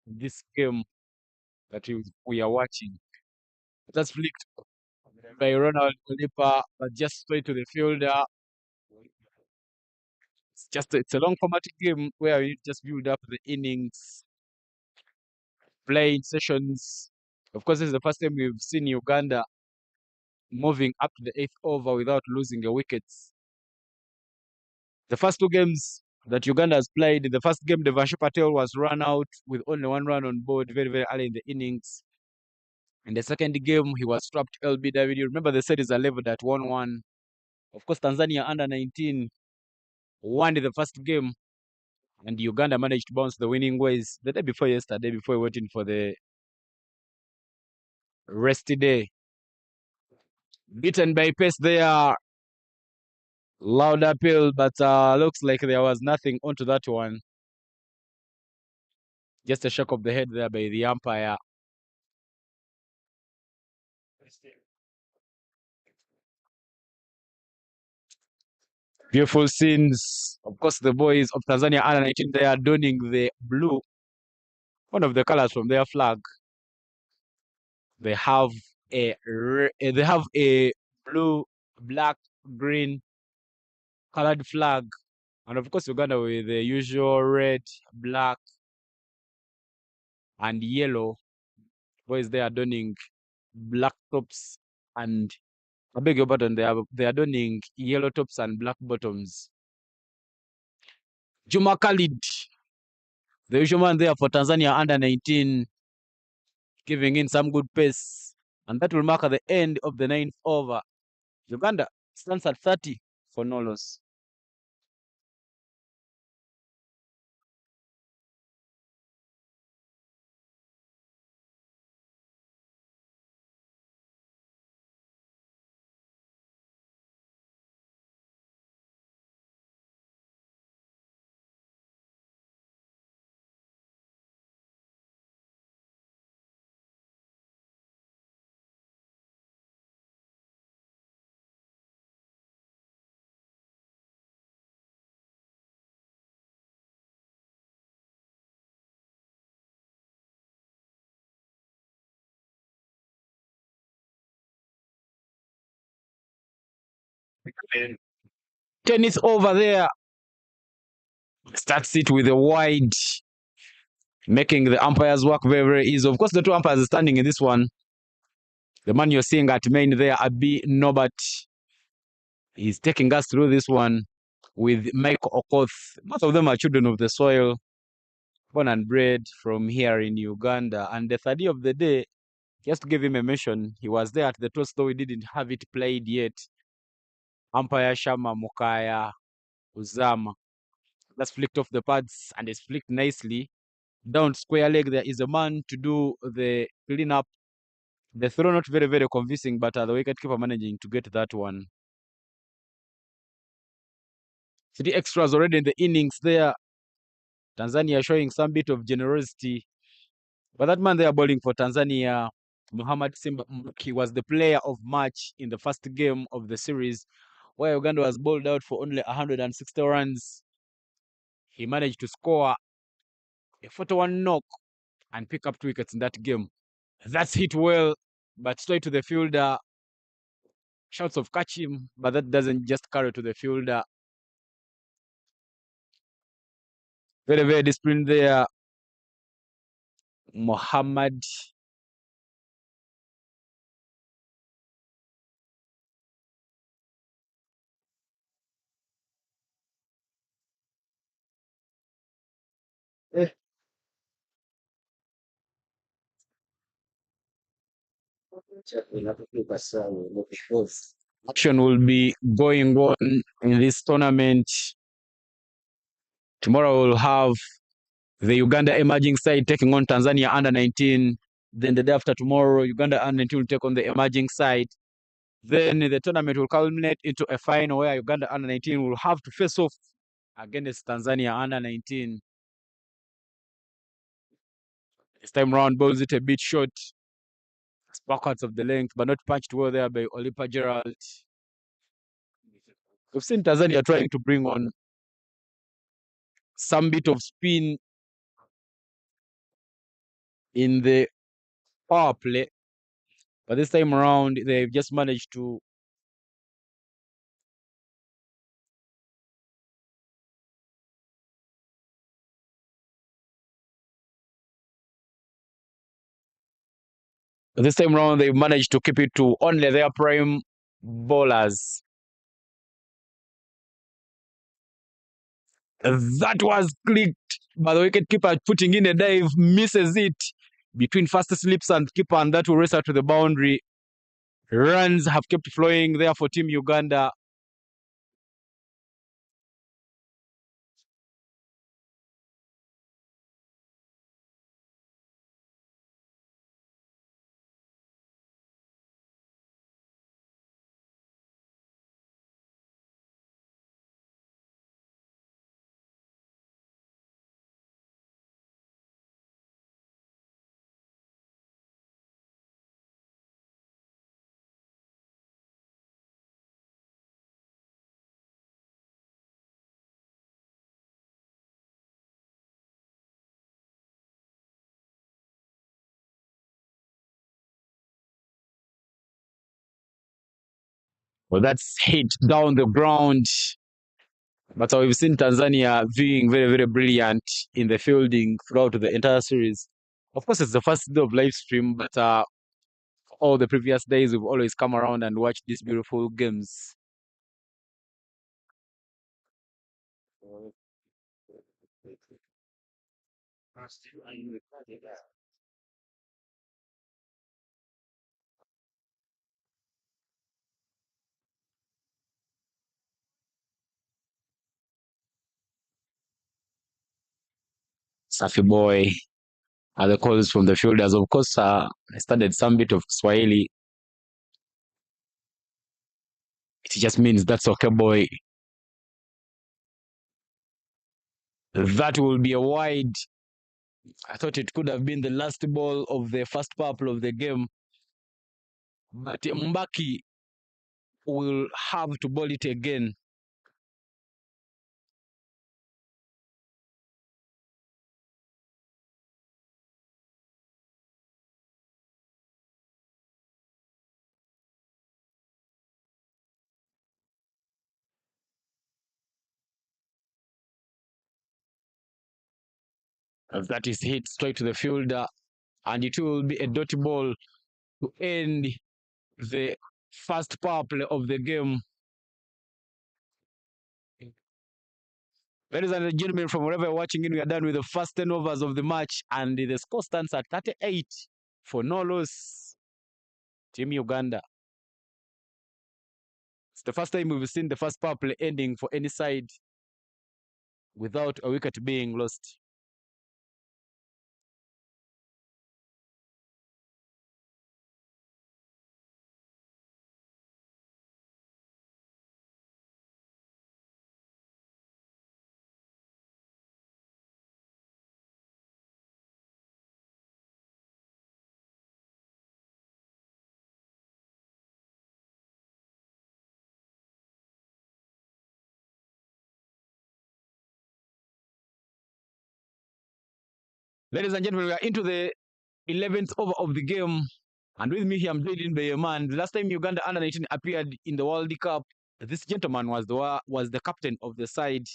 this game that we are watching. That's flicked by Ronald Olipa, but just straight to the fielder. It's a long format game where you just build up the innings, play sessions. Of course, this is the first time we've seen Uganda moving up to the eighth over without losing a wicket. The first two games that Uganda has played, the first game, Devanshu Patel was run out with only one run on board very, very early in the innings. In the second game, he was strapped LBW. Remember, the series are leveled at 1-1. Of course, Tanzania under 19 won the first game, and Uganda managed to bounce the winning ways the day before yesterday, before waiting for the rest day. Beaten by pace there, loud appeal, but looks like there was nothing onto that one. Just a shock of the head there by the umpire. Beautiful scenes. Of course, the boys of Tanzania under 19, they are donning the blue, one of the colors from their flag. They have a blue, black, green colored flag, and of course Uganda with the usual red, black, and yellow. Boys, they are donning black tops and I beg your pardon, they are donning yellow tops and black bottoms. Juma Khalid, the usual man there for Tanzania under 19, giving in some good pace. And that will mark at the end of the ninth over. Uganda stands at 30 for no loss. Tennis over there. Starts it with a wide, making the umpires work very, very easy. Of course, the two umpires are standing in this one. The man you're seeing at main there, Abi Norbert, he's taking us through this one with Mike Okoth. Most of them are children of the soil, born and bred from here in Uganda. And the third day of the day, just to give him a mention, he was there at the toss, though we didn't have it played yet. Umpire Shama Mukaya Uzama. That's flicked off the pads and it's flicked nicely. Down square leg, there is a man to do the cleanup. The throw not very, very convincing, but the wicketkeeper managing to get that one. 3 extras already in the innings there. Tanzania showing some bit of generosity. But that man they are bowling for Tanzania, Muhammad Simba Mbuki, was the player of match in the first game of the series, where Uganda was bowled out for only 160 runs. He managed to score a 41 knock and pick up 2 wickets in that game. That's hit well, but straight to the fielder. Shouts of catch him, but that doesn't just carry to the fielder. Very, very disciplined there. Muhammad. Action will be going on in this tournament. Tomorrow we'll have the Uganda emerging side taking on Tanzania under 19. Then the day after tomorrow, Uganda under 19 will take on the emerging side. Then the tournament will culminate into a final where Uganda under 19 will have to face off against Tanzania under 19. This time round, balls it a bit short. Backwards of the length, but not punched well there by Olipa Gerald. We've seen Tanzania trying to bring on some bit of spin in the power play. But this time around, they've just managed to. This time around, they've managed to keep it to only their prime bowlers. That was clicked by the wicketkeeper, putting in a dive, misses it between fast slips and keeper, and that will race out to the boundary. Runs have kept flowing there for Team Uganda. Well, that's hit down the ground. But we've seen Tanzania being very, very brilliant in the fielding throughout the entire series. Of course, it's the first day of live stream, but all the previous days we've always come around and watched these beautiful games. Safi boy, are the calls from the fielders. Of course, I studied some bit of Swahili. It just means that's okay, boy. That will be a wide. I thought it could have been the last ball of the first purple of the game, but Mbaki will have to bowl it again. That is hit straight to the fielder, and it will be a dot ball to end the first power play of the game. Ladies and gentlemen, from wherever you're watching in, we are done with the first 10 overs of the match, and the score stands at 38 for no loss. Team Uganda. It's the first time we've seen the first power play ending for any side without a wicket being lost. Ladies and gentlemen, we are into the 11th over of the game. And with me here, I'm joined by a man. The last time Uganda under 19 appeared in the World Cup, this gentleman was the captain of the side.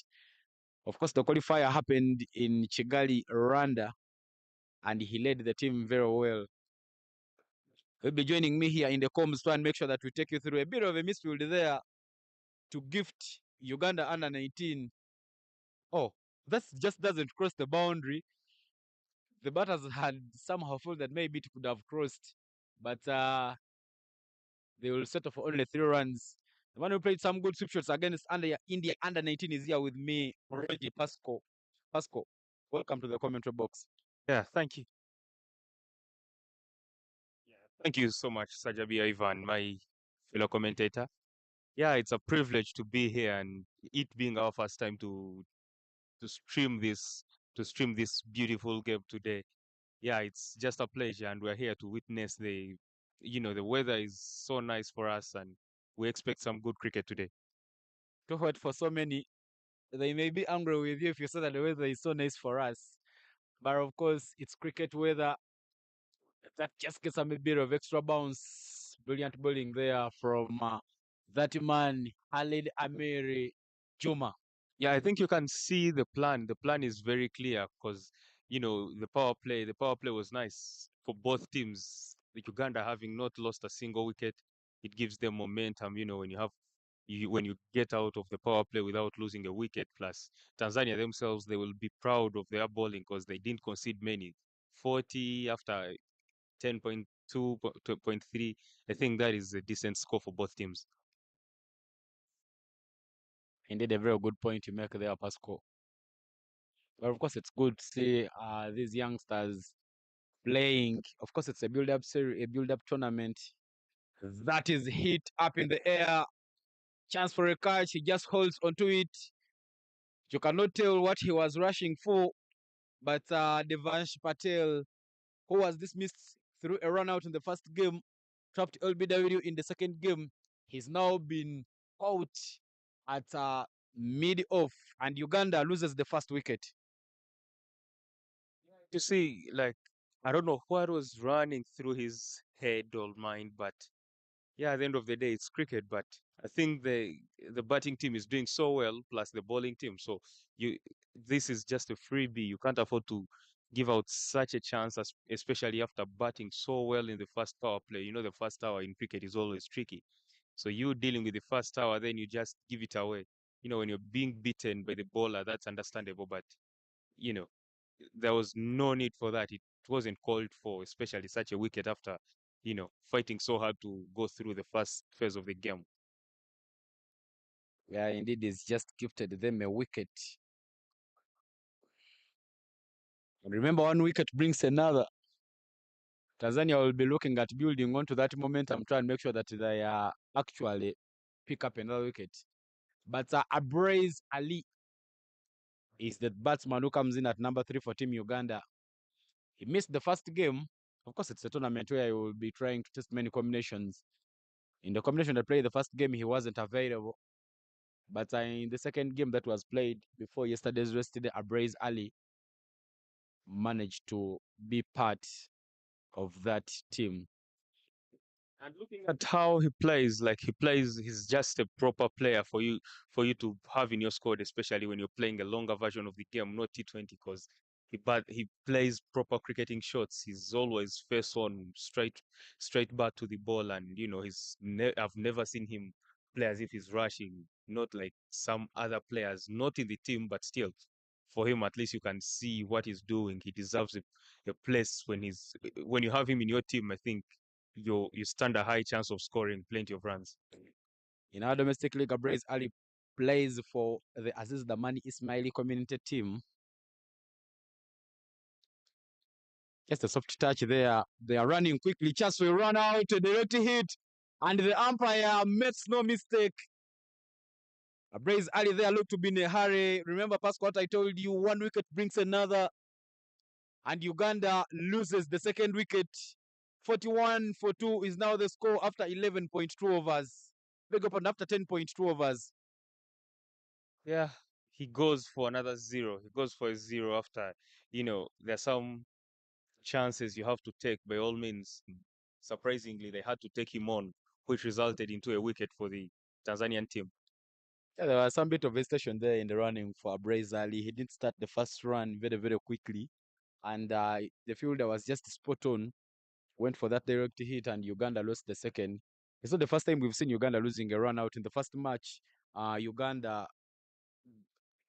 Of course, the qualifier happened in Kigali, Rwanda, and he led the team very well. He'll be joining me here in the comms to and make sure that we take you through a bit of a midfield there to gift Uganda under 19. Oh, that just doesn't cross the boundary. The batters had somehow felt that maybe it could have crossed, but they will settle for only 3 runs. The one who played some good sweep shots against India under 19 is here with me, Reggie Pasco. Pasco, welcome to the commentary box. Yeah, thank you. Thank you so much, Sajabia Ivan, my fellow commentator. Yeah, it's a privilege to be here and it being our first time to stream this beautiful game today. Yeah, it's just a pleasure and we're here to witness the weather is so nice for us and we expect some good cricket today. To what for so many, they may be angry with you if you say that the weather is so nice for us. But of course, it's cricket weather. That just gets a bit of extra bounce. Brilliant bowling there from that man, Khalid Amiri Juma. Yeah, I think you can see the plan. The plan is very clear because, the power play was nice for both teams. The Uganda having not lost a single wicket, it gives them momentum. When you get out of the power play without losing a wicket. Plus, Tanzania themselves, they will be proud of their bowling because they didn't concede many. 40 after 10.2, 2.3. I think that is a decent score for both teams. Indeed, a very good point you make there, Pascal. But of course, it's good to see these youngsters playing. Of course, it's a build-up series, a build-up tournament. That is hit up in the air. Chance for a catch. He just holds onto it. You cannot tell what he was rushing for, but Devansh Patel, who was dismissed through a run out in the first game, trapped LBW in the second game. He's now been out at mid-off, and Uganda loses the first wicket. You see, like, I don't know what was running through his head or mind, but yeah, at the end of the day, it's cricket. But I think the batting team is doing so well, plus the bowling team. So you, this is just a freebie. You can't afford to give out such a chance, especially after batting so well in the first power play. You know, the first hour in cricket is always tricky. So you dealing with the first hour, then you just give it away. When you're being beaten by the bowler, that's understandable. But you know, there was no need for that. It wasn't called for, especially such a wicket after, fighting so hard to go through the first phase of the game. Yeah, indeed, he's just gifted them a wicket. And remember, one wicket brings another. Tanzania will be looking at building onto that momentum, try and make sure that they actually pick up another wicket. But Abraze Ali is the batsman who comes in at number 3 for Team Uganda. He missed the first game. Of course, it's a tournament where you will be trying to test many combinations. In the combination that played the first game, he wasn't available. But in the second game that was played before yesterday's rest day, Abraze Ali managed to be part of that team. And looking at how he plays, like he plays, he's just a proper player for you to have in your squad, especially when you're playing a longer version of the game, not T20, because he plays proper cricketing shots. He's always face on, straight back to the ball, and I've never seen him play as if he's rushing, not like some other players, not in the team, but still, for him at least you can see what he's doing. He deserves a place when you have him in your team. I think you stand a high chance of scoring plenty of runs. In our domestic league, Abraze Ali plays for the Aziz Damani Ismaili community team. Just a soft touch there. They are running quickly. Chance will run out, a direct hit, and the umpire makes no mistake. Abraze Ali there looked to be in a hurry. Remember, Pascal, what I told you, one wicket brings another, and Uganda loses the second wicket. 41 for 2 is now the score after 11.2 overs. Beg up after 10.2 overs. Yeah, he goes for another zero. He goes for a zero after, there's some chances you have to take by all means. Surprisingly, they had to take him on, which resulted into a wicket for the Tanzanian team. Yeah, there was some bit of hesitation there in the running for Abraze Ali. He didn't start the first run very, very quickly. And the fielder was just spot on, went for that direct hit, and Uganda lost the second. It's not the first time we've seen Uganda losing a run out. In the first match, Uganda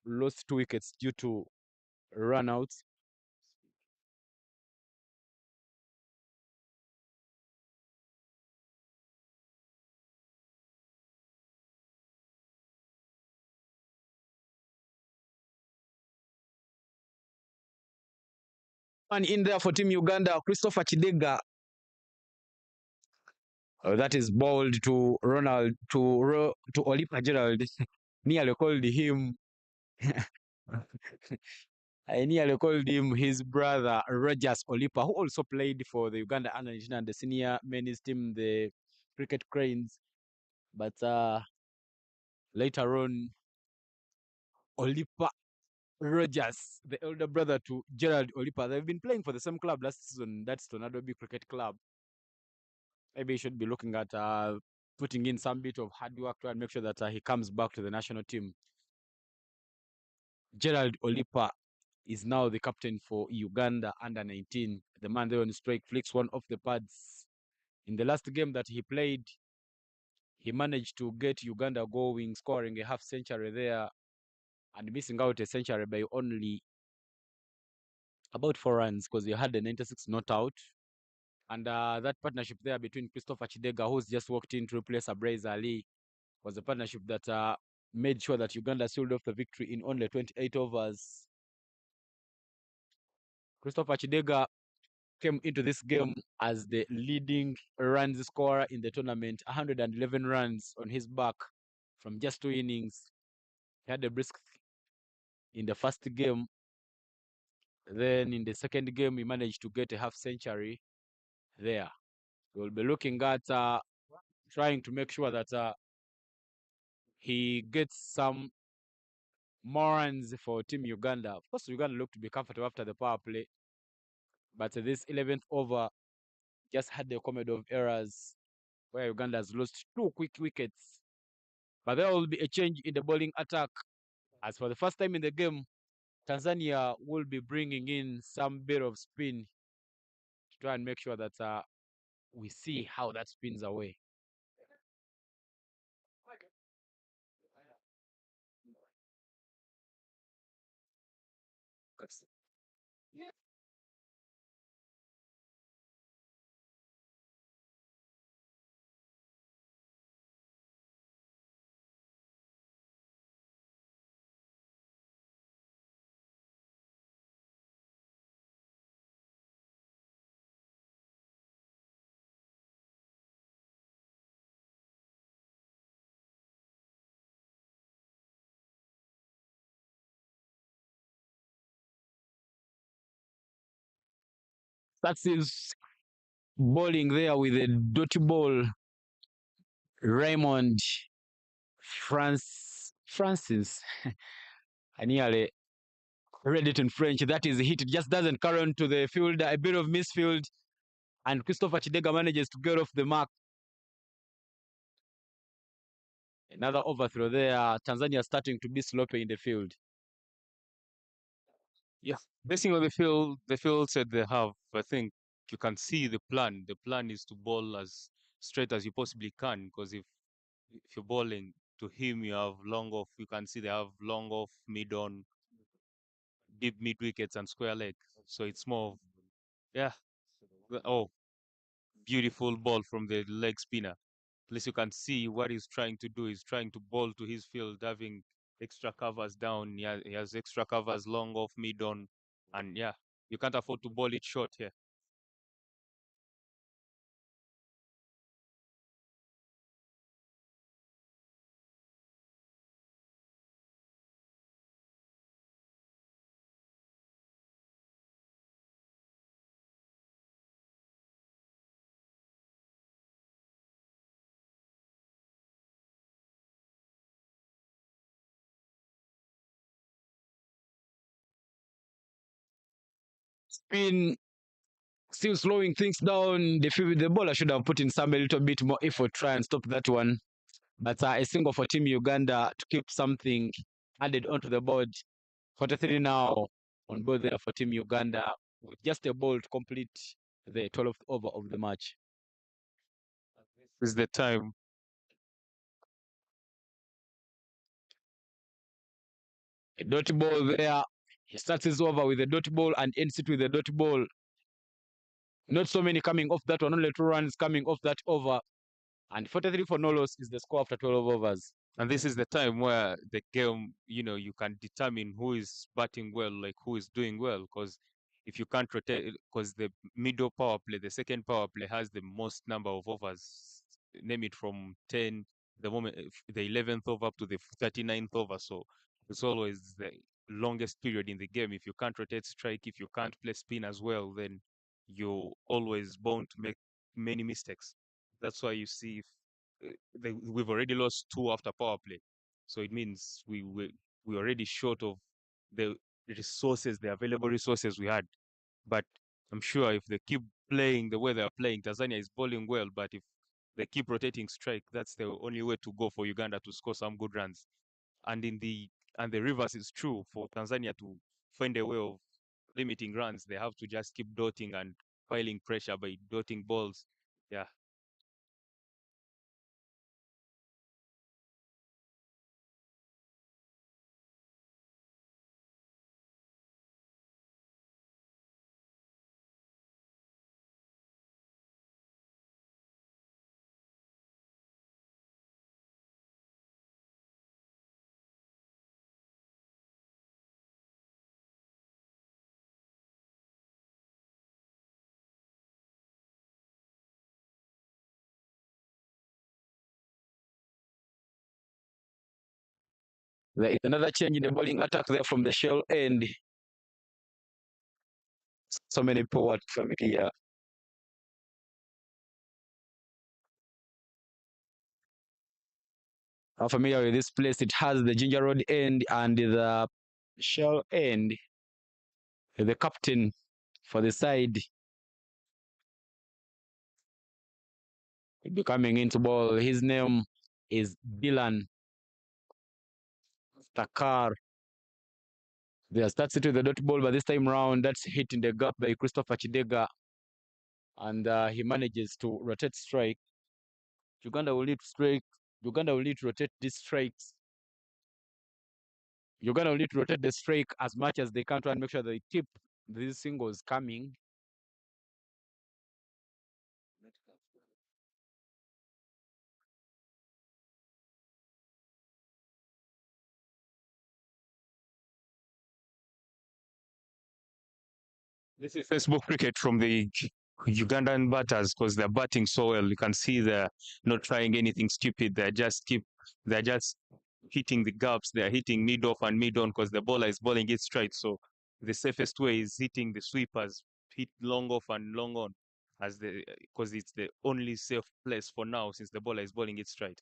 lost 2 wickets due to run outs. And in there for Team Uganda, Christopher Chidega. That is bowled to Ronald, to Olipa Gerald. Nearly called him I nearly called him his brother Rogers Olipa, who also played for the Uganda under-19 and the senior men's team, the Cricket Cranes. But later on, Olipa Rogers, the elder brother to Gerald Olipa. They've been playing for the same club last season. That's Tornado B Cricket Club. Maybe he should be looking at putting in some bit of hard work to and make sure that he comes back to the national team. Gerald Olipa is now the captain for Uganda under 19. The man there on strike flicks one off the pads. In the last game that he played, he managed to get Uganda going, scoring a half century there and missing out a century by only about 4 runs because he had a 96 not out. And that partnership there between Christopher Chidega, who's just walked in to replace Abraiz Ali, was a partnership that made sure that Uganda sealed off the victory in only 28 overs. Christopher Chidega came into this game as the leading runs scorer in the tournament, 111 runs on his back from just 2 innings. He had a brisk in the first game. Then in the second game, he managed to get a half century there. We'll be looking at trying to make sure that he gets some more runs for Team Uganda. Of course, Uganda looked to be comfortable after the power play, but this 11th over just had the comedy of errors where Uganda has lost 2 quick wickets. But there will be a change in the bowling attack. As for the first time in the game, Tanzania will be bringing in some bit of spin to try and make sure that we see how that spins away. That's his bowling there with a dirty ball. Raymond Francis. I nearly read it in French. That is hit. It just doesn't carry on to the field. A bit of misfield. And Christopher Chidega manages to get off the mark. Another overthrow there. Tanzania starting to be sloppy in the field. Yeah, basing on the field said they have. I think you can see the plan. The plan is to bowl as straight as you possibly can, because if you're bowling to him, you have long off. You can see they have long off, mid on, deep mid wickets, and square leg. So it's more of, yeah. Oh, beautiful ball from the leg spinner. At least you can see what he's trying to do. He's trying to bowl to his field, having extra covers down. He has extra covers long off, mid on, and yeah, you can't afford to bowl it short here. Spin still slowing things down. The bowler should have put in some a little bit more effort, try and stop that one. But a single for Team Uganda to keep something added onto the board. 43 now on board there for Team Uganda with just a ball to complete the 12th over of the match. This is the time. A dot ball there. He starts his over with a dot ball and ends it with a dot ball. Not so many coming off that one, only 2 runs coming off that over. And 43 for no loss is the score after 12 overs. And this is the time where the game, you can determine who is batting well, like who is doing well. Because if you can't rotate, because the middle power play, the second power play has the most number of overs, name it from 10, the 11th over up to the 39th over. So it's always the longest period in the game. If you can't rotate strike, if you can't play spin as well, then you're always bound to make many mistakes. That's why you see if we've already lost 2 after power play, so it means we already short of the resources, the available resources we had. But I'm sure if they keep playing the way they are playing, Tanzania is bowling well, but if they keep rotating strike, that's the only way to go for Uganda to score some good runs. And the reverse is true for Tanzania to find a way of limiting runs. They have to just keep dotting and piling pressure by dotting balls. Yeah. There is another change in the bowling attack there from the shell end. So many people were familiar. Are familiar with this place. It has the ginger road end and the shell end. The captain for the side will be coming into ball. His name is Dylan Takar. They starts it with the dot ball, but this time round, that's hit in the gap by Christopher Chidega, and he manages to rotate strike. Uganda will need to strike. Uganda will need to rotate these strikes. Uganda will need to rotate the strike as much as they can try and make sure they keep these singles coming. This is Facebook cricket from the Ugandan batters because they're batting so well. You can see they're not trying anything stupid. They're just hitting the gaps. They're hitting mid off and mid on because the bowler is bowling it straight. So the safest way is hitting the sweepers, hit long off and long on, as the because it's the only safe place for now since the bowler is bowling it straight.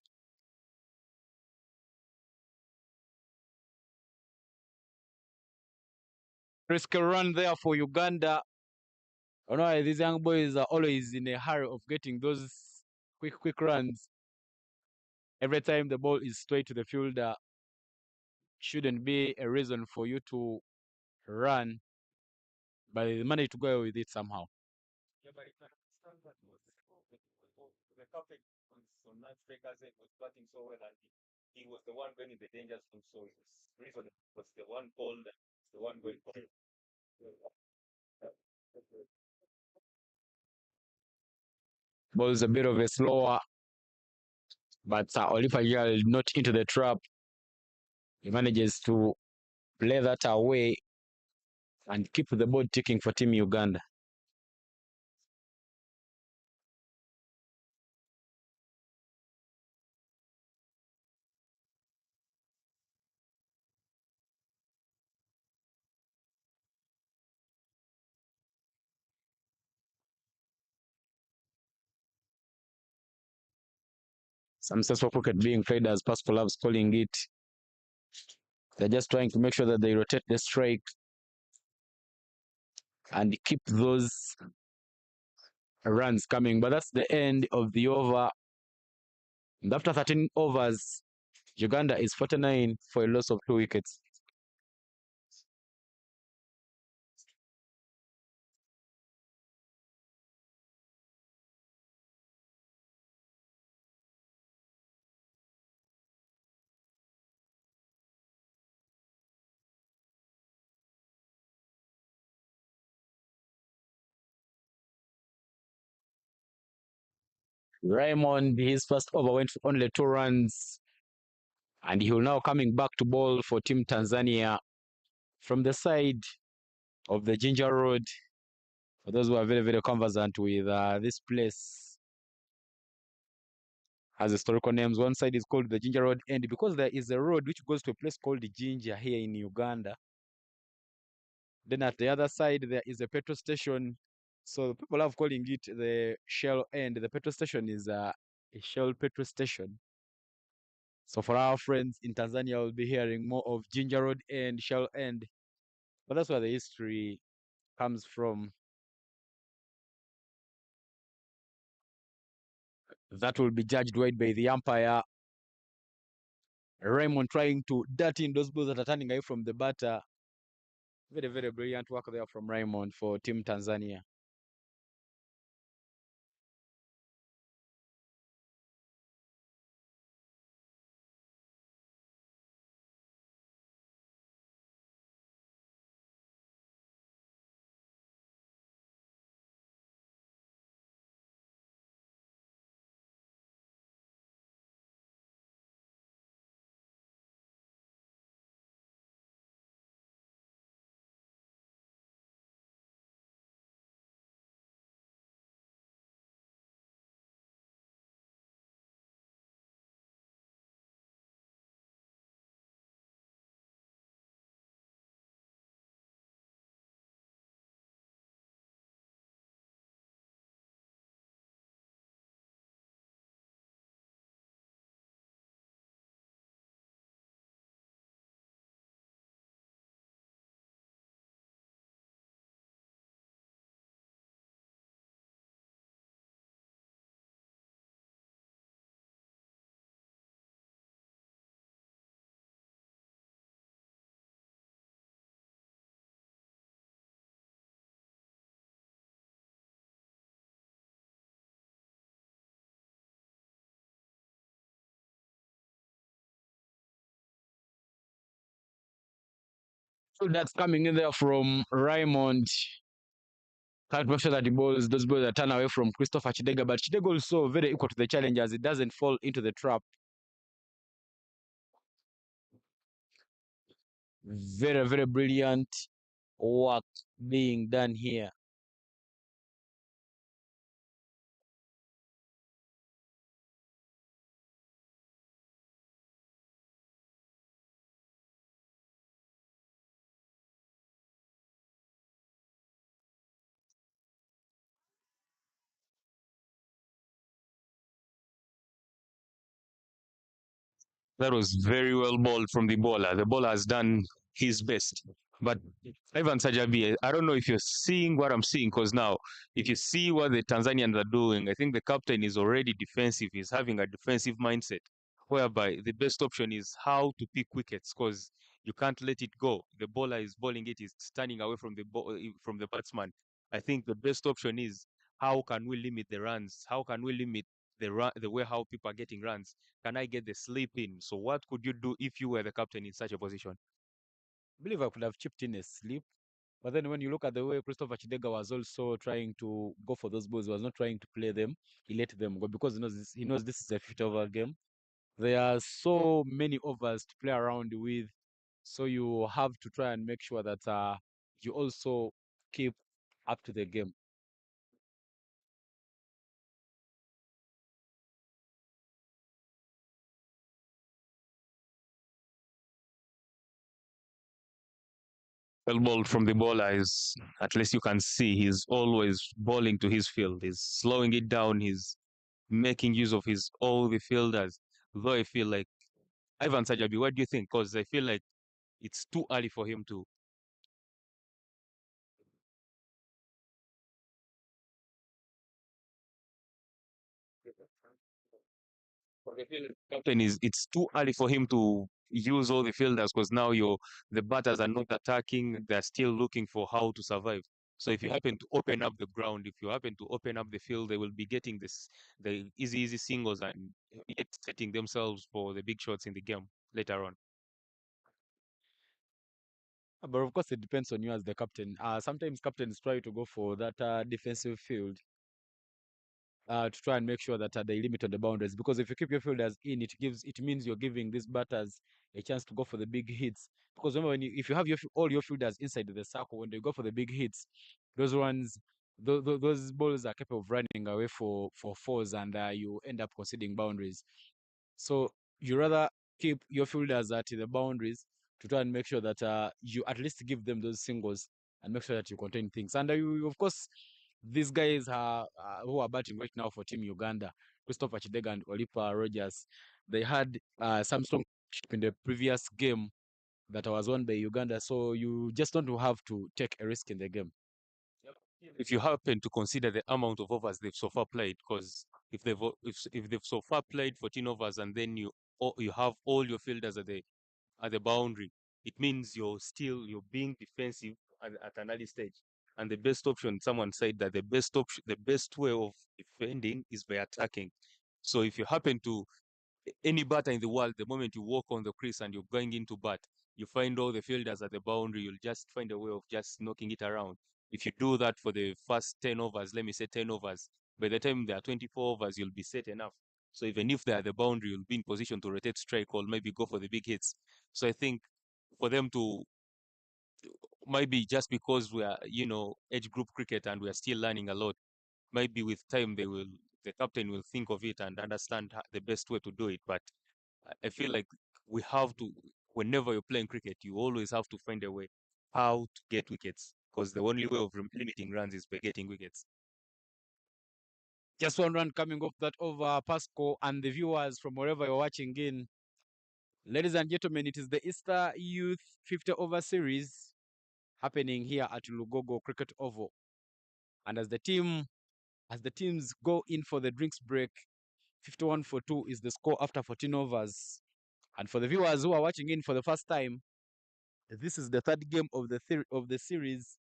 Risky run there for Uganda. I don't know why these young boys are always in a hurry of getting those quick runs. Every time the ball is straight to the fielder, shouldn't be a reason for you to run, but they managed to go with it somehow. Yeah, but you can understand that the captain on that strikers end was batting so well, and he was the one going in the danger zone. So his reason was the one ball that was the one going for him. Ball is a bit of a slower, but Oliver Gill not into the trap. He manages to play that away and keep the ball ticking for Team Uganda. Some successful cricket being played as Pascal loves calling it. They're just trying to make sure that they rotate the strike and keep those runs coming. But that's the end of the over. And after 13 overs, Uganda is 49 for a loss of 2 wickets. Raymond, his first over went for only 2 runs, and he will now coming back to ball for Team Tanzania from the side of the Ginger Road. For those who are very conversant with this place, has historical names. One side is called the Ginger Road, and because there is a road which goes to a place called Ginger here in Uganda, then at the other side there is a petrol station. So people are calling it the Shell End. The petrol station is a Shell petrol station. So for our friends in Tanzania, we'll be hearing more of Ginger Road and Shell End. But that's where the history comes from. That will be judged wide by the umpire. Raymond trying to dart in those balls that are turning away from the batter. Very, very brilliant work there from Raymond for Team Tanzania. So that's coming in there from Raymond. Can't make sure that those balls are turned away from Christopher Chidega, but Chidega also very equal to the challenge as it doesn't fall into the trap. Very, very brilliant work being done here. That was very well bowled from the bowler. The bowler has done his best. But Ivan Sajabi, I don't know if you're seeing what I'm seeing, because now, if you see what the Tanzanians are doing, I think the captain is already defensive. He's having a defensive mindset, whereby the best option is how to pick wickets, because you can't let it go. The bowler is bowling it, is standing away from from the batsman. I think the best option is how can we limit the runs? How can we limit the way how people are getting runs? Can I get the sleep in? So what could you do if you were the captain in such a position? I believe I could have chipped in a slip. But then when you look at the way Christopher Chidega was also trying to go for those balls, he was not trying to play them. He let them go because he knows this is a 50-over game. There are so many overs to play around with. So you have to try and make sure that you also keep up to the game. Well bowled from the bowler is, at least you can see he's always bowling to his field. He's slowing it down. He's making use of his all the fielders. Though I feel like Ivan Sajabi, what do you think? Because I feel like it's too early for him to. Captain is it's too early for him to use all the fielders because now the batters are not attacking, they're still looking for how to survive. So if you happen to open up the ground, if you happen to open up the field, they will be getting the easy singles and yet setting themselves for the big shots in the game later on. But of course, it depends on you as the captain. Sometimes captains try to go for that defensive field to try and make sure that they limit on the boundaries. Because if you keep your fielders in, it means you're giving these batters a chance to go for the big hits. Because remember, if you have all your fielders inside the circle, when they go for the big hits, those ones, those balls are capable of running away for fours, and you end up conceding boundaries. So you rather keep your fielders at the boundaries to try and make sure that you at least give them those singles and make sure that you contain things. And of course, these guys who are batting right now for Team Uganda, Christopher Chidega and Olipa Rogers, they had some strong in the previous game that was won by Uganda. So you just don't have to take a risk in the game. If you happen to consider the amount of overs they've so far played, because if they've so far played 14 overs and then you have all your fielders at the boundary, it means you're being defensive at an early stage. And the best option, someone said that the best way of defending is by attacking. So if you happen to any batter in the world, the moment you walk on the crease and you're going into bat, you find all the fielders at the boundary, you'll just find a way of just knocking it around. If you do that for the first 10 overs, let me say 10 overs, by the time there are 24 overs, you'll be set enough. So even if they're at the boundary, you'll be in position to rotate strike or maybe go for the big hits. So I think for them to maybe just because we are, age group cricket and we are still learning a lot, maybe with time the captain will think of it and understand the best way to do it. But I feel like we have to, whenever you're playing cricket, you always have to find a way how to get wickets, because the only way of limiting runs is by getting wickets. Just one run coming off that over, Pasco, and the viewers from wherever you're watching in. Ladies and gentlemen, it is the Easter Youth 50 over series happening here at Lugogo Cricket Oval. And as the teams go in for the drinks break, 51-2 is the score after 14 overs. And for the viewers who are watching in for the first time, this is the third game of the series,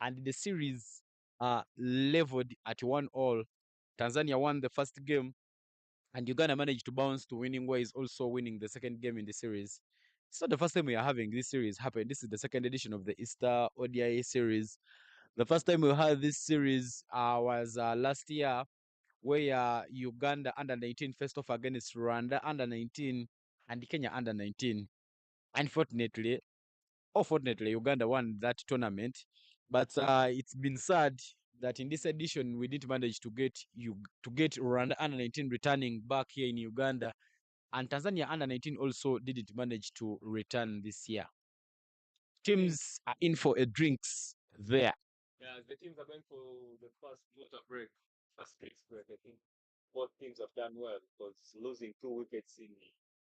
and the series are leveled at 1-1. Tanzania won the first game, and Uganda managed to bounce to winning ways, also winning the second game in the series. It's not the first time we are having this series happen. This is the second edition of the Easter ODI series. The first time we had this series was last year, where Uganda under 19 faced off against Rwanda under 19 and Kenya under 19. Unfortunately, or fortunately, Uganda won that tournament. But it's been sad that in this edition we didn't manage to get Rwanda under 19 returning back here in Uganda, and Tanzania under 19 also didn't manage to return this year. Teams are in for a drinks there. Yeah, the teams are going for the first water break, first drinks break. I think both teams have done well because losing 2 wickets in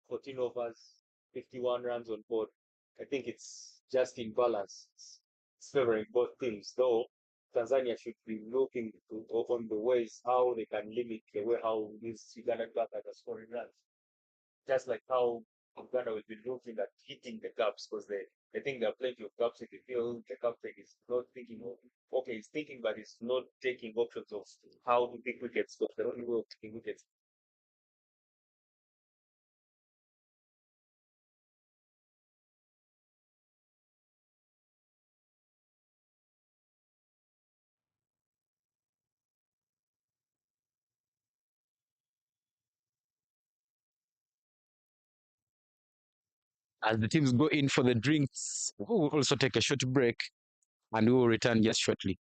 14 overs, 51 runs on board, I think it's just in balance. It's favoring both teams, though Tanzania should be looking on the ways how they can limit the way how these Uganda batters are scoring runs. Just like how Uganda will be looking at hitting the gaps, because they think there are plenty of gaps in the field. The captain is not thinking of, okay, he's thinking, but he's not taking options of how to pick wickets, because the only way of taking wickets. As the teams go in for the drinks, we will also take a short break and we will return just shortly.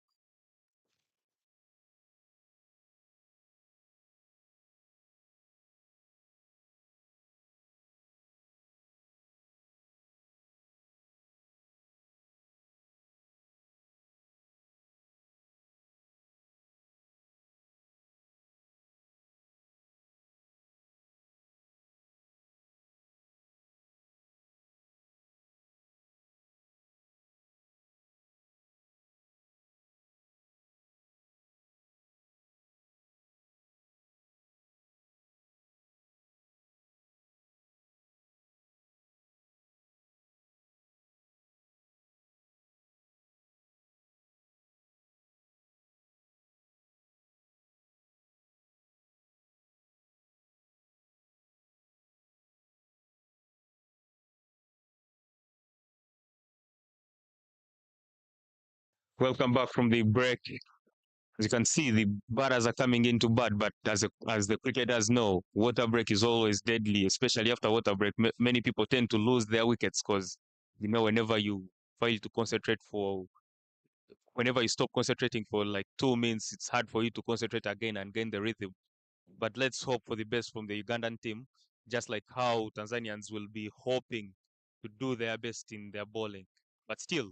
Welcome back from the break. As you can see, the batters are coming into bat, but as the cricketers know, water break is always deadly, especially after water break. Many people tend to lose their wickets because, whenever you fail to concentrate whenever you stop concentrating for like 2 minutes, it's hard for you to concentrate again and gain the rhythm. But let's hope for the best from the Ugandan team, just like how Tanzanians will be hoping to do their best in their bowling. But still,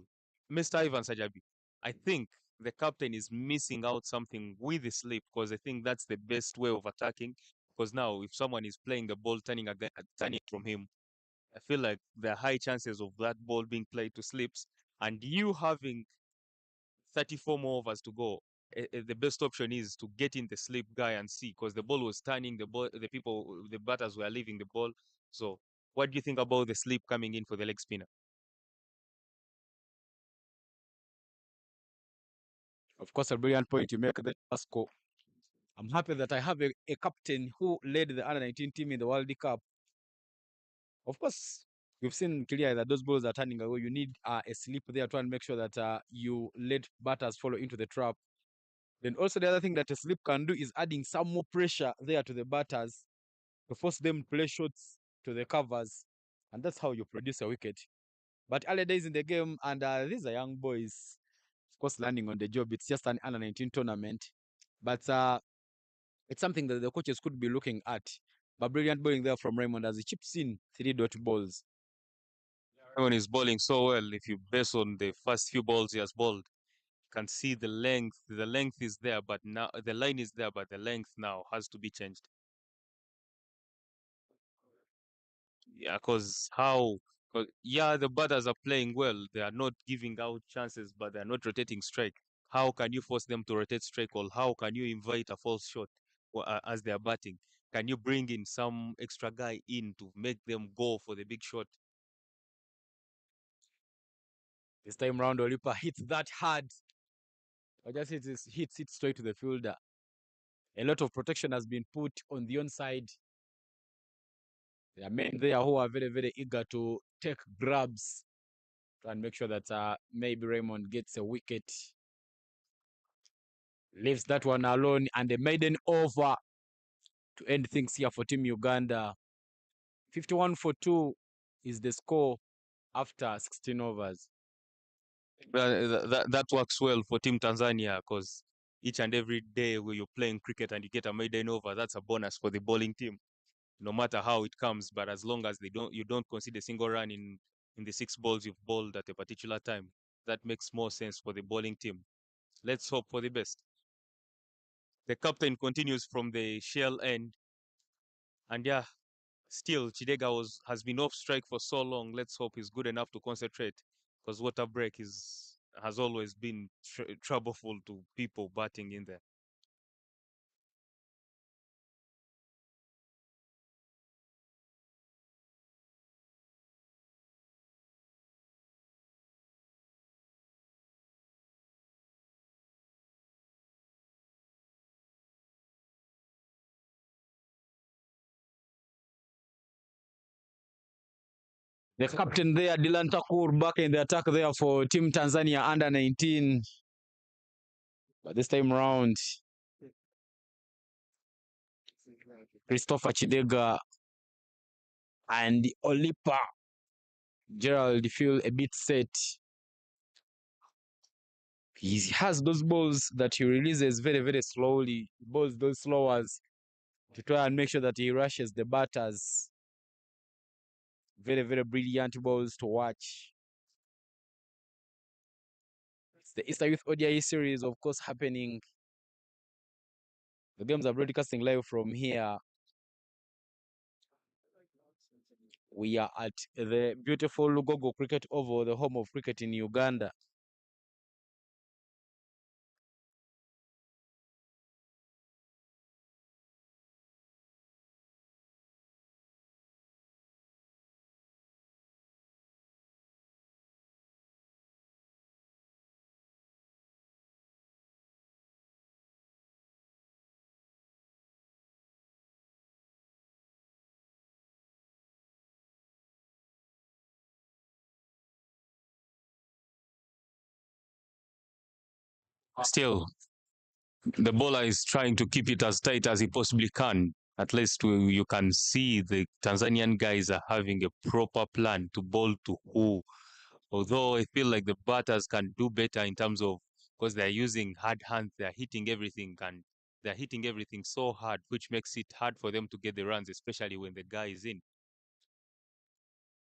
Mr. Ivan Sajabi, I think the captain is missing out something with the slip, because I think that's the best way of attacking. Because now, if someone is playing the ball turning from him, I feel like there are high chances of that ball being played to slips, and you having 34 more overs to go. The best option is to get in the slip guy and see, because the ball was turning, the batters were leaving the ball. So, what do you think about the slip coming in for the leg spinner? Of course, a brilliant point you make there, Pasco. I'm happy that I have a captain who led the under 19 team in the World Cup. Of course, we've seen clearly that those balls are turning away. You need a slip there to make sure that you let batters follow into the trap. Then also the other thing that a slip can do is adding some more pressure there to the batters to force them to play shots to the covers. And that's how you produce a wicket. But early days in the game, and these are young boys, of course, learning on the job. It's just an under 19 tournament. But it's something that the coaches could be looking at. But brilliant bowling there from Raymond as he chips in 3 dot balls. Raymond is bowling so well. If you base on the first few balls he has bowled, you can see the length. The length is there, but now the line is there, but the length now has to be changed. Yeah, because how? Cause, yeah, the batters are playing well. They are not giving out chances, but they are not rotating strike. How can you force them to rotate strike, or how can you invite a false shot as they are batting? Can you bring in some extra guy in to make them go for the big shot? This time round, Olipa hits that hard. Or just hits it straight to the fielder. A lot of protection has been put on the onside. There are men there who are very, very eager to take grabs and make sure that maybe Raymond gets a wicket. Leaves that one alone, and the maiden over to end things here for Team Uganda. 51 for 2 is the score after 16 overs. That works well for Team Tanzania, because each and every day where you're playing cricket and you get a maiden over, that's a bonus for the bowling team, no matter how it comes. But as long as you don't concede a single run in the 6 balls you've bowled at a particular time, that makes more sense for the bowling team. Let's hope for the best. The captain continues from the shell end, and yeah, still Chidega has been off strike for so long. Let's hope he's good enough to concentrate, because water break has always been troubleful to people batting in there. The captain there, Dylan Takur, back in the attack there for Team Tanzania under 19. But this time round, Christopher Chidega and Olipa Gerald feel a bit set. He has those balls that he releases very, very slowly. Balls, those slowers, to try and make sure that he rushes the batters. Very, very brilliant balls to watch. It's the Easter Youth ODI series, of course, happening. The games are broadcasting live from here. We are at the beautiful Lugogo Cricket Oval, the home of cricket in Uganda. Still, the bowler is trying to keep it as tight as he possibly can. At least you can see the Tanzanian guys are having a proper plan to bowl to who. Although I feel like the batters can do better in terms of, because they're using hard hands, they're hitting everything, and they're hitting everything so hard, which makes it hard for them to get the runs, especially when the guy is in.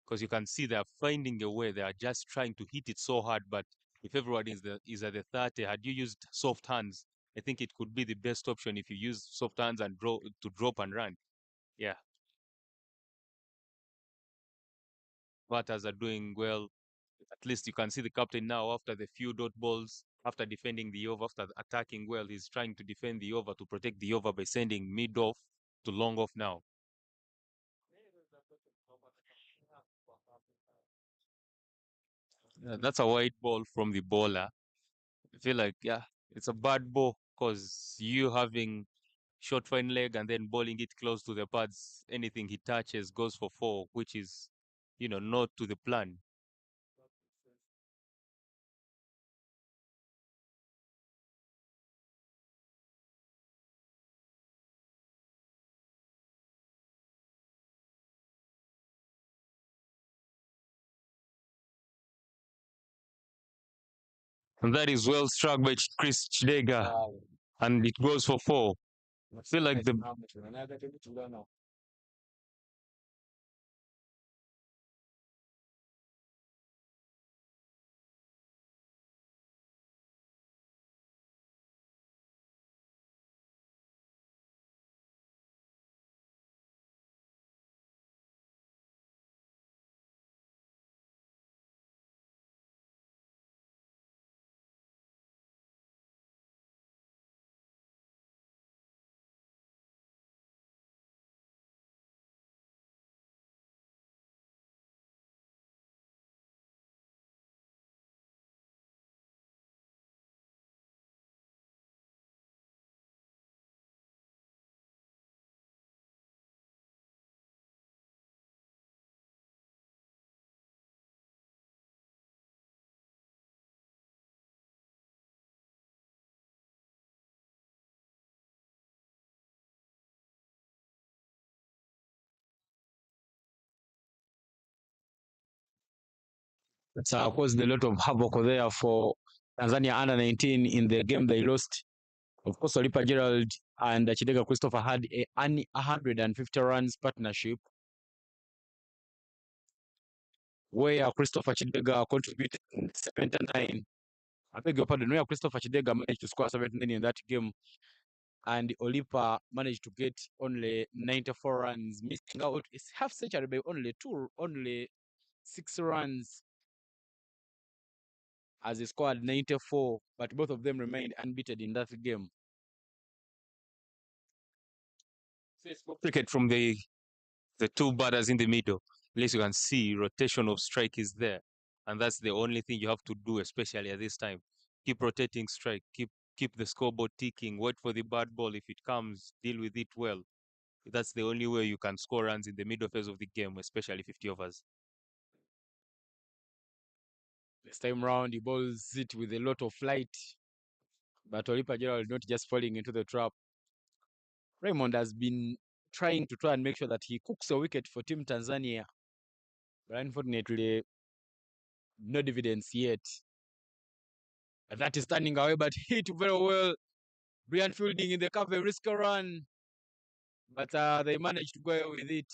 Because you can see they're finding a way. They are just trying to hit it so hard. But if everyone is at the 30, had you used soft hands, I think it could be the best option if you use soft hands and drop and run. Yeah. batters are doing well. At least you can see the captain now after the few dot balls, after defending the over, after attacking well, he's trying to defend the over to protect the over by sending mid off to long off now. That's a wide ball from the bowler. I feel like, yeah, it's a bad ball because you having short fine leg and then bowling it close to the pads, anything he touches goes for four, which is, not to the plan. And that is well struck by Chris Chidega, and it goes for four. I feel like That's caused a lot of havoc there for Tanzania under 19 in the game they lost. Of course, Olipa Gerald and Chidega Christopher had a 150 runs partnership where Christopher Chidega contributed 79. I beg your pardon, where Christopher Chidega managed to score 79 in that game, and Olipa managed to get only 94 runs, missing out. It's half century by only 6 runs as he scored 94, but both of them remained unbeaten in that game. cricket from the two batters in the middle. At least you can see rotation of strike is there. And that's the only thing you have to do, especially at this time. Keep rotating strike, keep the scoreboard ticking, wait for the bad ball. If it comes, deal with it well. That's the only way you can score runs in the middle phase of the game, especially 50 overs. This time round, he bowls it with a lot of flight, but Olipa Gerald not just falling into the trap. Raymond has been trying to try and make sure that he cooks a wicket for Team Tanzania, but unfortunately, no dividends yet. But that is standing away, but hit very well. Brilliant fielding in the cover, risk a run, but they managed to go away with it.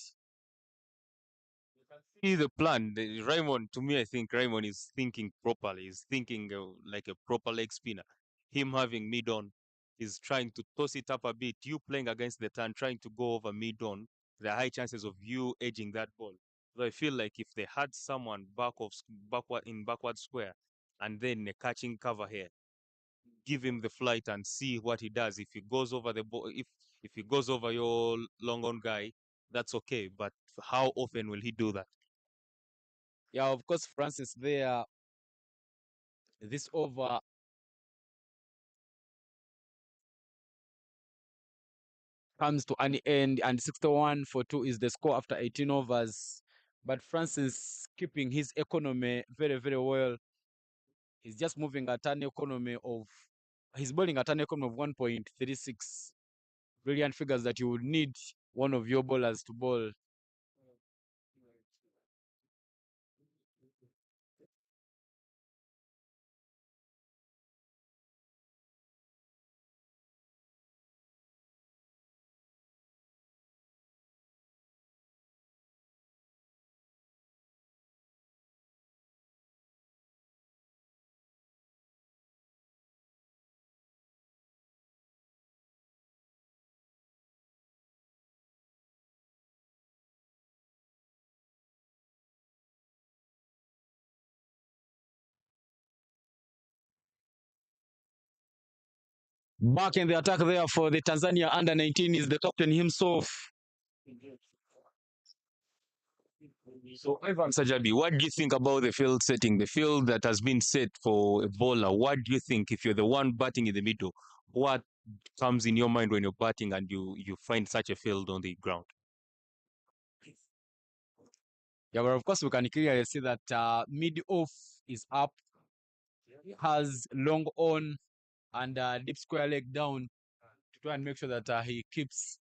See the plan. Raymond, to me, I think Raymond is thinking properly. He's thinking like a proper leg spinner. Him having mid on, he's trying to toss it up a bit. You playing against the turn, trying to go over mid on. There are high chances of you edging that ball. So I feel like if they had someone backward square, and then a catching cover here, give him the flight and see what he does. If he goes over the ball, if he goes over your long on guy, that's okay. But how often will he do that? Yeah, of course, Francis there. This over comes to an end, and 61 for 2 is the score after 18 overs. But Francis keeping his economy very, very well. He's just moving at an economy of, he's bowling at an economy of 1.36. Brilliant figures that you would need one of your bowlers to bowl. Back in the attack there for the Tanzania under 19 is the captain himself. So, Ivan Sajabi, what do you think about the field setting, the field that has been set for a bowler? What do you think, if you're the one batting in the middle, what comes in your mind when you're batting and you find such a field on the ground? Yeah, well, of course, we can clearly see that mid-off is up, has long on and deep square leg down to try and make sure that he keeps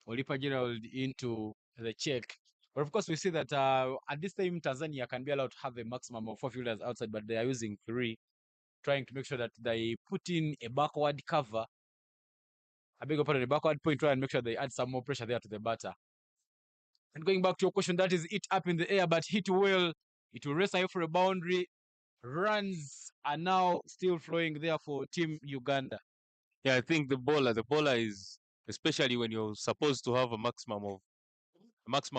Olipa Gerald into the check. But of course, we see that at this time, Tanzania can be allowed to have a maximum of 4 fielders outside, but they are using 3, trying to make sure that they put in a backward cover. I beg your pardon, a backward point, try and make sure they add some more pressure there to the batter. And going back to your question, that is it up in the air, but hit well. It will race away for a boundary. Runs are now still flowing there for Team Uganda. Yeah, I think the bowler is, especially when you're supposed to have a maximum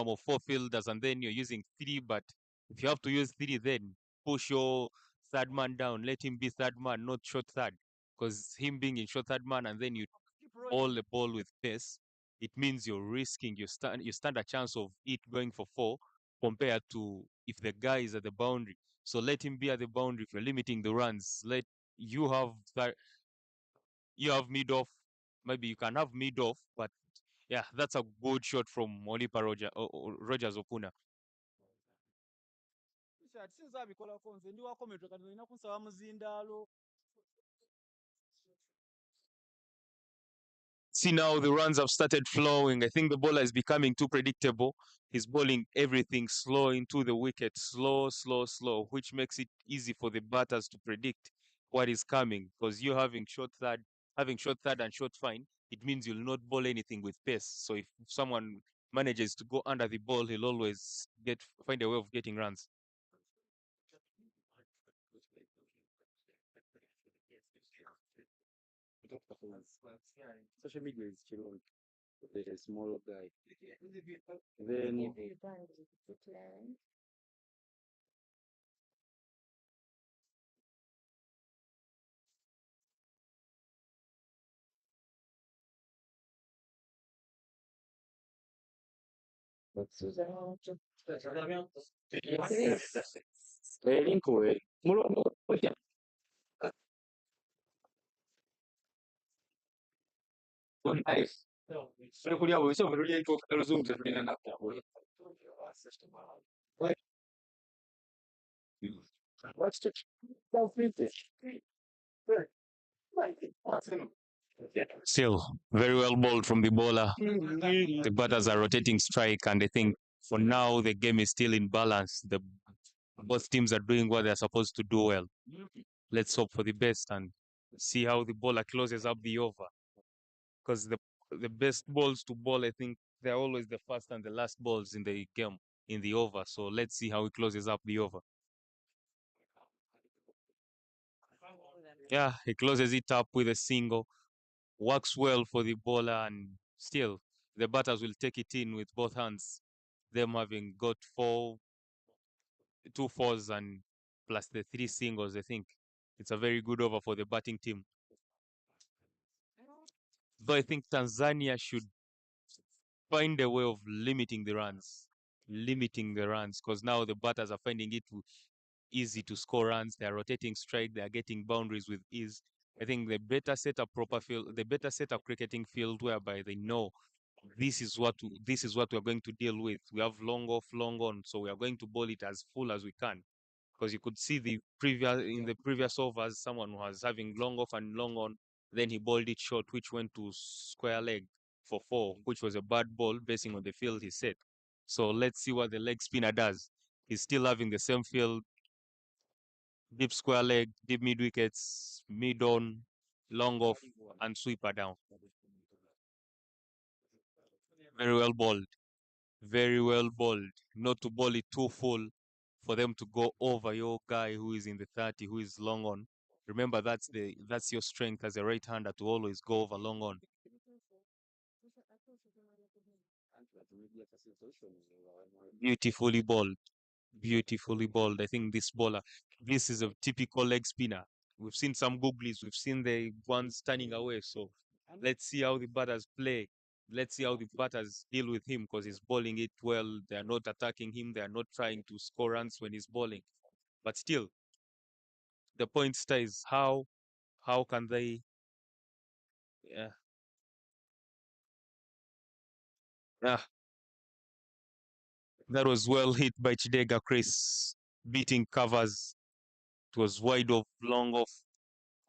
of 4 fielders and then you're using 3, but if you have to use 3, then push your third man down, let him be third man, not short third, because him being in short third man and then you bowl the ball with pace, it means you're risking, you stand a chance of it going for 4 compared to if the guy is at the boundary. So let him be at the boundary. If you're limiting the runs, let you have that, you have mid off. Maybe you can have mid off, but yeah, that's a good shot from Molipa Rogers Okuna. See, now the runs have started flowing. I think the bowler is becoming too predictable. He's bowling everything slow into the wicket, slow, slow, slow, which makes it easy for the batters to predict what is coming. Because you having short third and short fine, it means you'll not bowl anything with pace. So if someone manages to go under the ball, he'll always find a way of getting runs. Social media is chilling. The small guy. Then Still, very well bowled from the bowler. The batters are rotating strike, and I think for now the game is still in balance. Both teams are doing what they're supposed to do well. Let's hope for the best and see how the bowler closes up the over. Because the best balls to bowl, I think they're always the first and the last balls in the game, in the over. So let's see how he closes up the over. Yeah, he closes it up with a single. Works well for the bowler, and still the batters will take it in with both hands. Them having got 2 4s and plus the 3 singles, I think it's a very good over for the batting team. Though I think Tanzania should find a way of limiting the runs, because now the batters are finding it easy to score runs. They are rotating strike. They are getting boundaries with ease. I think the better set up cricketing field whereby they know this is what we're going to deal with. We have long off, long on, so we are going to bowl it as full as we can. Because you could see in the previous overs, someone was having long off and long on, then he bowled it short, which went to square leg for 4, which was a bad ball basing on the field he set. So let's see what the leg spinner does. He's still having the same field, deep square leg, deep mid wickets, mid on, long off, and sweeper down. Very well bowled. Very well bowled. Not to bowl it too full for them to go over your guy who is in the 30, who is long on. Remember, that's your strength as a right-hander, to always go over long on. Beautifully bowled. Beautifully bowled. I think this is a typical leg spinner. We've seen some googlies. We've seen the ones turning away. So let's see how the batters play. Let's see how the batters deal with him because he's bowling it well. They are not attacking him. They are not trying to score runs when he's bowling. But still, the point stays how can they yeah, yeah, that was well hit by Chidega Chris, beating covers. It was wide off, long off,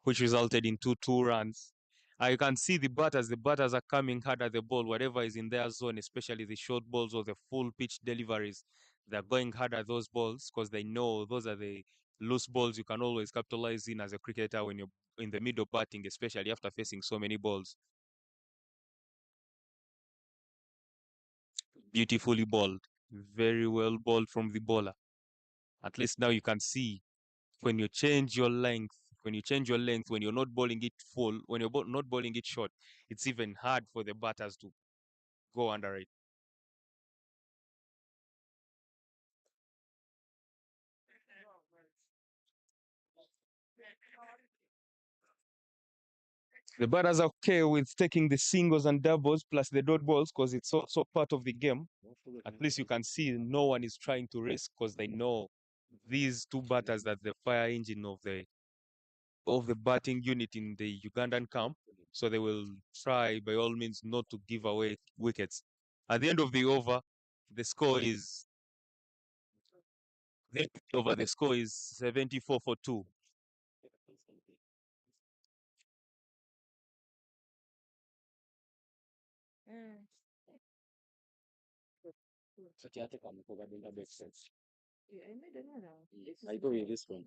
which resulted in two runs. I can see the batters are coming hard at the ball, whatever is in their zone, especially the short balls or the full pitch deliveries. They're going hard at those balls because they know those are the loose balls you can always capitalize in as a cricketer when you're in the middle batting, especially after facing so many balls. Beautifully bowled, very well bowled from the bowler. At least now you can see when you change your length, when you're not bowling it full, when you're not bowling it short, it's even hard for the batters to go under it. The batters are okay with taking the singles and doubles plus the dot balls because it's also part of the game. At least you can see no one is trying to risk because they know these two batters that the fire engine of the batting unit in the Ugandan camp. So they will try by all means not to give away wickets. At the end of the over, the score is the score is 74 for 2. I go with this one.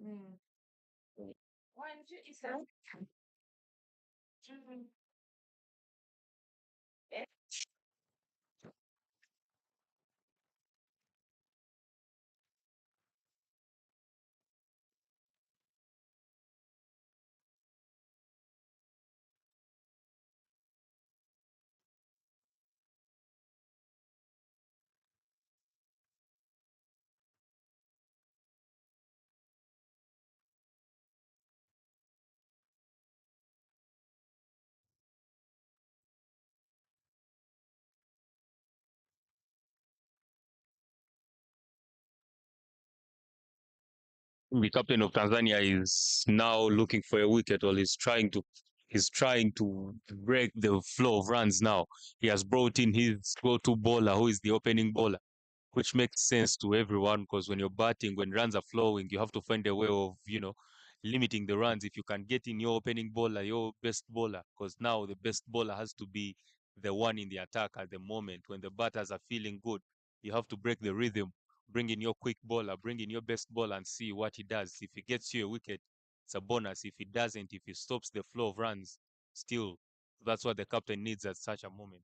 The captain of Tanzania is now looking for a wicket, or he's trying to break the flow of runs now. He has brought in his go-to bowler, who is the opening bowler, which makes sense to everyone because when you're batting, when runs are flowing, you have to find a way of, limiting the runs. If you can get in your opening bowler, your best bowler, because now the best bowler has to be the one in the attack at the moment. When the batters are feeling good, you have to break the rhythm, bring in your quick bowler, bring in your best bowler and see what he does. If he gets you a wicket, it's a bonus. If he doesn't, if he stops the flow of runs, still, that's what the captain needs at such a moment.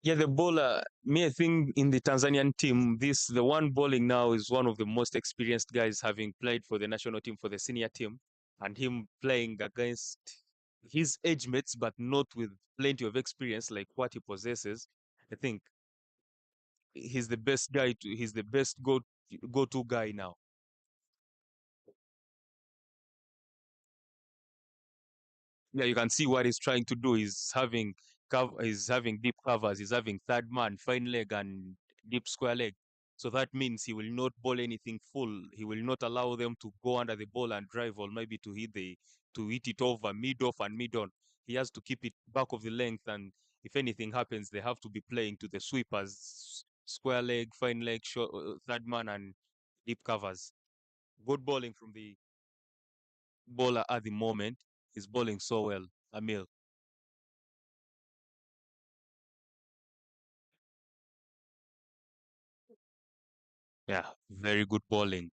Yeah, the bowler, me, I think in the Tanzanian team, the one bowling now is one of the most experienced guys, having played for the national team, for the senior team, and him playing against his age mates, but not with plenty of experience like what he possesses. I think he's the best go-to guy now. Yeah, you can see what he's trying to do. He's having deep covers. He's having third man, fine leg, and deep square leg. So that means he will not bowl anything full. He will not allow them to go under the ball and drive, or maybe to hit it over mid off and mid on. He has to keep it back of the length, and if anything happens, they have to be playing to the sweepers, square leg, fine leg, short, third man, and deep covers. Good bowling from the bowler at the moment. He's bowling so well, Amil. Yeah, very good bowling.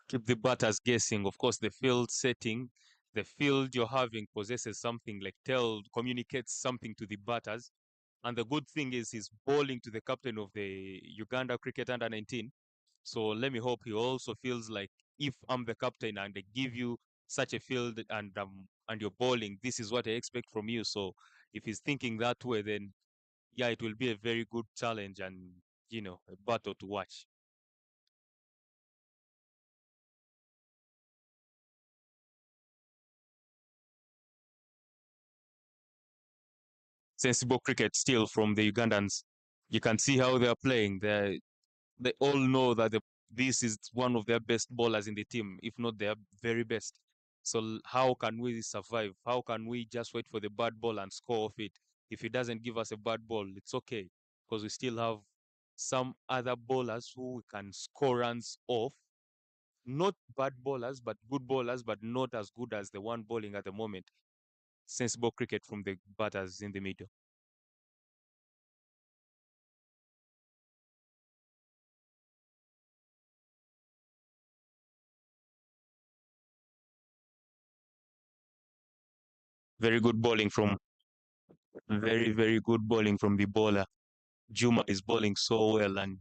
Keep the batters guessing. Of course, the field setting, the field you're having possesses something like communicates something to the batters. And the good thing is he's bowling to the captain of the Uganda Cricket Under 19. So let me hope he also feels like if I'm the captain and I give you such a field and you're bowling, this is what I expect from you. So if he's thinking that way, then yeah, it will be a very good challenge and a battle to watch. Sensible cricket still from the Ugandans. You can see how they are playing. They all know that this is one of their best bowlers in the team, if not their very best. So how can we survive? How can we just wait for the bad ball and score off it? If he doesn't give us a bad ball, it's okay because we still have some other bowlers who we can score runs off. Not bad bowlers, but good bowlers, but not as good as the one bowling at the moment. Sensible cricket from the batters in the middle. Very good bowling from very, very good bowling from the bowler. Juma is bowling so well, and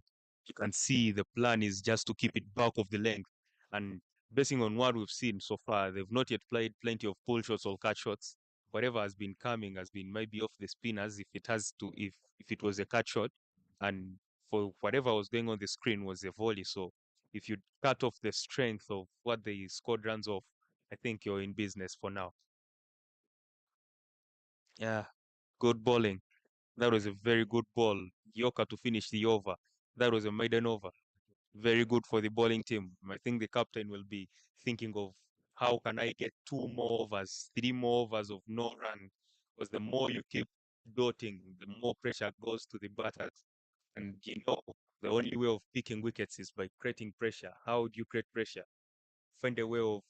you can see the plan is just to keep it back of the length. And basing on what we've seen so far, they've not yet played plenty of pull shots or cut shots. Whatever has been coming has been maybe off the spinners if it was a cut shot, and for whatever was going on the screen was a volley. So if you cut off the strength of what they scored runs off, I think you're in business for now. Yeah, good bowling. That was a very good ball. Yoka to finish the over. That was a maiden over. Very good for the bowling team. I think the captain will be thinking of how can I get two more overs, three more overs of no run. Because the more you keep dotting, the more pressure goes to the batters. And the only way of picking wickets is by creating pressure. How do you create pressure? Find a way of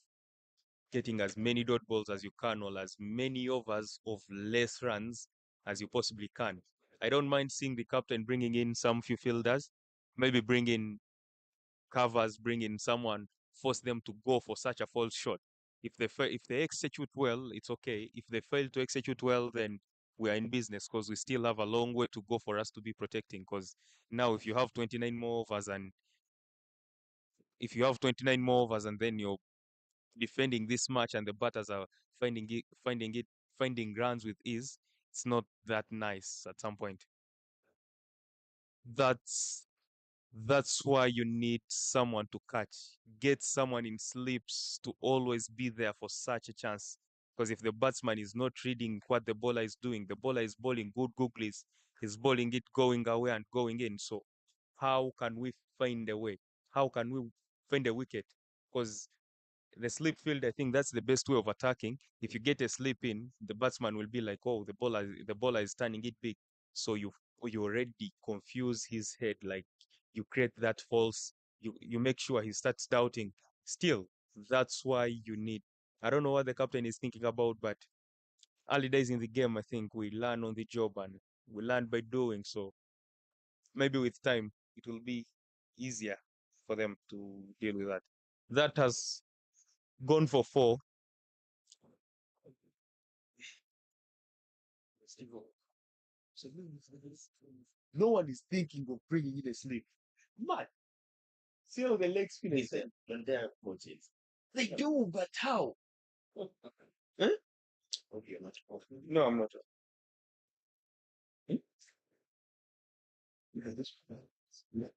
getting as many dot balls as you can or as many overs of less runs as you possibly can. I don't mind seeing the captain bringing in some few fielders, maybe bring in covers, bring in someone, force them to go for such a false shot. If they execute well, it's okay. If they fail to execute well, then we are in business because we still have a long way to go for us to be protecting. Because now, if you have 29 more overs and then you're defending this match and the batters are finding runs with ease, it's not that nice at some point. That's that's why you need someone to catch. Get someone in slips to always be there for such a chance. Because if the batsman is not reading what the bowler is doing, the bowler is bowling good googlies. He's bowling it going away and going in. So how can we find a way? How can we find a wicket? Because the slip field, I think that's the best way of attacking. If you get a slip in, the batsman will be like, oh, the bowler is turning it big. So you already confuse his head, like you create that false, you make sure he starts doubting. Still, that's why you need. I don't know what the captain is thinking about, but early days in the game, I think we learn on the job and we learn by doing. So maybe with time, it will be easier for them to deal with that. That has gone for four. No one is thinking of bringing in a sleep. Mad. See how the leg spinners say, and their coaches. They do, but how? Huh? Okay, you're not. No, I'm not. Hmm? Yeah, this. Yeah.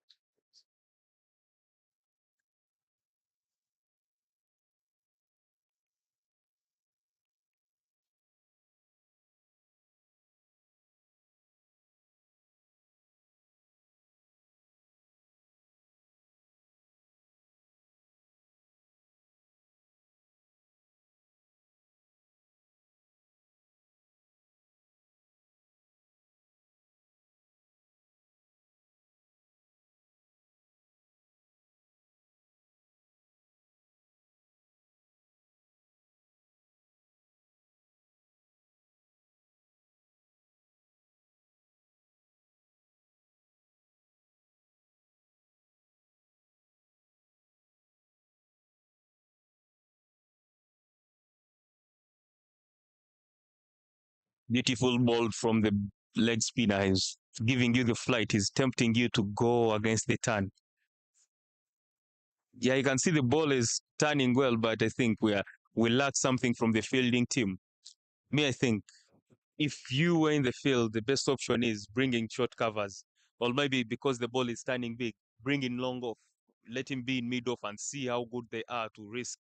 Beautiful ball from the leg spinner is giving you the flight, is tempting you to go against the turn. Yeah, you can see the ball is turning well, but I think we lack something from the fielding team. Me, I think if you were in the field, the best option is bringing short covers, or maybe because the ball is standing big, bring in long off, let him be in mid off and see how good they are to risk.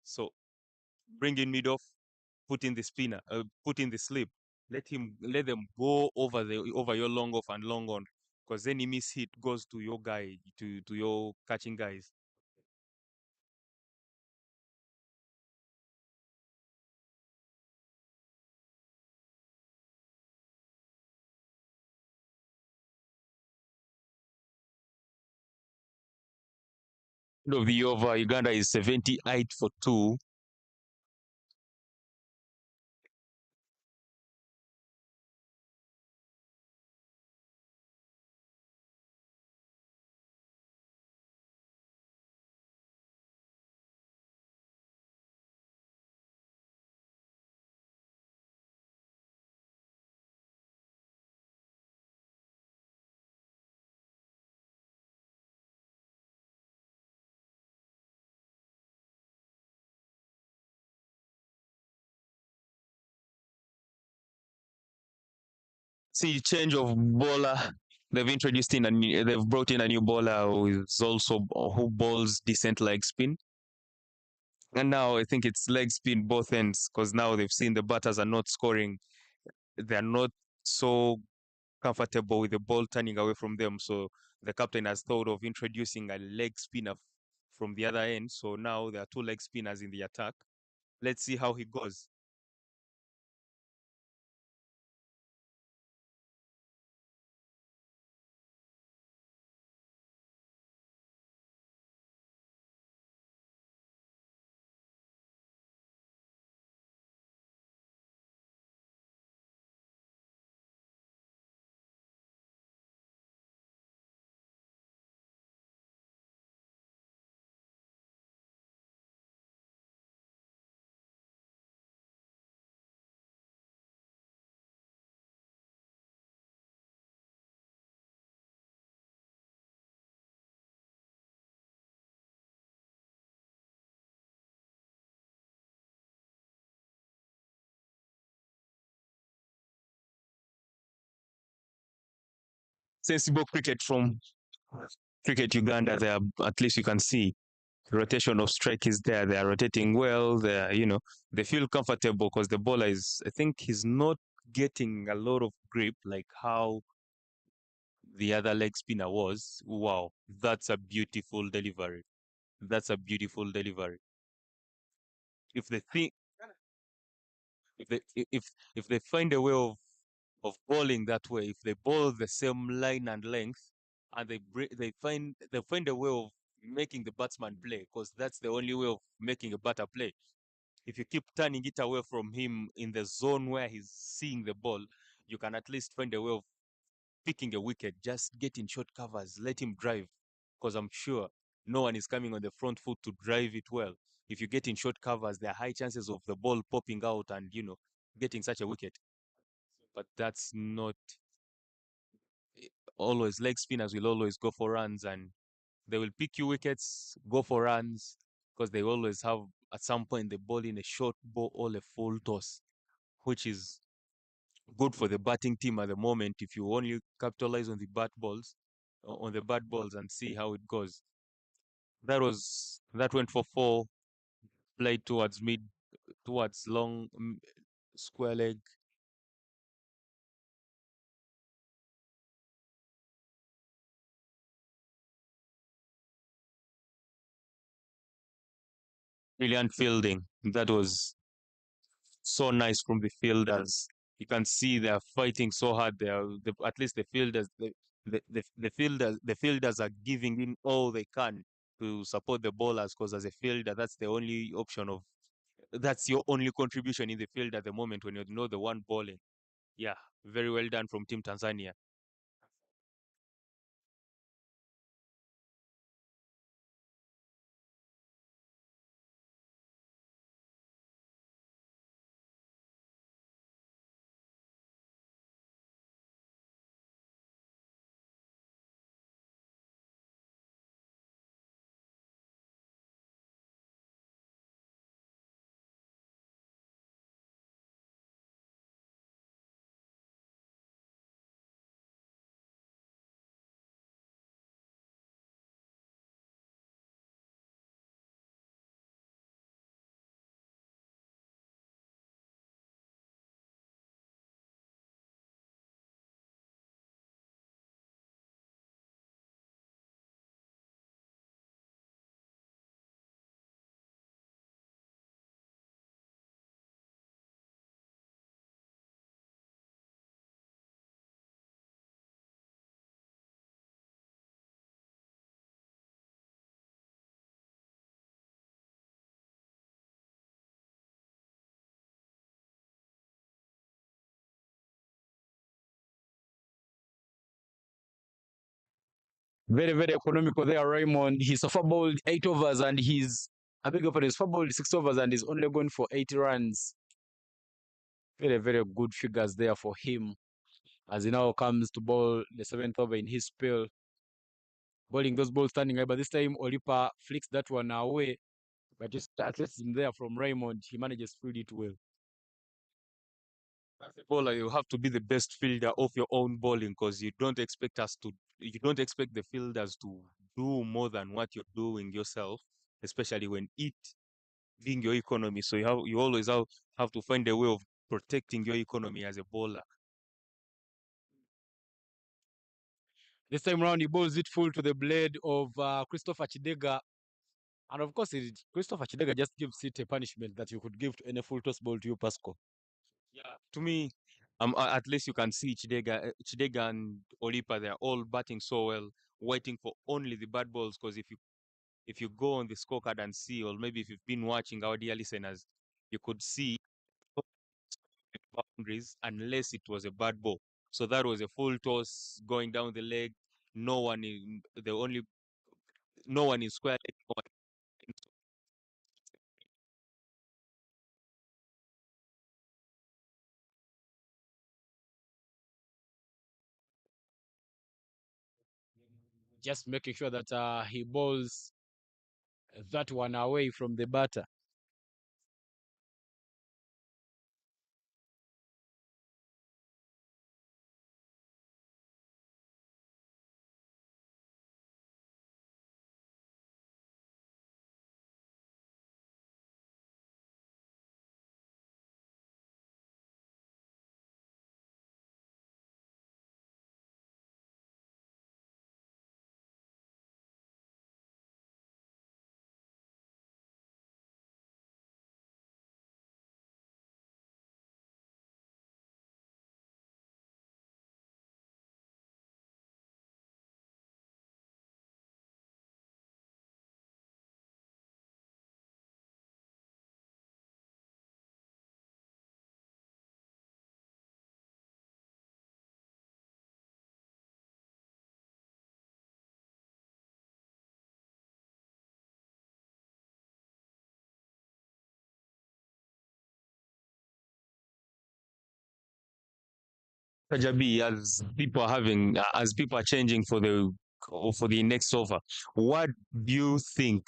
So bring in mid off, put in the spinner, put in the slip, let them go over your long off and long on, because any miss hit goes to your guy, to your catching guys. End of the over, Uganda is 78 for 2. See, change of bowler. They've introduced in they've brought in a new bowler who is also who bowls decent leg spin. And now I think it's leg spin both ends, because now they've seen the batters are not scoring. They're not so comfortable with the ball turning away from them. So the captain has thought of introducing a leg spinner from the other end. So now there are two leg spinners in the attack. Let's see how he goes. Sensible cricket from Cricket Uganda. There, at least you can see rotation of strike is there. They are rotating well. They feel comfortable because the bowler is, I think he's not getting a lot of grip like how the other leg spinner was. Wow, that's a beautiful delivery. That's a beautiful delivery. If they think if they if they find a way of bowling that way, if they bowl the same line and length, and they find a way of making the batsman play, because that's the only way of making a batter play. If you keep turning it away from him in the zone where he's seeing the ball, you can at least find a way of picking a wicket. Just get in short covers, let him drive, because I'm sure no one is coming on the front foot to drive it well. If you get in short covers, there are high chances of the ball popping out and getting such a wicket. But that's not always. Leg spinners will always go for runs, and they will pick you wickets, go for runs, because they always have at some point the ball in a short ball or a full toss, which is good for the batting team at the moment. If you only capitalize on the bad balls and see how it goes. That went for 4, played towards mid, towards long, square leg. Brilliant fielding. That was so nice from the fielders. You can see they are fighting so hard. At least the fielders, the fielders are giving in all they can to support the bowlers, because as a fielder, that's your only contribution in the field at the moment when you know the one bowling. Yeah, very well done from Team Tanzania. Very, very economical there, Raymond. He's so far bowled 8 overs and I beg your pardon, he's far bowled 6 overs and he's only going for 80 runs. Very, very good figures there for him as he now comes to bowl the seventh over in his spell. Bowling those balls standing high, but this time Olipa flicks that one away. But just at least in there from Raymond, he manages to field it well. As a bowler, you have to be the best fielder of your own bowling because you don't expect the fielders to do more than what you're doing yourself, especially when it being your economy. So you always have to find a way of protecting your economy as a bowler. This time round, he bowls it full to the blade of Christopher Chidega. And of course, Christopher Chidega just gives it a punishment that you could give to any full toss ball to you, Pascal. Yeah, to me, at least you can see Chidega and Olipa. They're all batting so well, waiting for only the bad balls. Because if you go on the scorecard and see, or maybe if you've been watching our dear listeners, you could see boundaries unless it was a bad ball. So that was a full toss going down the leg. No one in the only no one in square leg. No one Just making sure that he bowls that one away from the batter. Kajabi, as people are changing for the next over, what do you think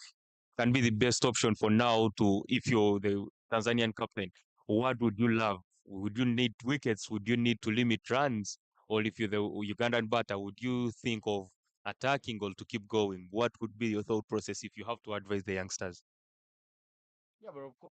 can be the best option for now to if you're the Tanzanian captain? What would you love? Would you need wickets? Would you need to limit runs? Or if you're the Ugandan batter, would you think of attacking or to keep going? What would be your thought process if you have to advise the youngsters? Yeah, but of course.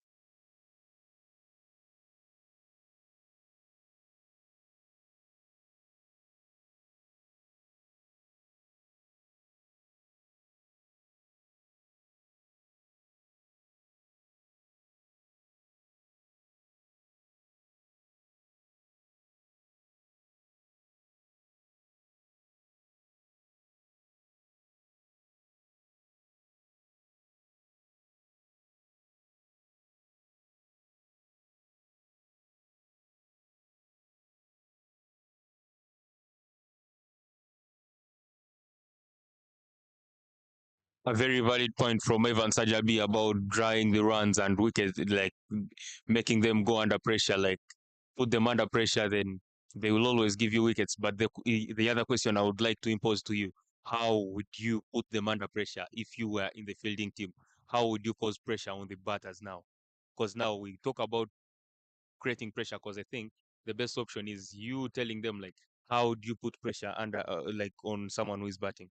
A very valid point from Evan Sajabi about drying the runs and wickets, like making them go under pressure. Like put them under pressure, then they will always give you wickets. But the other question I would like to impose to you: how would you put them under pressure if you were in the fielding team? How would you cause pressure on the batters now? Because now we talk about creating pressure. Because I think the best option is you telling them like how do you put pressure under like on someone who is batting.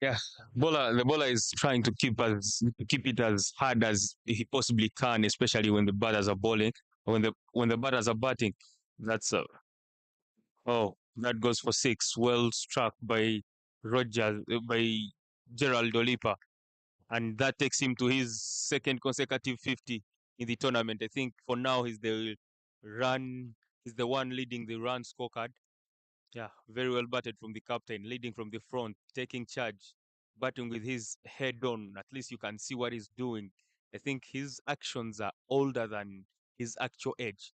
Yeah, the bowler is trying to keep it as hard as he possibly can, especially when the batters are bowling. When the batters are batting, that's that goes for six. Well struck by by Gerald Olipa, and that takes him to his second consecutive 50 in the tournament. I think for now run he's the one leading the run scorecard. Yeah, very well batted from the captain, leading from the front, taking charge, batting with his head on. At least you can see what he's doing. I think his actions are older than his actual age.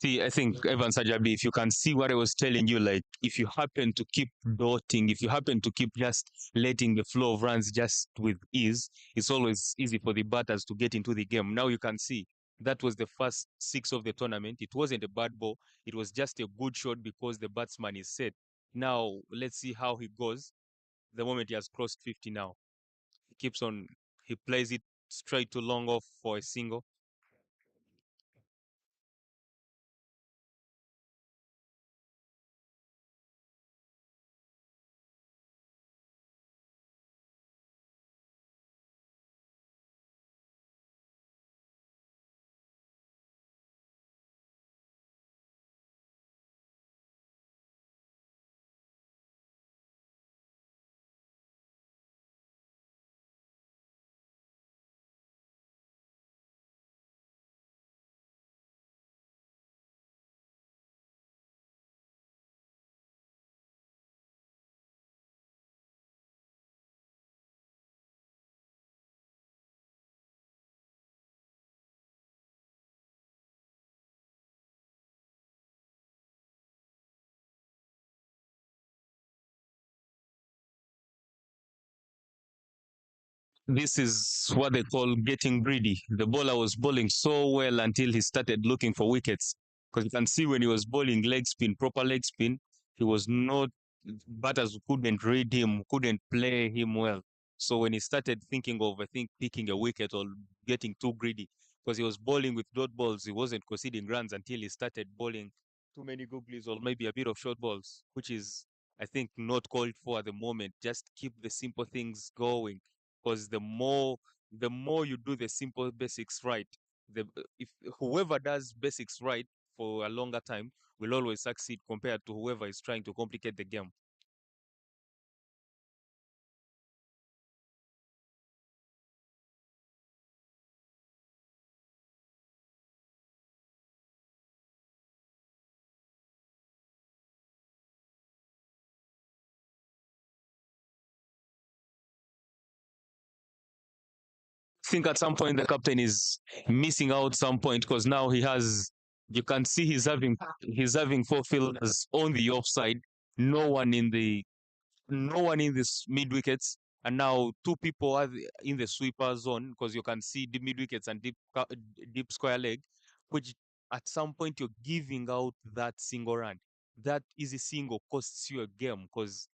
See, I think Evan Sajabi, if you can see what I was telling you, like if you happen to keep dotting, if you happen to keep just letting the flow of runs just with ease, it's always easy for the batters to get into the game. Now you can see that was the first six of the tournament. It wasn't a bad ball. It was just a good shot because the batsman is set. Now let's see how he goes. The moment he has crossed 50 now, he keeps on, he plays it straight to long off for a single. This is what they call getting greedy. The bowler was bowling so well until he started looking for wickets. Because you can see when he was bowling leg spin, proper leg spin, he was not, batters couldn't read him, couldn't play him well. So when he started thinking of, I think, picking a wicket or getting too greedy, because he was bowling with dot balls, he wasn't conceding runs until he started bowling too many googlies or maybe a bit of short balls, which is, I think, not called for at the moment. Just keep the simple things going because the more you do the simple basics right, the if whoever does basics right for a longer time will always succeed compared to whoever is trying to complicate the game. I think at some point the captain is missing out some point because now he has, you can see he's having four fielders on the offside, no one in the no one in this mid wickets, and now two people are in the sweeper zone because you can see the mid wickets and deep square leg, which at some point you're giving out that single run. That easy single costs you a game because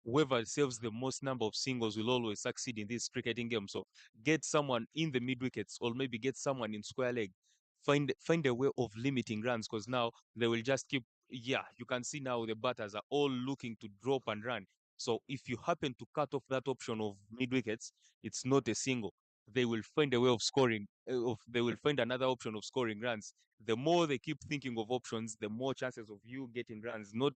whoever saves the most number of singles will always succeed in this cricketing game. So get someone in the mid wickets or maybe get someone in square leg. Find a way of limiting runs because now they will just keep. Yeah, you can see now the batters are all looking to drop and run. So if you happen to cut off that option of mid wickets, it's not a single. They will find a way of scoring. They will find another option of scoring runs. The more they keep thinking of options, the more chances of you getting runs. Not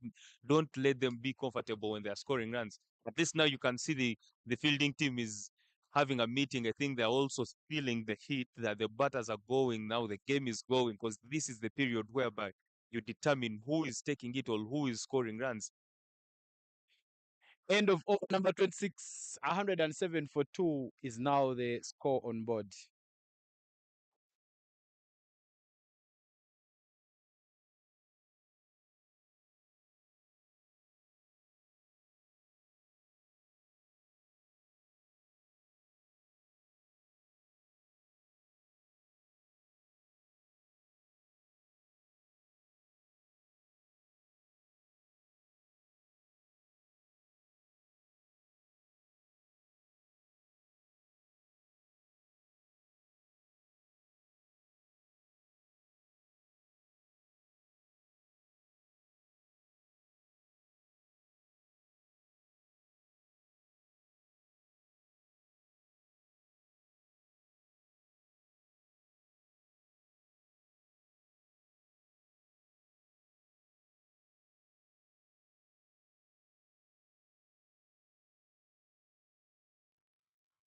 don't let them be comfortable when they are scoring runs. At least now you can see the fielding team is having a meeting. I think they're also feeling the heat that the batters are going now. The game is going because this is the period whereby you determine who is taking it or who is scoring runs. End of over number 26, 107 for two is now the score on board.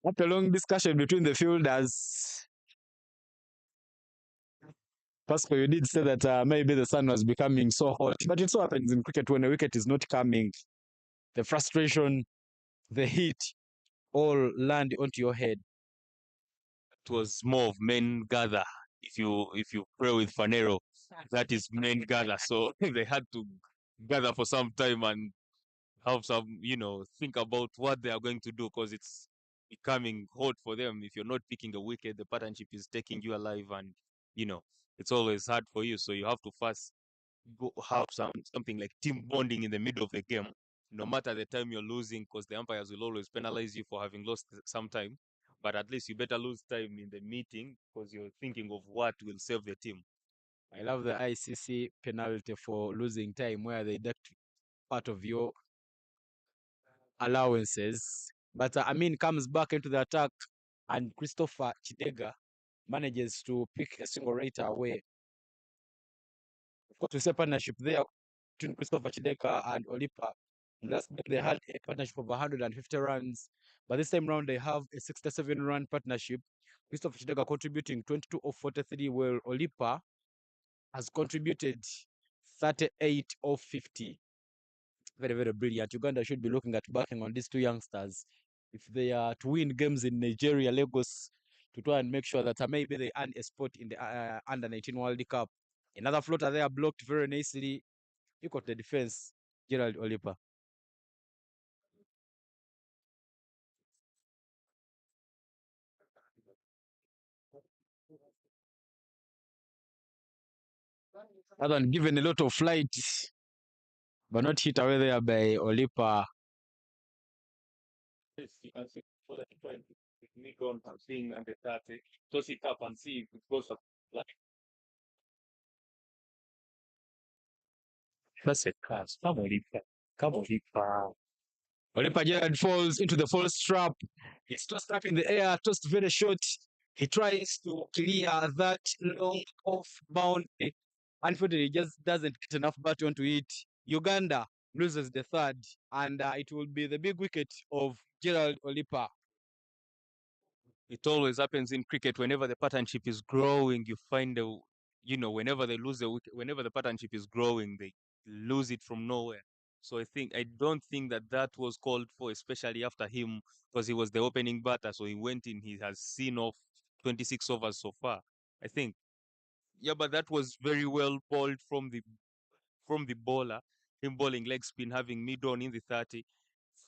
After a long discussion between the fielders, Pascal, you did say that maybe the sun was becoming so hot, but it so happens in cricket when a wicket is not coming, the frustration, the heat, all land onto your head. It was more of men gather. If you pray with Fanero, that is men gather. So they had to gather for some time and have some, think about what they are going to do because it's becoming hot for them. If you're not picking a wicket, the partnership is taking you alive, and you know it's always hard for you. So you have to first go have something like team bonding in the middle of the game, no matter the time you're losing, because the umpires will always penalize you for having lost some time. But at least you better lose time in the meeting because you're thinking of what will save the team. I love the ICC penalty for losing time where they deduct part of your allowances. But Amin comes back into the attack and Christopher Chidega manages to pick a single rater away. Of course, we see a partnership there between Christopher Chideka and Olipa. Last game they had a partnership of 150 runs, but this time round they have a 67-run partnership. Christopher Chideka contributing 22 of 43, while Olipa has contributed 38 of 50. Very, very brilliant. Uganda should be looking at backing on these two youngsters if they are to win games in Nigeria, Lagos, to try and make sure that maybe they earn a spot in the Under 19 World Cup. Another floater there blocked very nicely. You got the defense, Gerald Olipa. That one given a lot of flight, but not hit away there by Olipa. Yes, you can see for the trend. Nick on seeing under 30, toss it up and see if it goes up. Like, That's it. Come on, Olipa. Olipa Gerald falls into the false trap. It's tossed up in the air, tossed very short. He tries to clear that long off boundary. Unfortunately, he just doesn't get enough bat onto it. Uganda loses the third, and it will be the big wicket of Gerald Olipa. it always happens in cricket whenever the partnership is growing. You find whenever they lose the wicket, whenever the partnership is growing, they lose it from nowhere. So I don't think that was called for, especially after him, because he was the opening batter. So he went in. He has seen off 26 overs so far. I think. Yeah, but that was very well bowled from the bowler, him bowling leg spin, having mid on in the 30,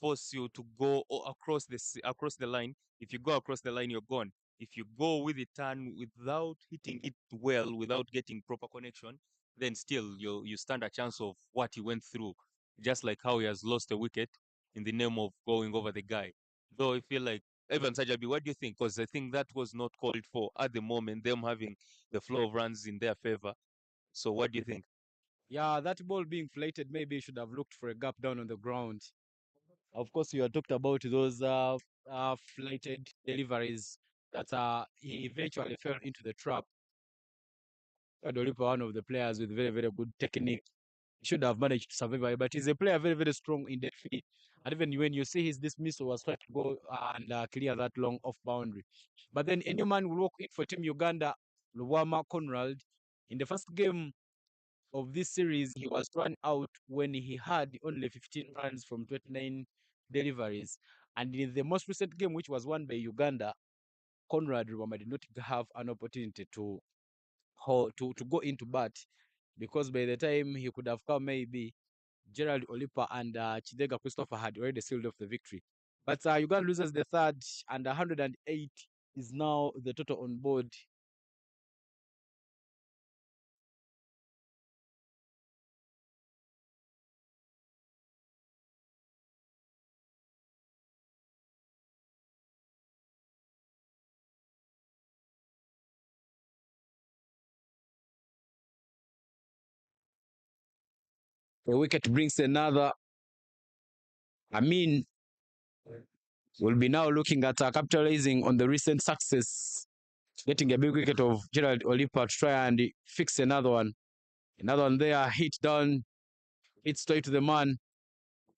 force you to go across the line. If you go across the line, you're gone. If you go with the turn without hitting it well, without getting proper connection, then still you stand a chance of what he went through, just like how he has lost a wicket in the name of going over the guy. Though I feel like Evan Sajabi, what do you think? Because I think that was not called for at the moment, them having the flow of runs in their favor. So what do you think? Yeah, that ball being flighted, maybe he should have looked for a gap down on the ground. Of course, you had talked about those flighted deliveries that he eventually fell into the trap. Dolipa, one of the players with very, very good technique, should have managed to survive, but he's a player very, very strong in the field. And even when you see his dismissal was trying to go and clear that long off boundary. But then a new man will walk in for Team Uganda, Luwama Conrad. In the first game of this series, he was run out when he had only 15 runs from 29 deliveries. And in the most recent game, which was won by Uganda, Conrad Luwama did not have an opportunity to go into bat because by the time he could have come, maybe Gerald Olipa and Chidega Christopher had already sealed off the victory. But Uganda loses the third, and 108 is now the total on board. The wicket brings another. I mean, we'll be now looking at capitalizing on the recent success, getting a big wicket of Gerald Olipa to try and fix another one. Another one there, hit down, hit straight to the man,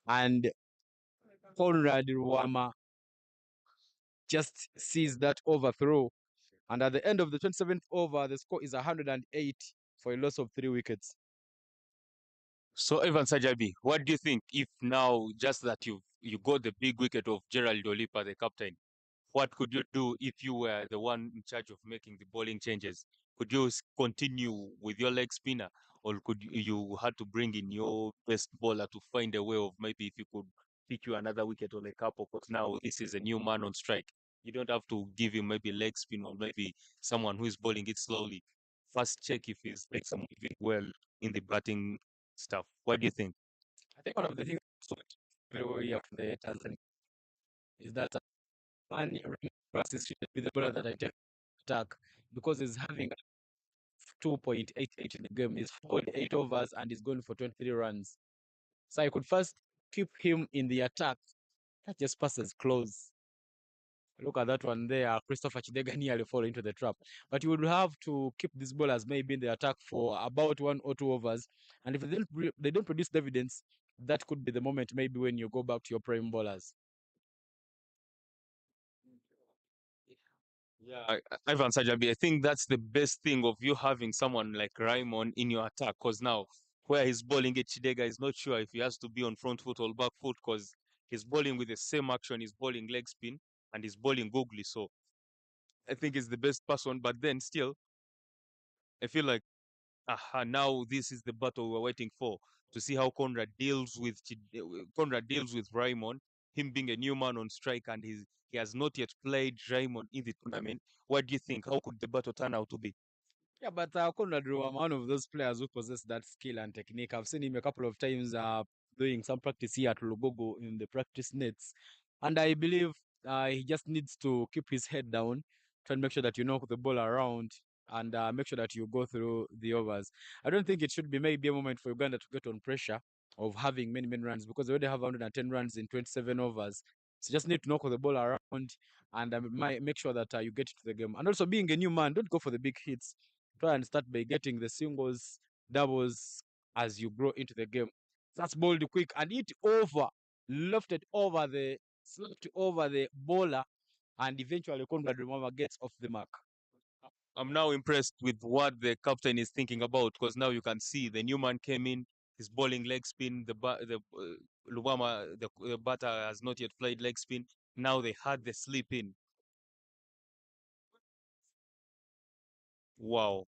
and Conrad Ruama just sees that overthrow. And at the end of the 27th over, the score is 108 for a loss of 3 wickets. So Evan Sajabi, what do you think if now just that you got the big wicket of Gerald Olipa, the captain, what could you do if you were the one in charge of making the bowling changes? Could you continue with your leg spinner, or could you had to bring in your best bowler to find a way of maybe if you could pick you another wicket or a couple? Because now this is a new man on strike. You don't have to give him maybe leg spin or maybe someone who is bowling it slowly. First check if he's like moving well in the batting stuff. What do you think? I think one of the things very worry of the Tanzania is that man versus with the bowler that I take attack because he's having 2.88 in the game. He's 48 overs and he's going for 23 runs. So I could first keep him in the attack. That just passes close. Look at that one there. Christopher Chidega nearly fall into the trap. But you would have to keep these bowlers maybe in the attack for about 1 or 2 overs. And if they don't produce dividends, that could be the moment maybe when you go back to your prime bowlers. Yeah, Ivan Sajabi, I think that's the best thing of you having someone like Raymond in your attack because now where he's bowling at Chidega is not sure if he has to be on front foot or back foot because he's bowling with the same action, he's bowling leg spin and he's bowling googly. So I think he's the best person, but then still, I feel like now this is the battle we're waiting for to see how Conrad deals with Raymond, him being a new man on strike and he has not yet played Raymond in the tournament. What do you think? How could the battle turn out to be? Yeah, but Conrad Rowe, one of those players who possess that skill and technique. I've seen him a couple of times doing some practice here at Lugogo in the practice nets. And I believe he just needs to keep his head down, try and make sure that you knock the ball around and make sure that you go through the overs. I don't think it should be maybe a moment for Uganda to get on pressure of having many, many runs because they already have 110 runs in 27 overs. So just need to knock the ball around and make sure that you get to the game. And also being a new man, don't go for the big hits. Try and start by getting the singles, doubles as you grow into the game. That's bowled quick and it over, lofted over the, slapped over the bowler, and eventually Conrad Remama gets off the mark. I'm now impressed with what the captain is thinking about because now you can see the new man came in, he's bowling leg spin. Lubama, the batter has not yet played leg spin. Now they had the slip in. Wow,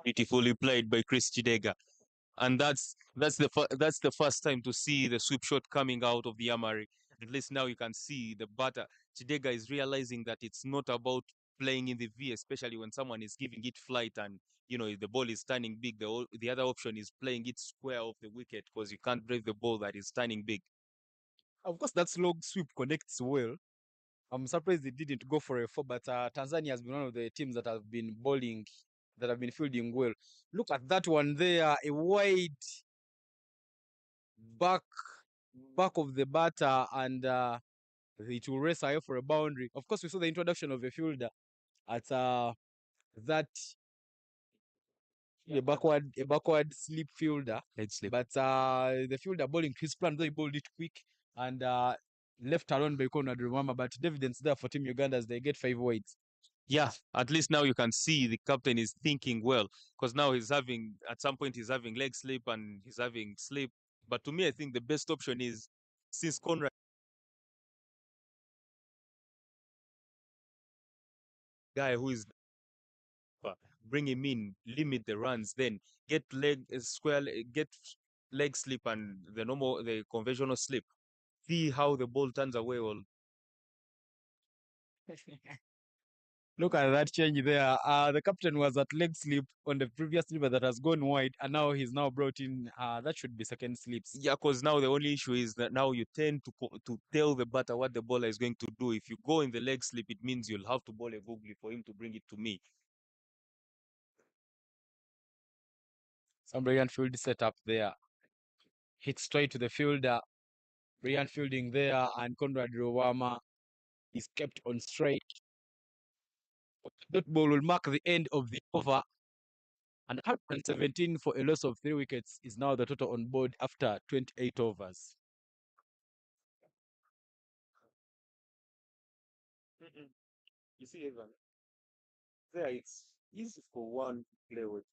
beautifully played by Chris Chidega. And that's the first time to see the sweep shot coming out of the Amari. At least now you can see the batter. Chidega is realizing that it's not about playing in the V, especially when someone is giving it flight and the ball is turning big. The other option is playing it square of the wicket because you can't drive the ball that is turning big. Of course, that slow sweep connects well. I'm surprised they didn't go for a four, but Tanzania has been one of the teams that have been bowling, that have been fielding well. Look at that one there, a wide back of the batter, and it will race away for a boundary. Of course, we saw the introduction of a fielder at that a backward slip fielder. Let's slip. But the fielder bowling to his plan, though he bowled it quick and left alone by Conrad Rumama. But dividends there for Team Uganda as they get 5 wides. Yeah, at least now you can see the captain is thinking well because now at some point he's having leg slip and he's having slip. But to me, I think the best option is since Conrad guy who is bring him in, limit the runs, then get get leg slip and the conventional slip. See how the ball turns away. Well, Look at that change there. The captain was at leg slip on the previous slipper that has gone wide, and now he's now brought in. That should be second slips. yeah, because now the only issue is that now you tend to tell the batter what the bowler is going to do. If you go in the leg slip, it means you'll have to bowl a googly for him to bring it to me. Some brilliant field setup there. Hit straight to the fielder. Brilliant fielding there, and Conrad Rowama is kept on straight. That ball will mark the end of the over. And 117 for a loss of 3 wickets is now the total on board after 28 overs. You see, Evan, there it's easy for one to play with.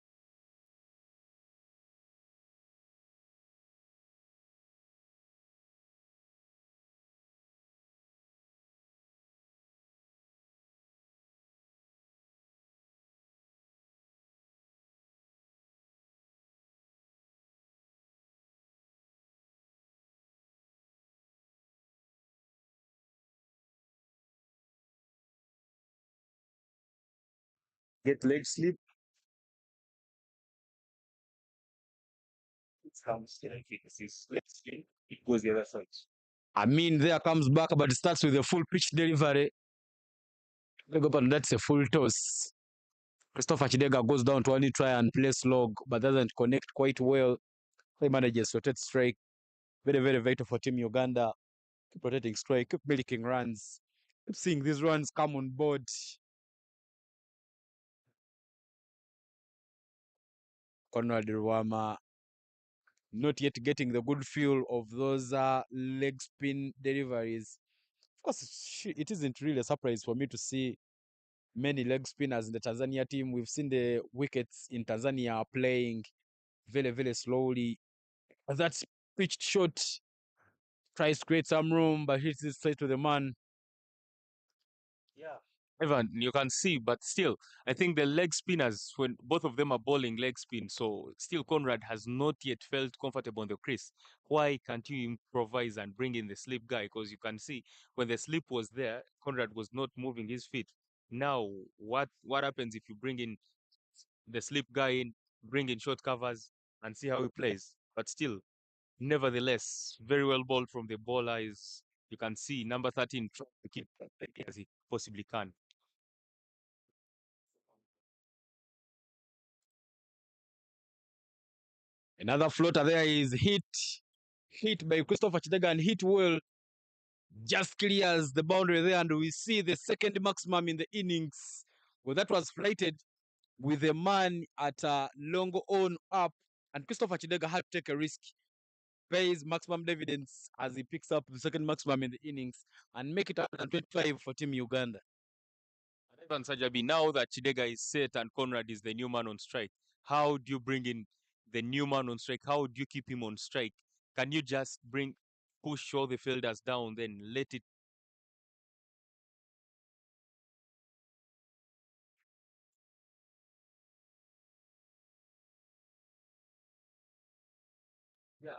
Get leg sleep. It comes like it is leg sleep. It goes the other side. I mean, there comes back, but it starts with a full pitch delivery. Leg up, and that's a full toss. Christopher Chidega goes down to only try and place log, but doesn't connect quite well. He manages to rotate strike. Very, very vital for Team Uganda. Keep rotating strike, keep milking runs. Keep seeing these runs come on board. Conrad Ruama not yet getting the good feel of those leg spin deliveries. Of course, it isn't really a surprise for me to see many leg spinners in the Tanzania team. We've seen the wickets in Tanzania playing very, very slowly. That pitched shot tries to create some room, but hits it straight to the man. Yeah. Evan, you can see, but still, I think the leg spinners, when both of them are bowling leg spin, so still Conrad has not yet felt comfortable on the crease. Why can't you improvise and bring in the slip guy? Because you can see when the slip was there, Conrad was not moving his feet. Now, what happens if you bring in the slip guy in, bring in short covers, and see how he plays? But still, nevertheless, very well bowled from the bowler. Is you can see number 13 trying to keep as he possibly can. Another floater there is hit by Christopher Chidega and hit well. Just clears the boundary there, and we see the second maximum in the innings. Well, that was flighted with a man at a long on up, and Christopher Chidega had to take a risk, pays maximum dividends as he picks up the second maximum in the innings and make it 125 for Team Uganda. Ivan Sajabi, now that Chidega is set and Conrad is the new man on strike, how do you bring in the new man on strike? How do you keep him on strike? Can you just push all the fielders down, then let it? Yeah,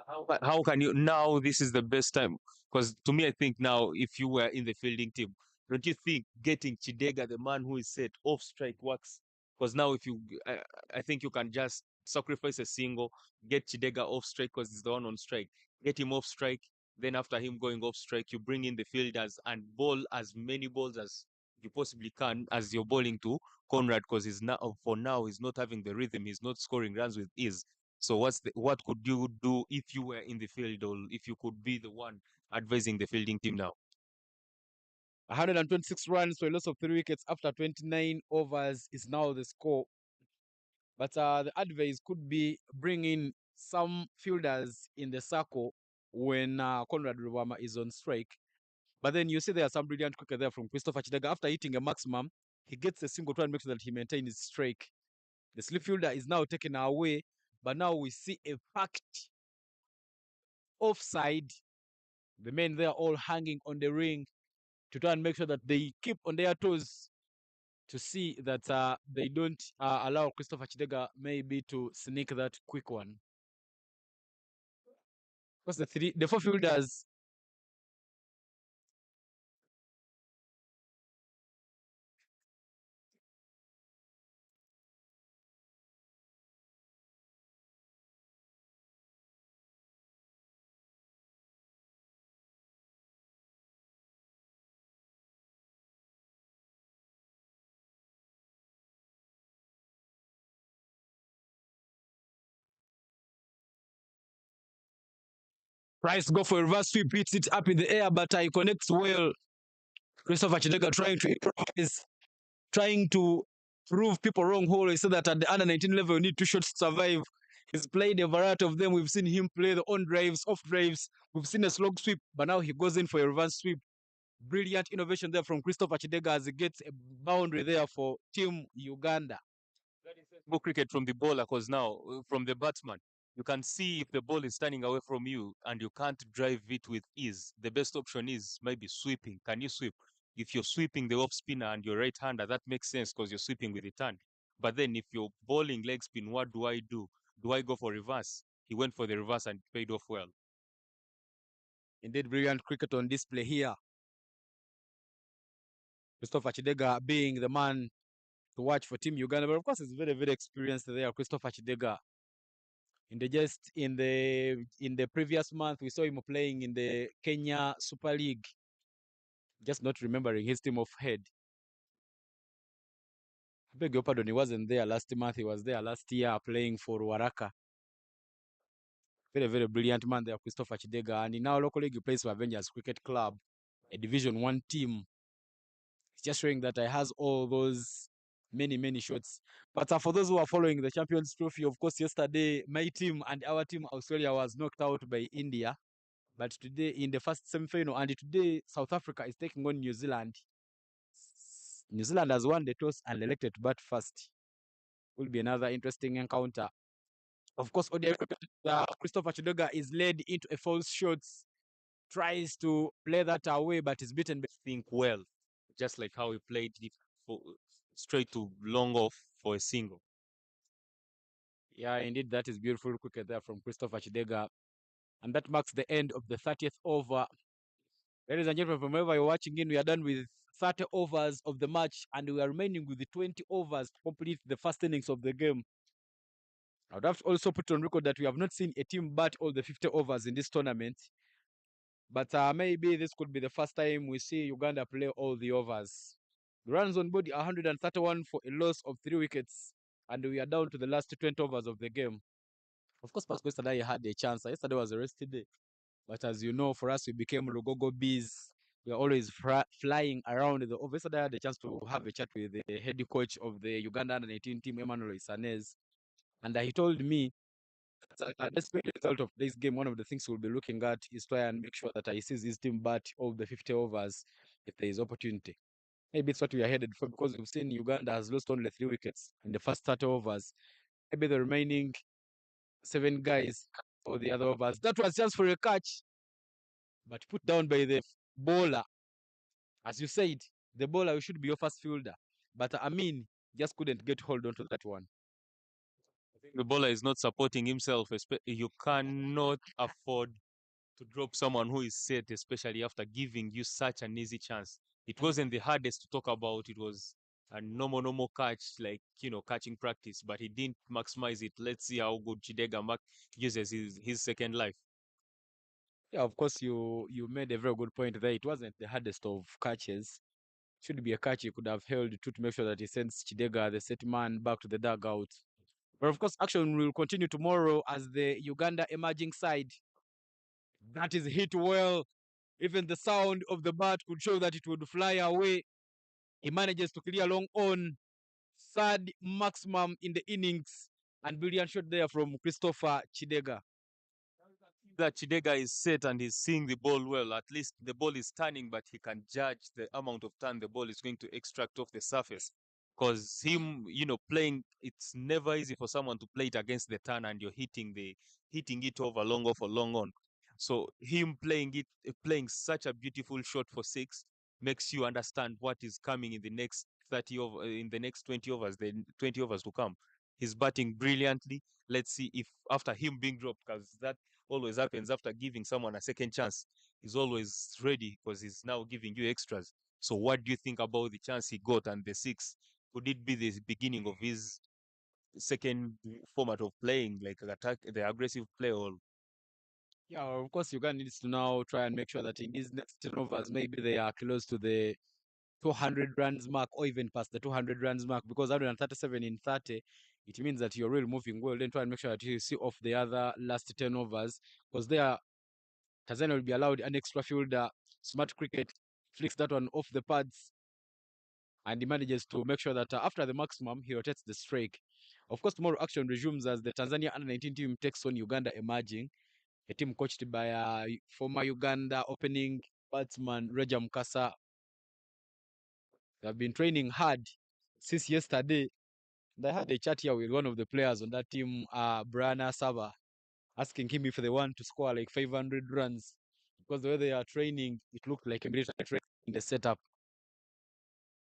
how can you now? This is the best time because to me, I think now if you were in the fielding team, don't you think getting Chidega, the man who is set off strike, works? Because now if you, I think you can just sacrifice a single, get Chidega off strike because he's the one on strike, get him off strike. Then after him going off strike, you bring in the fielders and bowl as many balls as you possibly can as you're bowling to Conrad because he's now for now he's not having the rhythm, he's not scoring runs with ease. So what could you do if you were in the field or if you could be the one advising the fielding team now? 126 runs for a loss of 3 wickets after 29 overs is now the score. But the advice could be bringing some fielders in the circle when Conrad Rwama is on strike. But then you see there are some brilliant cricket there from Christopher Chidega. After hitting a maximum, he gets a single try and makes sure that he maintains his strike. The slip fielder is now taken away, but now we see a packed offside. The men there all hanging on the ring to try and make sure that they keep on their toes to see that they don't allow Christopher Chidega maybe to sneak that quick one. Because the four fielders, Price go for a reverse sweep, hits it up in the air, but he connects well. Christopher Chidega trying to improvise, trying to prove people wrong. Who he said that at the under 19 level, you need 2 shots to survive. He's played a variety of them. We've seen him play the on drives, off drives. We've seen a slog sweep, but now he goes in for a reverse sweep. Brilliant innovation there from Christopher Chidega as he gets a boundary there for Team Uganda. That is sensible cricket from the bowler, because now from the batsman, you can see if the ball is standing away from you and you can't drive it with ease. The best option is maybe sweeping. Can you sweep? If you're sweeping the off spinner and you're right hander, that makes sense because you're sweeping with the turn. But then if you're bowling leg spin, what do I do? Do I go for reverse? He went for the reverse and paid off well. Indeed, brilliant cricket on display here. Christopher Chidega being the man to watch for Team Uganda, but of course, he's very, very experienced there. Christopher Chidega. In the previous month, we saw him playing in the Kenya Super League. Just not remembering his team of head. I beg your pardon, he wasn't there last month. He was there last year playing for Waraka. Very, very brilliant man there, Christopher Chidega. And in our local league, he plays for Avengers Cricket Club, a Division 1 team. It's just showing that I has all those many, many shots. But for those who are following the Champions Trophy, of course, yesterday, my team and our team, Australia, was knocked out by India. But today, in the first semi-final, and today, South Africa is taking on New Zealand. New Zealand has won the toss and elected to bat first. Will be another interesting encounter. Of course, Christopher Chidega is led into a false shot, tries to play that away, but is beaten. Think well, just like how he played it for, straight to long off for a single. Yeah, indeed, that is beautiful cricket there from Christopher Chidega. And that marks the end of the 30th over. Ladies and gentlemen, from wherever you're watching in, we are done with 30 overs of the match, and we are remaining with the 20 overs to complete the first innings of the game. I would have to also put on record that we have not seen a team bat all the 50 overs in this tournament. But maybe this could be the first time we see Uganda play all the overs. The runs on board are 131 for a loss of 3 wickets, and we are down to the last 20 overs of the game. Of course, Pascal yesterday had a chance. Yesterday was a rest day. But as you know, for us, we became Lugogo bees. We are always flying around the office. Yesterday I had a chance to have a chat with the head coach of the Uganda under-19 team, Emmanuel Isanez. And he told me that despite the result of this game, one of the things we'll be looking at is try and make sure that he sees his team bat all the 50 overs if there is opportunity. Maybe it's what we are headed for, because we've seen Uganda has lost only 3 wickets in the first 30 overs. Maybe the remaining 7 guys or the other overs. That was just for a catch, but put down by the bowler. As you said, the bowler should be your first fielder. But Amin just couldn't get hold on to that one. The bowler is not supporting himself. You cannot afford to drop someone who is set, especially after giving you such an easy chance. It wasn't the hardest to talk about. It was a normal catch, like, catching practice, but he didn't maximize it. Let's see how good Chidega uses his second life. Yeah, of course, you made a very good point there. It wasn't the hardest of catches. Should be a catch he could have held to make sure that he sends Chidega, the set man, back to the dugout. But of course, action will continue tomorrow as the Uganda emerging side. That is hit well. Even the sound of the bat could show that it would fly away. He manages to clear long on. Third maximum in the innings. And brilliant shot there from Christopher Chidega. That Chidega is set and he's seeing the ball well. At least the ball is turning, but he can judge the amount of turn the ball is going to extract off the surface. Because him, playing, it's never easy for someone to play it against the turn and you're hitting it over long off or long on. So him playing such a beautiful shot for 6 makes you understand what is coming in the next 30 over, in the next 20 overs, the 20 overs to come. He's batting brilliantly. Let's see if after him being dropped, because that always happens after giving someone a second chance. He's always ready because he's now giving you extras. So what do you think about the chance he got and the 6? Could it be the beginning of his second format of playing, like attack, the aggressive play? Or Yeah, of course, Uganda needs to now try and make sure that in these next 10 overs, maybe they are close to the 200 runs mark or even past the 200 runs mark, because 137 in 30, it means that you're really moving well. Then try and make sure that you see off the other last 10 overs, because there, Tanzania will be allowed an extra fielder. Smart cricket flicks that one off the pads, and he manages to make sure that after the maximum, he rotates the strike. Of course, tomorrow action resumes as the Tanzania under-19 team takes on Uganda emerging, a team coached by former Uganda opening batsman Reja Mukasa. They have been training hard since yesterday. I had a chat here with one of the players on that team, Brianna Saba, asking him if they want to score like 500 runs. Because the way they are training, it looked like a military training in the setup.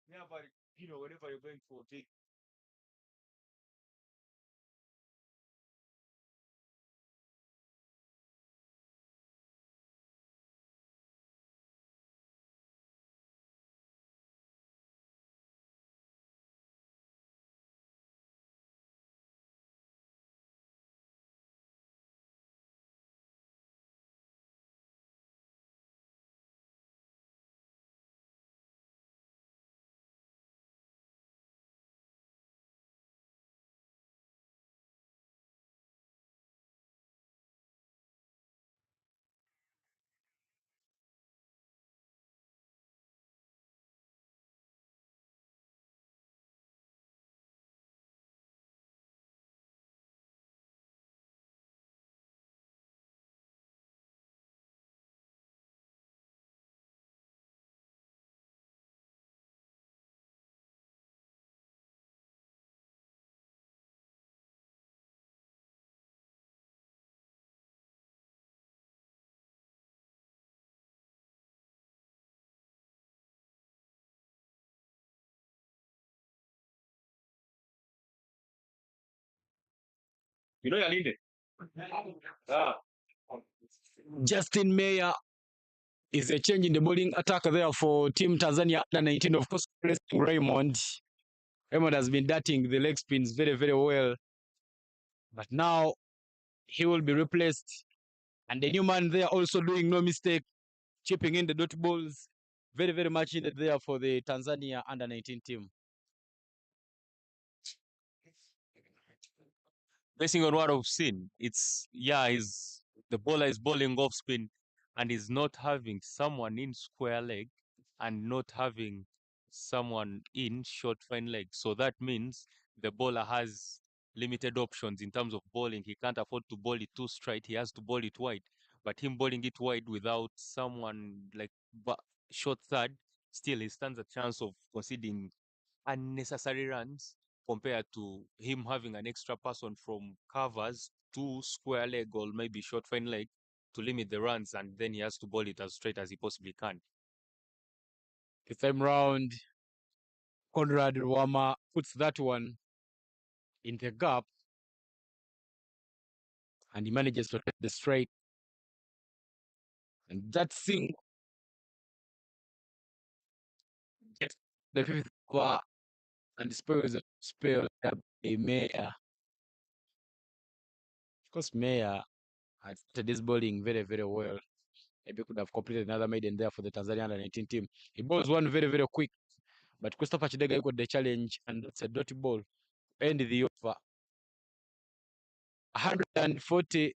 Yeah, but whenever you're going for big. Yalinde. Ah. Justin Mayer is a change in the bowling attack there for Team Tanzania under 19. Of course, Raymond. Raymond has been darting the leg spins very, very well. But now he will be replaced. And the new man there also doing no mistake, chipping in the dot balls. Very, very much needed there for the Tanzania under 19 team. Basing on what I've seen, is the bowler is bowling off spin and is not having someone in square leg and not having someone in short fine leg. So that means the bowler has limited options in terms of bowling. He can't afford to bowl it too straight. He has to bowl it wide. But him bowling it wide without someone like short third, still he stands a chance of conceding unnecessary runs compared to him having an extra person from covers to square leg or maybe short fine leg to limit the runs, and then he has to bowl it as straight as he possibly can. The time round, Conrad Rwama puts that one in the gap and he manages to hit the straight. And that thing gets the fifth over and spells a Mayer. Of course, Mayer had started this bowling very, very well. Maybe could have completed another maiden there for the Tanzania under 19 team. He bowls one very, very quick. But Christopher Chidega got the challenge and that's a dot ball. End the over. 140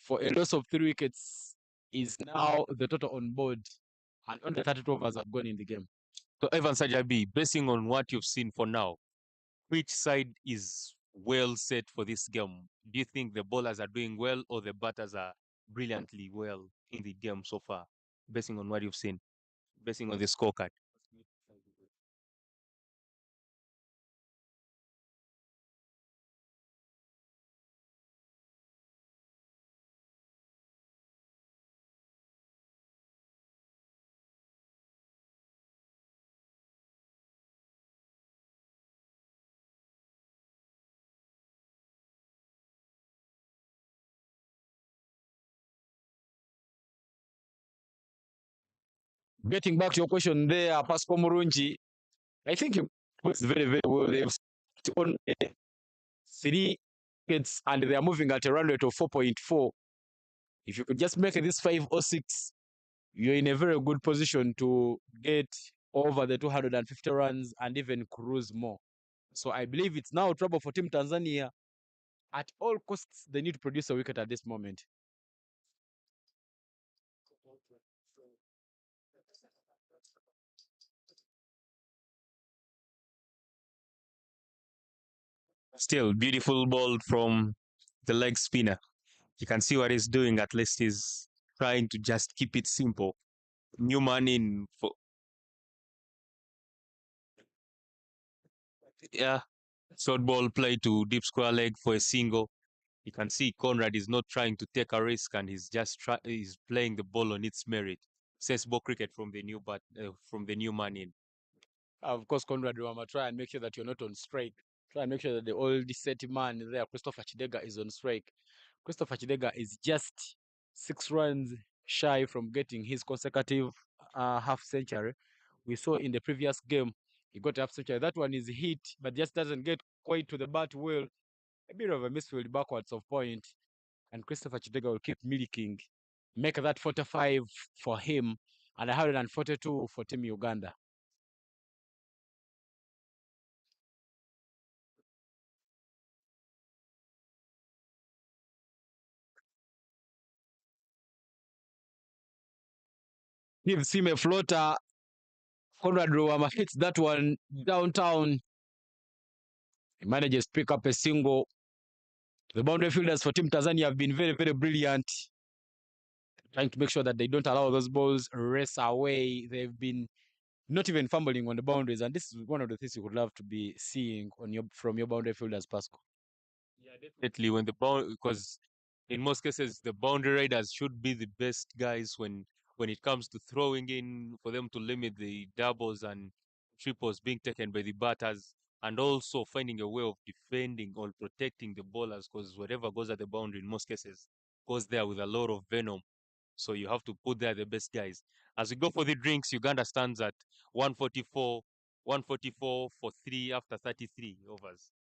for a loss of 3 wickets is now the total on board. And only 32 overs have gone in the game. So, Evan Sajabi, basing on what you've seen for now, which side is well set for this game? Do you think the bowlers are doing well or the batters are brilliantly well in the game so far, basing on what you've seen, basing on the scorecard? Getting back to your question there, Pascal Murunji, I think it was very, very well. They've on 3 wickets and they are moving at a run rate of 4.4. If you could just make this 5 or 6, you're in a very good position to get over the 250 runs and even cruise more. So I believe it's now trouble for Team Tanzania. At all costs, they need to produce a wicket at this moment. Still, beautiful ball from the leg spinner. You can see what he's doing. At least he's trying to just keep it simple. New man in for yeah. Short ball play to deep square leg for a single. You can see Conrad is not trying to take a risk and he's playing the ball on its merit. Sensible cricket from the from the new man in. Of course, Conrad Rama, try and make sure that you're not on strike. Try and make sure that the old set man there, Christopher Chidega, is on strike. Christopher Chidega is just 6 runs shy from getting his consecutive half century. We saw in the previous game, he got a half century. That one is hit, but just doesn't get quite to the bat well. A bit of a misfield backwards of point. And Christopher Chidega will keep milking, make that 45 for him and 142 for Team Uganda. Gives him a floater. Conrad Rowama hits that one downtown. He manages to pick up a single. The boundary fielders for Team Tanzania have been very, very brilliant, trying to make sure that they don't allow those balls race away. They've been not even fumbling on the boundaries, and this is one of the things you would love to be seeing on your from your boundary fielders, Pascal. Yeah, definitely. When the ball, because in most cases the boundary raiders should be the best guys when it comes to throwing in for them to limit the doubles and triples being taken by the batters, and also finding a way of defending or protecting the bowlers, because whatever goes at the boundary in most cases goes there with a lot of venom. So you have to put there the best guys. As we go for the drinks, Uganda stands at 144, 144 for 3 after 33 overs.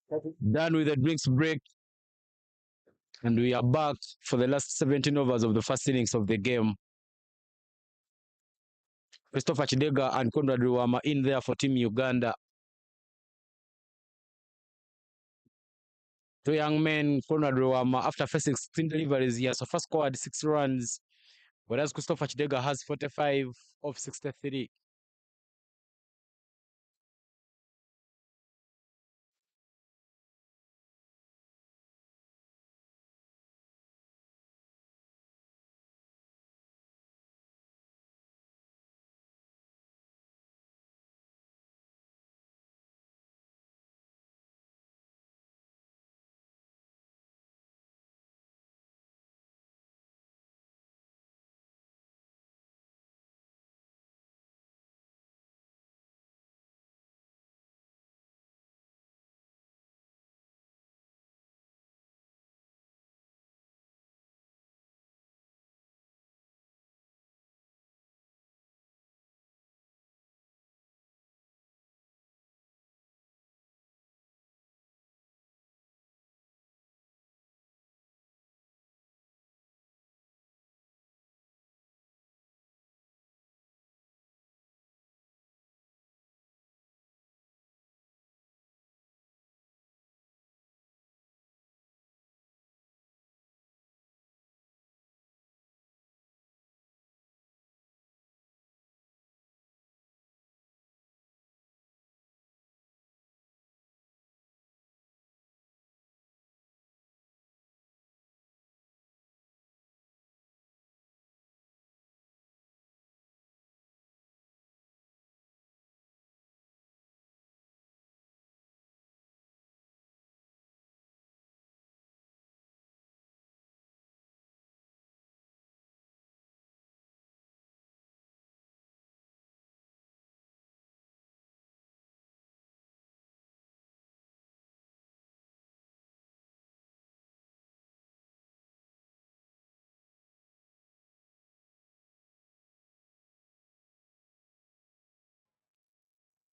Done with the drinks break, and we are back for the last 17 overs of the first innings of the game. Christopher Chidega and Conrad Ruwama in there for Team Uganda. Two young men, Conrad Ruwama, after facing 16 deliveries, he has so far scored 6 runs, whereas Christopher Chidega has 45 of 63.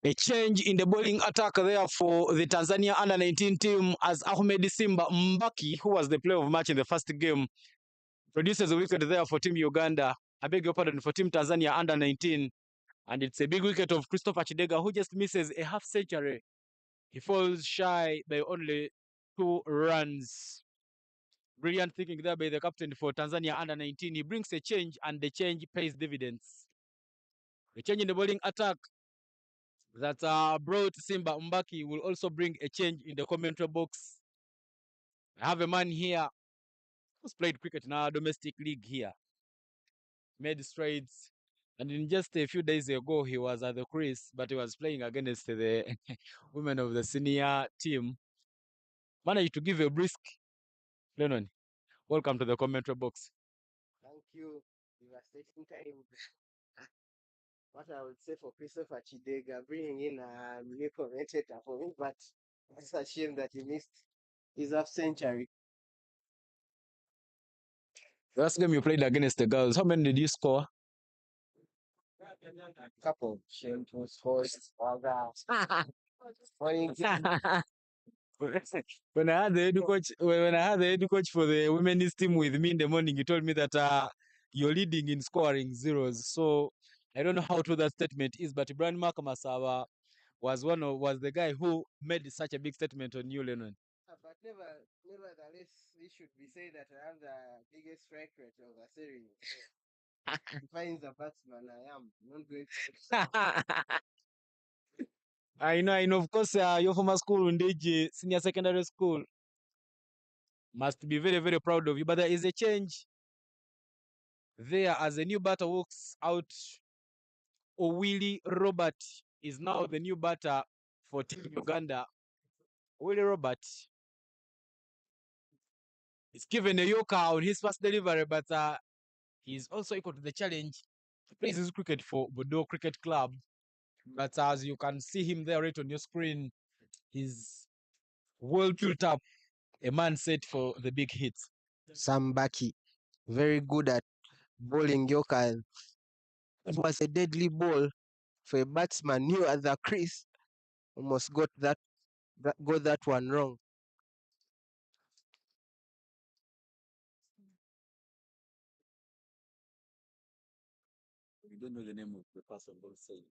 A change in the bowling attack there for the Tanzania under-19 team as Ahmed Simba Mbaki, who was the player of match in the first game, produces a wicket there for Team Uganda. I beg your pardon, for Team Tanzania under-19. And it's a big wicket of Christopher Chidega, who just misses a half century. He falls shy by only 2 runs. Brilliant thinking there by the captain for Tanzania under-19. He brings a change, and the change pays dividends. The change in the bowling attack that brought Simba Mbaki will also bring a change in the commentary box. I have a man here who's played cricket in our domestic league here, made strides, and in just a few days ago he was at the crease, but he was playing against the women of the senior team. Managed to give a brisk. Lennon, welcome to the commentary box. Thank you. Devastating time. What I would say for Christopher Chidega, bringing in a new commentator for me, but it's a shame that he missed his half century. The last game you played against the girls, how many did you score? Couple. Shame was forced. All that. Morning. When I had the head coach, when I had the head coach for the women's team with me in the morning, he told me that you're leading in scoring zeros. So I don't know how true that statement is, but Brian Makamasawa was the guy who made such a big statement on you, Lennon. But nevertheless, it should be said that I have the biggest strike rate of the series. Defines the batsman I am. Not going to. I know. Of course, your former school, Undeji Senior Secondary School, must be very, very proud of you. But there is a change there as a new batter walks out. Owili Robert is now the new batter for Team Uganda. Owili Robert is given a yoker on his first delivery, but he's also equal to the challenge. He plays his cricket for Bordeaux Cricket Club. But as you can see him there right on your screen, he's well built up, a man set for the big hits. Sam Baki, very good at bowling Yorker. It was a deadly ball for a batsman new at the crease. Almost got that got that one wrong. We don't know the name of the person who said it.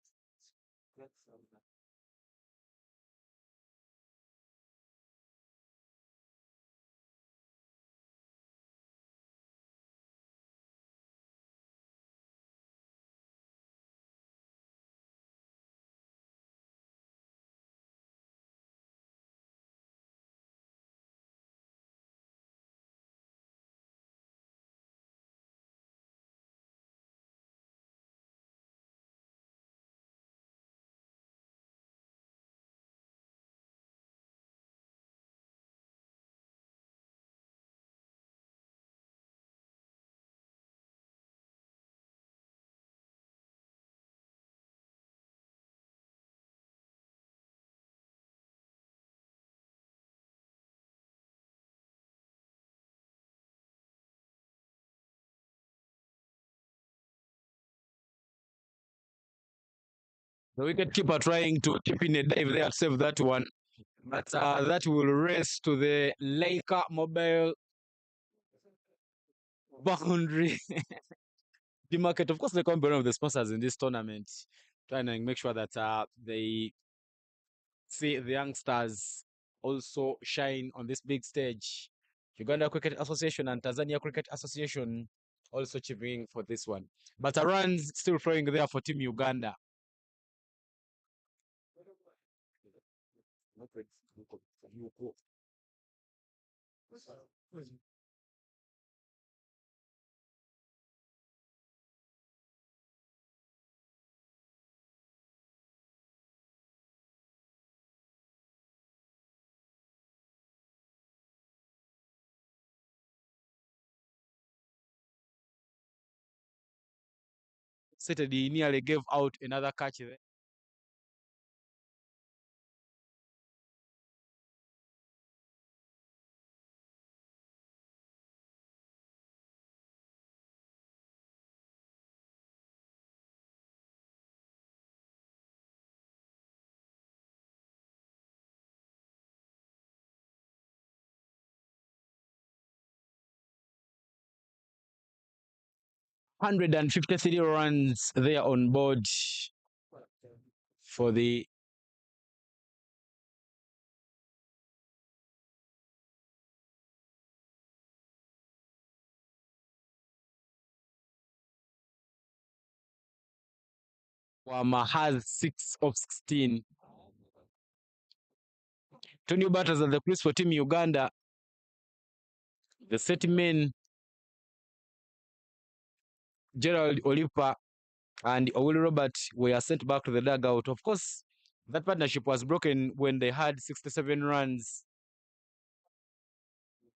The wicketkeeper trying to keep in a dive there, save that one. But that will race to the Leica mobile boundary. The market, of course, they can be one of the sponsors in this tournament, trying to make sure that they see the youngsters also shine on this big stage. Uganda Cricket Association and Tanzania Cricket Association also chipping for this one. But a runs still throwing there for Team Uganda. Saturday nearly gave out another catch there. Hundred and 53 runs there on board for the Wama has 6 of 16. 2 new batters at the crease for Team Uganda. The set men, Gerald Olipa and Owil Robert, were sent back to the dugout. Of course, that partnership was broken when they had 67 runs.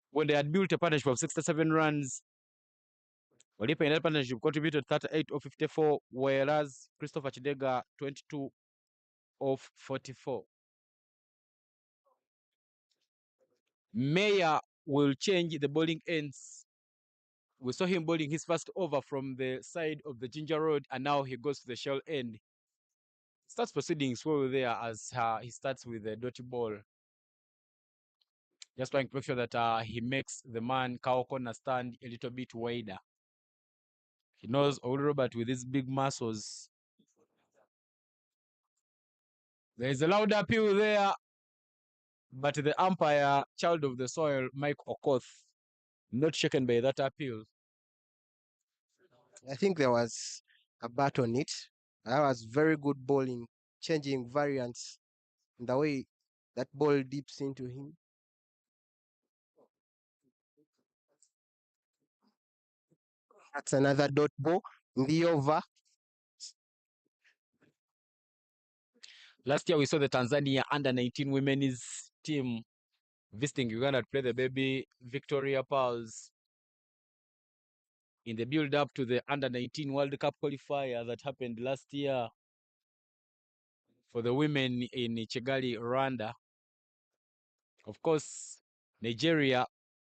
When they had built a partnership of 67 runs, Olipa in that partnership contributed 38 of 54, whereas Christopher Chidega 22 of 44. Meyer will change the bowling ends. We saw him bowling his first over from the side of the Ginger Road, and now he goes to the shell end. Starts proceeding well there as he starts with the dotty ball. Just trying to make sure that he makes the man Kao Corner stand a little bit wider. He knows old Robert with his big muscles. There is a loud appeal there, but the umpire, child of the soil, Mike Okoth, not shaken by that appeal. I think there was a bat on it. That was very good bowling, changing variants in the way that ball dips into him. That's another dot ball in the over. Last year, we saw the Tanzania under-19 women's team visiting Uganda to play the baby Victoria Pearls in the build-up to the under-19 World Cup qualifier that happened last year for the women in Kigali, Rwanda. Of course, Nigeria,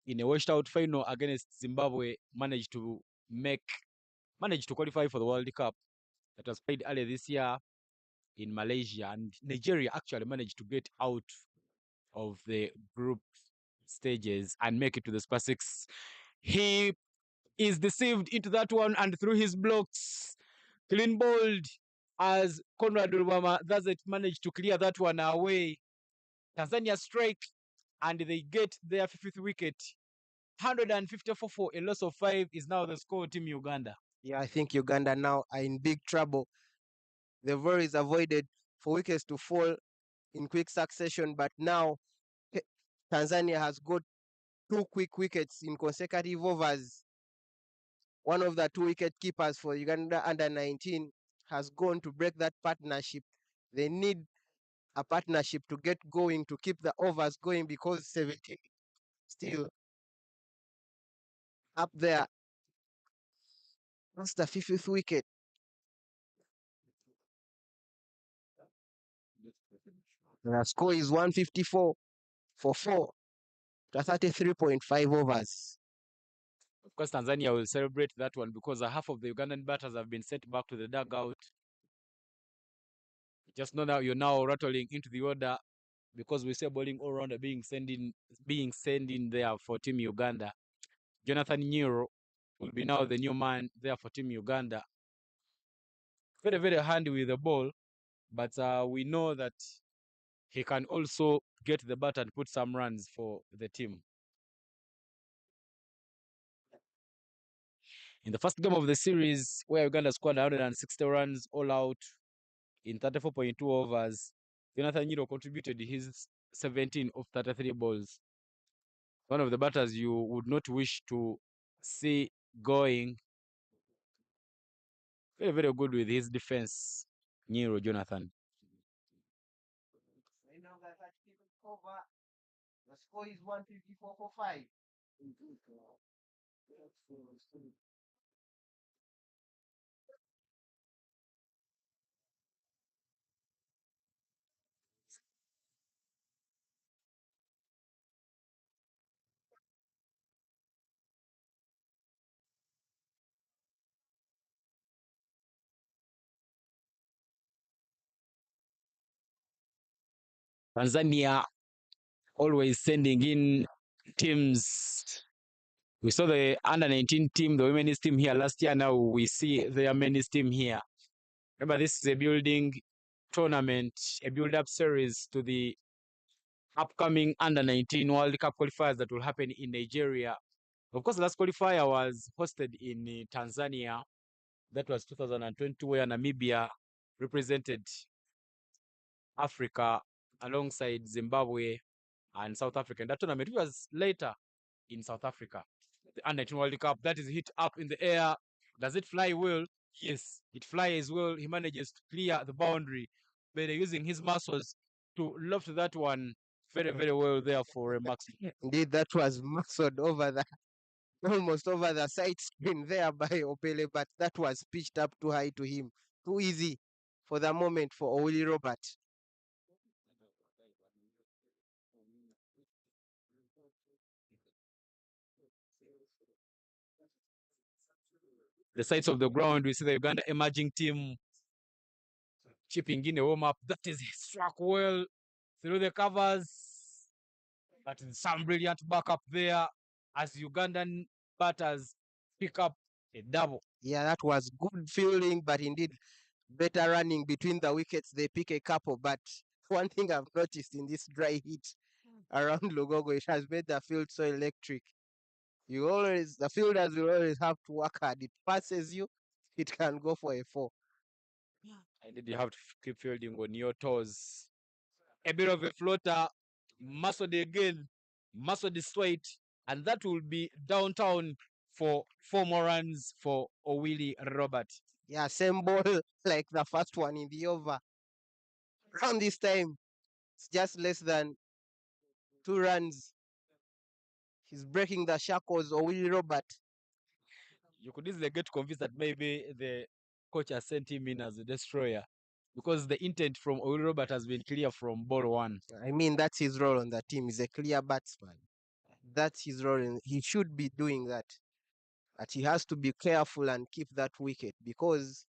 in a washed-out final against Zimbabwe, managed to qualify for the World Cup that was played earlier this year in Malaysia, and Nigeria actually managed to get out of the group stages and make it to the Super 6. He is deceived into that one and through his blocks. Clean bowled as Conrad Rubama doesn't manage to clear that one away. Tanzania strike and they get their 50th wicket. 154 for a loss of 5 is now the score team Uganda. Yeah, I think Uganda now are in big trouble. They've always avoided for wickets to fall in quick succession, but now Tanzania has got 2 quick wickets in consecutive overs. One of the 2 wicket keepers for Uganda under 19 has gone to break that partnership. They need a partnership to get going to keep the overs going because 17 still up there. That's the 50th wicket. The score is 154 for 4 to 33.5 overs. Of course, Tanzania will celebrate that one because half of the Ugandan batters have been sent back to the dugout. Just know that you're now rattling into the order because we say bowling all rounder being sent in there for Team Uganda. Jonathan Nyiro will be now the new man there for Team Uganda. Very, very handy with the ball, but we know that he can also get the bat and put some runs for the team. In the first game of the series, where Uganda scored 160 runs all out in 34.2 overs, Jonathan Nyiro contributed his 17 of 33 balls. One of the batters you would not wish to see going. Very, very good with his defense, Nyiro Jonathan. Right now, guys, I keep it over. The score is 154 for 5. Tanzania always sending in teams. We saw the under 19 team, the women's team here last year. Now we see their men's team here. Remember, this is a building tournament, a build-up series to the upcoming under 19 World Cup qualifiers that will happen in Nigeria. Of course, the last qualifier was hosted in Tanzania. That was 2020, where Namibia represented Africa alongside Zimbabwe and South Africa. And that tournament was later in South Africa. The Under-19 World Cup, that is hit up in the air. Does it fly well? Yes, it flies well. He manages to clear the boundary, but using his muscles to loft that one very, very well there for a max. Indeed, that was muscled over the almost over the side screen there by Opele, but that was pitched up too high to him. Too easy for the moment for Owili Robert. The sides of the ground, we see the Uganda emerging team chipping in a warm-up. That is struck well through the covers. That is some brilliant backup there as Ugandan batters pick up a double. Yeah, that was good fielding, but indeed better running between the wickets. They pick a couple, but one thing I've noticed in this dry heat around Lugogo, it has made the field so electric. The fielders will always have to work hard. It passes you, it can go for a 4. And then you have to keep fielding on your toes. A bit of a floater, muscled again, muscled straight, and that will be downtown for 4 more runs for Owili Robert. Yeah, same ball like the first one in the over. Around this time, it's just less than 2 runs. He's breaking the shackles of Willie Robert. You could easily get convinced that maybe the coach has sent him in as a destroyer because the intent from Owili Robert has been clear from ball 1. I mean, that's his role on the team. He's a clear batsman. That's his role, and he should be doing that. But he has to be careful and keep that wicket because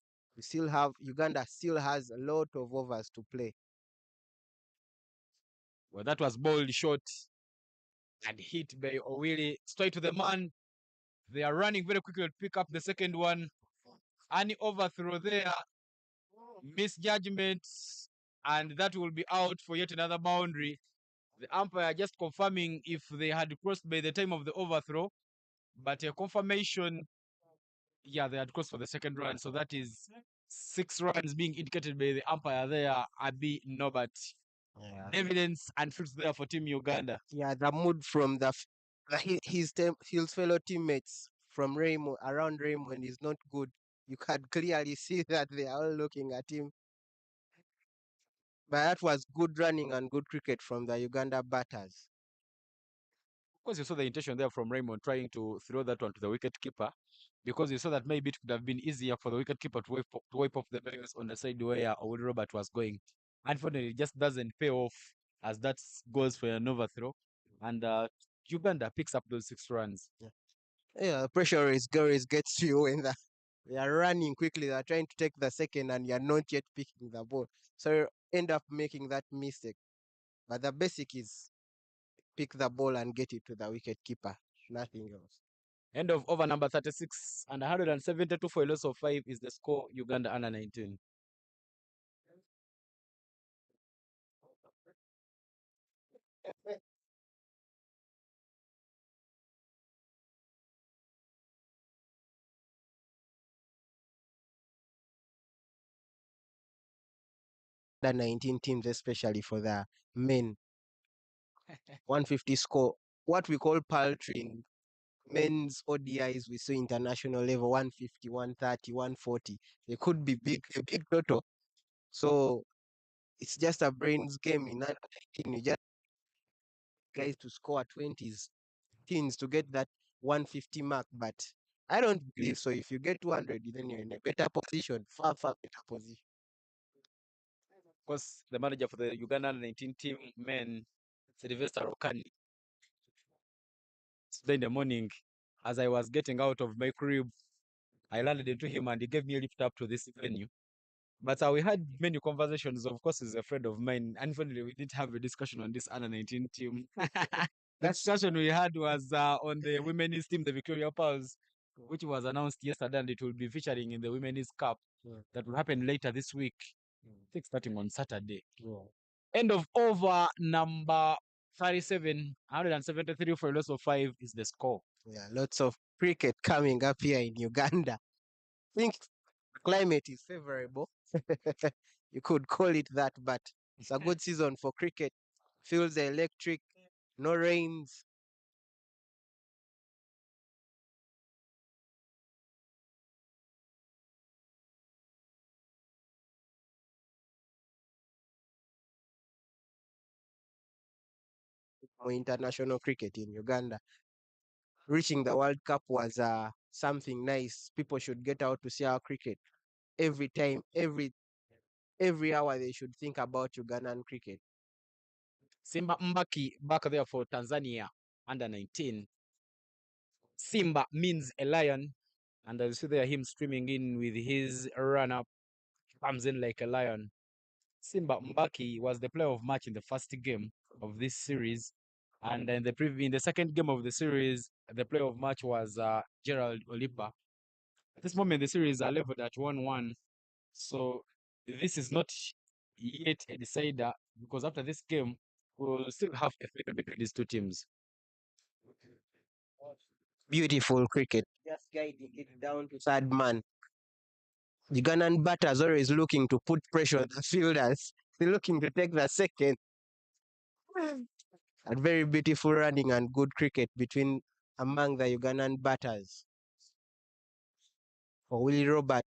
Uganda still has a lot of overs to play. Well, that was bowled short and hit by Owili straight to the man. They are running very quickly to pick up the second one. Any overthrow there, misjudgments, and that will be out for yet another boundary. The umpire just confirming if they had crossed by the time of the overthrow, but a confirmation, yeah, they had crossed for the second run. So that is 6 runs being indicated by the umpire there, Abi Nobat. Yeah. Evidence and fruits there for Team Uganda. Yeah, the mood from his fellow teammates from Raymond around Raymond is not good. You can clearly see that they are all looking at him. But that was good running and good cricket from the Uganda batters. Of course, you saw the intention there from Raymond trying to throw that one to the wicket keeper, because you saw that maybe it could have been easier for the wicket keeper to wipe off the players on the side where Will Robert was going. Unfortunately, it just doesn't pay off as that goes for an overthrow, and Uganda picks up those 6 runs. Yeah, pressure is gets to you when they are running quickly. They are trying to take the second, and you are not yet picking the ball, so you end up making that mistake. But the basic is pick the ball and get it to the wicket keeper. Nothing else. End of over number 36 and 172 for a loss of 5 is the score. Uganda under 19. The 19 teams, especially for the men, 150 score. What we call paltry in men's ODIs, we see international level 150, 130, 140. They could be big, a big total. So it's just a brains game in that. You just guys to score 20s, teens to get that 150 mark. But I don't believe so. If you get 200, then you're in a better position, far better position. Of course, the manager for the Uganda under 19 team men, Sylvester Okani, today in the morning, as I was getting out of my crib, I landed into him and he gave me a lift up to this venue. But we had many conversations. Of course, he's a friend of mine. Unfortunately, we didn't have a discussion on this under 19 team. The discussion we had was on the women's team, the Victoria Pearls, which was announced yesterday, and it will be featuring in the Women's Cup that will happen later this week. I think starting on Saturday. End of over number 37, 173 for a loss of 5 is the score. Yeah, lots of cricket coming up here in Uganda. I think climate is favorable. You could call it that, but it's a good season for cricket. Fields are electric, no rains. For international cricket in Uganda. Reaching the World Cup was something nice. People should get out to see our cricket every time, every hour. They should think about Ugandan cricket. Simba Mbaki back there for Tanzania under 19. Simba means a lion, and as you see there, him streaming in with his run up, comes in like a lion. Simba Mbaki was the player of match in the first game of this series, and in the second game of the series, the player of match was Gerald Olipa. At this moment, the series are leveled at 1-1, so this is not yet a decider because after this game, we will still have a fight between these two teams. Beautiful cricket. Just guiding it down to third man. The Ugandan batters always looking to put pressure on the fielders. They're looking to take the second. And very beautiful running and good cricket among the Ugandan batters. For Willie Robert,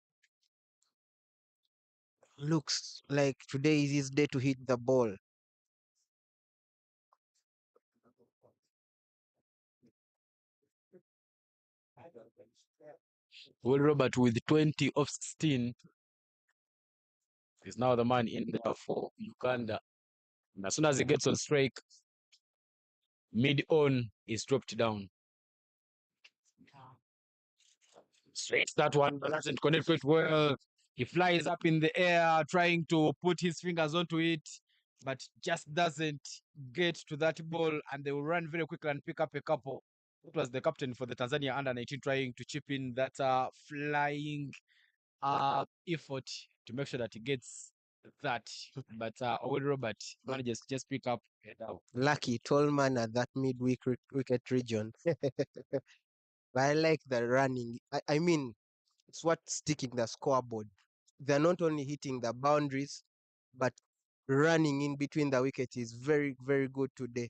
looks like today is his day to hit the ball. Will Robert with 20 of 16 is now the man in there for Uganda. And as soon as he gets on strike, mid-on is dropped down. Straight that one doesn't connect it well. He flies up in the air, trying to put his fingers onto it. but just doesn't get to that ball, and they will run very quickly and pick up a couple. It was the captain for the Tanzania under-19 trying to chip in that flying effort to make sure that he gets that. But Owen Robert manages to just pick up and out. Lucky, tall man at that wicket region. But I like the running. I mean, it's what's sticking the scoreboard. They're not only hitting the boundaries, but running in between the wicket is very, very good today.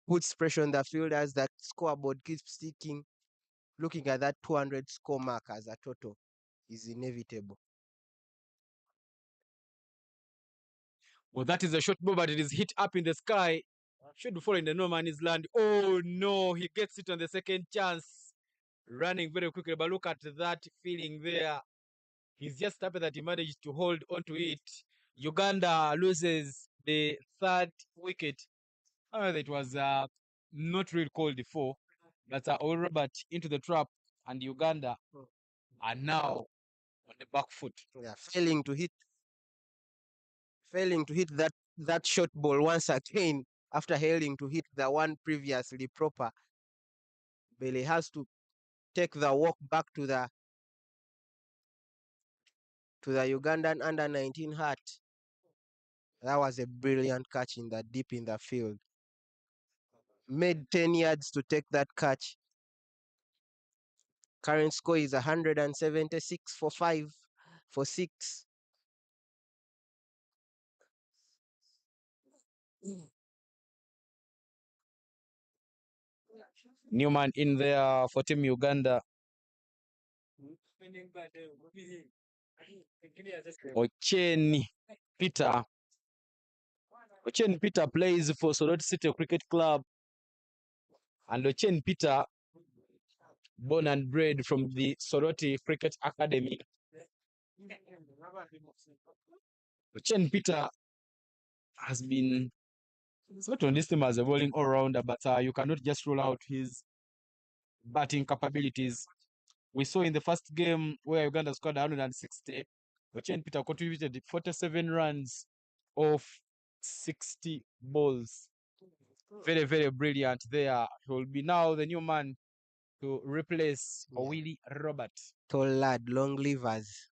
Puts pressure on the field as that scoreboard keeps ticking. Looking at that 200 score mark as a total is inevitable. Well, that is a short ball, but it is hit up in the sky. Should fall in the no man's land. Oh no, he gets it on the second chance. Running very quickly, but look at that feeling there. He's just happy that he managed to hold onto it. Uganda loses the third wicket. However, it was not really called before. But Owen Robert into the trap, and Uganda are now on the back foot. Yeah, failing to hit that short ball once again after failing to hit the one previously proper. Bailey has to take the walk back to the Ugandan under-19 hat. That was a brilliant catch in the deep in the field. Made 10 yards to take that catch. Current score is 176 for 5 for 6. Newman in there for Team Uganda. Ochen Peter. Ochen Peter plays for Soroti City Cricket Club. And Ochen Peter, born and bred from the Soroti Cricket Academy. Ochen Peter has been not on this team as a bowling all-rounder, but you cannot just rule out his batting capabilities. We saw in the first game where Uganda scored 160. Ochen Peter contributed 47 runs off 60 balls. Very, very brilliant there. He will be now the new man to replace Willie Robert. Tall lad, long levers.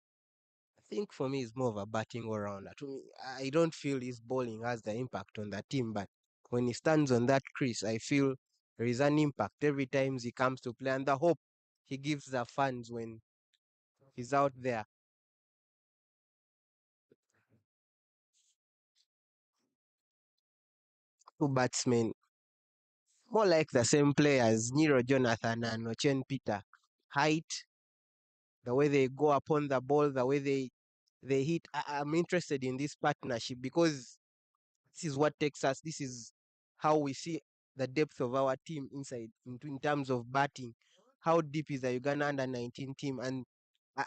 I think for me, it's more of a batting all-rounder. To me, I don't feel his bowling has the impact on the team, but when he stands on that crease, I feel there is an impact every time he comes to play, and the hope he gives the fans when he's out there. Two batsmen, more like the same players, Nero Jonathan and Ochen Peter. Height, the way they go upon the ball, the way they hit. I'm interested in this partnership because this is what takes us. This is how we see the depth of our team inside in terms of batting. How deep is the Uganda under-19 team? And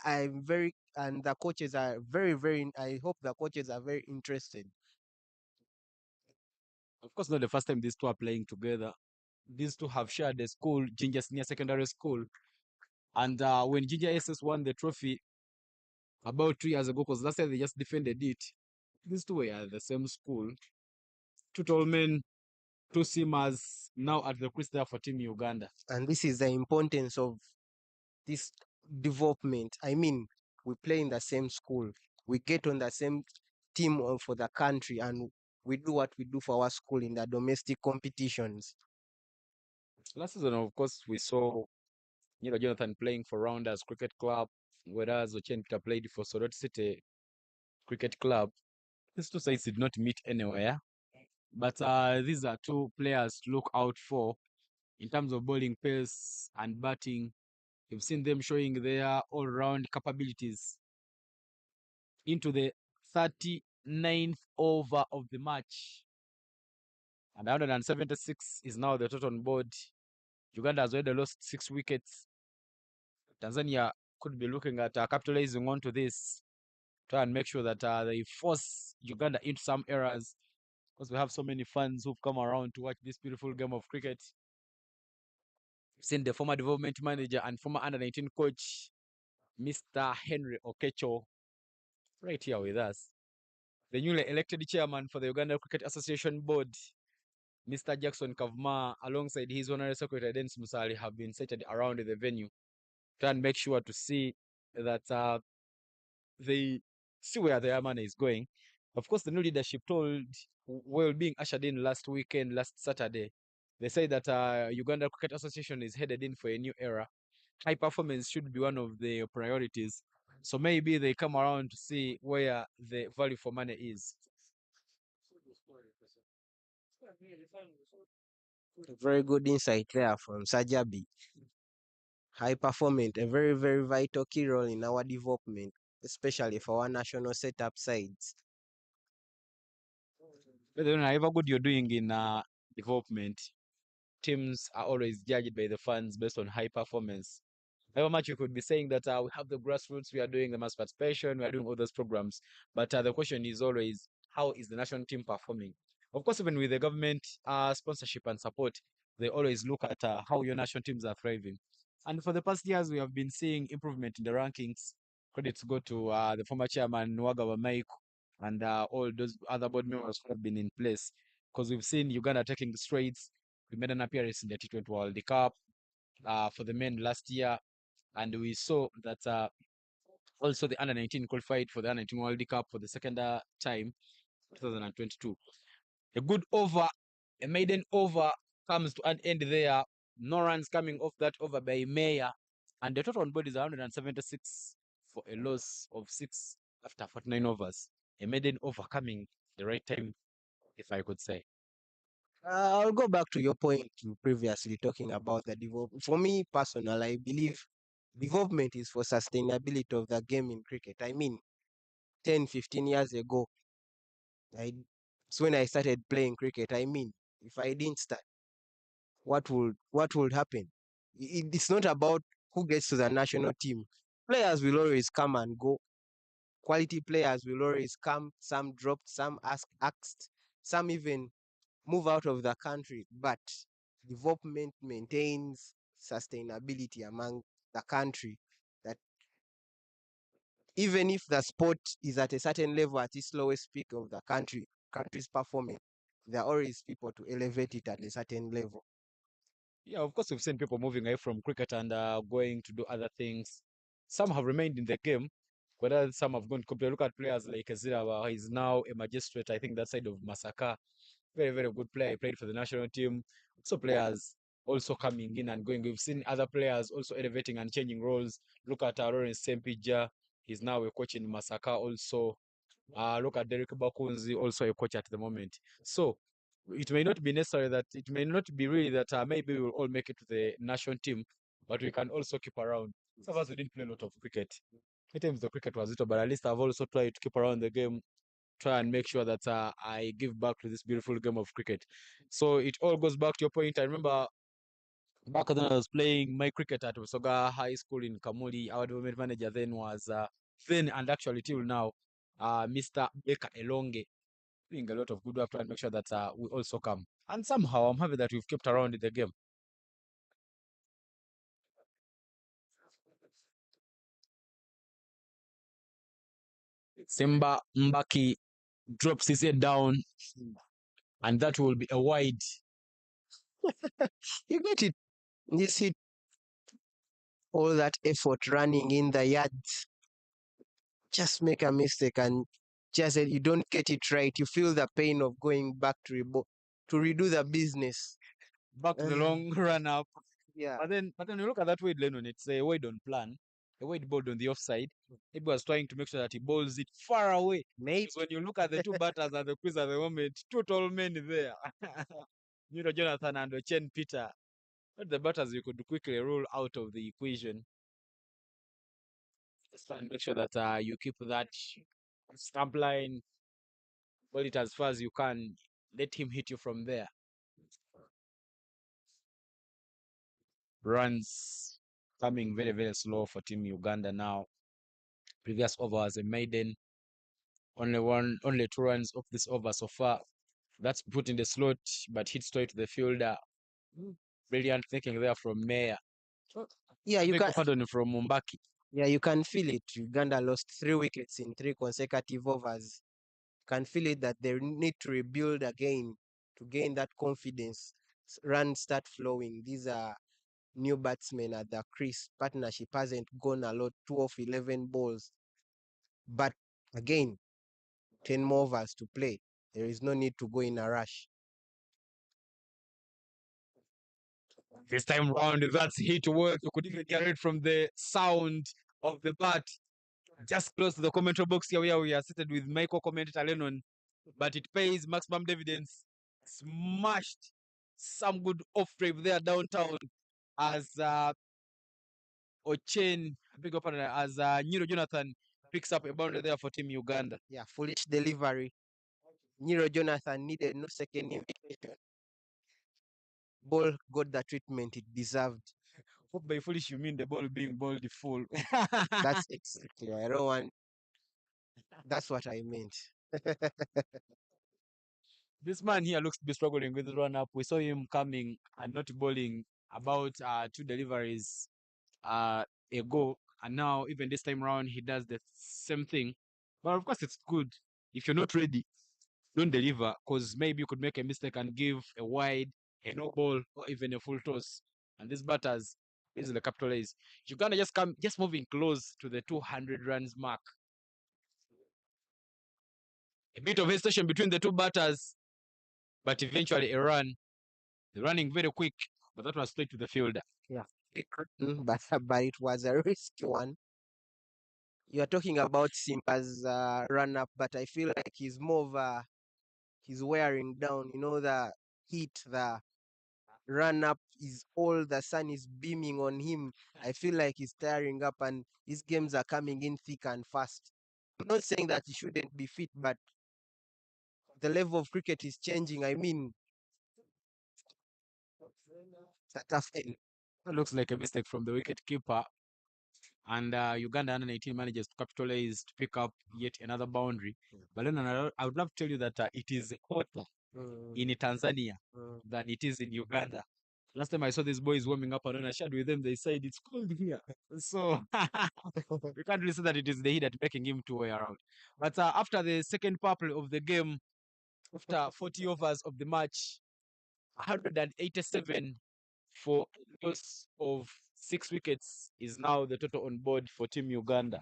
I'm very, and the coaches are very, very. I hope the coaches are very interested. Of course, not the first time these two are playing together. These two have shared a school, Ginger Senior Secondary School. And when Ginger SS won the trophy about 2 years ago, because last year they just defended it, these two were at the same school. Two tall men, two seamers, now at the crease there for Team Uganda. And this is the importance of this development. I mean, we play in the same school, we get on the same team for the country, and we do what we do for our school in the domestic competitions. Last season, of course, we saw Jonathan playing for Rounders Cricket Club, whereas Ochen Peter played for Soroti City Cricket Club. These two sides did not meet anywhere. But these are two players to look out for in terms of bowling pace and batting. You've seen them showing their all-round capabilities into the 39th over of the match. And 176 is now the total on board. Uganda has already lost 6 wickets. Tanzania could be looking at capitalizing onto this, try and make sure that they force Uganda into some errors, because we have so many fans who've come around to watch this beautiful game of cricket. We've seen the former development manager and former under-19 coach, Mr. Henry Okecho, right here with us. the newly elected chairman for the Uganda Cricket Association Board, Mr. Jackson Kavuma, alongside his honorary secretary Dennis Musali, have been sighted around the venue to and make sure to see that they see where their money is going. Of course, the new leadership told, well, being ushered in last weekend, last Saturday, they say that Uganda Cricket Association is headed in for a new era. High performance should be one of the priorities. So maybe they come around to see where the value for money is. Very good insight there from Sajabi. High performance, a very, very vital key role in our development, especially for our national setup sides. But then, however good you're doing in development, teams are always judged by the fans based on high performance. However much you could be saying that we have the grassroots, we are doing the mass participation, we are doing all those programs, but the question is always, how is the national team performing? Of course, even with the government sponsorship and support, they always look at how your national teams are thriving. And for the past years, we have been seeing improvement in the rankings. Credits go to the former chairman, Nwagawa Mike, and all those other board members who have been in place. Because we've seen Uganda taking strides. We made an appearance in the T20 World Cup for the men last year. And we saw that also the under 19 qualified for the under 19 World Cup for the second time, 2022. A good over, a maiden over comes to an end there. No runs coming off that over by Mayor. And the total on board is 176 for a loss of 6 after 49 overs. A maiden over coming the right time, if I could say. I'll go back to your point you previously talking about the development. For me personal, I believe development is for sustainability of the game in cricket. I mean, 10, 15 years ago, it's when I started playing cricket. I mean, if I didn't start, what would happen? It's not about who gets to the national team. Players will always come and go. Quality players will always come. Some dropped, some asked, some even move out of the country. But development maintains sustainability among the country. That even if the sport is at a certain level at its lowest peak of the country's performance, there are always people to elevate it at a certain level. Yeah, of course, we've seen people moving away from cricket and going to do other things. Some have remained in the game, whether some have gone to compete. Look at players like Zirawa, he's now a magistrate, I think, that side of Masaka. Very, very good player. He played for the national team. So players also coming in and going. We've seen other players also elevating and changing roles. Look at Lawrence Sempija. He's now a coach in Masaka also. Look at Derek Bakunzi, also a coach at the moment. So it may not be necessary that it may not be really that maybe we will all make it to the national team, but we can also keep around. Some of us we didn't play a lot of cricket. At times the cricket was little, but at least I've also tried to keep around the game, try and make sure that I give back to this beautiful game of cricket. So it all goes back to your point. I remember back then I was playing my cricket at Usoga High School in Kamuli. Our development manager then was then and actually till now, Mr. Baker Elonge, doing a lot of good work to make sure that we also come. And somehow I'm happy that we've kept around in the game. Simba Mbaki drops his head down, and that will be a wide. You get it. You see all that effort running in the yard, just make a mistake and just you don't get it right. You feel the pain of going back to redo the business. Back to the long run up. Yeah. But then you look at that Wade Lennon, it's a Wade on plan, a Wade ball on the offside. He was trying to make sure that he bowls it far away. Maybe. Because when you look at the two batters at the quiz at the moment, two tall men there. Jonathan and Chen Peter. But the batters you could quickly rule out of the equation. Just try and make sure that you keep that stamp line, bowl it as far as you can. Let him hit you from there. Runs coming very, very slow for Team Uganda now. Previous over was a maiden. Only 2 runs off this over so far. That's put in the slot, but hit straight to the fielder. Brilliant thinking there from Mayor. Yeah, you can. Pardon from Mumbaki. Yeah, you can feel it. Uganda lost 3 wickets in 3 consecutive overs. can feel it that they need to rebuild again to gain that confidence. Runs start flowing. These are new batsmen at the crease. Partnership hasn't gone a lot, 2 of 11 balls. But again, 10 more overs to play. There is no need to go in a rush. This time round, that's hit work. You could even hear it from the sound of the bat. Just close to the commentary box here where we are seated with Michael commentator Lennon. But it pays maximum dividends. Smashed some good off drive there downtown as Ochen, big up as Niro Jonathan picks up a boundary there for Team Uganda. Yeah, foolish delivery. Nero Jonathan needed no second invitation. Ball got the treatment it deserved. Hope by foolish you mean the ball being balled full. That's exactly. I don't want. That's what I meant. This man here looks to be struggling with the run up. We saw him coming and not bowling about 2 deliveries ago, and now even this time around he does the same thing. But of course, it's good if you're not ready, don't deliver, because maybe you could make a mistake and give a wide, a no ball, or even a full toss. And these batters easily capitalize. Uganda just moving close to the 200 runs mark. A bit of hesitation between the two batters, but eventually a run. They're running very quick, but that was straight to the fielder. Yeah. But it was a risky one. You are talking about Simba's run up, but I feel like he's more of a, he's wearing down. You know, the heat, the run up is all the sun is beaming on him. I feel like he's tiring up, and his games are coming in thick and fast. I'm not saying that he shouldn't be fit, but the level of cricket is changing. I mean, it's a tough end. That looks like a mistake from the wicket keeper. And Uganda under 19 manages to capitalize to pick up yet another boundary. But then I would love to tell you that it is hotter in Tanzania than it is in Uganda. Last time I saw these boys warming up and when I shared with them, they said it's cold here. So we can't really say that it is the heat that making him to wear around. But after the second purple of the game, after 40 overs of the match, 187 for a loss of 6 wickets is now the total on board for Team Uganda.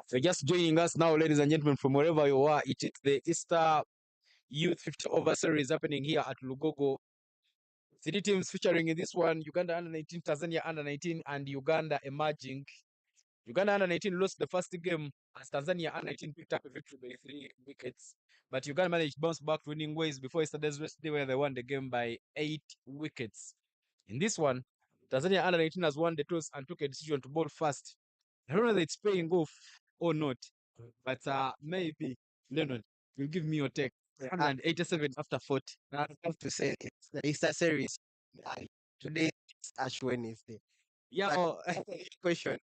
So just joining us now, ladies and gentlemen, from wherever you are, it is the Easter Youth 50 Over Series happening here at Lugogo. City teams featuring in this one, Uganda under 19, Tanzania under 19, and Uganda emerging. Uganda under 19 lost the first game as Tanzania under 19 picked up a victory by 3 wickets. But Uganda managed to bounce back winning ways before yesterday's rest day where they won the game by 8 wickets. In this one, Tanzania under 19 has won the toss and took a decision to bowl first. I don't know whether it's paying off or not, but maybe, Lennon, you'll give me your take. 187 after 40. I have to say it's the Easter series. Today it's Ash Wednesday. Yeah, But question.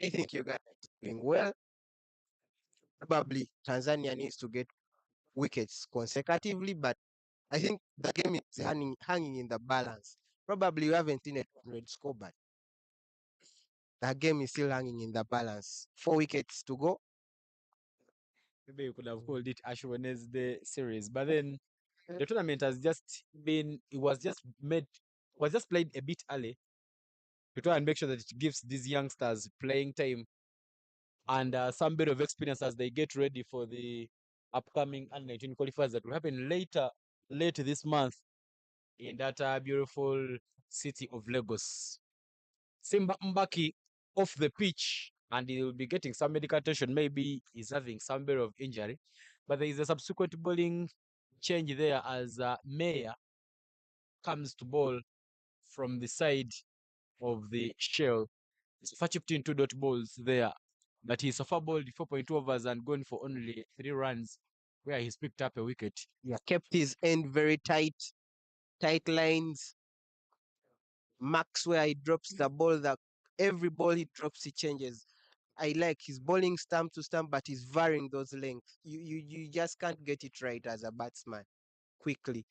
I think Uganda is doing well. Probably Tanzania needs to get wickets consecutively, but I think the game is hanging in the balance. Probably you haven't seen a 200 score, but the game is still hanging in the balance. 4 wickets to go. maybe you could have called it Ash Wednesday series, but then the tournament has just been, it was just played a bit early to try and make sure that it gives these youngsters playing time and some bit of experience as they get ready for the upcoming under 19 qualifiers that will happen later this month in that beautiful city of Lagos. Simba Mbaki off the pitch and he will be getting some medical attention. Maybe he's having some bit of injury, but there is a subsequent bowling change there as Mayor comes to bowl from the side of the shell. It's Fachiptin 2 dot balls there, but he so far bowled 4.2 overs and gone for only 3 runs, where he's picked up a wicket. Yeah, kept his end very tight, tight lines. Marks where he drops the ball, that every ball he drops, he changes. I like his bowling stump to stump, but he's varying those lengths. You just can't get it right as a batsman quickly.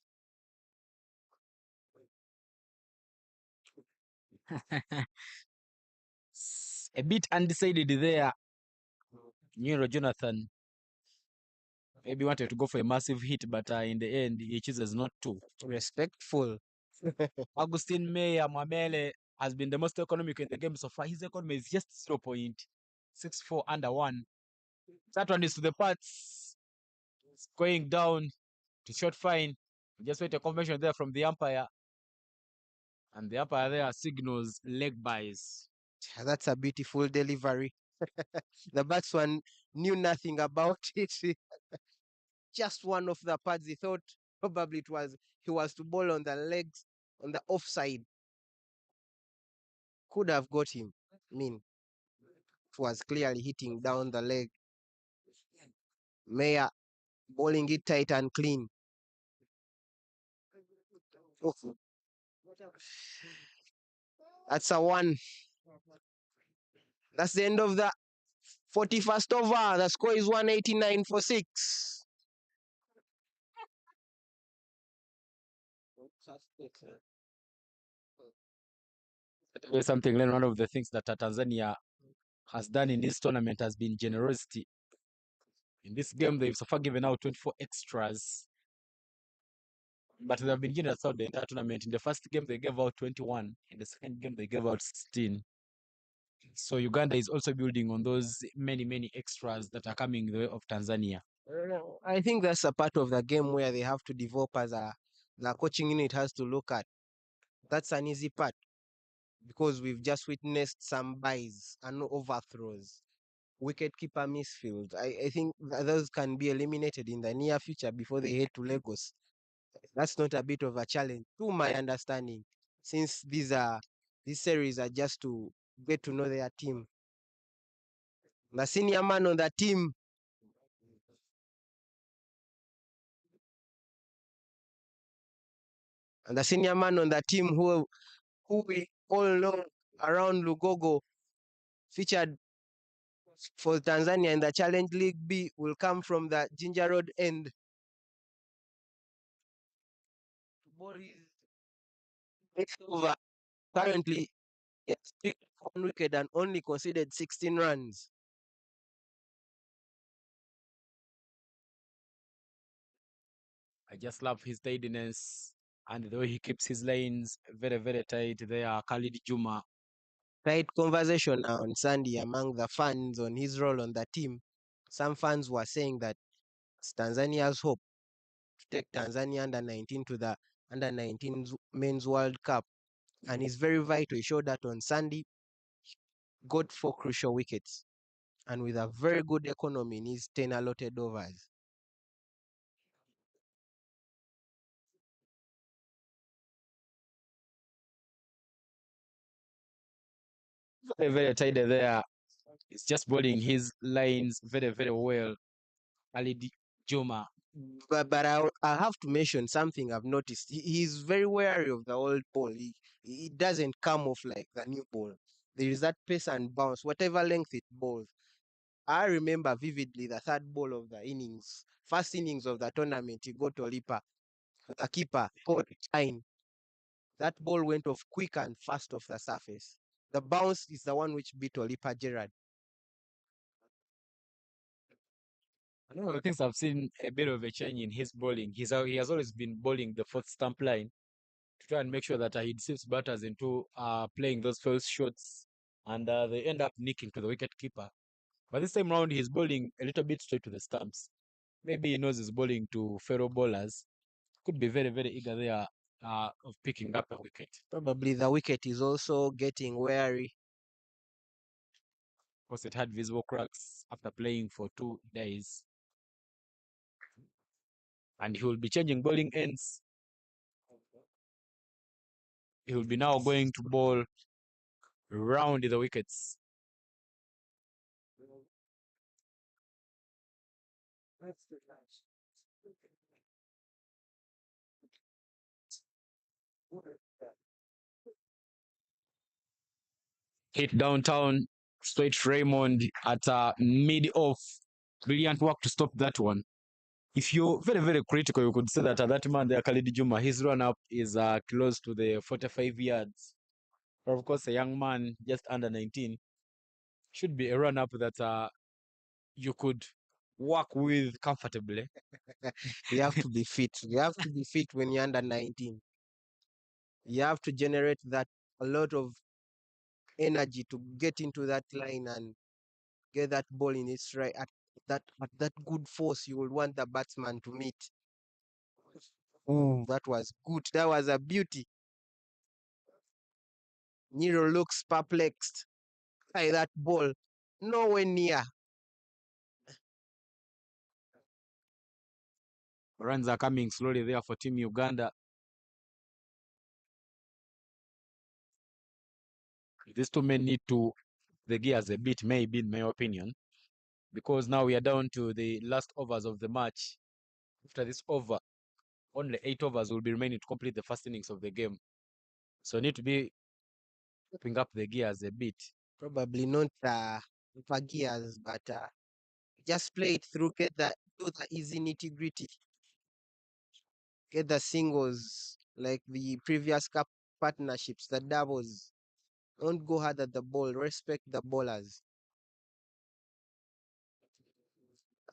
A bit undecided there. Neuro Jonathan maybe wanted to go for a massive hit, but in the end, he chooses not to. Respectful. Augustine Meyer Mwamele has been the most economic in the game so far. His economy is just 0.64 under 1. That one is to the parts. It's going down to short fine. Just wait a confirmation there from the umpire. And the umpire there signals leg buys. That's a beautiful delivery. The batsman knew nothing about it. Just one of the pads. He thought probably he was to bowl on the legs on the offside. Could have got him. I mean, it was clearly hitting down the leg. Meyer bowling it tight and clean. Oh. That's a one. That's the end of the 41st over. The score is 189 for 6. Something, one of the things that Tanzania has done in this tournament has been generosity. In this game, they've so far given out 24 extras, but they've been generous out the entire tournament. In the first game, they gave out 21. In the second game, they gave out 16. So Uganda is also building on those many extras that are coming the way of Tanzania. I think that's a part of the game where they have to develop as the coaching unit has to look at. That's an easy part because we've just witnessed some buys and overthrows. Wicket-keeper misfield. I think those can be eliminated in the near future before they head to Lagos. That's not a bit of a challenge, to my understanding, since these series are just to get to know their team. The senior man on the team, who we all know around Lugogo, featured for Tanzania in the Challenge League B, will come from the Ginger Road end. Over. Currently, it's one wicket and only conceded 16 runs. I just love his tidiness and the way he keeps his lanes very tight. There, Khalid Juma. Tight conversation on Sunday among the fans on his role on the team. Some fans were saying that it's Tanzania's hope to take Tanzania under 19 to the under 19 Men's World Cup. And he's very vital. He showed that on Sunday, got 4 crucial wickets. And with a very good economy in his 10 allotted overs. Very tight there. He's just bowling his lines very well. Khalid Juma. But I have to mention something I've noticed. He's very wary of the old ball. He doesn't come off like the new ball. There is that pace and bounce, whatever length it bowls. I remember vividly the third ball of the innings, first innings of the tournament. He got Olipa, a keeper, caught line. That ball went off quick and fast off the surface. The bounce is the one which beat Olipa Gerard. One of the things I've seen a bit of a change in his bowling. He has always been bowling the fourth stump line to try and make sure that he deceives batters into playing those first shots, and they end up nicking to the wicket keeper. But this time round, he's bowling a little bit straight to the stumps. Maybe he knows he's bowling to fellow bowlers. Could be very eager there of picking up a wicket. Probably the wicket is also getting wary. Of course, it had visible cracks after playing for 2 days. And he will be changing bowling ends. He will be now going to bowl round the wickets. Hit downtown, straight Raymond at mid-off. Brilliant work to stop that one. If you're very critical, you could say that that man there, Khalid Juma, his run-up is close to the 45 yards. Or of course, a young man just under 19 should be a run-up that you could work with comfortably. You have to be fit. You have to be fit when you're under 19. You have to generate that a lot of energy to get into that line and get that ball in its right at that good force you will want the batsman to meet. Ooh, that was good. That was a beauty. Nero looks perplexed by that ball. Nowhere near. Runs are coming slowly there for Team Uganda. These two men need to the gears a bit, maybe, in my opinion, because now we are down to the last overs of the match. After this over, only 8 overs will be remaining to complete the first innings of the game. So need to be popping up the gears a bit. Probably not upper gears, but just play it through. Do the easy nitty gritty. Get the singles like the previous cup partnerships, the doubles. Don't go hard at the ball. Respect the bowlers.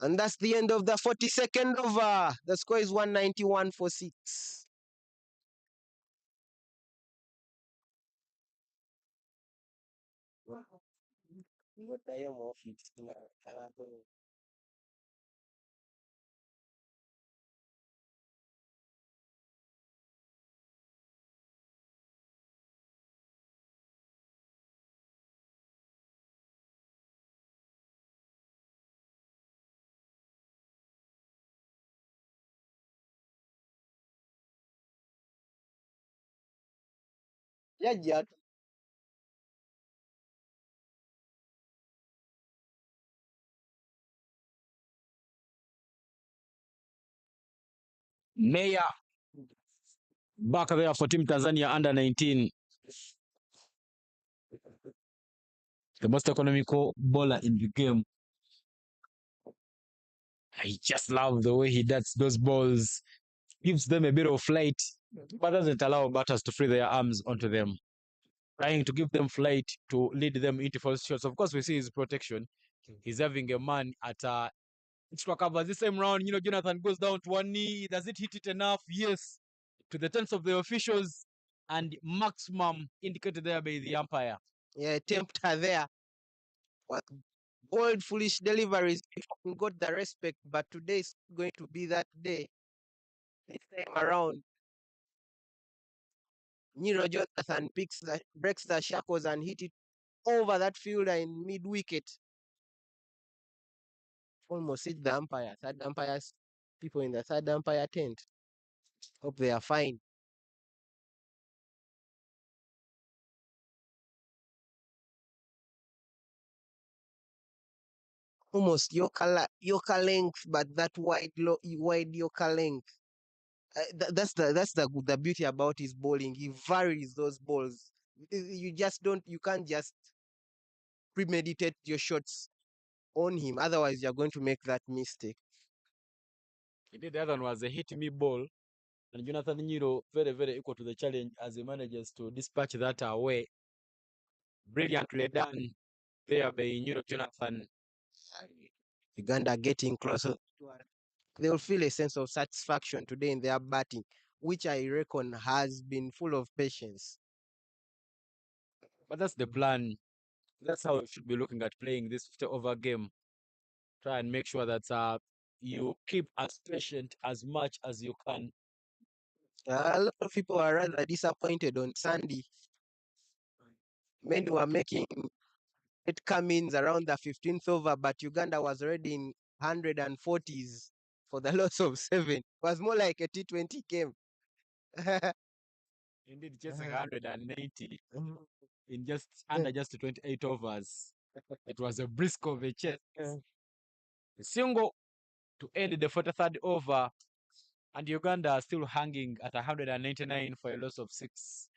And that's the end of the 42nd over. The score is 191 for 6. Yeah, yeah. Meya back there for Team Tanzania under 19. The most economical bowler in the game. I just love the way he does those balls. Gives them a bit of flight, but doesn't allow batters to free their arms onto them. Trying to give them flight to lead them into false shots. Of course, we see his protection. He's having a man at extra cover. This time round, Jonathan goes down to one knee. Does it hit it enough? Yes. To the tense of the officials and maximum indicated there by the umpire. Yeah, attempt her there. What bold, foolish deliveries. We got the respect, but today is going to be that day. This time around, Nero Jonathan breaks the shackles and hit it over that fielder in mid wicket. Almost hit the umpire. Third umpires, people in the third umpire tent. Hope they are fine. Almost Yorker length, but that wide Yorker length. That's the beauty about his bowling. He varies those balls. You can't just premeditate your shots on him. Otherwise, you're going to make that mistake. Indeed, the other one was a hit me ball. And Jonathan Nyiro, very, very equal to the challenge as he manages to dispatch that away. Brilliantly done there by Nyiro Jonathan. Uganda getting closer. They'll feel a sense of satisfaction today in their batting, which I reckon has been full of patience. But that's the plan. That's how you should be looking at playing this 50 over game. Try and make sure that you keep as patient as much as you can. A lot of people are rather disappointed on Sunday. Many were making it come-ins around the 15th over, but Uganda was already in 140s for the loss of 7. It was more like a T20 game. Indeed, chasing 190 in just under just 28 overs. It was a brisk of a chase. A single to end the 43rd over, and Uganda are still hanging at 199 for a loss of 6.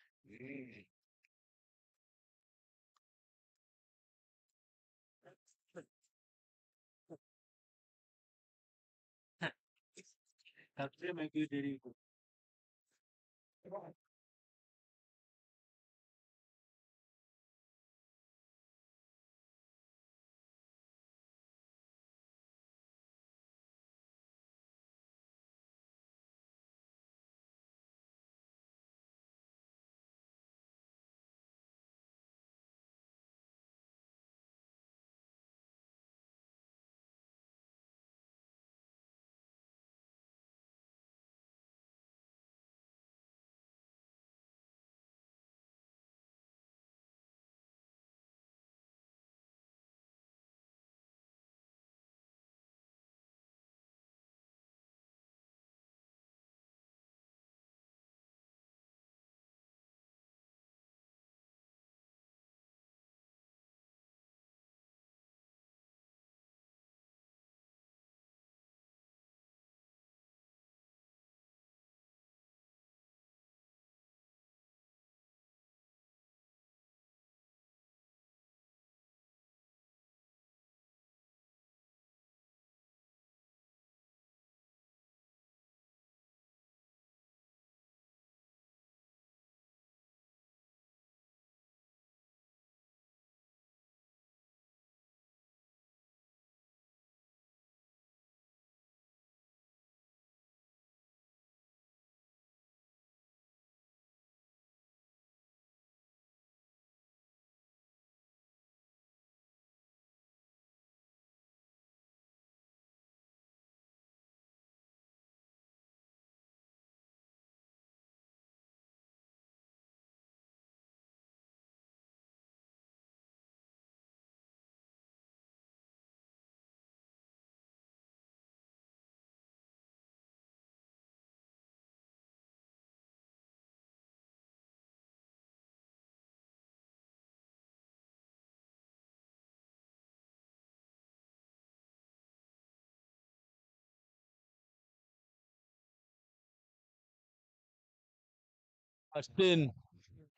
At 10,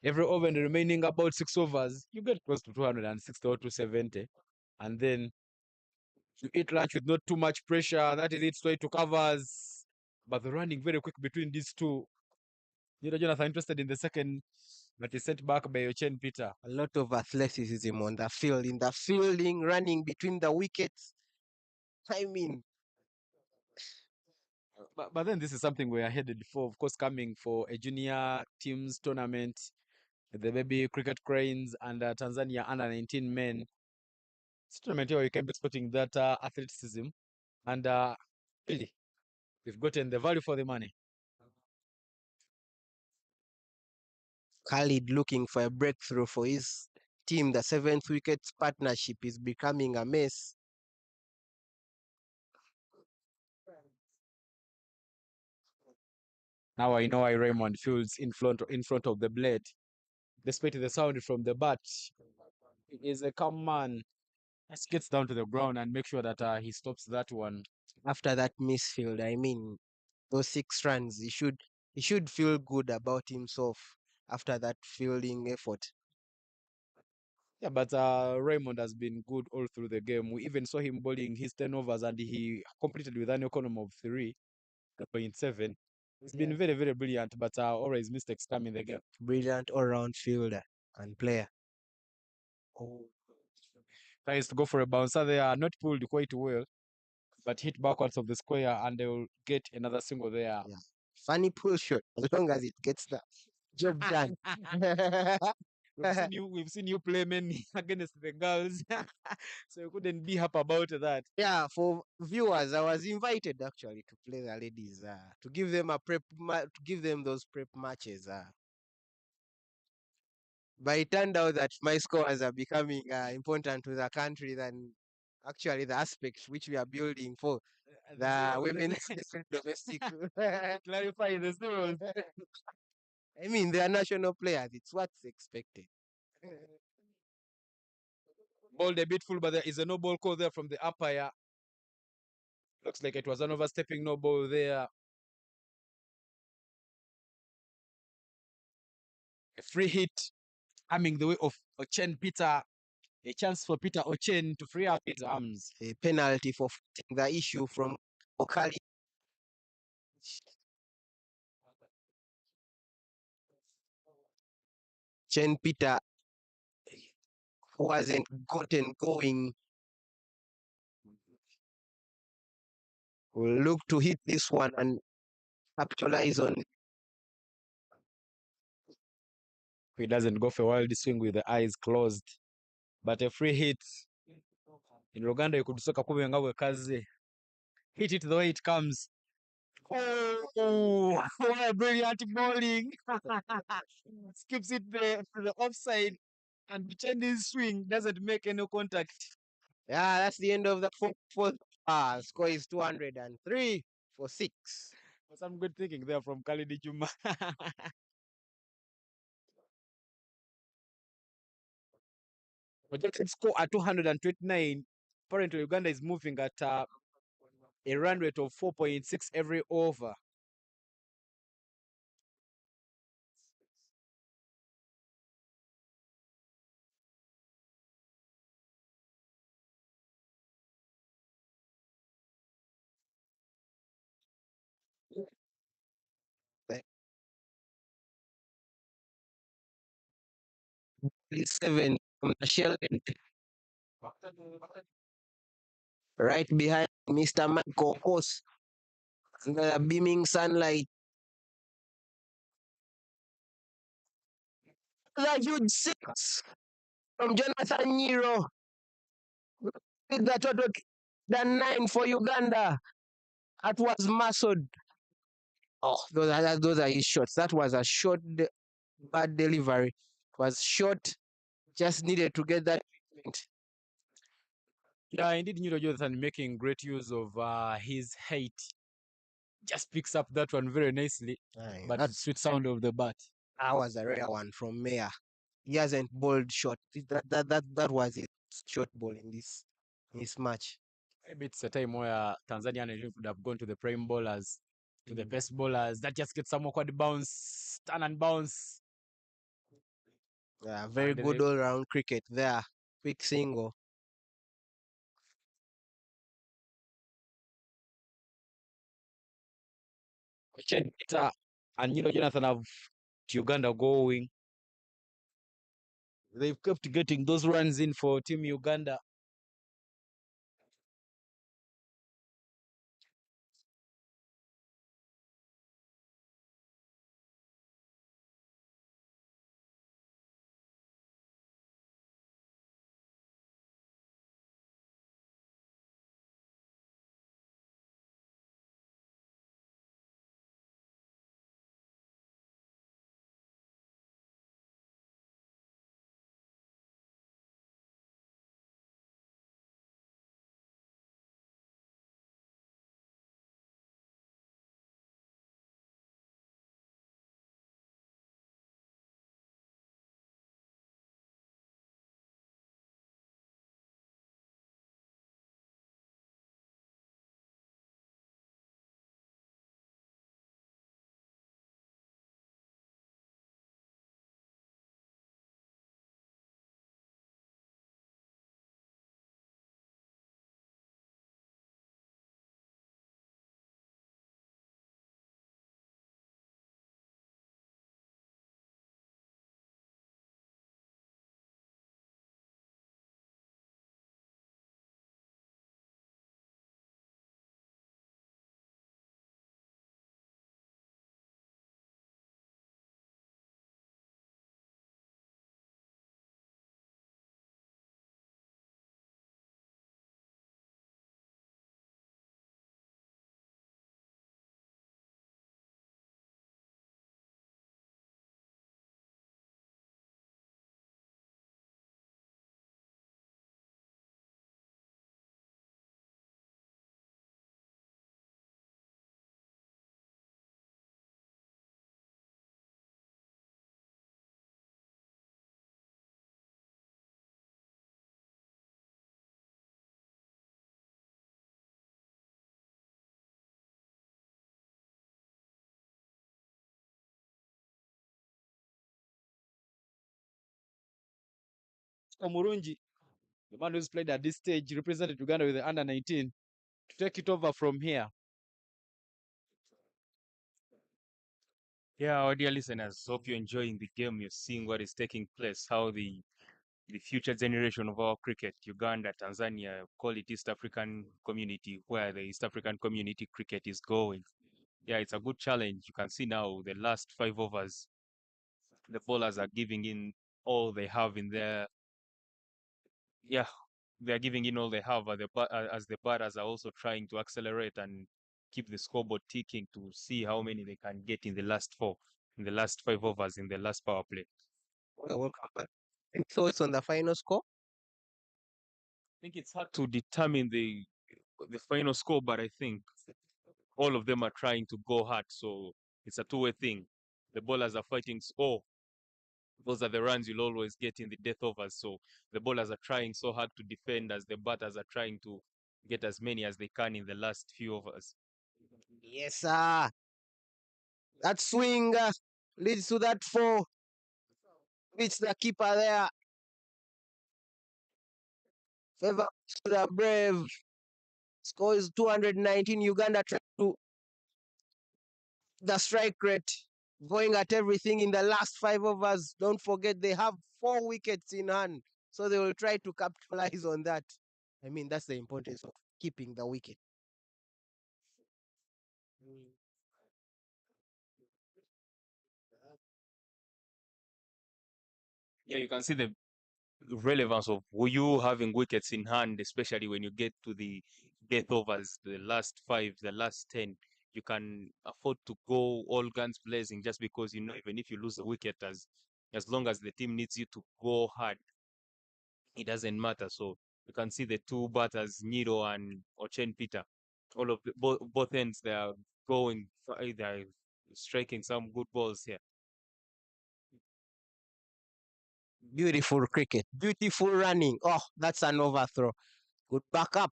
every over in the remaining about 6 overs, you get close to 260 or 270. And then you eat lunch with not too much pressure. That is it, straight to covers. But the running very quick between these two. Jonathan interested in the second, but is sent back by Ochen Peter. A lot of athleticism on the field, in the fielding, running between the wickets. I mean, But then this is something we are headed for, of course, coming for a junior teams tournament, the baby cricket cranes and Tanzania under 19 men. It's a tournament where you can be expecting that athleticism, and really, we've gotten the value for the money. Khalid looking for a breakthrough for his team. The 7th wicket partnership is becoming a mess. Now I know why Raymond fields in front of the blade. Despite the sound from the bat, he is a calm man. Just gets down to the ground and make sure that he stops that one. After that misfield, I mean, those 6 runs, he should feel good about himself after that fielding effort. Yeah, but Raymond has been good all through the game. We even saw him bowling his 10 overs and he completed with an economy of 3.7. He's been very, very brilliant, but always mistakes come in the game. Brilliant all-round fielder and player. Oh. Tries to go for a bouncer there, not pulled quite well, but hit backwards of the square and they will get another single there. Yeah. Funny pull shot, as long as it gets the job done. We've seen you play many against the girls, so you couldn't be happy about that. Yeah, for viewers, I was invited actually to play the ladies, to give them to give them those prep matches. But it turned out that my scores are becoming important to the country than actually the aspects which we are building for the women's domestic. Clarify the rules. I mean, they are national players. It's what's expected. Balled a bit full, but there is a no ball call there from the umpire. Looks like it was an overstepping no ball there. A free hit coming the way of Ochen Peter. A chance for Peter Ochen to free up his arms. A penalty for the issue from Okali. Chen Peter wasn't gotten going. Will look to hit this one and capitalize on it. He doesn't go for a wild swing with the eyes closed. But a free hit. In Uganda, you could soka kube ngawe kaze. Hit it the way it comes. Oh, what a brilliant bowling. Skips it to the offside and pretend his swing doesn't make any contact. Yeah, that's the end of the fourth. Score is 203 for 6. Some good thinking there from Khalid Juma. Projected score at 229. Apparently, Uganda is moving at a run rate of 4.6 every over. It's 7 from the Sheldon. Right behind Mr. Michael Horse. The beaming sunlight. The huge 6 from Jonathan Nero. The total, the 9 for Uganda. That was Masud. Oh, those are his shots. That was a short, bad delivery. It was short, just needed to get that treatment. Yeah, indeed, Jonathan making great use of his height. Just picks up that one very nicely. But That's sweet sound of the bat. That was a rare one from Mayer. He hasn't bowled short. That was his short ball in this match. Maybe it's a time where Tanzania would have gone to the prime bowlers to the pace bowlers. That just gets some awkward bounce, turn and bounce. Yeah, very And good they- all-round cricket there. Quick single. Peter and Jonathan have Uganda going. They've kept getting those runs in for Team Uganda. Murunji, the man who's played at this stage, represented Uganda with the under 19, to take it over from here. Yeah, our dear listeners, hope you're enjoying the game. You're seeing what is taking place, how the future generation of our cricket, Uganda, Tanzania, call it East African community, where the East African community cricket is going. Yeah, it's a good challenge. You can see now the last 5 overs, the bowlers are giving in all they have in their, yeah, they're giving in all they have as the batters are also trying to accelerate and keep the scoreboard ticking to see how many they can get in the last in the last 5 overs, in the last power play. Well, welcome back. Any thoughts on the final score? I think it's hard to determine the final score, but I think all of them are trying to go hard. So it's a two-way thing. The bowlers are fighting. Oh, those are the runs you'll always get in the death overs. So the bowlers are trying so hard to defend as the batters are trying to get as many as they can in the last few overs. Yes, sir. That swing leads to that four. Beats the keeper there. Favor to the Brave. Score is 219. Uganda trying to the strike rate, going at everything in the last 5 overs. Don't forget they have 4 wickets in hand, so they will try to capitalize on that. I mean, that's the importance of keeping the wicket. Yeah, you can see the relevance of you having wickets in hand, especially when you get to the death overs, the last 5, the last 10. You can afford to go all guns blazing just because you know even if you lose the wicket, as long as the team needs you to go hard, it doesn't matter. So you can see the two batters, Niro and Ochen Peter, all of both ends they are going, they are striking some good balls here. Beautiful cricket, beautiful running. Oh, that's an overthrow. Good backup.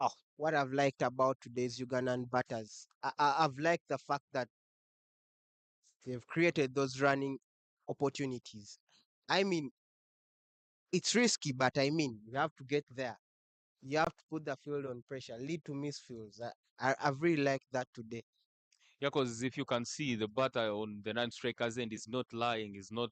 Oh, what I've liked about today's Ugandan batters. I've liked the fact that they've created those running opportunities. I mean, it's risky, but I mean, you have to get there. You have to put the field on pressure, lead to misfields. I've really liked that today. Yeah, because if you can see the batter on the non-striker's end is not lying, is not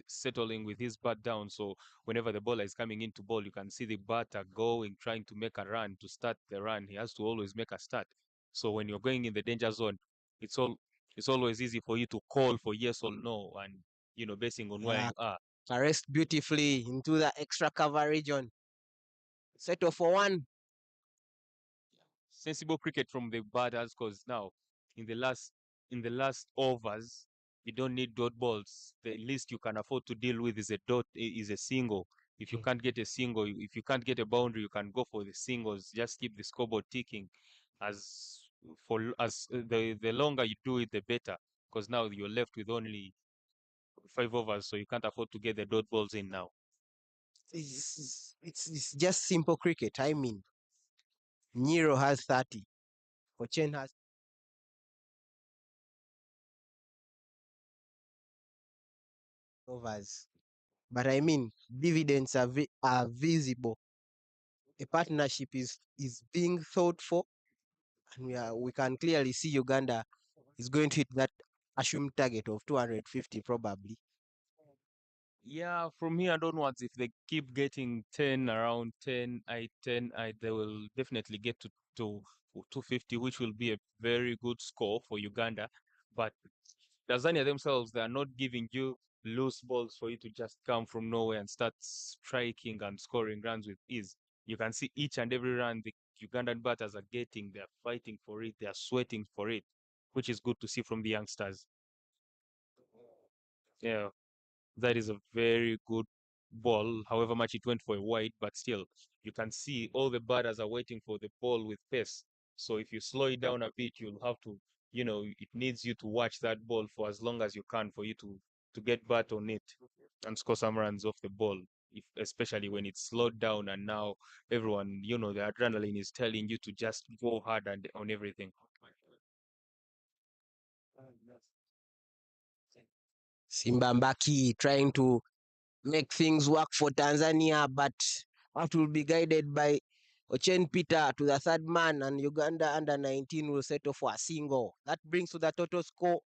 settling with his bat down. So whenever the bowler is coming into ball, you can see the batter going, trying to make a run to start the run. He has to always make a start. So when you're going in the danger zone, it's all it's always easy for you to call for yes or no, and basing on where Yeah, you are. caressed beautifully into the extra cover region. Settle for one. Sensible cricket from the batters, because now in the last overs you don't need dot balls. The least you can afford to deal with is a single. If you can't get a single, if you can't get a boundary, you can go for the singles. Just keep the scoreboard ticking. The longer you do it, the better, because now you're left with only 5 overs, so you can't afford to get the dot balls in now. It's just simple cricket. I mean, Nero has 30. Ochen has overs. But I mean, dividends are visible. A partnership is being thought for, and we can clearly see Uganda is going to hit that assumed target of 250 probably. Yeah, from here onwards, if they keep getting 10 around 10, they will definitely get to 250, which will be a very good score for Uganda. But Tanzania themselves, they are not giving you loose balls for you to just come from nowhere and start striking and scoring runs with ease. You can see each and every run the Ugandan batters are getting, they're fighting for it, they're sweating for it, which is good to see from the youngsters. Yeah. That is a very good ball, however much it went for a wide, but still, you can see all the batters are waiting for the ball with pace. So if you slow it down a bit, you'll have to, it needs you to watch that ball for as long as you can for you to get bat on it and score some runs off the ball. Especially when it's slowed down and now everyone, the adrenaline is telling you to just go hard and on everything. Simba Mbaki trying to make things work for Tanzania, but that will be guided by Ochen Peter to the third man, and Uganda under 19 will settle for a single. That brings to the total score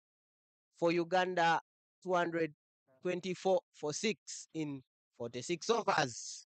for Uganda 224 for 6 in 46 overs.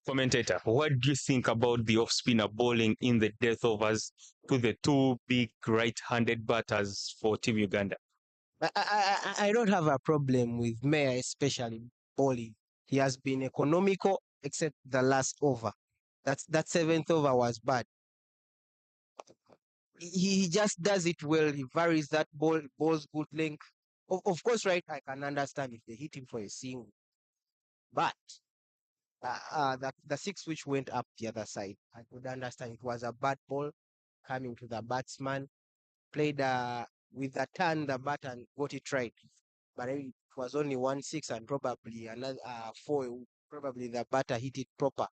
Commentator, what do you think about the off-spinner bowling in the death overs to the two big right-handed batters for Team Uganda? I don't have a problem with Mayor, especially bowling. He has been economical, except the last over. That seventh over was bad. He just does it well. He varies that ball's good length. Of course, right? I can understand if they hit him for a single, but the six which went up the other side, I could understand it was a bad ball coming to the batsman. Played with a turn the bat and got it right, but it was only 1-6 and probably another 4. Probably the batter hit it proper.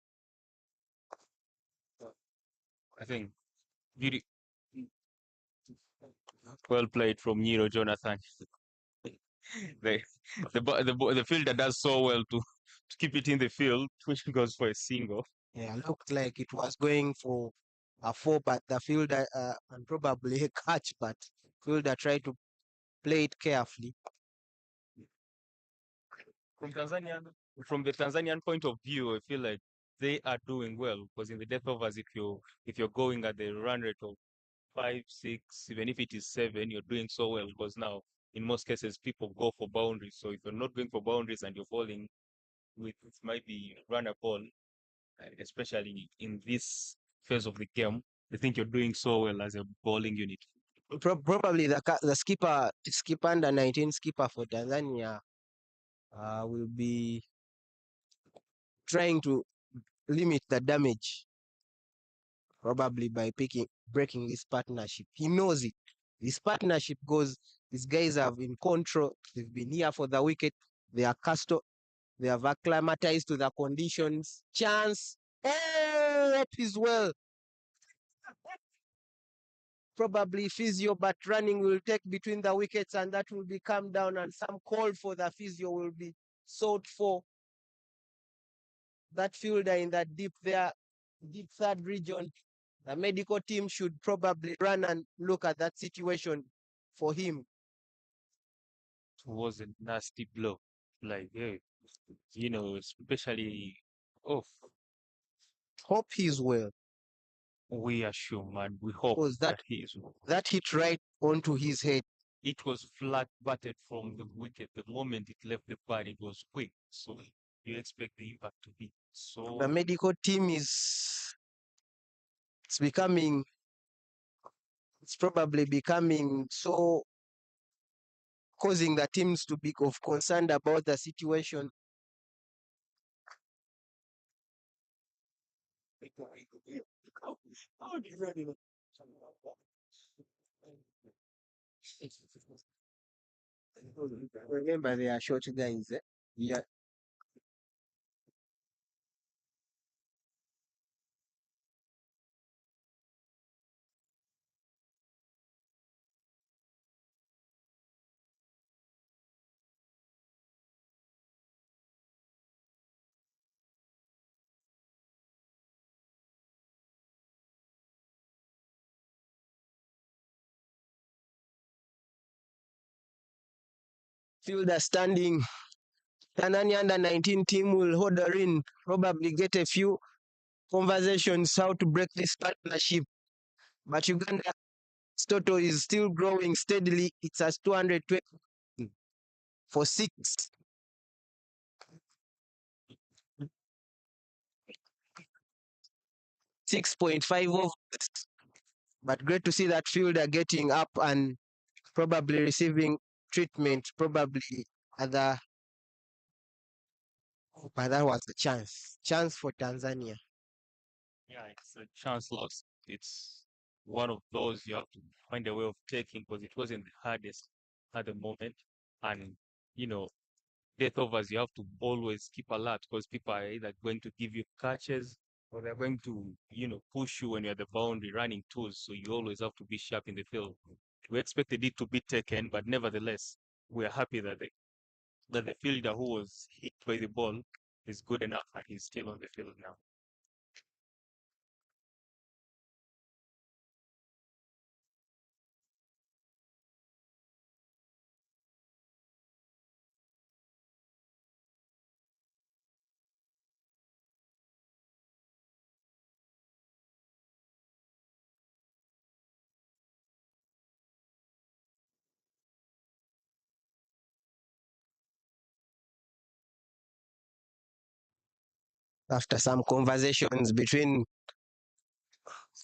I think beauty, well played from Nero Jonathan. the, the fielder does so well to keep it in the field, which goes for a single. Yeah, looked like it was going for a 4, but the fielder and probably a catch, but fielder tried to play it carefully. From Tanzania, from the Tanzanian point of view, I feel like they are doing well, because in the death overs, if you're going at the run rate of 5, 6, even if it is 7, you're doing so well, because now in most cases people go for boundaries. So if you're not going for boundaries and you're falling with might be run a ball, especially in this phase of the game, I think you're doing so well as a bowling unit. Probably the skipper under 19 skipper for Tanzania will be trying to limit the damage, probably by breaking this partnership. He knows it. This partnership goes. These guys have in control. They've been here for the wicket. They are They have acclimatized to the conditions. Chance. That is well. Probably physio, but running will take between the wickets and that will be calmed down and some call for the physio will be sought for. That fielder in that deep third region, the medical team should probably run and look at that situation for him. It was a nasty blow. Like, hey, especially, oh, Hope he's well. we are sure, man. We hope Because that he is well. that hit right onto his head. It was flat batted from the wicket. The moment it left the bat, it was quick. So you expect the impact to be so. The medical team it's probably becoming so, causing the teams to be concerned about the situation. Remember, they are short guys. Yeah. Fielder standing. Tanzania under 19 team will order in, probably get a few conversations how to break this partnership. But Uganda total is still growing steadily. It's at 220 for 6. 6.5 overs. But great to see that fielder getting up and probably receiving treatment, probably other. But that was a chance for Tanzania. Yeah, it's a chance lost. It's one of those you have to find a way of taking because it wasn't the hardest at the moment. And, you know, death overs, you have to always keep alert because people are either going to give you catches or they're going to, push you when you're at the boundary running tools. So you always have to be sharp in the field. We expected it to be taken, but nevertheless, we're happy that the fielder who was hit by the ball is good enough and he's still on the field now. After some conversations between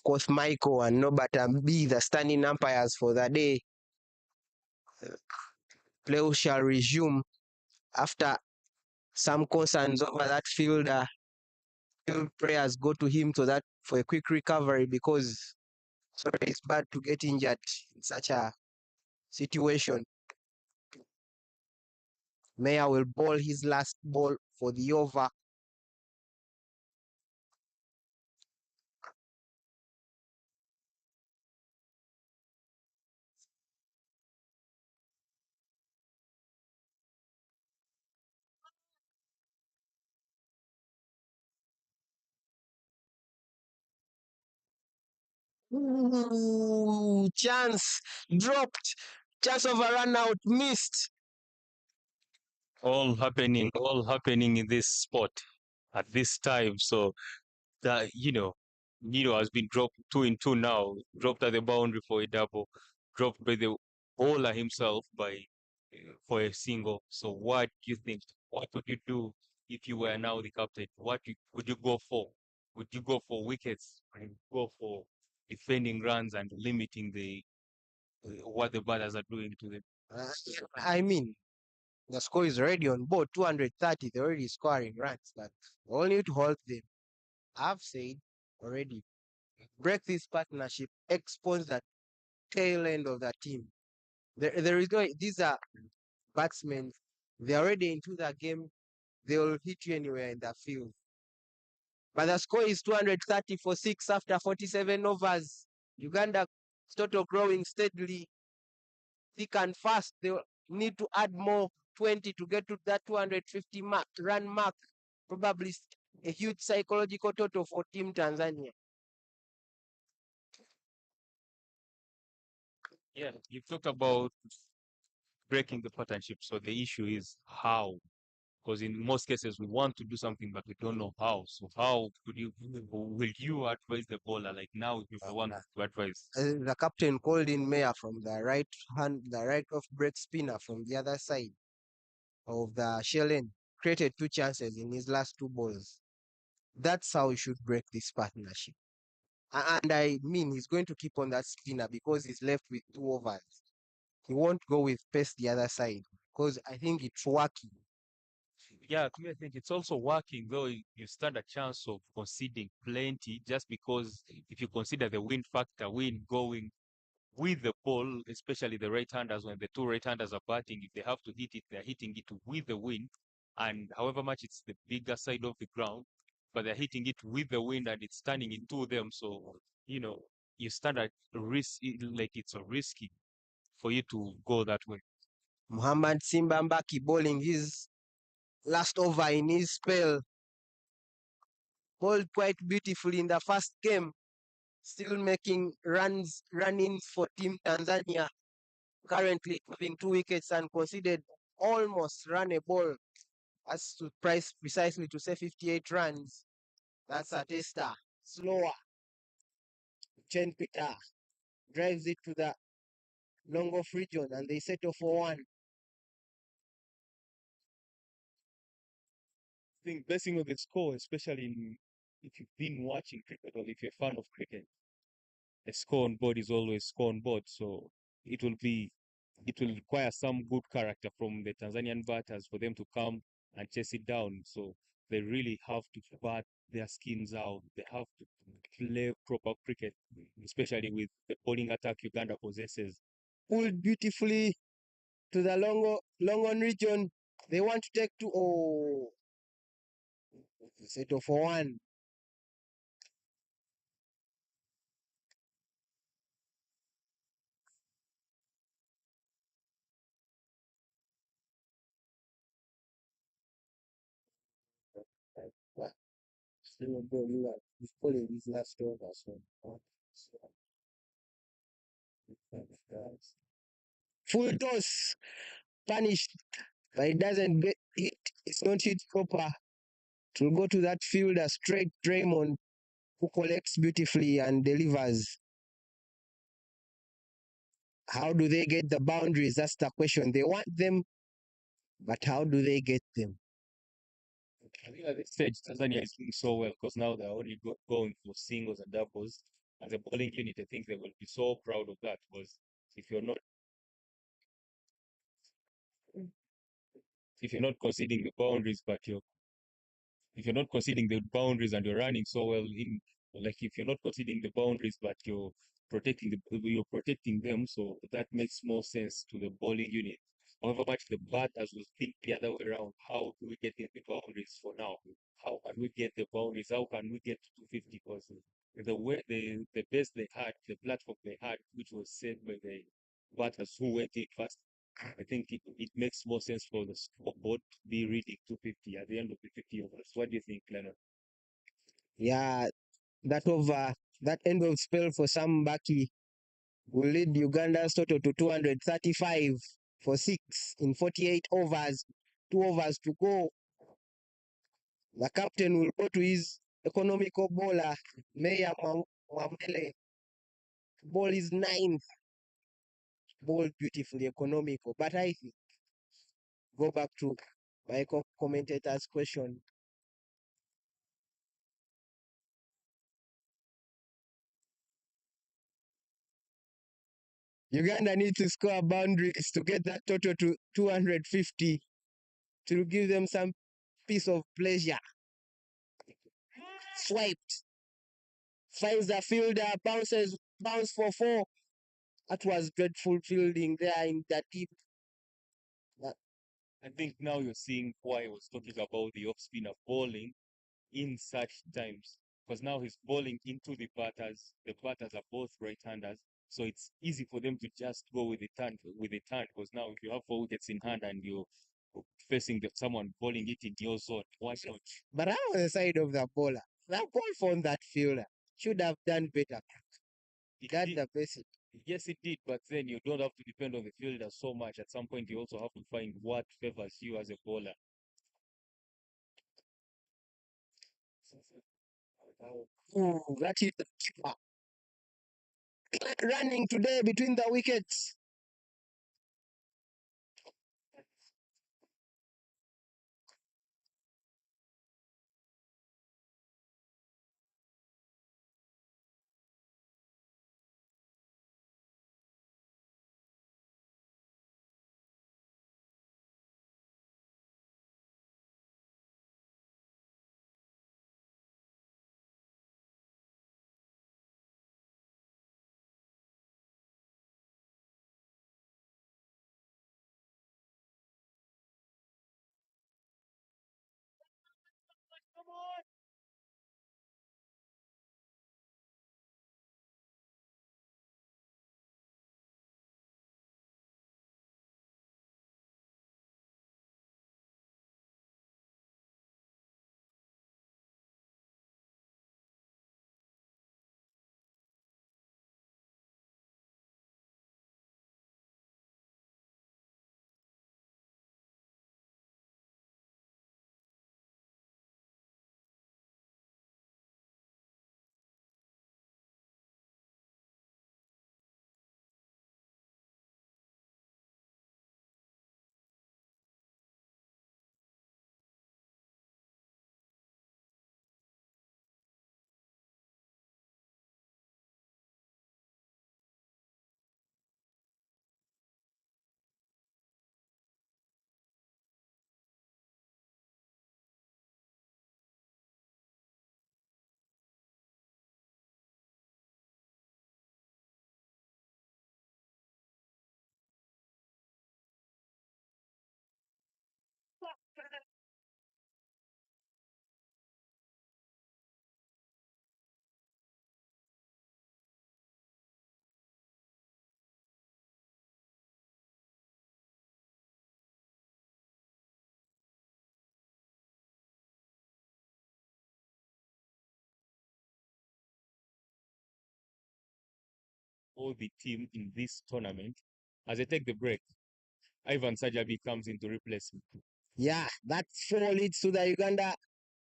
Coach Michael and Norbert and B, the standing umpires for the day, play shall resume after some concerns over that fielder. Field prayers go to him for a quick recovery because it's bad to get injured in such a situation. Mayer will bowl his last ball for the over. Ooh, chance dropped. Chance of a run out missed. All happening in this spot at this time. So that Nino has been dropped 2 in 2 now, dropped at the boundary for a double, dropped by the bowler himself for a single. So what do you think? What would you do if you were now the captain? Would you go for? Would you go for wickets? Would you go for defending runs and limiting the what the batters are doing to them. I mean, the score is already on board 230. They're already scoring runs, but we all need to hold them. I've said already, break this partnership, expose the tail end of the team. There is no, these are batsmen. They're already into the game. They will hit you anywhere in the field. But the score is 230 for 6 after 47 overs. Uganda total growing steadily, thick and fast. They need to add more 20 to get to that 250 run mark. Probably a huge psychological total for Team Tanzania. Yeah, you talked about breaking the partnership. So the issue is how, because in most cases we want to do something but we don't know how. So how will you advise the bowler? Like now, if you want to advise, The captain called in Mayer from the right hand, the right off break spinner from the other side of the shell end, created 2 chances in his last 2 balls. That's how he should break this partnership. And I mean, he's going to keep on that spinner because he's left with 2 overs. He won't go with pace the other side because I think it's working. yeah, to me, I think it's also working, though you stand a chance of conceding plenty just because if you consider the wind factor, wind going with the ball, especially the right-handers, when the 2 right-handers are batting, if they have to hit it, they're hitting it with the wind. And however much it's the bigger side of the ground, but they're hitting it with the wind and it's turning into them. So, you stand at risk, like it's a risky for you to go that way. Muhammad Simba Mbaki bowling his last over in his spell. Bowled quite beautifully in the first game. Still making running for Team Tanzania. Currently having 2 wickets and conceded almost run a ball as to price precisely to say 58 runs. That's a tester. Slower. Chen Peter drives it to the long off region and they settle for 1. I think basing on the score, especially if you've been watching cricket or if you're a fan of cricket, a score on board is always score on board. So it will require some good character from the Tanzanian batters for them to come and chase it down. So they really have to bat their skins out. They have to play proper cricket, especially with the bowling attack Uganda possesses. Pulled beautifully to the long on region. They want to take 2. Oh, settle for 1. Still he's pulling his last over. Full toss, punished, but it doesn't get hit. It's not hit proper. It will go to that fielder straight Draymond, who collects beautifully and delivers. How do they get the boundaries? That's the question. They want them, but how do they get them? I think at this stage, Tanzania is doing so well because now they're only going for singles and doubles. As a bowling unit, I think they will be so proud of that because if you're not conceding the boundaries, but if you're not conceding the boundaries and you're running so well like if you're not conceding the boundaries but you're protecting them, so that makes more sense to the bowling unit. However much the batters will think the other way around, how do we get the boundaries for now? How can we get the boundaries? How can we get to 250? Because the way the best they had, the platform they had, which was set by the batters who went in first, I think it makes more sense for the scoreboard to be reading 250 at the end of the 50 overs. What do you think, Leonard? Yeah, that end of spell for Sam Mbaki will lead Uganda's total to 235 for 6 in 48 overs. 2 overs to go. The captain will go to his economical bowler, Meya Mwamele. Ball is 9th. Ball beautifully economical. But I think, go back to my commentator's question. Uganda needs to score boundaries to get that total to 250 to give them some piece of pleasure. Swiped. Finds the fielder, bounce for 4. That was dreadful fielding there in the deep. I think now you're seeing why I was talking about the off spinner bowling in such times. Because now he's bowling into the batters. The batters are both right-handers. So it's easy for them to just go with the turn because now if you have 4 wickets in hand and you're facing someone bowling it in your zone, why not? But I'm on the side of the bowler. That ball from that fielder should have done better. That's the basic. Yes, it did, but then you don't have to depend on the fielder so much. At some point, you also have to find what favors you as a bowler. Ooh, that is the keeper. Running today between the wickets. All the team in this tournament. As I take the break, Ivan Sajabi comes in to replace him. Yeah, that 4 leads to the Uganda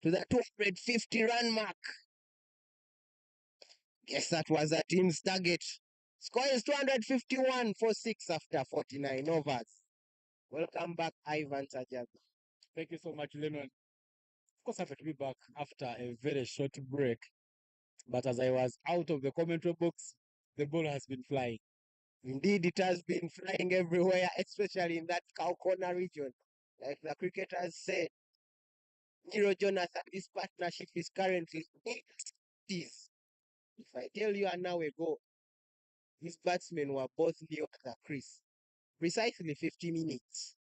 to the 250 run mark. Guess that was the team's target. Score is 251 for 6 after 49 overs. Welcome back, Ivan Sajabi. Thank you so much, Lennon. Of course, happy to be back after a very short break. But as I was out of the commentary box, the ball has been flying. Indeed, it has been flying everywhere, especially in that cow corner region. Like the cricketers said, Nero Jonathan, this partnership is currently 80s. If I tell you an hour ago, these batsmen were both near the crease. Precisely 50 minutes.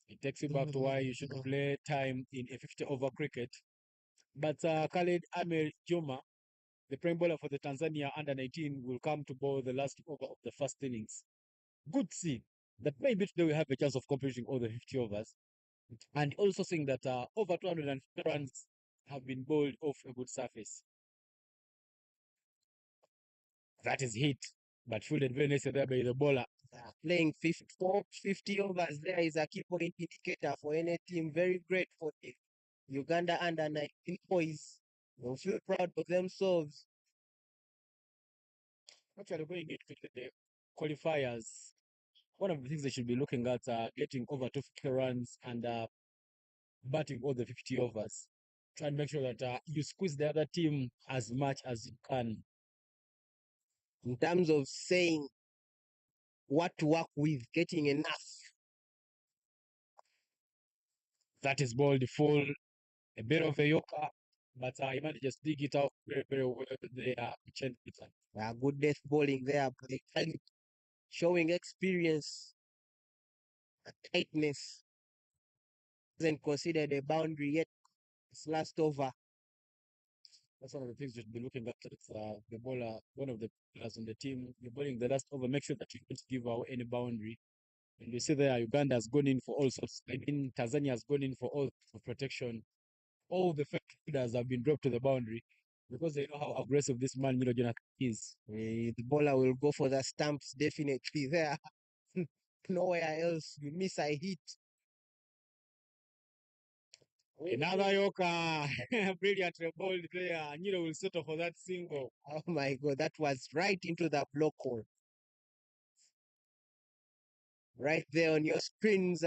It takes you back to why you should play time in a 50-over cricket. But Khaled Amir Juma, the prime bowler for the Tanzania under-19, will come to bowl the last over of the first innings. Good see that maybe today we have a chance of completing all the 50 overs. And also seeing that over 250 runs have been bowled off a good surface. That is hit, but fielded very nicely there by the bowler. Playing 50 overs there is a key point indicator for any team. Very great for the Uganda under-19 boys. They'll feel proud of themselves. Actually, going into the qualifiers, one of the things they should be looking at are getting over 250 runs and batting all the 50 overs. Try and make sure that you squeeze the other team as much as you can. In terms of saying what to work with, getting enough. That is ball full, a bit of a yoker, but he manages to dig it out very, very well there. Good death bowling there by Khalid, showing experience and tightness. Hasn't considered a boundary yet. It's last over. That's one of the things you should be looking at. It's the bowler, one of the players on the team. You're bowling the last over, make sure that you don't give out any boundary. And you see there, Uganda has gone in for all sorts. I mean, Tanzania has gone in for all for protection. All the fielders have been dropped to the boundary because they know how aggressive this man, Jonathan, is. The bowler will go for the stumps definitely there. Nowhere else. You miss a hit. Another yoker. Brilliantly bowled there. Nilo will settle for that single. Oh my God, that was right into the block hole. Right there on your screens.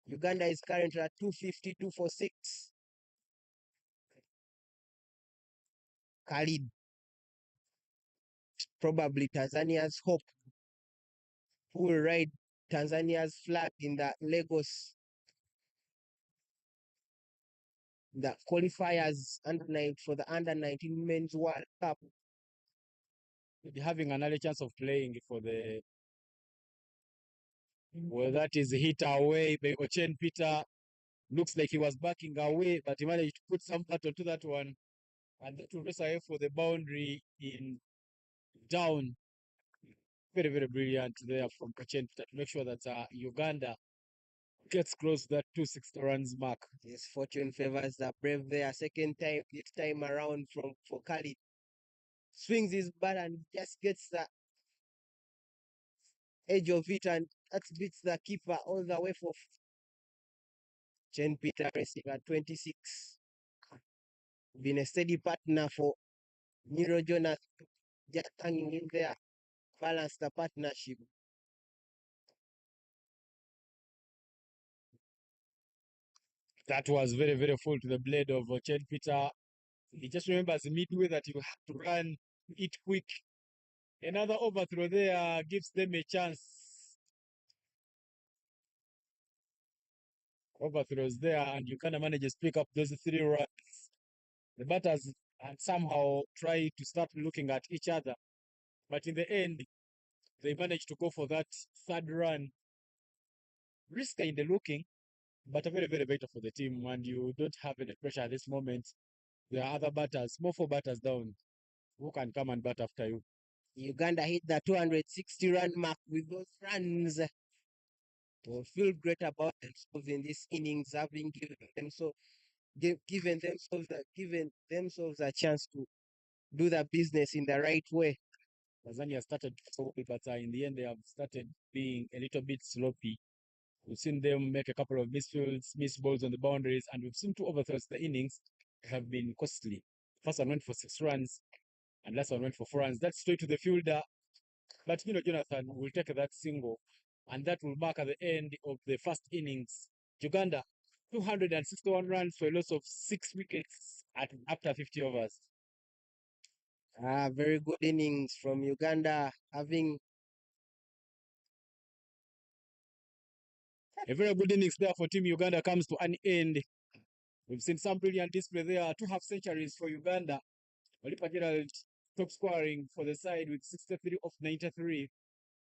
Uganda is currently at 252 for 6. Khalid, probably Tanzania's hope, who will ride Tanzania's flag in the Lagos, the qualifiers for the under-19 Men's World Cup. Maybe having another chance of playing for the. Well, that is hit away by Ochen Peter. Looks like he was backing away, but he managed to put some battle to that one. And that will race away for the boundary in down. Very, very brilliant there from Ochen Peter to make sure that Uganda gets close to that 260 runs mark. Yes, fortune favors the brave there. Second time, this time around for Khalid. Swings his bat and just gets the edge of it, and that beats the keeper all the way for Chen Peter racing at 26. Been a steady partner for Nero Jonas, just hanging in there, balance the partnership. That was very, very full to the blade of Chen Peter. He just remembers midway that you have to run it quick. Another overthrow there gives them a chance. Overthrows there, and you kind of manage to pick up those 3 runs. The batters somehow try to start looking at each other, but in the end, they managed to go for that 3rd run. Risky in the looking, but a very, very better for the team, and you don't have any pressure at this moment. There are other batters, more 4 batters down, who can come and bat after you. Uganda hit the 260 run mark with those runs. Will feel great about themselves in this innings, having given themselves a chance to do the business in the right way. Tanzania started sloppy, but in the end they have started being a little bit sloppy. We've seen them make a couple of misfields, miss balls on the boundaries, and we've seen 2 overthrows. The innings have been costly. First one went for 6 runs, and last one went for 4 runs. That's straight to the fielder. But Jonathan will take that single, and that will mark at the end of the first innings. Uganda, 261 runs for a loss of 6 wickets after 50 overs. Very good innings from Uganda, having a very good innings there for Team Uganda comes to an end. We've seen some brilliant display there. 2 half centuries for Uganda. Oliver Gerald top scoring for the side with 63 of 93.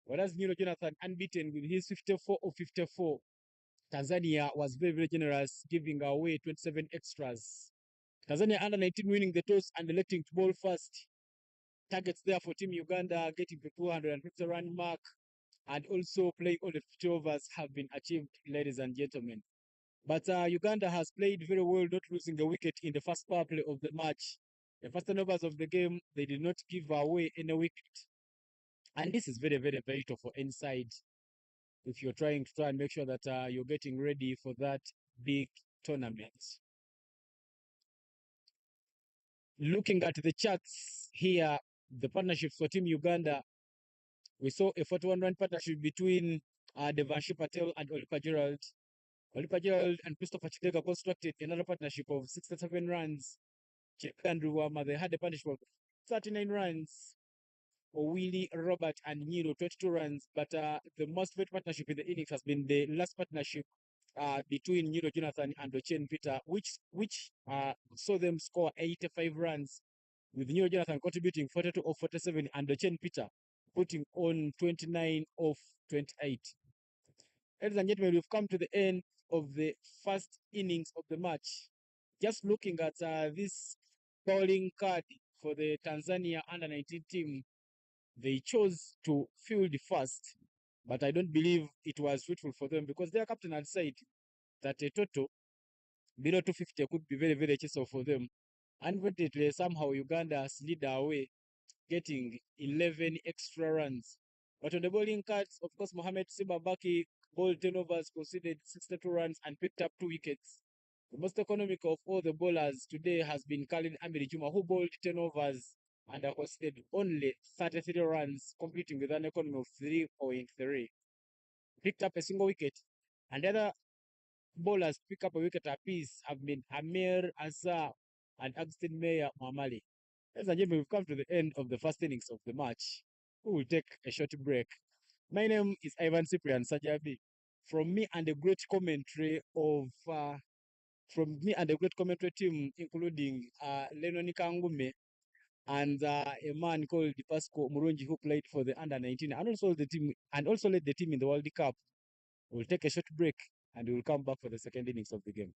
Whereas Jonathan unbeaten with his 54 of 54. Tanzania was very, very generous, giving away 27 extras. Tanzania under 19 winning the toss and electing to bowl first. Targets there for Team Uganda getting the 250 run mark, and also playing all the 50 overs have been achieved, ladies and gentlemen. But Uganda has played very well, not losing a wicket in the first power play of the match. The first 10 overs of the game, they did not give away any wicket. And this is very, very vital for inside if you're trying to make sure that you're getting ready for that big tournament. Looking at the charts here, the partnerships for Team Uganda, we saw a 41-run partnership between Devanshi Patel and Oliver Gerald. Oliver Gerald and Christopher Chidega constructed another partnership of 67 runs. Chidega and Ruwama, they had a partnership of 39 runs. Willie, Robert, and Nino, 22 runs. But the most great partnership in the innings has been the last partnership between Nino Jonathan and Ochen Peter, which saw them score 85 runs, with Nino Jonathan contributing 42 of 47 and Ochen Peter putting on 29 of 28. Ladies and gentlemen, we've come to the end of the first innings of the match. Just looking at this bowling card for the Tanzania under-19 team, they chose to field first, but I don't believe it was fruitful for them because their captain had said that a total below 250 could be very, very cheerful for them. Unfortunately, somehow Uganda slid away, getting 11 extra runs. But on the bowling cards, of course, Mohamed Sibabaki bowled 10 overs, conceded 62 runs, and picked up 2 wickets. The most economic of all the bowlers today has been Khalid Amiri Juma, who bowled 10 overs and conceded only 33 runs, completing with an economy of 3.3. Picked up a single wicket. And the other bowlers pick up a wicket apiece have been Amir Azar and Agustin Meyer Mwamali. Ladies and gentlemen, we've come to the end of the first innings of the match. We will take a short break. My name is Ivan Cyprian Sajabi. From me and the great commentary team, including Lenoni Kangume and a man called Pasco Murunji, who played for the under-19 and also led the team in the World Cup. We'll take a short break and we'll come back for the second innings of the game.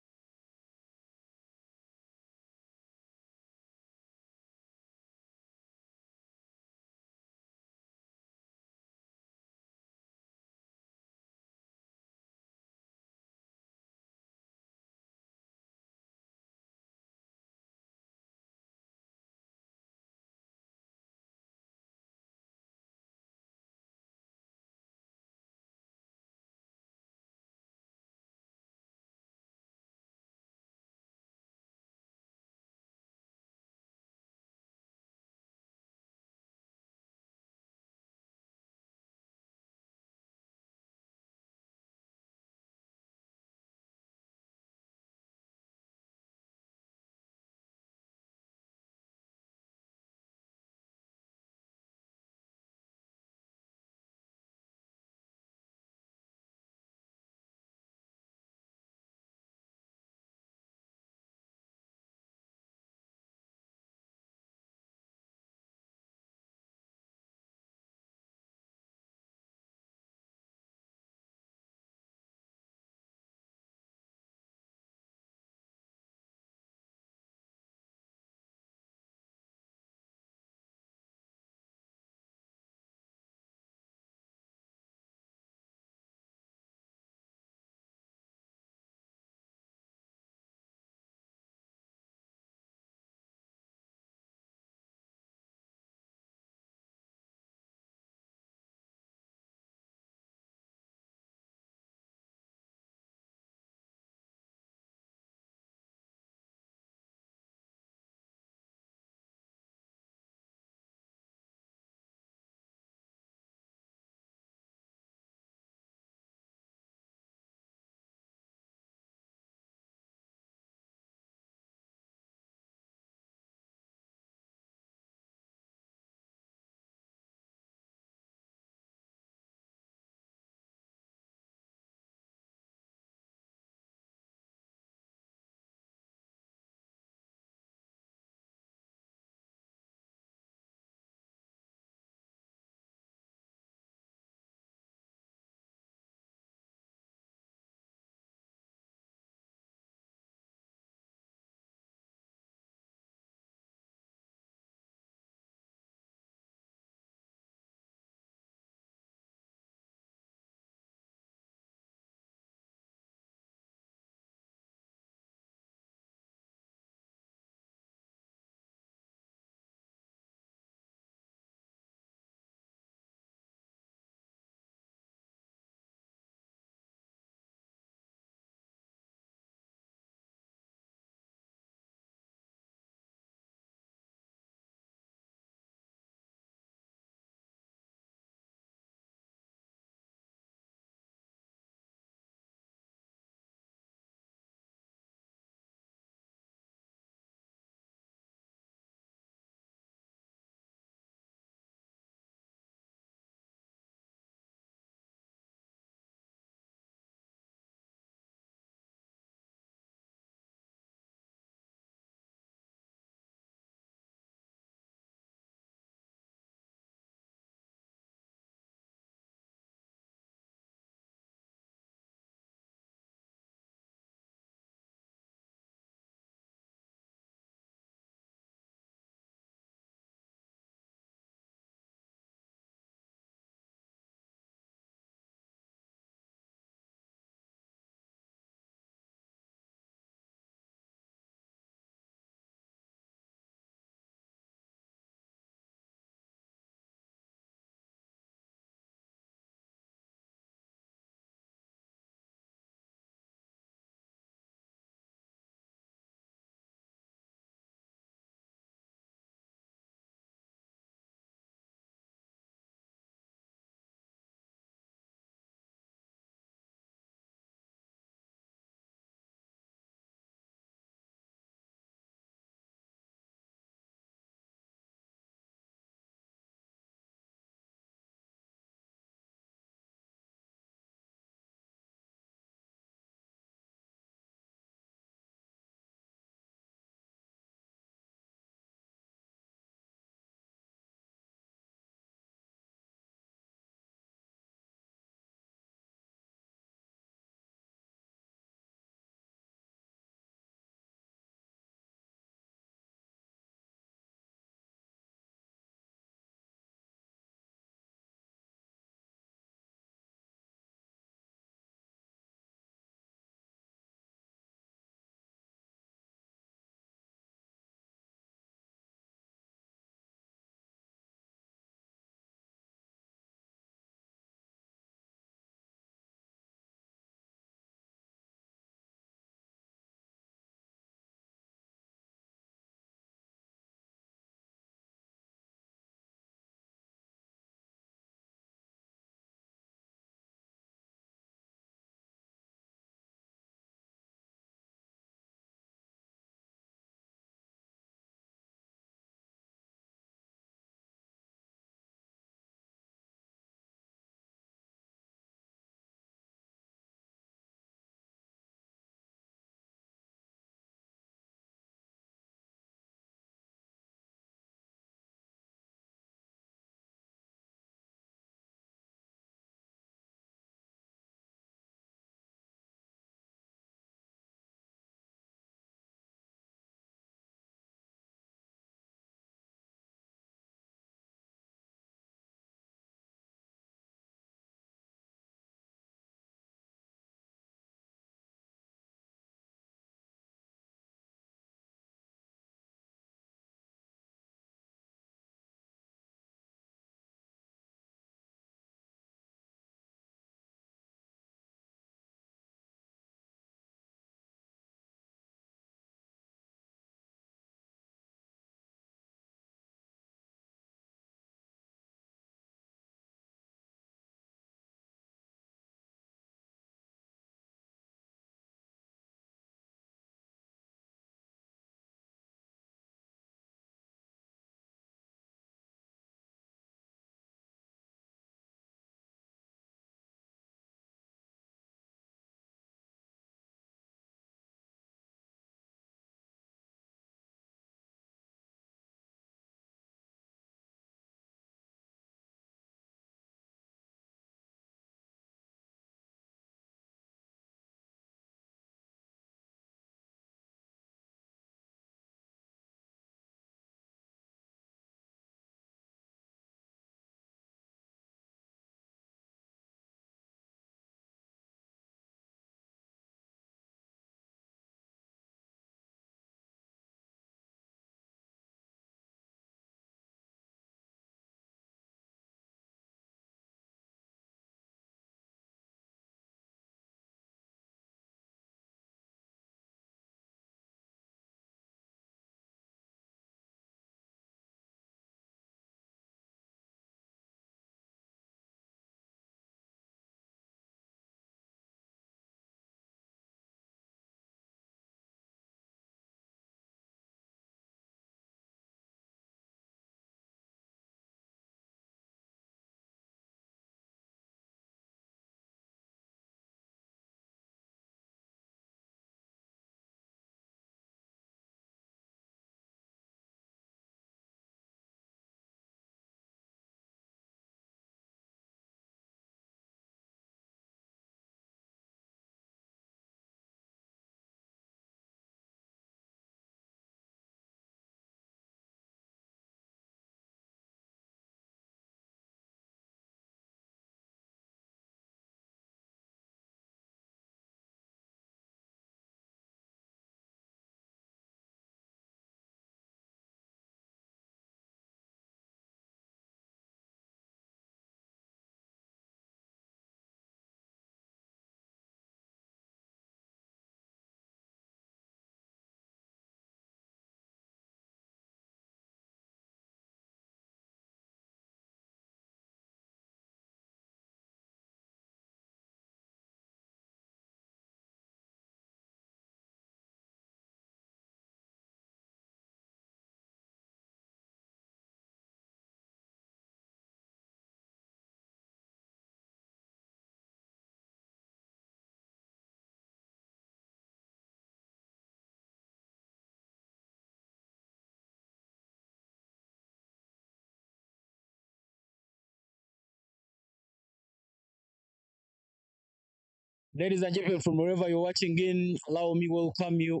Ladies and gentlemen, from wherever you're watching in, allow me welcome you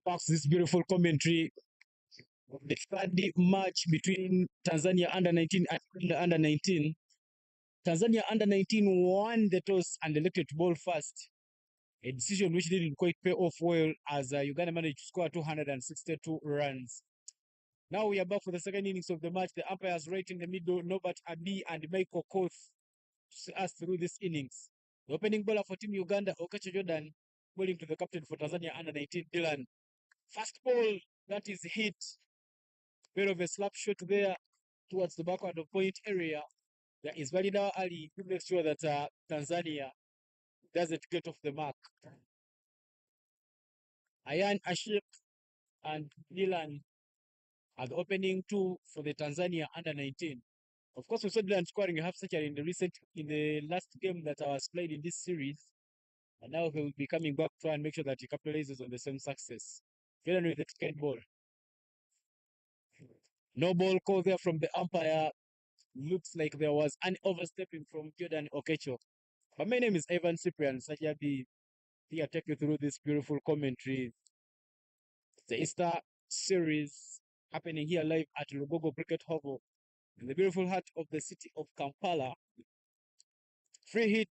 back to this beautiful commentary of the third match between Tanzania under 19 and Uganda under 19. Tanzania under 19 won the toss and elected to bowl first, a decision which didn't quite pay off well as Uganda managed to score 262 runs. Now we are back for the second innings of the match. The umpires right in the middle, Norbert Abi and Michael Koth, to see us through this innings. The opening bowler for Team Uganda, Okache Jordan, bowling to the captain for Tanzania under 19, Dylan. First ball that is hit, bit of a slap shot there towards the backward of point area. There is Valida Ali to make sure that Tanzania doesn't get off the mark. Ayan Ashik and Dylan are the opening two for the Tanzania under 19. Of course, we saw Dylan scoring a half century in the last game that was played in this series. And now he will be coming back to try and make sure that he capitalizes on the same success. Dylan with the second ball. No ball call there from the umpire. Looks like there was an overstepping from Jordan Okecho. But my name is Ivan Cyprian Sajabi. Here, take you through this beautiful commentary. The Easter series happening here live at Lugogo Cricket Hovel in the beautiful heart of the city of Kampala. Free hit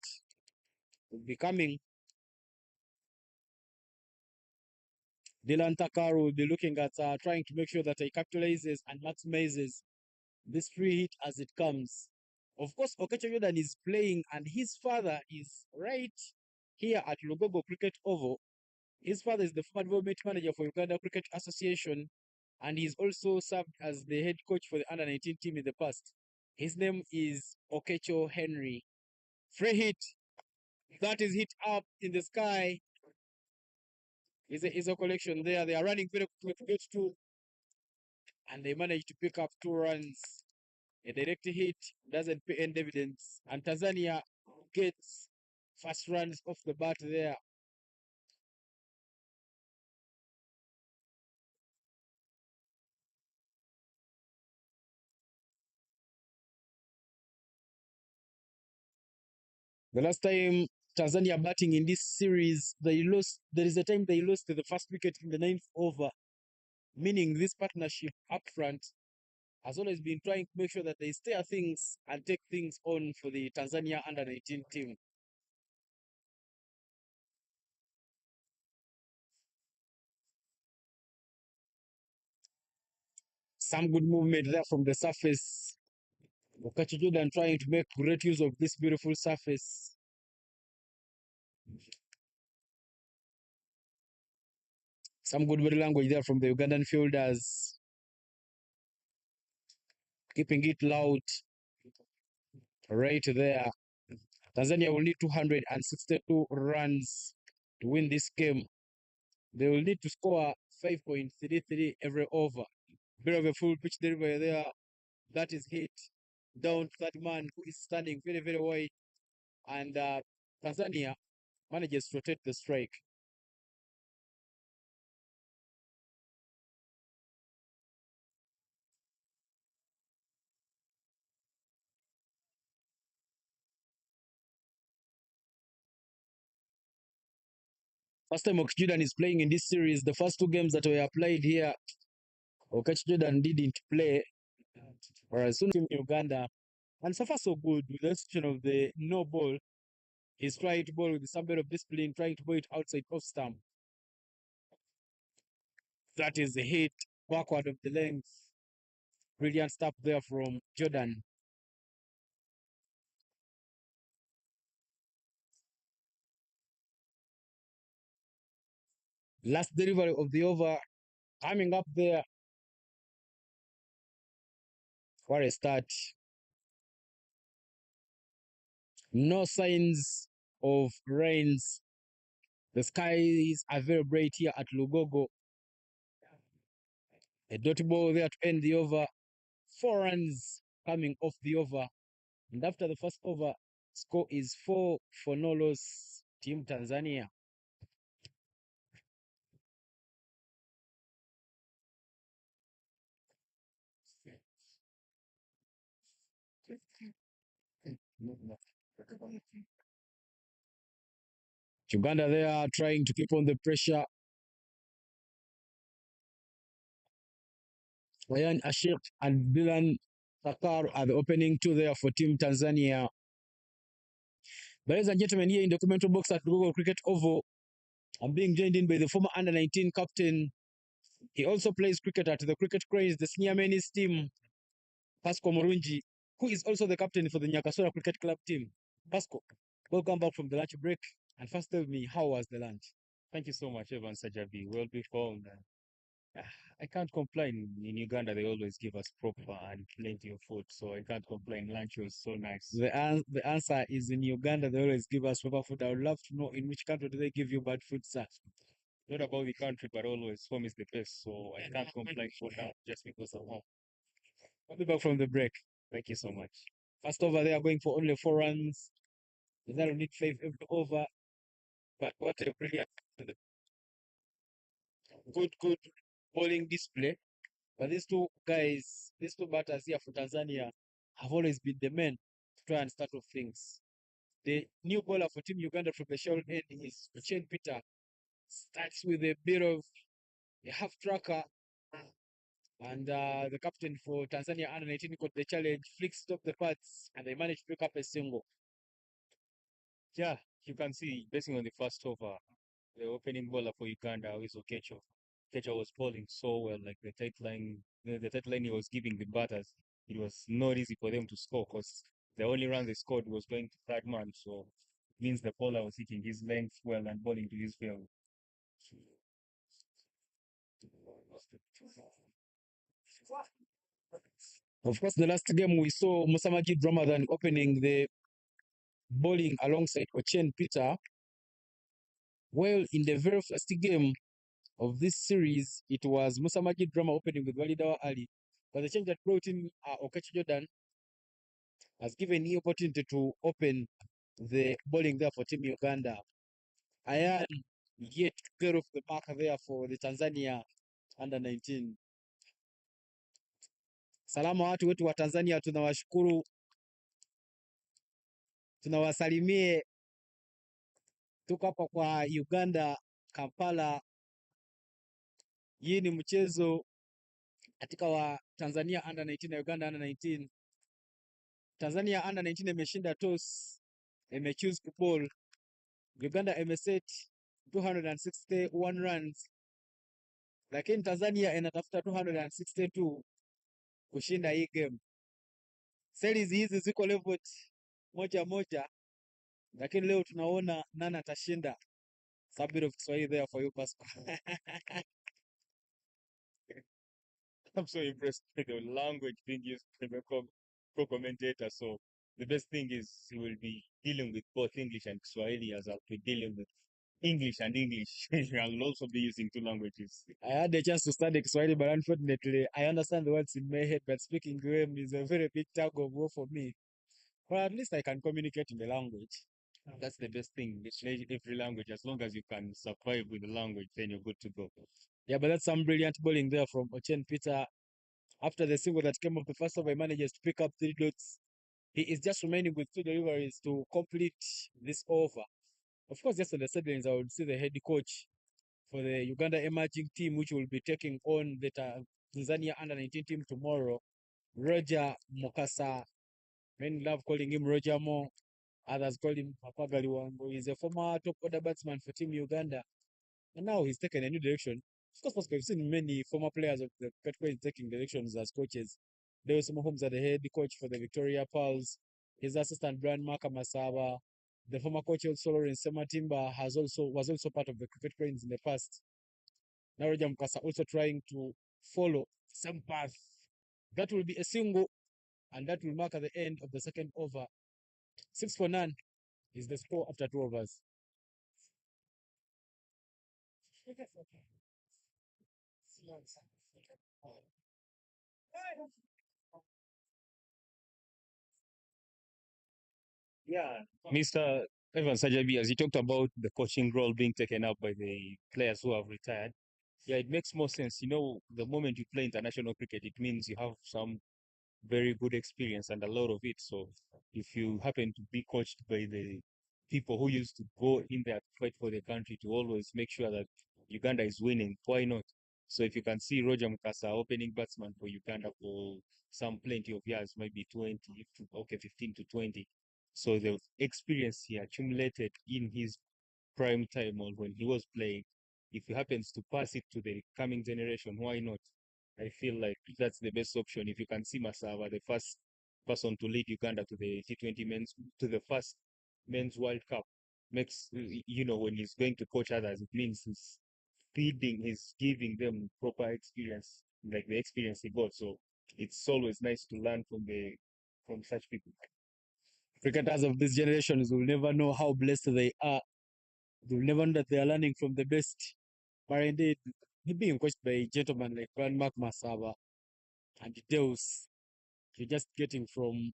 will be coming. Dylan Takaru will be looking at trying to make sure that he capitalizes and maximizes this free hit as it comes. Of course, Okecho Jordan is playing and his father is right here at Lugogo Cricket Oval. His father is the former development manager for Uganda Cricket Association, and he's also served as the head coach for the under-19 team in the past. His name is Okecho Henry. Free hit. That is hit up in the sky. Is a collection there. They are running very quickly to get to, and they manage to pick up 2 runs. A direct hit doesn't pay any dividends, and Tanzania gets first runs off the bat there. The last time Tanzania batting in this series, they lost. There is a time they lost the first wicket in the 9th over, meaning this partnership up front has always been trying to make sure that they steer things and take things on for the Tanzania under-19 team. Some good movement there from the surface. Okachi Jordan trying to make great use of this beautiful surface. Some good body language there from the Ugandan fielders. Keeping it loud right there. Tanzania will need 262 runs to win this game. They will need to score 5.33 every over. Bit of a full pitch delivery there. That is hit down to that man who is standing very, very wide. And Tanzania manages to rotate the strike. First time Okachi Jordan is playing in this series. The first 2 games that were played here, Okachi Jordan didn't play. Whereas soon in Uganda, and so far so good with the exception of the no ball. He's trying to bowl with some bit of discipline, trying to bowl it outside off stump. That is a hit backward of the length. Brilliant stuff there from Jordan. Last delivery of the over coming up there. What a start. No signs of rains. The skies are very bright here at Lugogo. A dot ball there to end the over. 4 runs coming off the over. And after the first over, score is 4 for no loss. Team Tanzania. Uganda there trying to keep on the pressure. Ryan Ashik and Dylan Sakar are the opening two there for Team Tanzania. Ladies and gentlemen, here in the commentary box at Google Cricket Oval, I'm being joined in by the former under-19 captain. He also plays cricket at the Cricket Craze, the senior men's team, Pasco Morunji, who is also the captain for the Nyakasora Cricket Club team. Pasco, welcome back from the lunch break. And first tell me, how was the lunch? Thank you so much, Evan Sajabi. Well performed. I can't complain. In Uganda, they always give us proper and plenty of food, so I can't complain. Lunch was so nice. The answer is in Uganda, they always give us proper food. I would love to know in which country do they give you bad food, sir? Not about the country, but always home is the best, so I can't complain for now just because I'm home. I'll be back from the break. Thank you so much. First over, they are going for only 4 runs. They don't need 5 every over. But what a brilliant, good bowling display. But these two guys, these two batters here for Tanzania have always been the men to try and start off things. The new bowler for Team Uganda from the shoal end is Shane Peter. Starts with a bit of a half tracker. And the captain for Tanzania under 19 got the challenge, flicks stop the pads, and they managed to pick up a single. Yeah, you can see, basing on the first over, the opening bowler for Uganda is Okecho. Okecho was bowling so well, like the tight line, the tight line he was giving the batters. It was not easy for them to score because the only run they scored was going to third man, so it means the bowler was hitting his length well and bowling to his field. Of course, the last game we saw Musamajid Ramadan opening the bowling alongside Ochen Peter. Well, in the very first game of this series, it was Musamajid Drama opening with Walidawa Ali. But the change that brought in Okachi Jordan has given the opportunity to open the bowling there for Team Uganda. Ayan yet to get off the mark there for the Tanzania under 19. Salama watu wetu wa Tanzania, tunawashukuru, tunawasalimie. Tuko hapa kwa Uganda, Kampala. Hii ni mchezo katika wa Tanzania under 19 na Uganda under 19. Tanzania under 19 imeshinda toss, imechoose kuball. Uganda imeset 261 runs, lakini Tanzania inatafuta 262 kushinda hii game. Series hizi ziko level moja moja, lakini leo tunaona nani atashinda. Subject of Kiswahili there for you, Pascal. I'm so impressed with the language being used by the co-commentator. So the best thing is he will be dealing with both English and Swahili as I'll be dealing with English and English. I'll also be using two languages. I had the chance to study Kiswahili, but unfortunately, I understand the words in my head, but speaking them is a very big tug of war for me. But at least I can communicate in the language. That's the best thing. Every language, as long as you can survive with the language, then you're good to go. Yeah, but that's some brilliant bowling there from Ochen Peter. After the single that came off the first over, he manages to pick up 3 dots. He is just remaining with 2 deliveries to complete this over. Of course, just on the sidelines, I would see the head coach for the Uganda emerging team, which will be taking on the Tanzania under 19 team tomorrow, Roger Mokasa. Men love calling him Roger Mo. Others call him Papa Galiwango. He's a former top order batsman for Team Uganda. And now he's taken a new direction. Of course, we've seen many former players of the category taking directions as coaches. Lewis Holmes are the head coach for the Victoria Pearls. His assistant Brian Makamasaba. The former coach also Lawrence Sematimba was also part of the cricket cranes in the past. Now Roger Mukasa also trying to follow some path. That will be a single, and that will mark at the end of the second over. 6 for none is the score after 2 overs. Yeah, Mr. Evan Sajabi, as you talked about the coaching role being taken up by the players who have retired, yeah, it makes more sense. You know, the moment you play international cricket, it means you have some very good experience and a lot of it. So if you happen to be coached by the people who used to go in there to fight for the country to always make sure that Uganda is winning. Why not? So if you can see Roger Mukasa, opening batsman for Uganda for some plenty of years, maybe 20, okay, 15 to 20. So the experience he accumulated in his prime time or when he was playing, if he happens to pass it to the coming generation, why not? I feel like that's the best option. If you can see Masaba, the first person to lead Uganda to the T20 men's, to the first men's World Cup, makes, when he's going to coach others, it means he's giving them proper experience, like the experience he got. So it's always nice to learn from such people. Cricketers of this generation will never know how blessed they are. They will never know that they are learning from the best. But indeed, being coached by a gentleman like Grant Mark Masaba and Deus, you're just getting from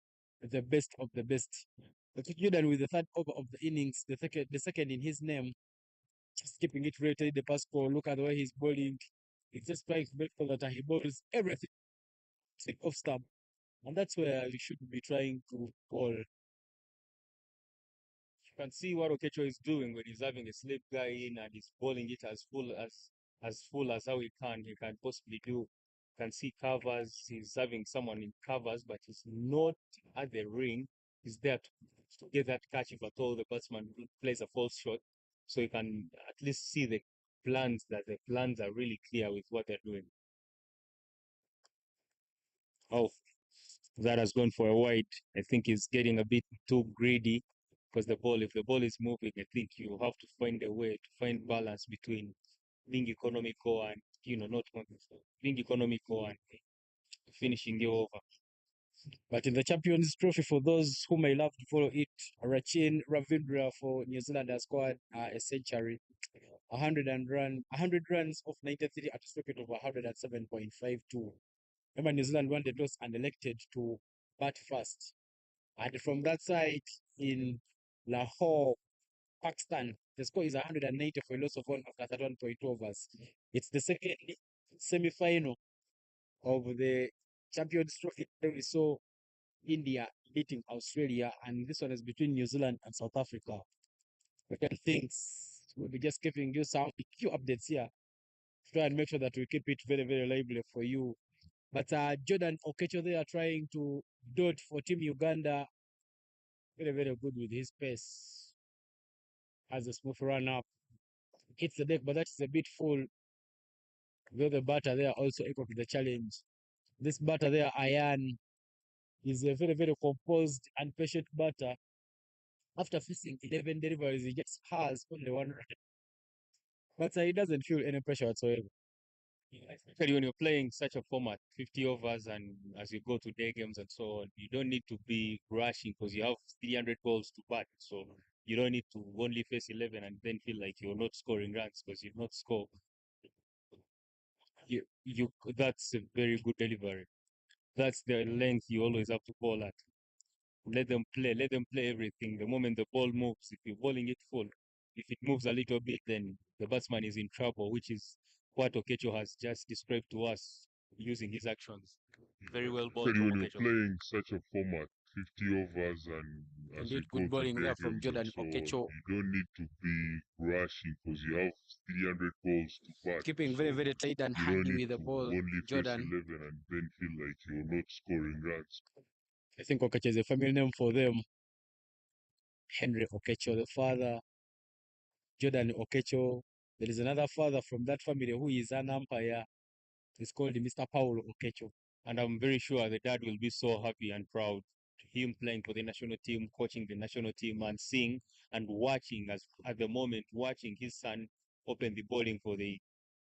the best of the best. But Jordan with the third over of the innings, the second in his name, just keeping it rated, the pass score, look at the way he's bowling. He's just trying to make sure that he bowls everything off stump. And that's where you should be trying to bowl. You can see what Okecho is doing when he's having a slip guy in and he's bowling it as full as how he can possibly do. You can see covers. He's having someone in covers, but he's not at the ring. He's there to get that catch if at all the batsman plays a false shot. So you can at least see the plans are really clear with what they're doing. Oh, that has gone for a wide. I think he's getting a bit too greedy because if the ball is moving, I think you have to find a way to find balance between being economical and, not being economical and finishing you over. But in the Champions Trophy, for those who may love to follow it, Rachin Ravindra for New Zealand has scored a century. 100 runs of 93 at a stroke rate of 107.52. Remember, New Zealand won the toss and elected to bat first. And from that side, in Lahore, Pakistan, the score is 190 for a loss of 1 after 31.2 overs. It's the second semi-final of the Champions Trophy. We saw India beating Australia, and this one is between New Zealand and South Africa. But I think we'll be just giving you some few updates here to try and make sure that we keep it very, very lively for you. But Jordan Okecho, they are trying to dot for Team Uganda. Very, very good with his pace. Has a smooth run up. Hits the deck, but that's a bit full. Though the batter there also equal to the challenge. This batter there, Ayan, is a very, very composed and patient batter. After facing 11 deliveries, he just has only one run. But he doesn't feel any pressure whatsoever. Especially when you're playing such a format, 50 overs, and as you go to day games and so on, you don't need to be rushing because you have 300 balls to bat. So you don't need to only face 11 and then feel like you're not scoring runs because you've not scored. That's a very good delivery. That's the length you always have to ball at. Let them play everything. The moment the ball moves, if you're bowling it full, if it moves a little bit, then the batsman is in trouble, which is what Okecho has just described to us using his actions. Very well bowled Especially from when you're Okecho. playing such a format, 50 overs, and as you Indeed, go good to bowling day there from games and Jordan so on, Okecho. you don't need to be rushing because you have 300 balls to bat. Keeping So very, very tight and you don't handy need with the to ball. only face Jordan, 11 and then feel like you're not scoring runs. I think Okecho is a family name for them. Henry Okecho, the father. Jordan Okecho. There is another father from that family who is an umpire. He's called Mr. Paulo Okecho. And I'm very sure the dad will be so happy and proud to him playing for the national team, coaching the national team, and seeing and watching at the moment, watching his son open the bowling for the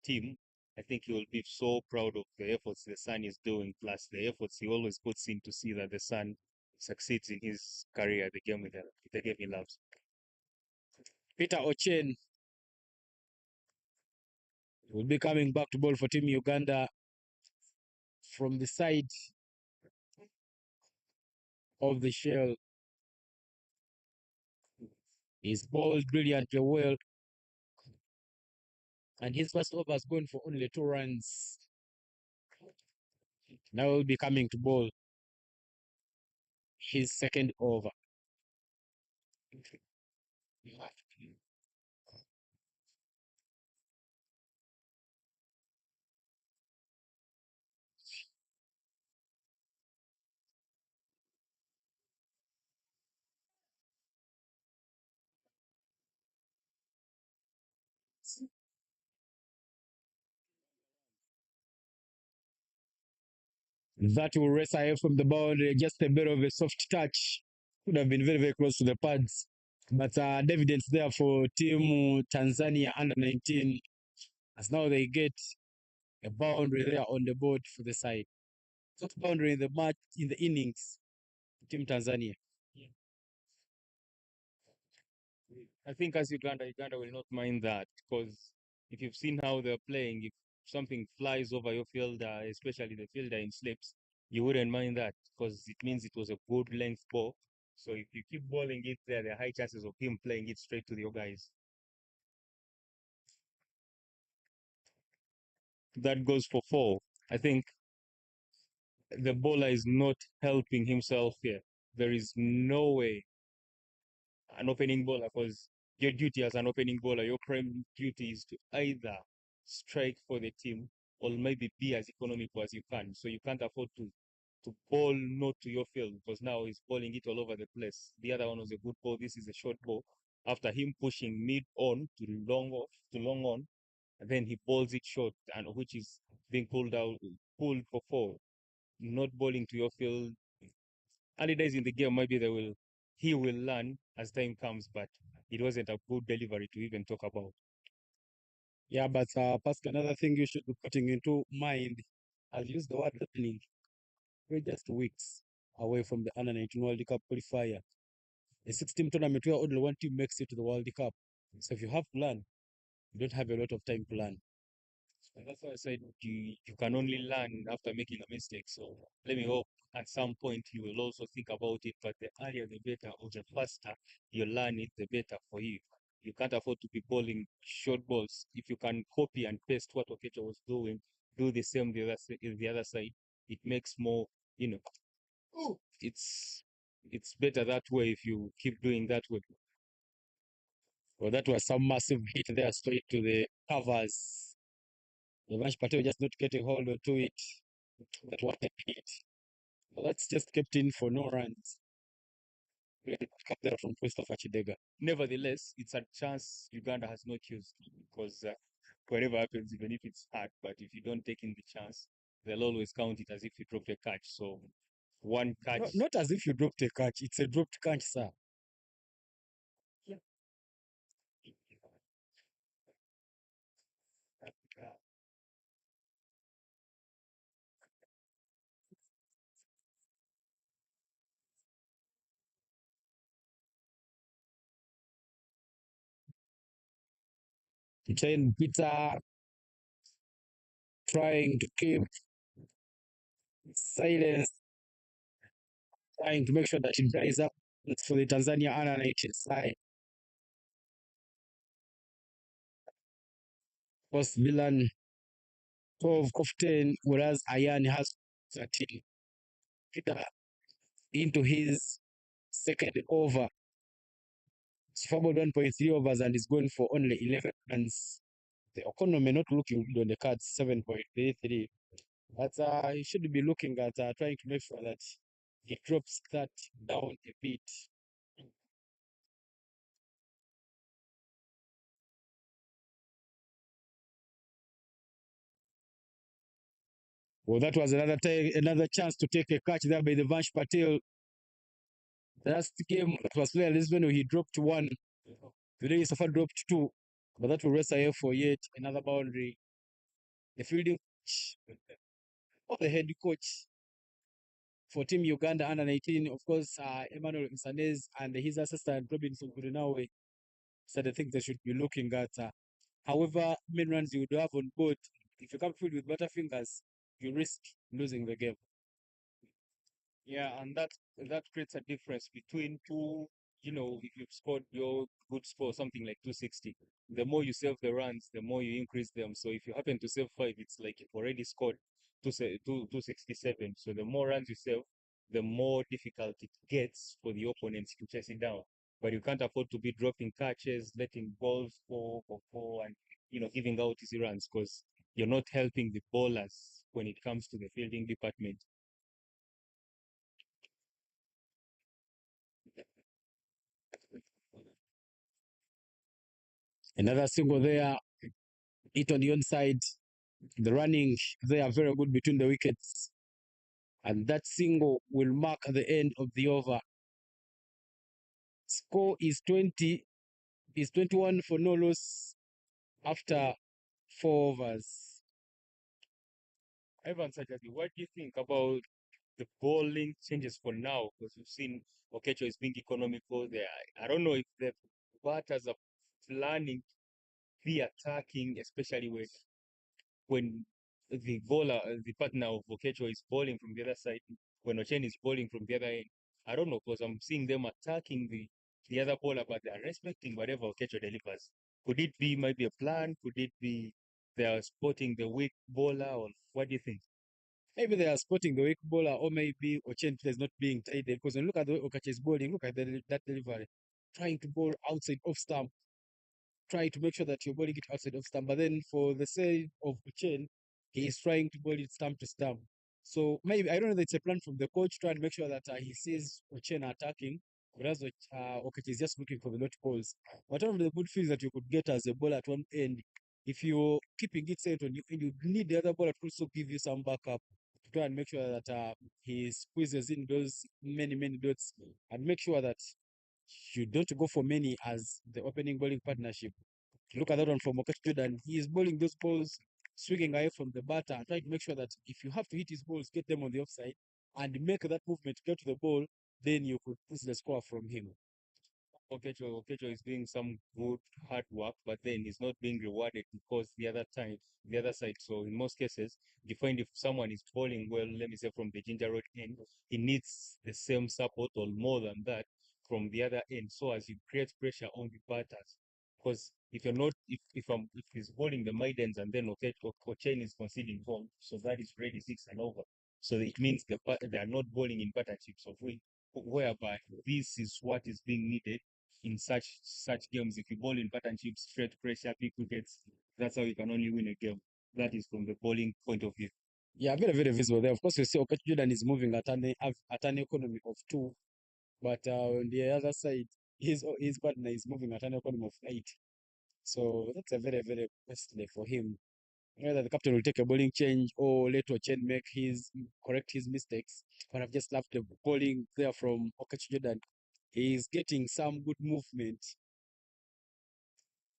team. I think he will be so proud of the efforts the son is doing, plus the efforts he always puts in to see that the son succeeds in his career, the game he loves. Peter Ochen will be coming back to bowl for Team Uganda from the side of the shell. He's bowled brilliantly well. And his first over has gone for only 2 runs. Now he'll be coming to bowl his second over. That will race away from the boundary, just a bit of a soft touch. Could have been very, very close to the pads. But evidence there for team Tanzania under 19, as now they get a boundary there on the board for the side. Soft boundary in the match, in the innings, team Tanzania. I think as Uganda will not mind that, because if you've seen how they're playing, if something flies over your fielder, especially the fielder in slips, you wouldn't mind that because it means it was a good length ball. So if you keep bowling it there are high chances of him playing it straight to your guys. That goes for 4. I think the bowler is not helping himself here. There is no way an opening bowler, because your duty as an opening bowler, your prime duty is to either strike for the team or maybe be as economical as you can. So you can't afford to bowl not to your field because now he's bowling it all over the place. The other one was a good ball. This is a short ball. After him pushing mid on to long off to long on, and then he bowls it short, and which is being pulled for 4. Not bowling to your field. Early days in the game, maybe he will learn as time comes, but it wasn't a good delivery to even talk about. Yeah, but Pascal, another thing you should be putting into mind, I'll use the word happening. We're just weeks away from the Under 19 World Cup qualifier. A 6-team tournament where only one team makes it to the World Cup. So if you have to learn, you don't have a lot of time to learn. And that's why I said you can only learn after making a mistake. So let me hope at some point you will also think about it, but the earlier the better, or the faster you learn it, the better for you. You can't afford to be bowling short balls. If you can copy and paste what Okecho was doing, do the same the other side. It makes more, it's better that way if you keep doing that way. Well, that was some massive hit there straight to the covers. The Vansh Patel just not getting hold of to it. That was a hit. Well, that's just kept in for no runs. Come there from Christopher Chidega. Nevertheless, it's a chance Uganda has not used because whatever happens, even if it's hard, but if you don't take in the chance, they'll always count it as if you dropped a catch. So one catch. No, not as if you dropped a catch. It's a dropped catch, sir. Yeah. Jane Peter trying to keep silence, trying to make sure that it dries up for the Tanzania under 19 side. Post Milan 12 of 10, whereas Ayan has 13. Peter into his second over. He fumbled 1.3 overs and is going for only 11 runs. The economy not looking good on the cards, 7.33. But he should be looking at trying to make sure that he drops that down a bit. Well, that was another chance to take a catch there by the Vansh Patel. The last game that was played Lisbon, he dropped 1. Today, so far dropped 2. But that will race ahead for yet another boundary. The fielding coach, or the head coach for Team Uganda under 19, of course, Emmanuel Msanez and his assistant Robinson Gurenawe said I think they should be looking at. However many runs you would have on board, if you come field with butterfingers, you risk losing the game. Yeah, and that creates a difference between two. If you've scored your good score, something like 260, the more you save the runs, the more you increase them. So if you happen to save 5, it's like you've already scored 267. So the more runs you save, the more difficult it gets for the opponents to chase it down. but you can't afford to be dropping catches, letting balls fall, and giving out easy runs because you're not helping the bowlers when it comes to the fielding department. Another single there, hit on the onside. The running there very good between the wickets. And that single will mark the end of the over. Score is 21 for no loss after 4 overs. Ivan Sajati, what do you think about the bowling changes for now? Because we've seen Okecho is being economical there. I don't know if the batters are planning the attacking, especially when the bowler, the partner of Okecho is bowling from the other side, when Ochen is bowling from the other end. I don't know, because I'm seeing them attacking the other bowler, but they're respecting whatever Okecho delivers. Could it be maybe a plan? Could it be they're spotting the weak bowler? Or what do you think? Maybe they are spotting the weak bowler, or maybe Ochen is not being tied because when you look at the way Okache is bowling, look at that delivery, trying to bowl outside off stump, trying to make sure that you're bowling it outside off stump. But then for the sake of Ochen, he is trying to bowl it stump to stump. So maybe I don't know that it's a plan from the coach trying to make sure that he sees Ochen attacking, whereas Okache is just looking for the not balls. But one of the good things that you could get as a bowler at one end, if you're keeping it set on you, and you need the other bowler to also give you some backup to try and make sure that he squeezes in those many dots and make sure that you don't go for many as the opening bowling partnership. Look at that one from Mokesh Jordan. He is bowling those balls, swinging away from the batter, and trying to make sure that if you have to hit his balls, get them on the offside and make that movement to get to the ball, then you could push the score from him. Okecho is doing some good hard work, but then he's not being rewarded because the other side. So in most cases, you find if someone is bowling well, let me say from the Ginger Road end, he needs the same support or more than that from the other end, so as you create pressure on the batters. Because if you're not, if he's bowling the maidens and then Ochen is conceding home, so that is ready 6 and over. So it means they are not bowling in partnerships of whereby this is what is being needed in such games. If you bowl in partnerships, straight pressure, big wickets, that's how you can only win a game. That is from the bowling point of view. Yeah, very visible there. Of course, you see Okache Jordan is moving at an economy of 2, but on the other side, his partner is moving at an economy of 8. So that's a very costly for him. Whether the captain will take a bowling change or let Ochen correct his mistakes. But I've just loved the bowling there from Okache Jordan. He's getting some good movement.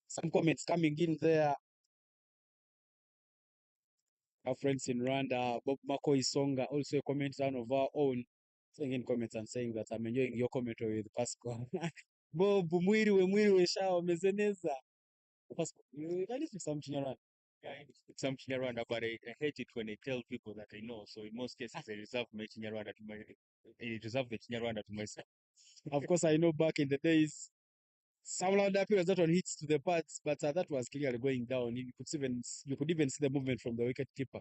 Some comments coming in there. Our friends in Rwanda, Bob McCoy Songa, also a comment down of our own, saying in comments and saying that I'm enjoying your commentary with Pascal. Bob, mwiriwe shao mezeneza. Pascal, can you speak some Chinyarwanda? Some Chinyarwanda, but I hate it when I tell people that I know. So in most cases, I reserve the Chinyarwanda to myself. Of course, I know back in the days, some louder periods that one hits to the pads, but that was clearly going down. You could even see the movement from the wicket keeper.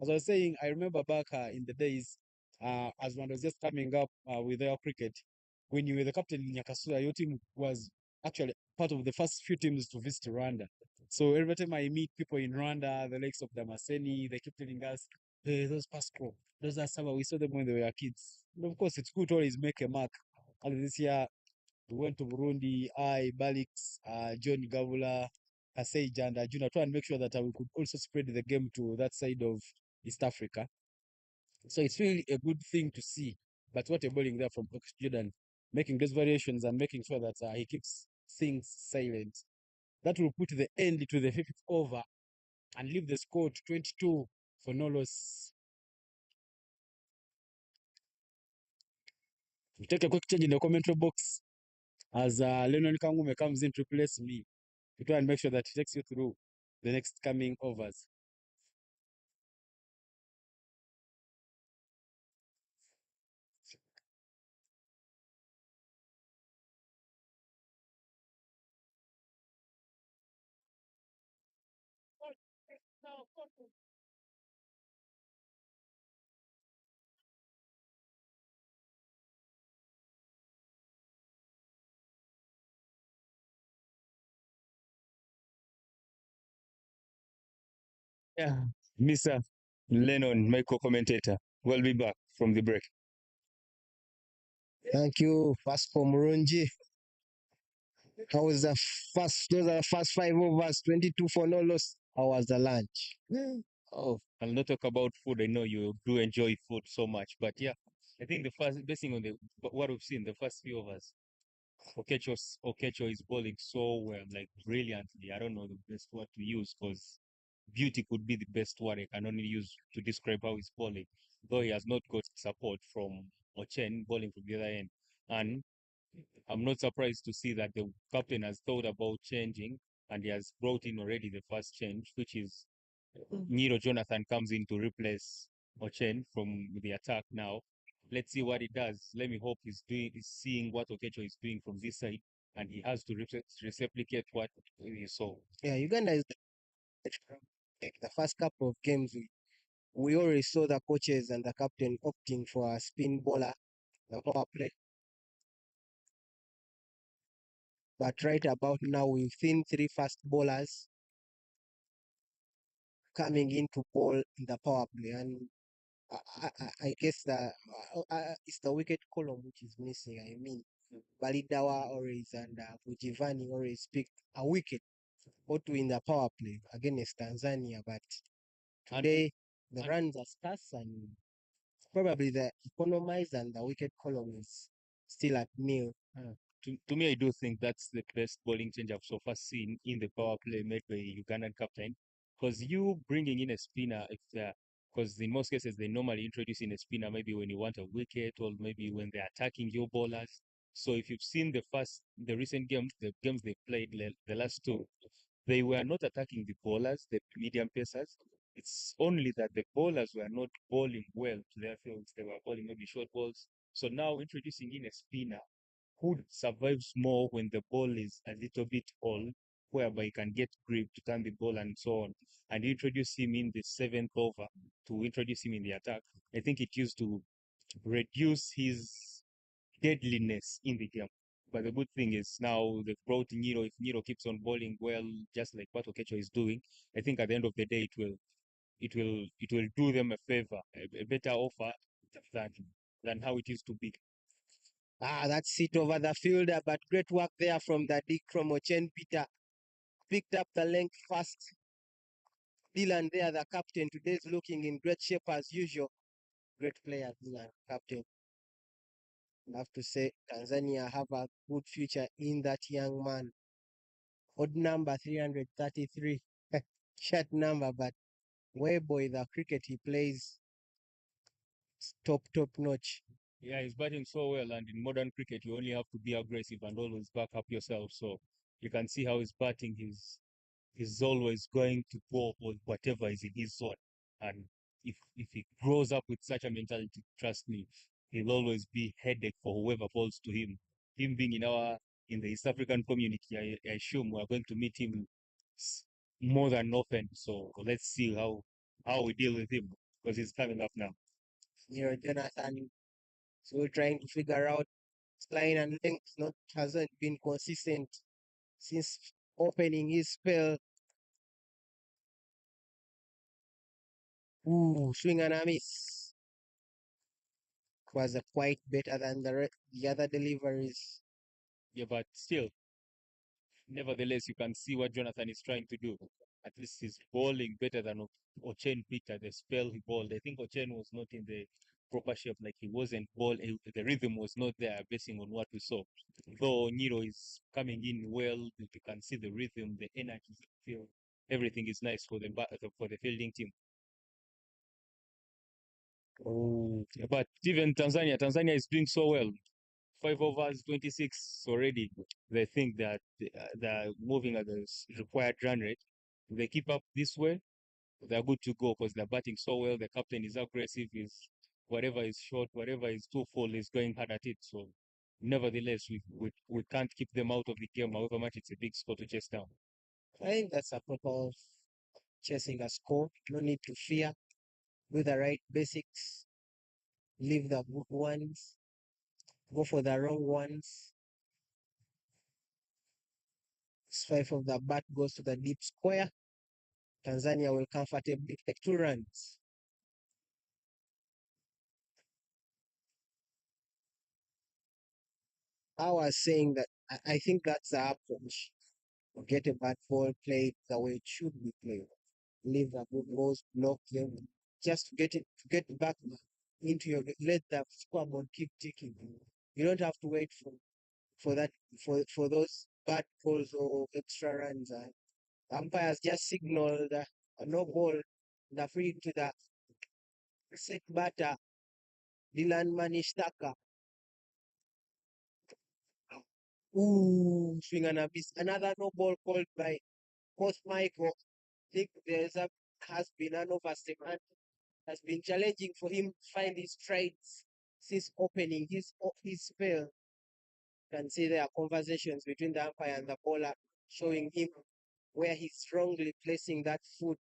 As I was saying, I remember back in the days, as one was just coming up with our cricket, when you were the captain in Nyakasura, your team was actually part of the first few teams to visit Rwanda. So every time I meet people in Rwanda, the likes of Damascene, they keep telling us, hey, those Pasco, those are some, we saw them when they were kids. And of course, it's good to always make a mark. And this year, we went to Burundi, Balix, John Gavula, Kasej, and Juna, try and make sure that we could also spread the game to that side of East Africa. So it's really a good thing to see. But what a bowling there from Jordan, making those variations and making sure that he keeps things silent. That will put the end to the 5th over and leave the score to 22 for no loss. We'll take a quick change in the commentary box as Lennon Kangume comes in to replace me to try and make sure that he takes you through the next coming overs. Yeah, Mr. Lennon, my co-commentator. We'll be back from the break. Thank you, Vasco Murunji. How was the first? Those are the first 5 overs, 22 for no loss. How was the lunch? Oh, I'll not talk about food. I know you do enjoy food so much, but yeah, I think the first, basing on the what we've seen, the first few overs, Okecho is bowling so well, like brilliantly. I don't know the best word to use because beauty could be the best word I can only use to describe how he's bowling, though he has not got support from Ochen bowling from the other end. And I'm not surprised to see that the captain has thought about changing and he has brought in already the first change, which is Niro Jonathan comes in to replace Ochen from the attack now. Let's see what he does. Let me hope he's seeing what Okecho is doing from this side, and he has to replicate what he saw. Yeah, Uganda is like the first couple of games. We already saw the coaches and the captain opting for a spin bowler, the power play. But right about now, we've seen 3 fast bowlers coming in to bowl in the power play, and I guess it's the wicket column which is missing. I mean, Balidawa always and Bujivani always picked a wicket or two in the power play against Tanzania, but today the runs are scarce and probably the economized and the wicket column is still at nil. To me, I do think that's the best bowling change I've so far seen in the power play made by Ugandan captain. Because you bringing in a spinner, because in most cases they normally introduce in a spinner maybe when you want a wicket or maybe when they're attacking your bowlers. So if you've seen the recent games, the games they played, the last two, they were not attacking the bowlers, the medium pacers. It's only that the bowlers were not bowling well to their fields. They were bowling maybe short balls. So now introducing in a spinner who survives more when the ball is a little bit old, whereby he can get grip to turn the ball and so on, and introduce him in the 7th over to introduce him in the attack. I think it used to reduce his deadliness in the game. But the good thing is now they've brought Niro. If Niro keeps on bowling well, just like what Okecho is doing, I think at the end of the day it will do them a favor, a better offer than how it used to be. That's it over the fielder, but great work there from the Dick from Ochen Peter. Picked up the length fast. Dylan there, the captain, today's looking in great shape as usual. Great player, Dylan, captain. I have to say, Tanzania have a good future in that young man. Odd number 333. Short number, but way boy, the cricket he plays, top notch. Yeah, he's batting so well, and in modern cricket, you only have to be aggressive and always back up yourself. So you can see how he's batting. He's always going to go for whatever is in his zone. And if he grows up with such a mentality, trust me, he'll always be headache for whoever falls to him. Him being in the East African community, I assume we're going to meet him more than often. So let's see how we deal with him because he's coming up now. Jonathan, so we're trying to figure out line and length not hasn't been consistent since opening his spell. Ooh, swing and a miss. Was a quite better than the other deliveries. Yeah, but still, nevertheless, you can see what Jonathan is trying to do. At least he's bowling better than Ochen Peter, the spell he bowled. I think Ochen was not in the proper shape, like he wasn't bowling. The rhythm was not there, basing on what we saw. Though Niro is coming in well, you can see the rhythm, the energy, feel everything is nice for the fielding team. Oh, But even Tanzania is doing so well. 5 overs, 26 already. They think that they're moving at the required run rate. If they keep up this way, they're good to go because they're batting so well. The captain is aggressive. Is whatever is short, whatever is too full, is going hard at it. So, nevertheless, we can't keep them out of the game. However much it's a big score to chase down. I think that's a proper chasing a score. No need to fear. Do the right basics. Leave the good ones. Go for the wrong ones. Swipe of the bat goes to the deep square. Tanzania will comfortably take 2 runs. I was saying that I think that's the approach. Get a bad ball, play it the way it should be played. Leave the good balls, block them. Just to get back into your, let the scoreboard keep ticking. You don't have to wait for that for those bad balls or extra runs. Umpires just signaled a no ball, the free to the set batter, Dylan Manishtaka. Ooh, swing and a miss. Another no ball called by Coach Michael. I think has been an overstep, has been challenging for him to find his strides since opening his spell. You can see there are conversations between the umpire and the bowler showing him where he's strongly placing that foot.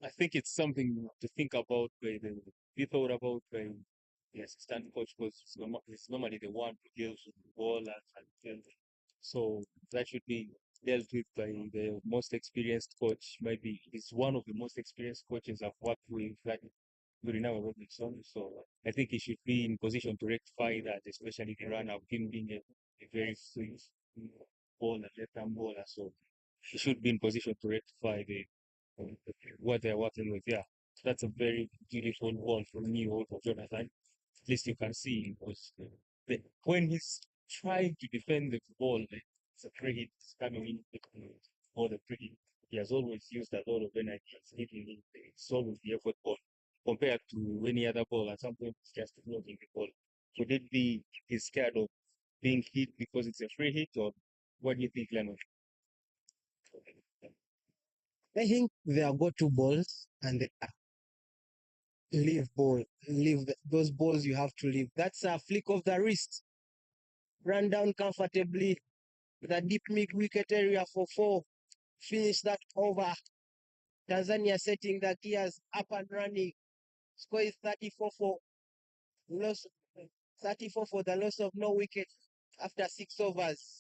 I think it's something to think about by the we thought about by the assistant coach because it's normally the one who deals with the ball and so that should be dealt with by the most experienced coach. Maybe he's one of the most experienced coaches I've worked with, like Gurinao Robinson. So I think he should be in position to rectify that, especially the run of him being a very swift bowler, left-hand bowler. So he should be in position to rectify what they're working with. Yeah, that's a very beautiful ball from me for Jonathan. At least you can see because when he's trying to defend the ball, like it's a free hit coming in or the free hit. He has always used a lot of energy. It's hitting it. It's always the effort ball compared to any other ball. And sometimes it's just floating the ball. Could it be he's scared of being hit because it's a free hit, or what do you think, Leonard? I think they are go-to balls and they are those balls you have to leave. That's a flick of the wrist. Run down comfortably the deep mid wicket area for 4. Finish that over. Tanzania setting the gears up and running. Score is 34 for loss 34 for the loss of no wicket after 6 overs.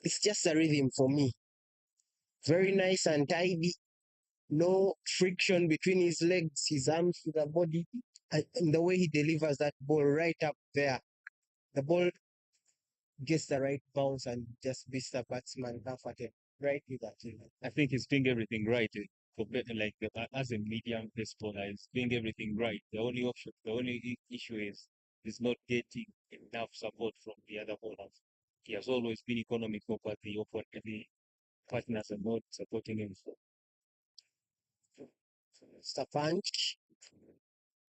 It's just a rhythm for me. Very nice and tidy. No friction between his legs, his arms to the body, and the way he delivers that ball right up there. The ball gets the right bounce and just beats the batsman comforted right with that. I think he's doing everything right. Like as a medium pace bowler, he's doing everything right. The only issue is he's not getting enough support from the other bowlers. He has always been economical, but the partners are not supporting him. It's a punch.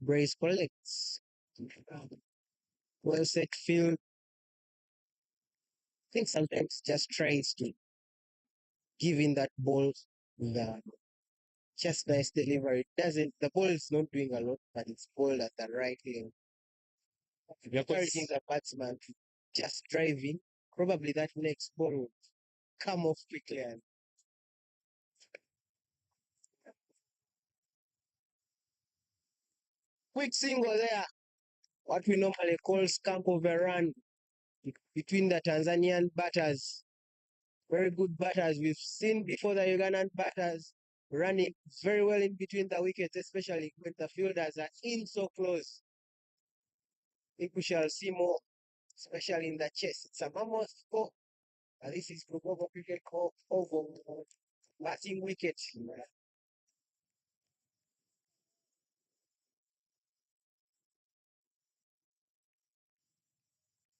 Brace collects. Well set field. I think sometimes just tries to give in that ball the just nice delivery. Doesn't the ball is not doing a lot, but it's ball at the right lane. Encouraging the batsman to just drive in. Probably that next ball will come off quickly and quick single there. What we normally call scamp of a run between the Tanzanian batters. Very good batters. We've seen before the Ugandan batters running very well in between the wickets, especially when the fielders are in so close. I think we shall see more, especially in the chase. It's a mammoth score. This is Global Cricket over batting wicket.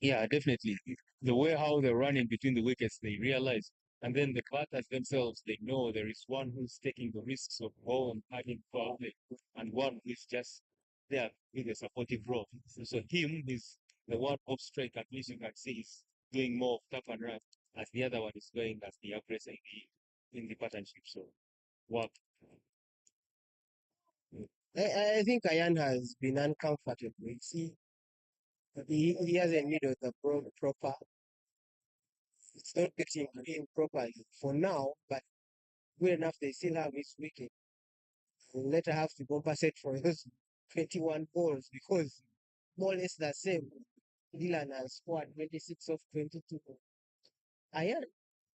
Yeah, definitely. The way how they're running between the wickets, they realize. And then the batters themselves, they know there is one who's taking the risks of ball and adding foul play, and one who's just there with a supportive role. So him is the one off strike, at least you can see is doing more of tap and run, as the other one is going as the aggressor in the partnership. So work. I think Ayan has been uncomfortable. You see, he hasn't needed the proper. It's not getting in properly for now, but good enough they still have his wicket. We'll later have to compensate for those 21 balls because more or less the same. Dylan has scored 26 of 22. Ayan,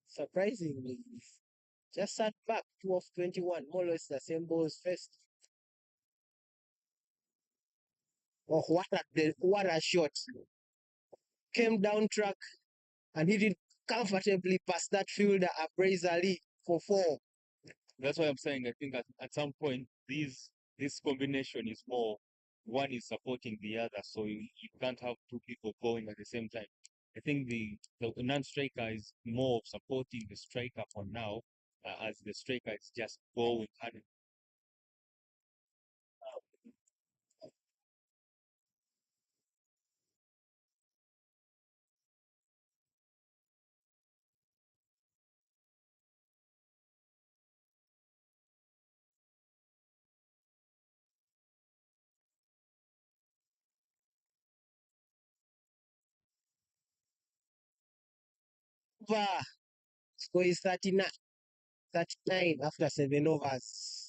surprisingly, just sat back 2 of 21, more or less the same balls first. Oh, what a shot. Came down track and hit it comfortably past that fielder, Abrazer Ali, for 4. That's why I'm saying I think at some point this combination is more one is supporting the other, so you can't have two people going at the same time. I think the non-striker is more of supporting the striker for now, as the striker is just going hard. Score is 39 after 7 overs.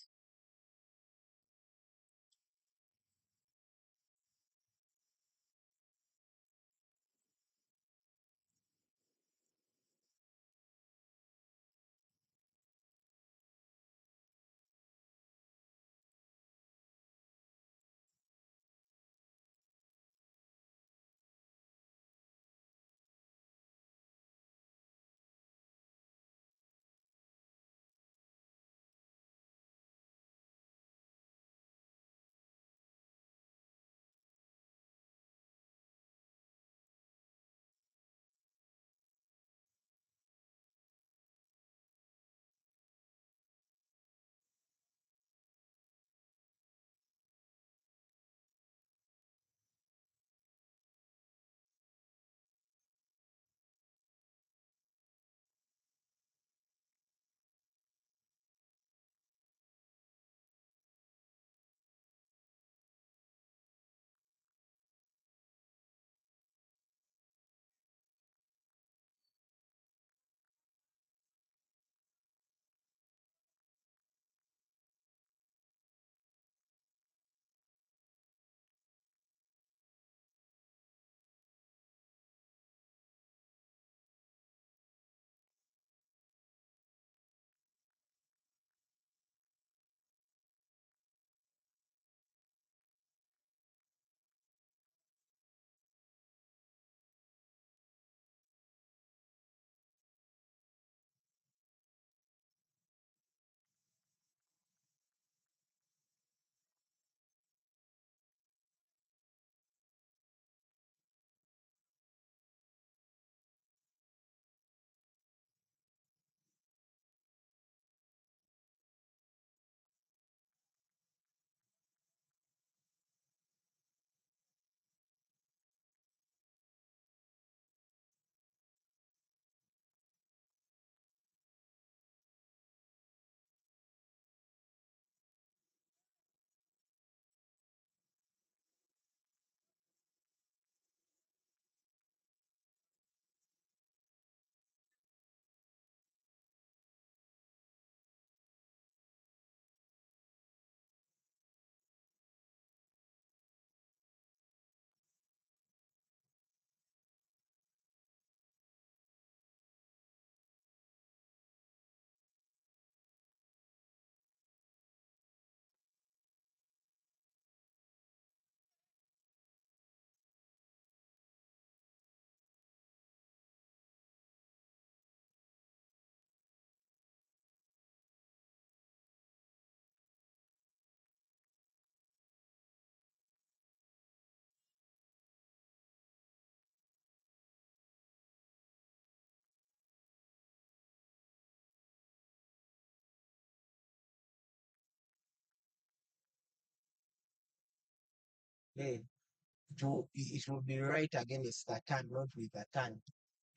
it will be right against the turn, not with the turn.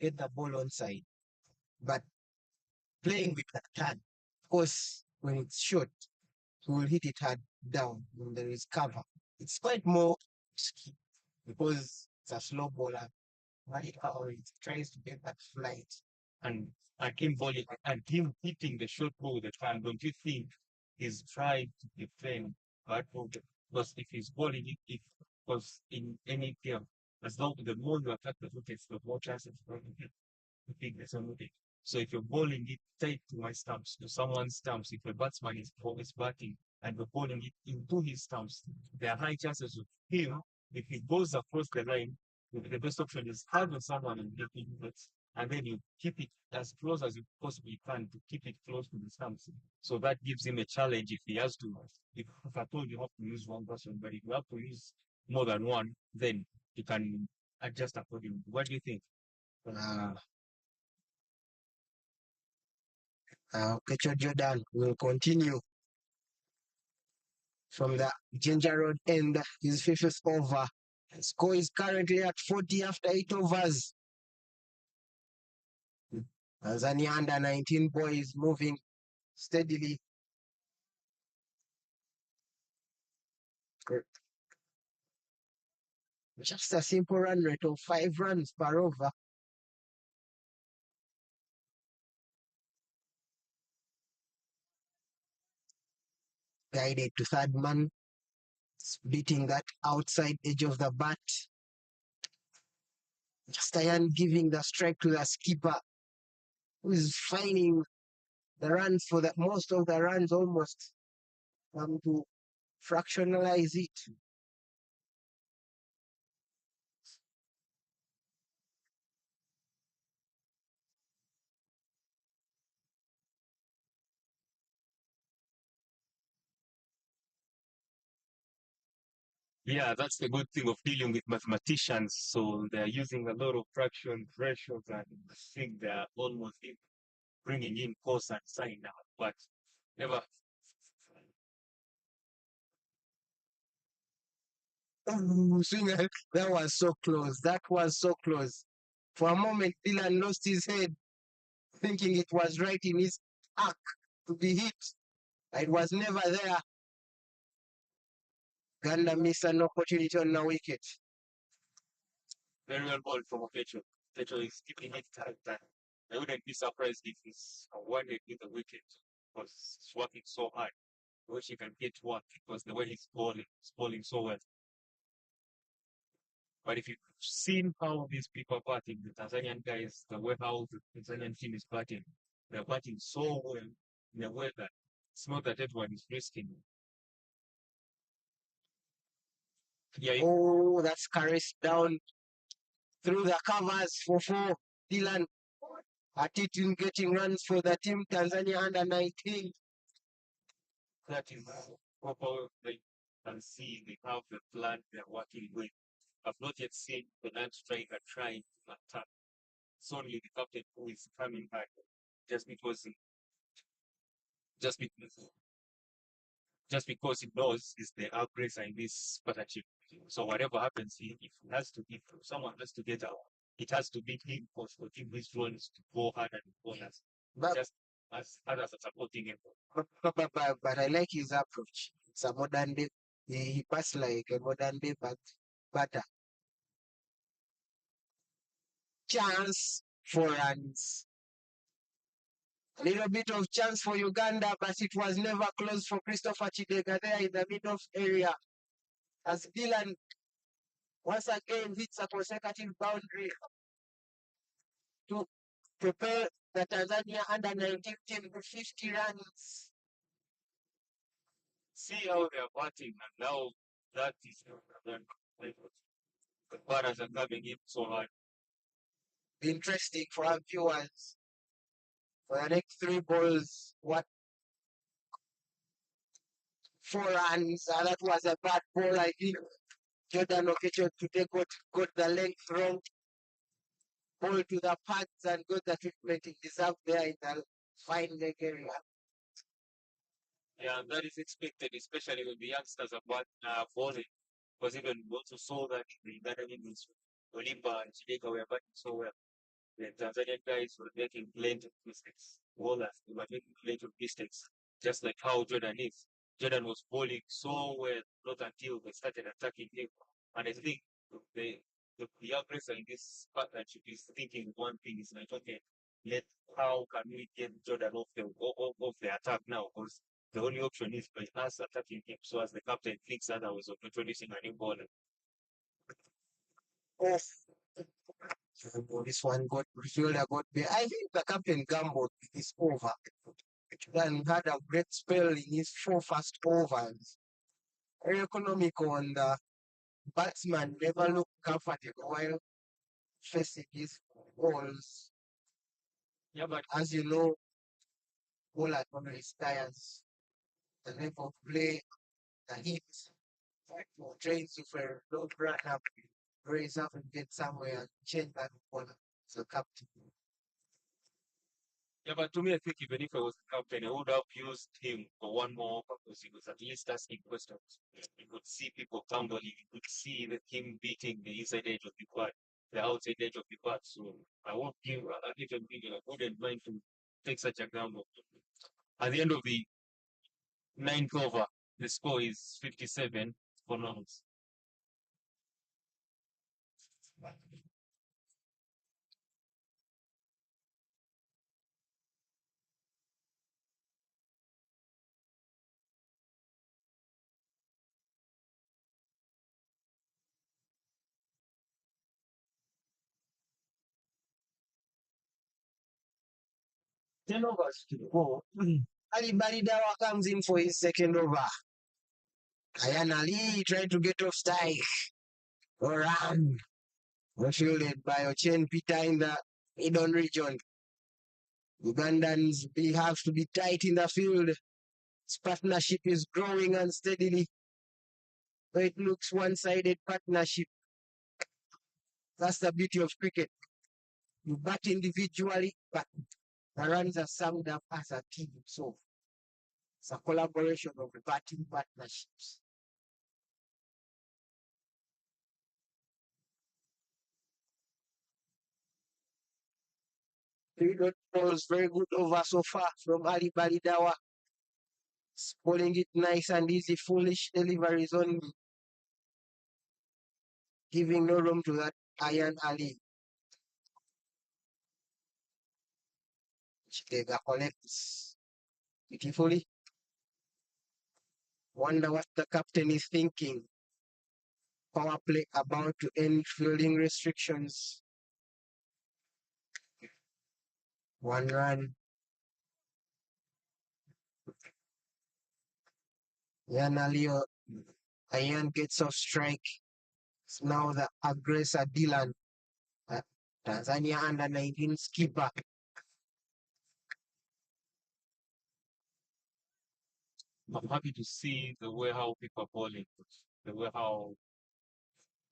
Get the ball on side. But playing with the turn, of course, when it's short, he will hit it hard down when there is cover. It's quite more risky because it's a slow bowler. But it tries to get that flight. And him bowling and him hitting the short ball with the turn, don't you think he's trying to defend that ball? Because if he's bowling it, because in any game, as long as the more you attack the wickets, the more chances you get to pick the same wicket. So if you're bowling it tight to my stumps, to someone's stumps, if a batsman is always batting and you're bowling it into his stumps, there are high chances of him, if he goes across the line, the best option is having someone and getting it, and then you keep it as close as you possibly can to keep it close to the stumps. So that gives him a challenge if he has to. If I told you have to use one person, but if you have to use more than one, then you can adjust accordingly. What do you think? Kecho Jordan will continue from the Ginger Road end. His fifth is over. The score is currently at 40 after 8 overs. Tanzania under 19 boys moving steadily. Just a simple run rate of 5 runs per over. Guided to third man, beating that outside edge of the bat. Justian giving the strike to the skipper, who is finding the runs for the most of the runs almost to fractionalize it. Yeah, that's the good thing of dealing with mathematicians. So they're using a lot of fraction ratios and I think they're almost bringing in cos and sine now, but never. That was so close. That was so close. For a moment, Dylan lost his head, thinking it was right in his arc to be hit. It was never there. Uganda missed an opportunity on the wicket. Very well ball from Okecho. Okecho is keeping it tight. I wouldn't be surprised if he's awarded with the wicket because he's working so hard. I wish he can get one because the way he's bowling so well. But if you've seen how these people are batting, the Tanzanian guys, the way how the Tanzanian team is batting, they're batting so well in a way that it's not that everyone is risking. Yeah. Oh, that's caressed down through the covers for 4. Dylan at it in getting runs for the team Tanzania under 19. That is proper. They can see they have the plan they're working with. I've not yet seen the land striker trying to attack. It's only the captain who is coming back just because just because just because he knows he's the aggressor in this partnership. So whatever happens, if someone has to get out, it has to be him for him his role is to go hard and corners. Just as others are supporting him. But I like his approach. It's a modern day. He passed like a modern day batter. Chance for runs. A little bit of chance for Uganda, but it was never close for Christopher Chidega there in the middle area. As Dylan once again hits a consecutive boundary to prepare the Tanzania under 19 team to 50 runs. See how they are batting, and now that is the batters are coming in so hard. Interesting for our viewers. For the next 3 balls, what 4 runs? That was a bad ball, I think. Jordan Okecho today got the length wrong. Ball to the pads and got the treatment he deserved there in the fine leg area. Yeah, that is expected, especially when the youngsters are bowling. Because even we also saw that the Uganda Innings, Olimba and Chideka were batting so well. The Tanzanian guys were making plenty of mistakes. Bowlers, they were making plenty of mistakes, just like how Jordan is. Jordan was bowling so well, not until they started attacking him. And I think the the aggressor in this partnership is thinking one thing is like, okay, let how can we get Jordan off the attack now? Because the only option is by us attacking him. So as the captain thinks otherwise of introducing a new bowler. Yes. This one got Fielder got there. I think the captain gambled with this over. Then had a great spell in his 4 first overs. Very economical, and the batsman never looked comfortable while facing his balls. Yeah, but As you know, bowler always tires. The level of play, the heat, trains you for a long run up, raise up and get somewhere and change that bowler. So captain. yeah, but to me, I think even if I was the captain, I would have used him for one more purpose. He was at least asking questions. You could see people tumbling. You could see him beating the inside edge of the bat, the outside edge of the bat. So I won't give a little bit. I wouldn't mind to take such a gamble. At the end of the ninth over, the score is 57 for Norms. 10 overs to go. Ali Balidawa comes in for his second over. Ayan Ali trying to get off strike. Oram. Fielded by Ochen Peter in the Idon region. Ugandans have to be tight in the field. This partnership is growing unsteadily. But it looks one-sided partnership. That's the beauty of cricket. You bat individually, but the runs are summed up as a team. So it's a collaboration of the batting partnerships. Three dot balls, very good over so far from Ali Balidawa. Bowling it nice and easy, foolish deliveries only. Giving no room to that Ayan Ali. Chitega collects beautifully. Wonder what the captain is thinking. Power play about to end fielding restrictions. 1 run. Yanalio Ayan gets off strike. It's now the aggressor Dylan. Tanzania under 19 skipper. I'm happy to see the way how people are bowling, the way how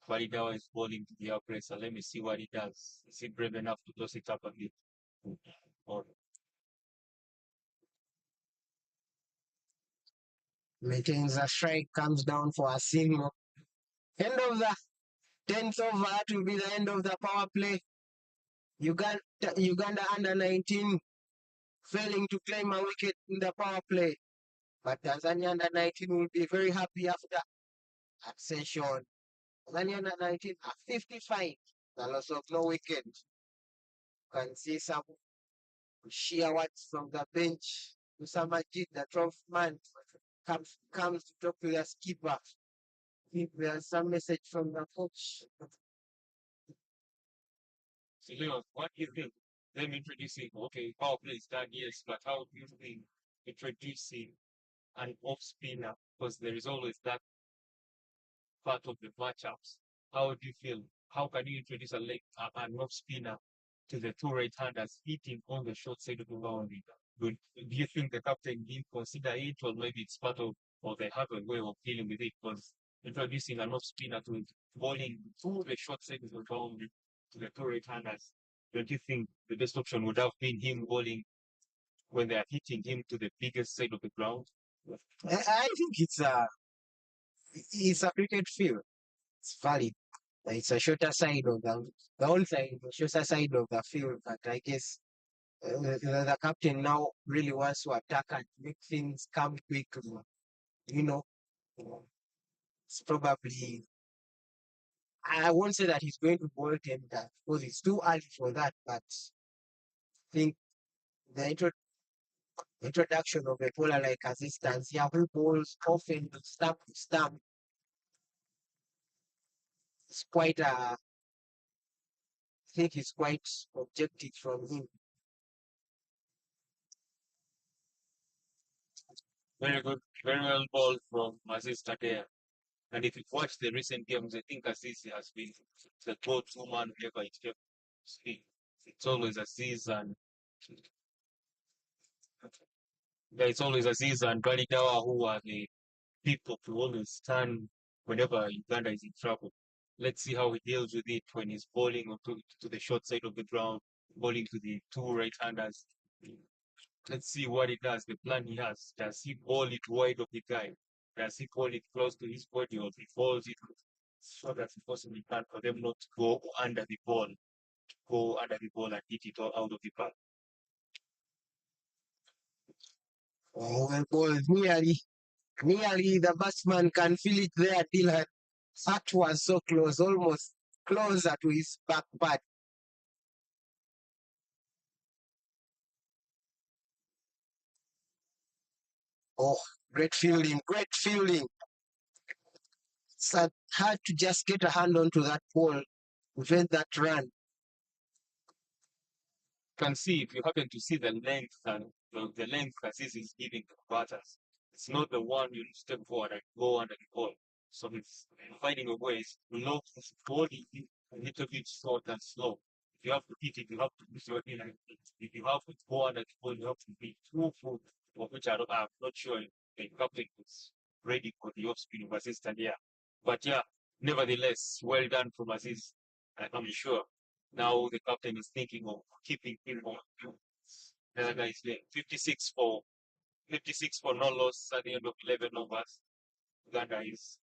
Balidawa is bowling to the aggressor. Let me see what he does. Is he brave enough to toss it up a bit? Or Maintains a strike, comes down for a single. End of the 10th over, that will be the end of the power play. Uganda under 19 failing to claim a wicket in the power play. But Tanzania under 19 will be very happy after that session. Tanzania under 19 are 55. The loss of no wicket. You can see some sheer words from the bench. Musamajid, the 12th man, comes to talk to the skipper. If there's some message from the coach. so, Leon, what do you think? Them introducing, okay, power play is done, yes, but how do you think introducing an off spinner? Because there is always that part of the matchups. How do you feel? How can you introduce an off spinner to the two right-handers hitting on the short side of the boundary? Do you think the captain didn't consider it, or maybe it's part of, or they have a way of dealing with it? Because introducing an off spinner to bowling to the short side of the boundary to the two right-handers, don't you think the best option would have been him bowling when they are hitting him to the biggest side of the ground? I think it's a cricket field. It's valid. It's a shorter side of the onside, the shorter side of the field. But I guess the captain now really wants to attack and make things come quickly. You know, it's probably, I won't say that he's going to bowl tender because it's too early for that, but I think the introduction of a bowler like Aziz Tanzania who bowls often stump to stump is quite I think it's quite objective from him. Very good, very well ball from Aziz Tadea. And if you watch the recent games, I think Aziz has been the go-to man whenever it comes to speak. It's always Aziz and it's always Aziz and Balidawa who are the people to always stand whenever Uganda is in trouble. Let's see how he deals with it when he's bowling to the short side of the ground, bowling to the two right-handers. Let's see what he does, the plan he has. Does he bowl it wide of the guy? Does he bowl it close to his body, or he balls it so that he possibly can for them not to go under the ball, and hit it all out of the park? Oh, well, ball nearly the batsman can feel it there. Dylan, that was so close, almost closer to his back pad. Oh, great fielding, great fielding. So had to just get a hand onto that ball, prevent that run. You can see, if you happen to see the length and the length Aziz is giving the batters, it's not the one you step forward and go under the ball. So it's finding a way to load his body a little bit short and slow. If you have to hit it, you have to use your inner. If you have to go under the ball, you have to be 2 foot, of which I'm not sure the captain is ready for the off-spin of Aziz Tania. But yeah, nevertheless, well done from Aziz. I'm sure now the captain is thinking of keeping him on. The other guy is there. 56 for no loss at the end of 11 overs. Uganda is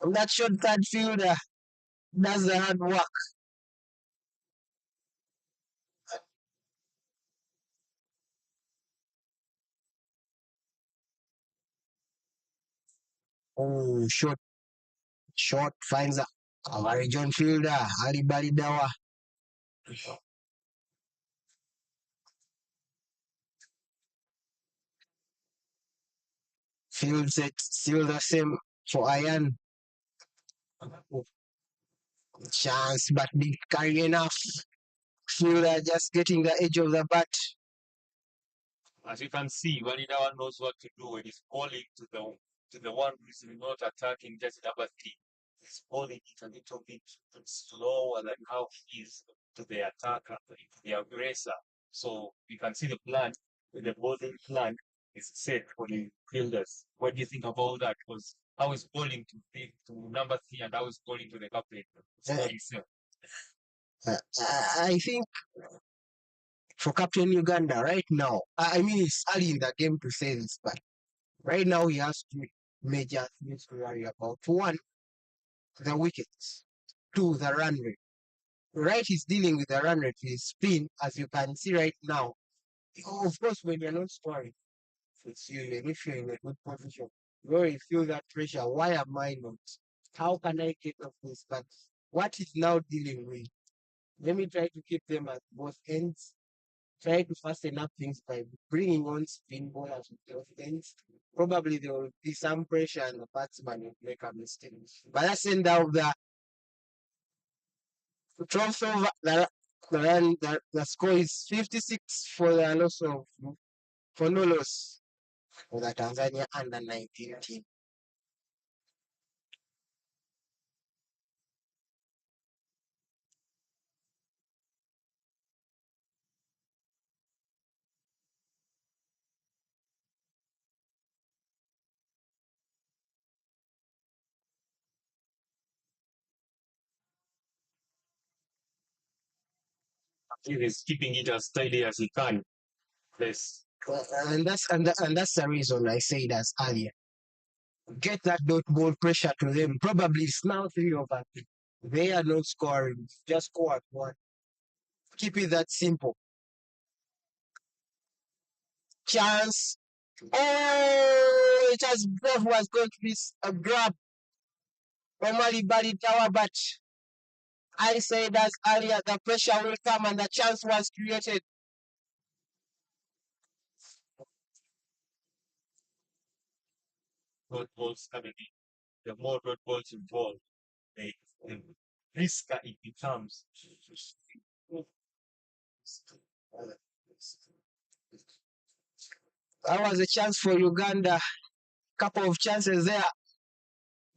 I'm not sure third fielder does the hard work. Oh, short finds our region fielder, Ali Balidawa. Fields it, still the same for Ian. Chance, but did carry enough. Fielder just getting the edge of the bat. as you can see, Wanidawa knows what to do when he's bowling to the one who is not attacking just number 3. He's bowling it a little bit slower than how he is to the attacker, to the aggressor. So you can see the plan, the bowling plan is set for the fielders. What do you think about that? Because how is bowling to number 3 and how is bowling to the captain? I think for Captain Uganda right now, I mean, it's early in the game to say this, but right now he has two major things to worry about. One, the wickets. Two, the run rate. Right, he's dealing with the run rate with his spin, as you can see right now. Of course, when you're not scoring, it's you, and if you're in a good position, you already feel that pressure. Why am I not? How can I get off this? But what he's now dealing with, let me try to keep them at both ends. Try to fasten up things by bringing on spin bowlers with both ends. Probably there will be some pressure and the batsman will make a mistake. But that's end of the 12th over. The score is 56 for the loss of for no loss for the Tanzania under 19 team. He is keeping it as tidy as he can. Yes. And that's the reason I said as earlier. Get that dot ball pressure to them. Probably it's now 3-over. They are not scoring. Just score at one. Keep it that simple. Chance. Oh, it has Grab was going to be a grab. Normally Bali Tower, but I said as earlier, the pressure will come and the chance was created. Dot balls coming in. The more dot balls involved, the riskier it becomes. That was a chance for Uganda. Couple of chances there.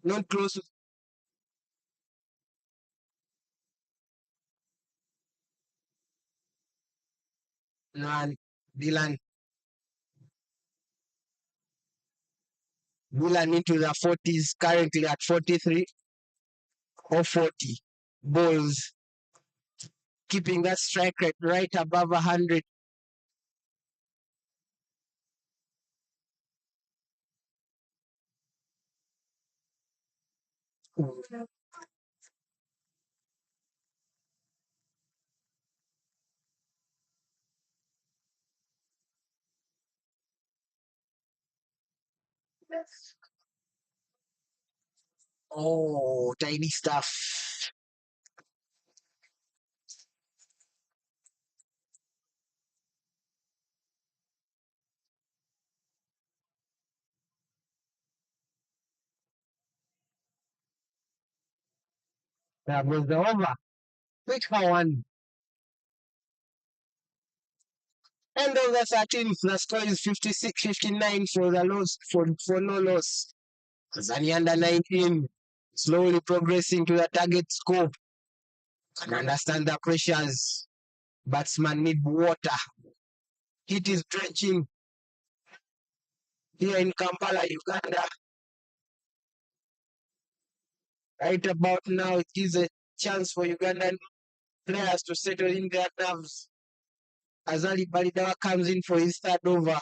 Not close. And Dylan into the 40s, currently at 43 or 40 balls, keeping that strike rate right above 100. Oh, tiny stuff. That was the over. Quick for one. End of the 13th, the score is 56-59 for the loss, for no loss. Tanzania under 19 slowly progressing to the target scope. And understand the pressures. Batsman need water. Heat is drenching here in Kampala, Uganda. Right about now, it gives a chance for Ugandan players to settle in their nerves. As Ali Balidawa comes in for his third over.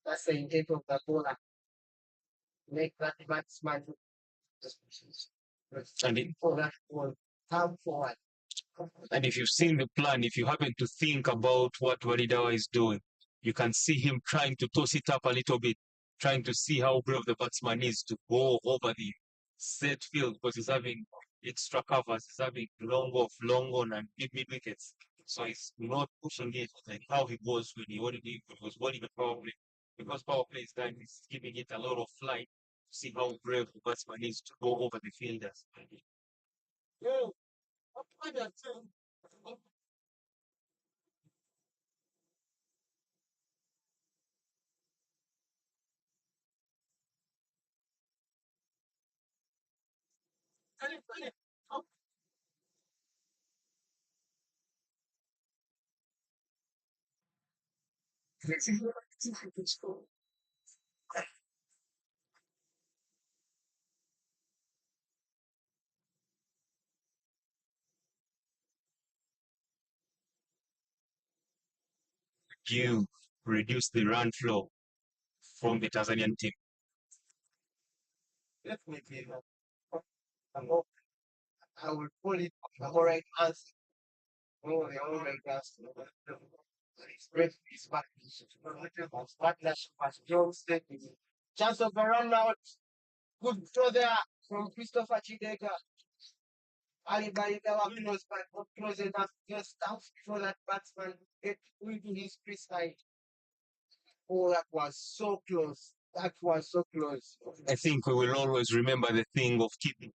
That's the intent of the bowler. Make that batsman for that ball come forward. And if you've seen the plan, if you happen to think about what Walidawa is doing, you can see him trying to toss it up a little bit, trying to see how brave the batsman is to go over the set field because he's having extra covers, he's having long off, long on, and mid wickets. So he's not pushing it like how he was when he was bowling the power play. Because power play is done, he's giving it a lot of flight to see how brave the batsman is to go over the fielders. you reduce the run flow from the Tanzanian team? Definitely. I would call it the alright answer. Oh, the alright answer. It's great. It's partnership as John said. Chance of a run out. Good throw there from Christopher Chideka. Ali Baliga close, but not close enough. Just out before that batsman get into his crease side. Oh, that was so close. That was so close. I think we will always remember the thing of keeping.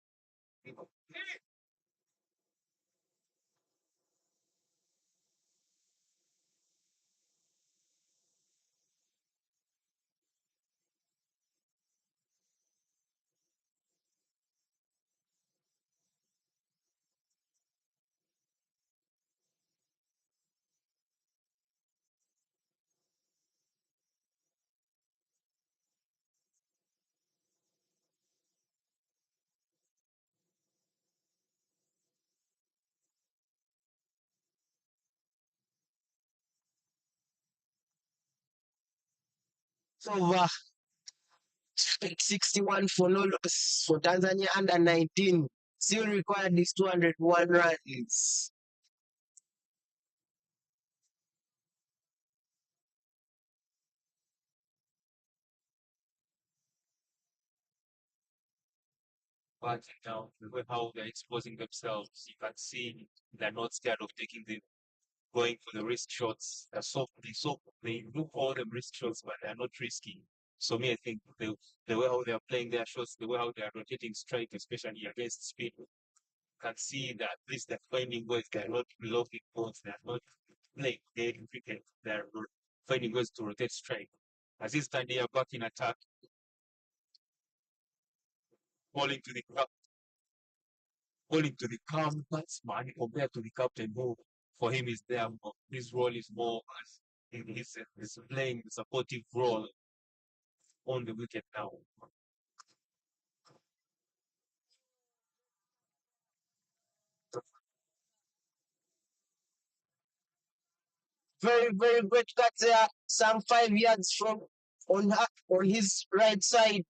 So, 61 for no loss for Tanzania under 19. Still required these 201 runs. But now, the way how they're exposing themselves, you can see they're not scared of going for the risk shots. They look for all the risk shots, but they're not risky. So me, I think the way how they are playing their shots, the way how they are rotating strike, especially against speed, you can see that at least they're finding ways. They're not blocking balls. They're not playing dead cricket. They're finding ways to rotate strike. As he stand here back in attack, falling to the calm batsman compared to the captain who for him is there. His role is more as he's playing the supportive role on the wicket now. Very, very great cut there. Some 5 yards from on his right side.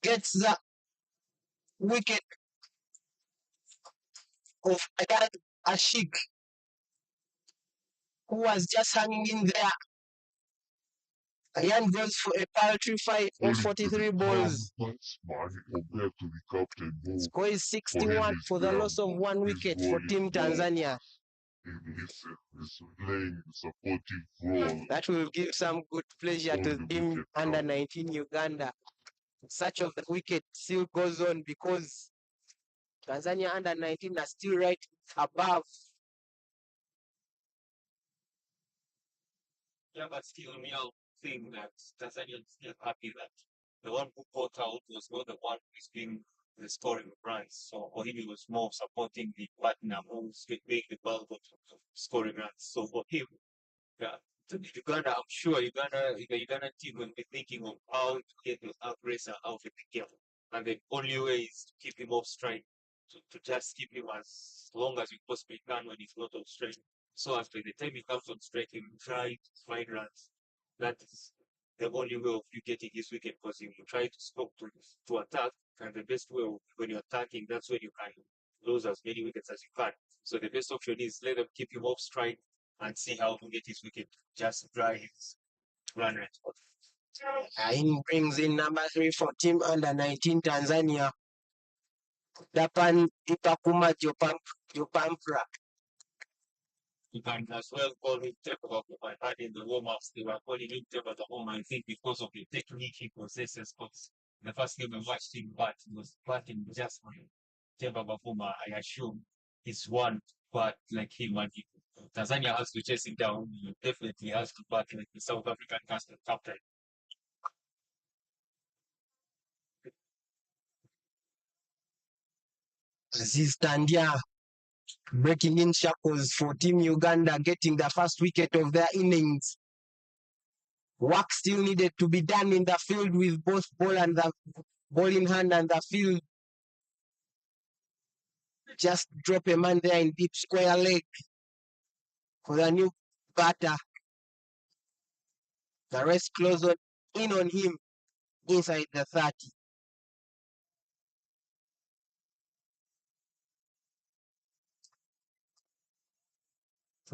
Gets the wicket of Ayan Ashik, who was just hanging in there. Ayan goes for a paltry 5 of 43 balls. Batsman compared to the captain who Score is 61 for the loss of 1 wicket for Team Tanzania. is playing the supportive role. That will give some good pleasure On to the Team wicket under now. 19 Uganda. Search of the wicket still goes on because Tanzania under 19 are still right above. Yeah, but still, me, I think that Tanzania is still happy that the one who got out was not the one who's been the scoring runs. So for him, he was more supporting the partner who's making the ball go to scoring runs. So for him, yeah, to Uganda, I'm sure the Uganda team will be thinking of how to get the aggressor out of the game. And the only way is to keep him off strike, to just keep him as long as you possibly can when he's not on strike. So after the time he comes on strike, he will try to find runs. That is the only way of you getting his wicket because you try to stop to attack. And the best way of, when you're attacking, that's when you can lose as many wickets as you can. So the best option is let them keep him off strike and see how to get his wicket. Just dry his run rate. Ain brings in number 3 for Team under 19 Tanzania. Dapan Ipakuma Jopampra. You can as well call him Temple. I had in the warm-ups, they were calling him Temple the home, I think, because of the technique he possesses. Because the first game I watched him bat, he was batting just fine. Temple Bafuma, I assume, is one bat like him. And if Tanzania has to chase him down, he definitely has to bat like the South African captain. Aziz Tandia breaking in shackles for Team Uganda, getting the first wicket of their innings. Work still needed to be done in the field with both ball in hand and the field. Just drop a man there in deep square leg for the new batter. The rest close in on him inside the 30.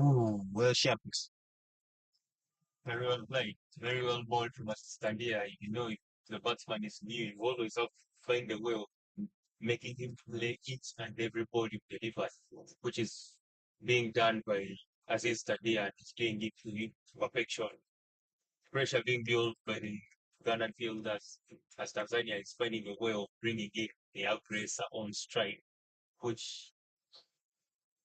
Ooh, well shot. Very well played. Very well bowled from Tanzania. You know, if the batsman is new, you always have to find a way of making him play each and every ball you deliver, which is being done by Aziz Tanzania and he's doing it to perfection. Pressure being built by the Ugandan fielders as Tanzania is finding a way of bringing in the aggressor on strike, which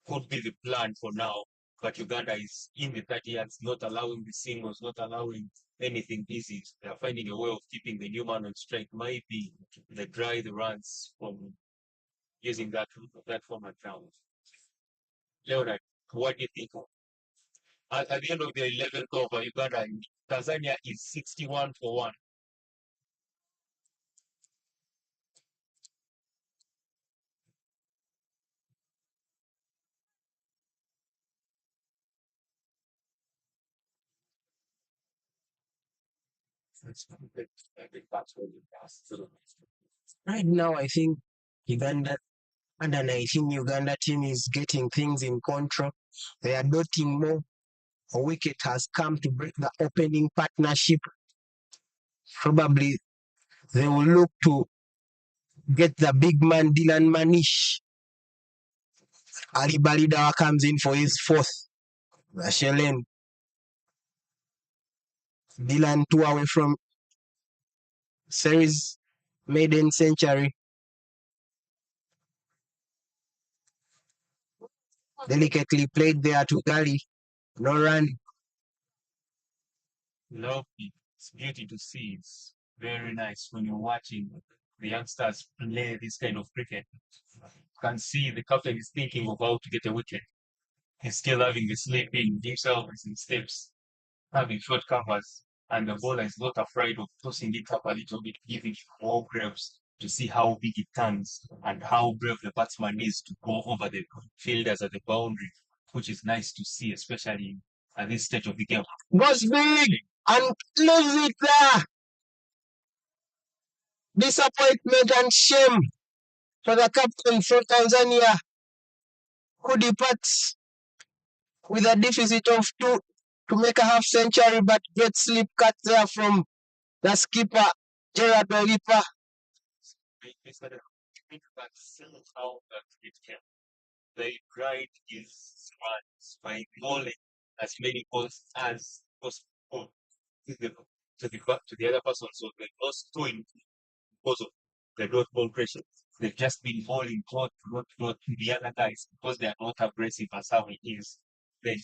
could be the plan for now. But Uganda is in the 30 yards, not allowing the singles, not allowing anything easy. They are finding a way of keeping the new man on strike. Maybe they dry the runs from using that format now. Leonard, what do you think? At the end of the 11th over, Uganda, Tanzania is 61 for 1. Right now, I think Uganda under 19 Uganda team is getting things in control. They are dotting more. A wicket has come to break the opening partnership. Probably they will look to get the big man Dylan Manish. Ali Balidawa comes in for his fourth. Shelen. Dylan 2 away from series maiden century. Delicately played there to Gali. No run. Lovely. It's beauty to see. It's very nice when you're watching the youngsters play this kind of cricket. You can see the captain is thinking of how to get a wicket. He's still having the sleep in himself in steps, having short covers, and the bowler is not afraid of tossing it up a little bit, giving him more graves to see how big it turns and how brave the batsman is to go over the fielders at the boundary, which is nice to see, especially at this stage of the game. Goes big and leaves it there. Disappointment and shame for the captain from Tanzania, who departs with a deficit of 2 to make a half century, but gets slip cut there from the skipper, Gerard Olipa. They pride his runs by bowling as many balls as possible to the other person, so they lost two in because of the dot ball pressure. They've just been bowling to the other guys because they are not aggressive as how it is. Then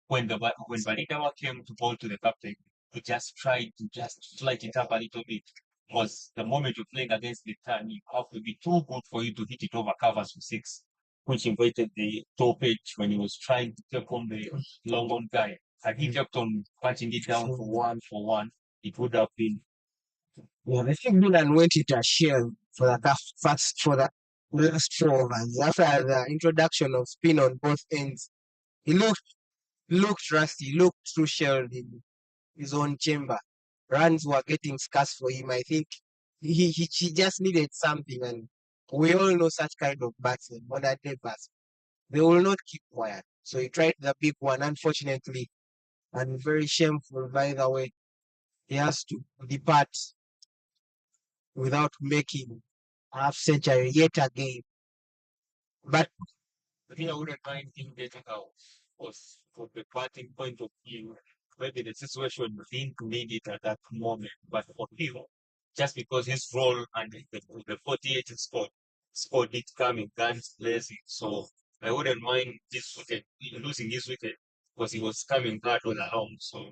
when Balidawa came to bowl to the captain, he just tried to just flight it up a little bit. Because the moment you're playing against the turn, you have to be too good for you to hit it over covers for 6, which invited the top edge when he was trying to take on the long on guy. Had he kept on punching it down for one, it would have been. Yeah, I think Dylan went it a shell for the first for the last 4 overs. After the introduction of spin on both ends, he looked rusty, looked too shelled in his own chamber. Runs were getting scarce for him. I think he just needed something, and we all know such kind of batsmen, modern day batsmen. They will not keep quiet. So he tried the big one, unfortunately, and very shameful by the way. He has to depart without making half century yet again. But I think I wouldn't mind him getting out. Because from the batting point of view, maybe the situation didn't need it at that moment. But for him, just because his role and the 48 scored it coming guns blazing. So I wouldn't mind this wicket, losing his wicket because he was coming hard all along. So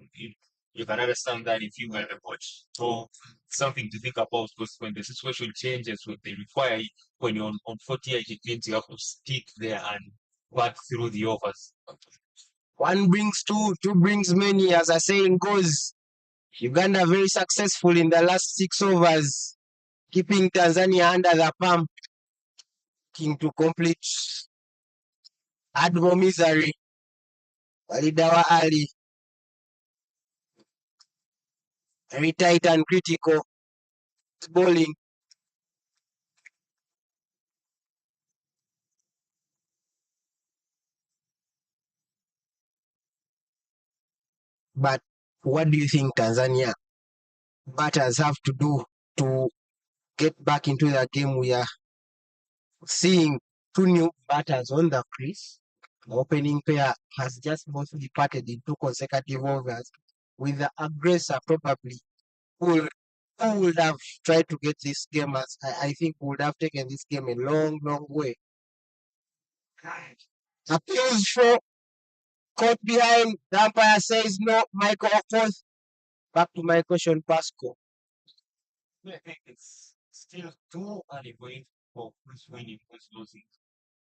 you can understand that if you were the coach. So something to think about because when the situation changes, when they require it, when you're on 48, it means you have to stick there and work through the overs. one brings two, two brings many, as the saying goes. Uganda very successful in the last 6 overs, keeping Tanzania under the pump, to complete add more misery. Walidawa Ali very tight and critical bowling. But what do you think Tanzania batters have to do to get back into the game? We are seeing two new batters on the crease. The opening pair has just both departed in two consecutive overs, with the aggressor probably who would have tried to get this game as I think would have taken this game a long, long way. Appeals for caught behind. The umpire says no. Michael Okoth. Back to my question, Pasco. I think it's still too early going for who's winning, who's losing.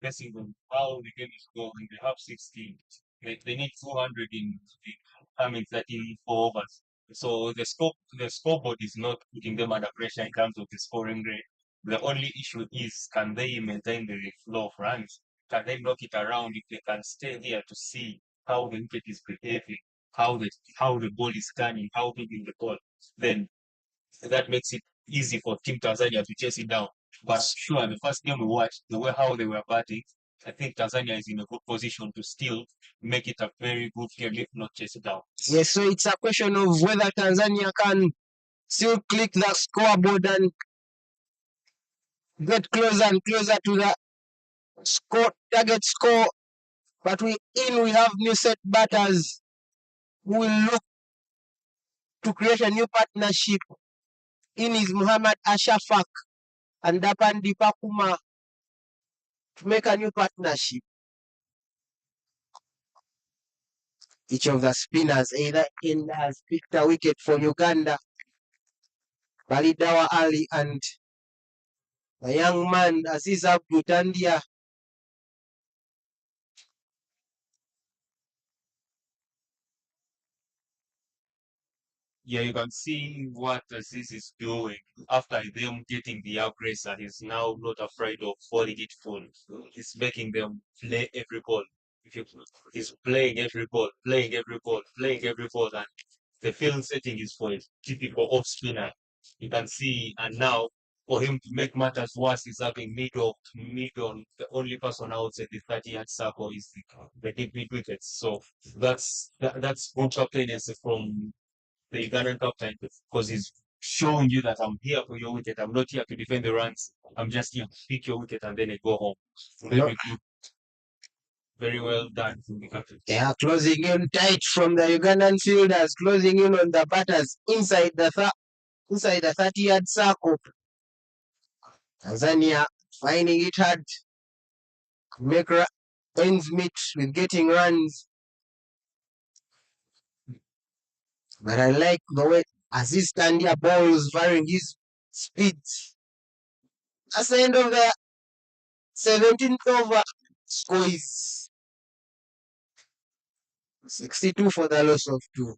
Basing on how the game is going, they have 16. They need 200 in the coming 34 overs. So the scoreboard is not putting them under pressure in terms of the scoring rate. The only issue is, can they maintain the flow of runs? Can they knock it around? If they can stay here to see how the wicket is behaving, how the ball is scanning, how big is the ball, then that makes it easy for Team Tanzania to chase it down. But sure, the first game we watched, the way how they were batting, I think Tanzania is in a good position to still make it a very good game, if not chase it down. Yes, so it's a question of whether Tanzania can still click the scoreboard and get closer and closer to the target score. But we have new set batters who will look to create a new partnership. Innings Muhammad Ashafak and Dapan Dipakuma to make a new partnership. Each of the spinners either has picked a wicket for Uganda. Balidawa Ali and the young man Aziz Abdu Tandia. Yeah, you can see what Aziz is doing after them getting the aggressor. He's now not afraid of falling it full. He's making them play every ball. If you, he's playing every ball, playing every ball, playing every ball, and the field setting is for a typical off spinner. You can see, and now for him to make matters worse, he's having mid on. The only person outside the 30-yard circle is the deep mid wickets. So that's good captaincy from the Ugandan captain, because he's showing you that I'm here for your wicket. I'm not here to defend the runs. I'm just here to pick your wicket and then I go home. Very good. Very well done from the captain. They are closing in tight from the Ugandan fielders, closing in on the batters inside the 30-yard circle. Tanzania finding it hard to make ends meet with getting runs. But I like the way Aziz Tandia balls varying his speed. At the end of the 17th over, score is 62 for the loss of 2.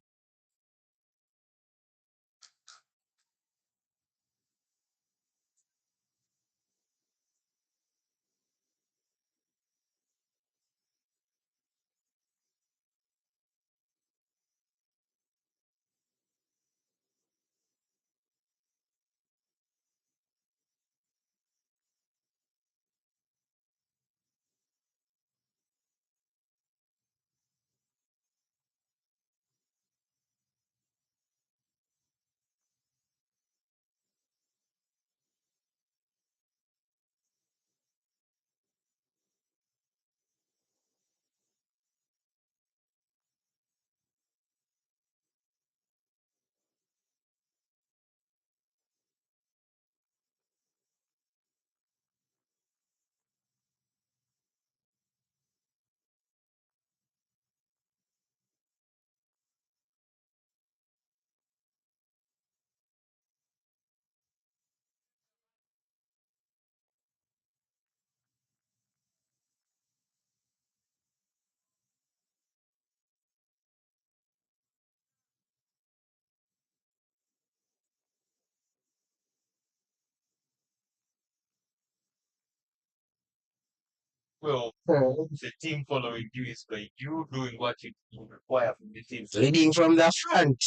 Well, the team following you is by you doing what you require from the team. Leading from the front.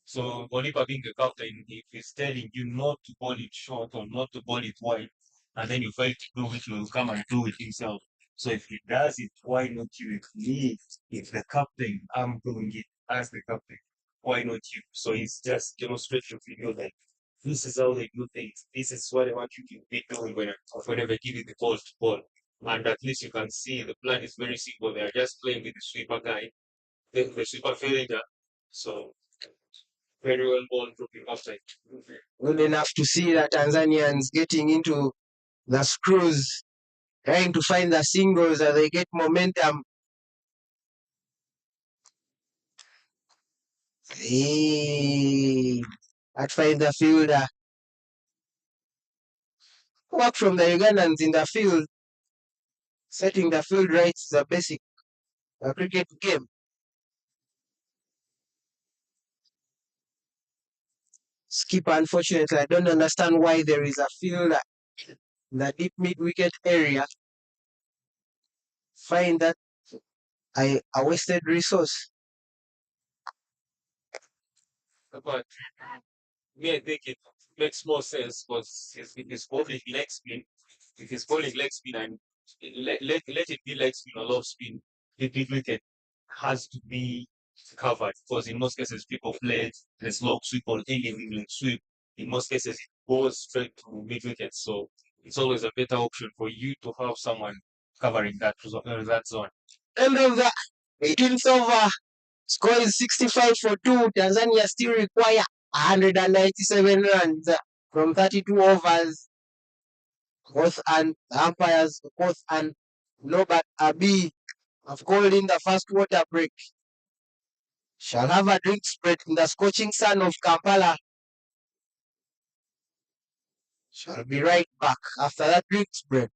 So Oliver being the captain, if he's telling you not to ball it short or not to ball it wide, and then you fail to do it, he will come and do it himself. So if he does it, why not you? If me, if the captain, I'm doing it as the captain, why not you? So he's just demonstrating to you like this is how they do things. This is what I want you to be doing whenever giving the ball to ball. And at least you can see the plan is very simple. They are just playing with the sweeper guy, the sweeper fielder. So very well ball dropping outside. Good enough to see the Tanzanians getting into the screws, trying to find the singles as they get momentum. Hey, that find the fielder. Work from the Ugandans in the field, setting the field right is a basic cricket game. Skipper, unfortunately, I don't understand why there is a fielder in the deep mid wicket area. Find that a wasted resource. But me, I think it makes more sense because if he's bowling leg spin, if he's bowling leg spin and let it be leg spin or off spin, the big wicket has to be covered because in most cases people play the slow sweep or any wingling sweep. In most cases, it goes straight to mid wicket. So it's always a better option for you to have someone covering that zone. End of the 18th over. Score is 65 for 2. Tanzania still require 197 runs from 32 overs. Both and the umpires, both and Norbert Abi have called in the first water break. Shall have a drink spread in the scorching sun of Kampala. Shall be right back after that drink spread.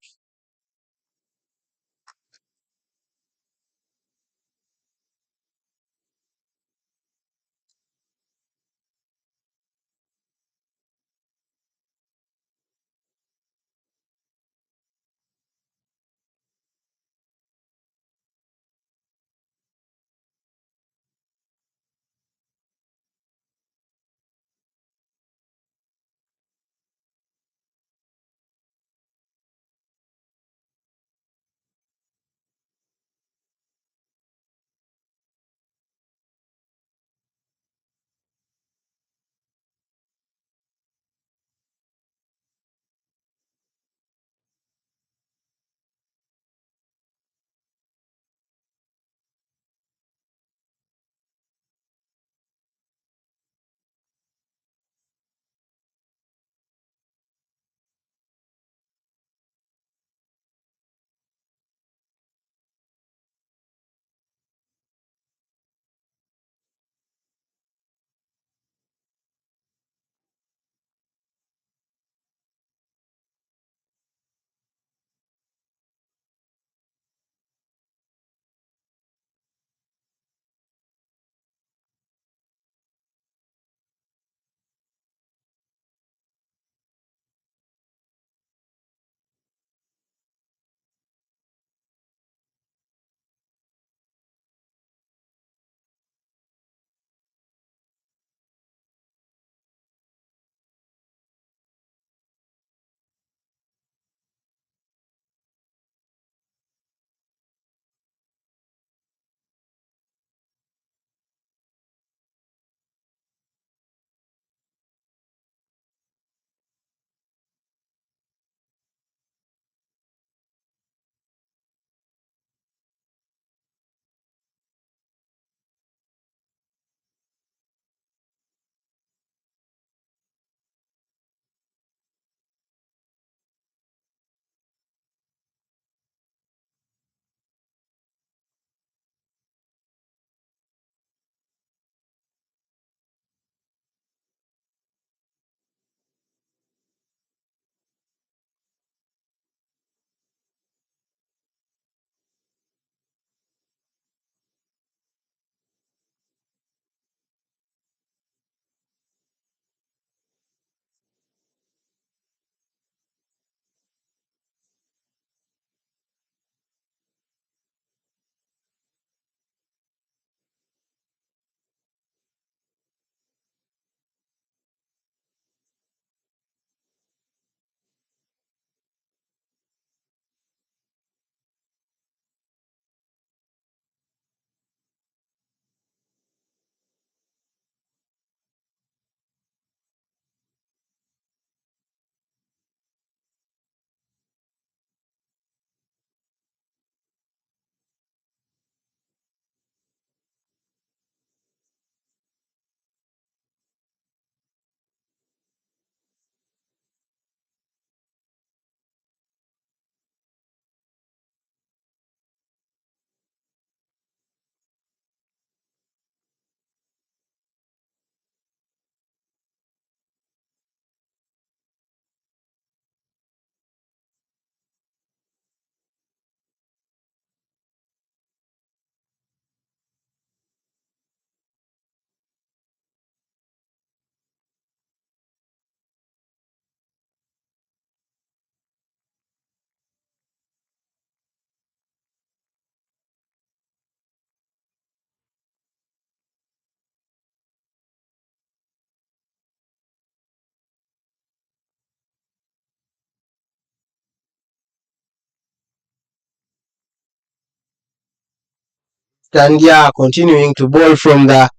Tanzania continuing to bowl from the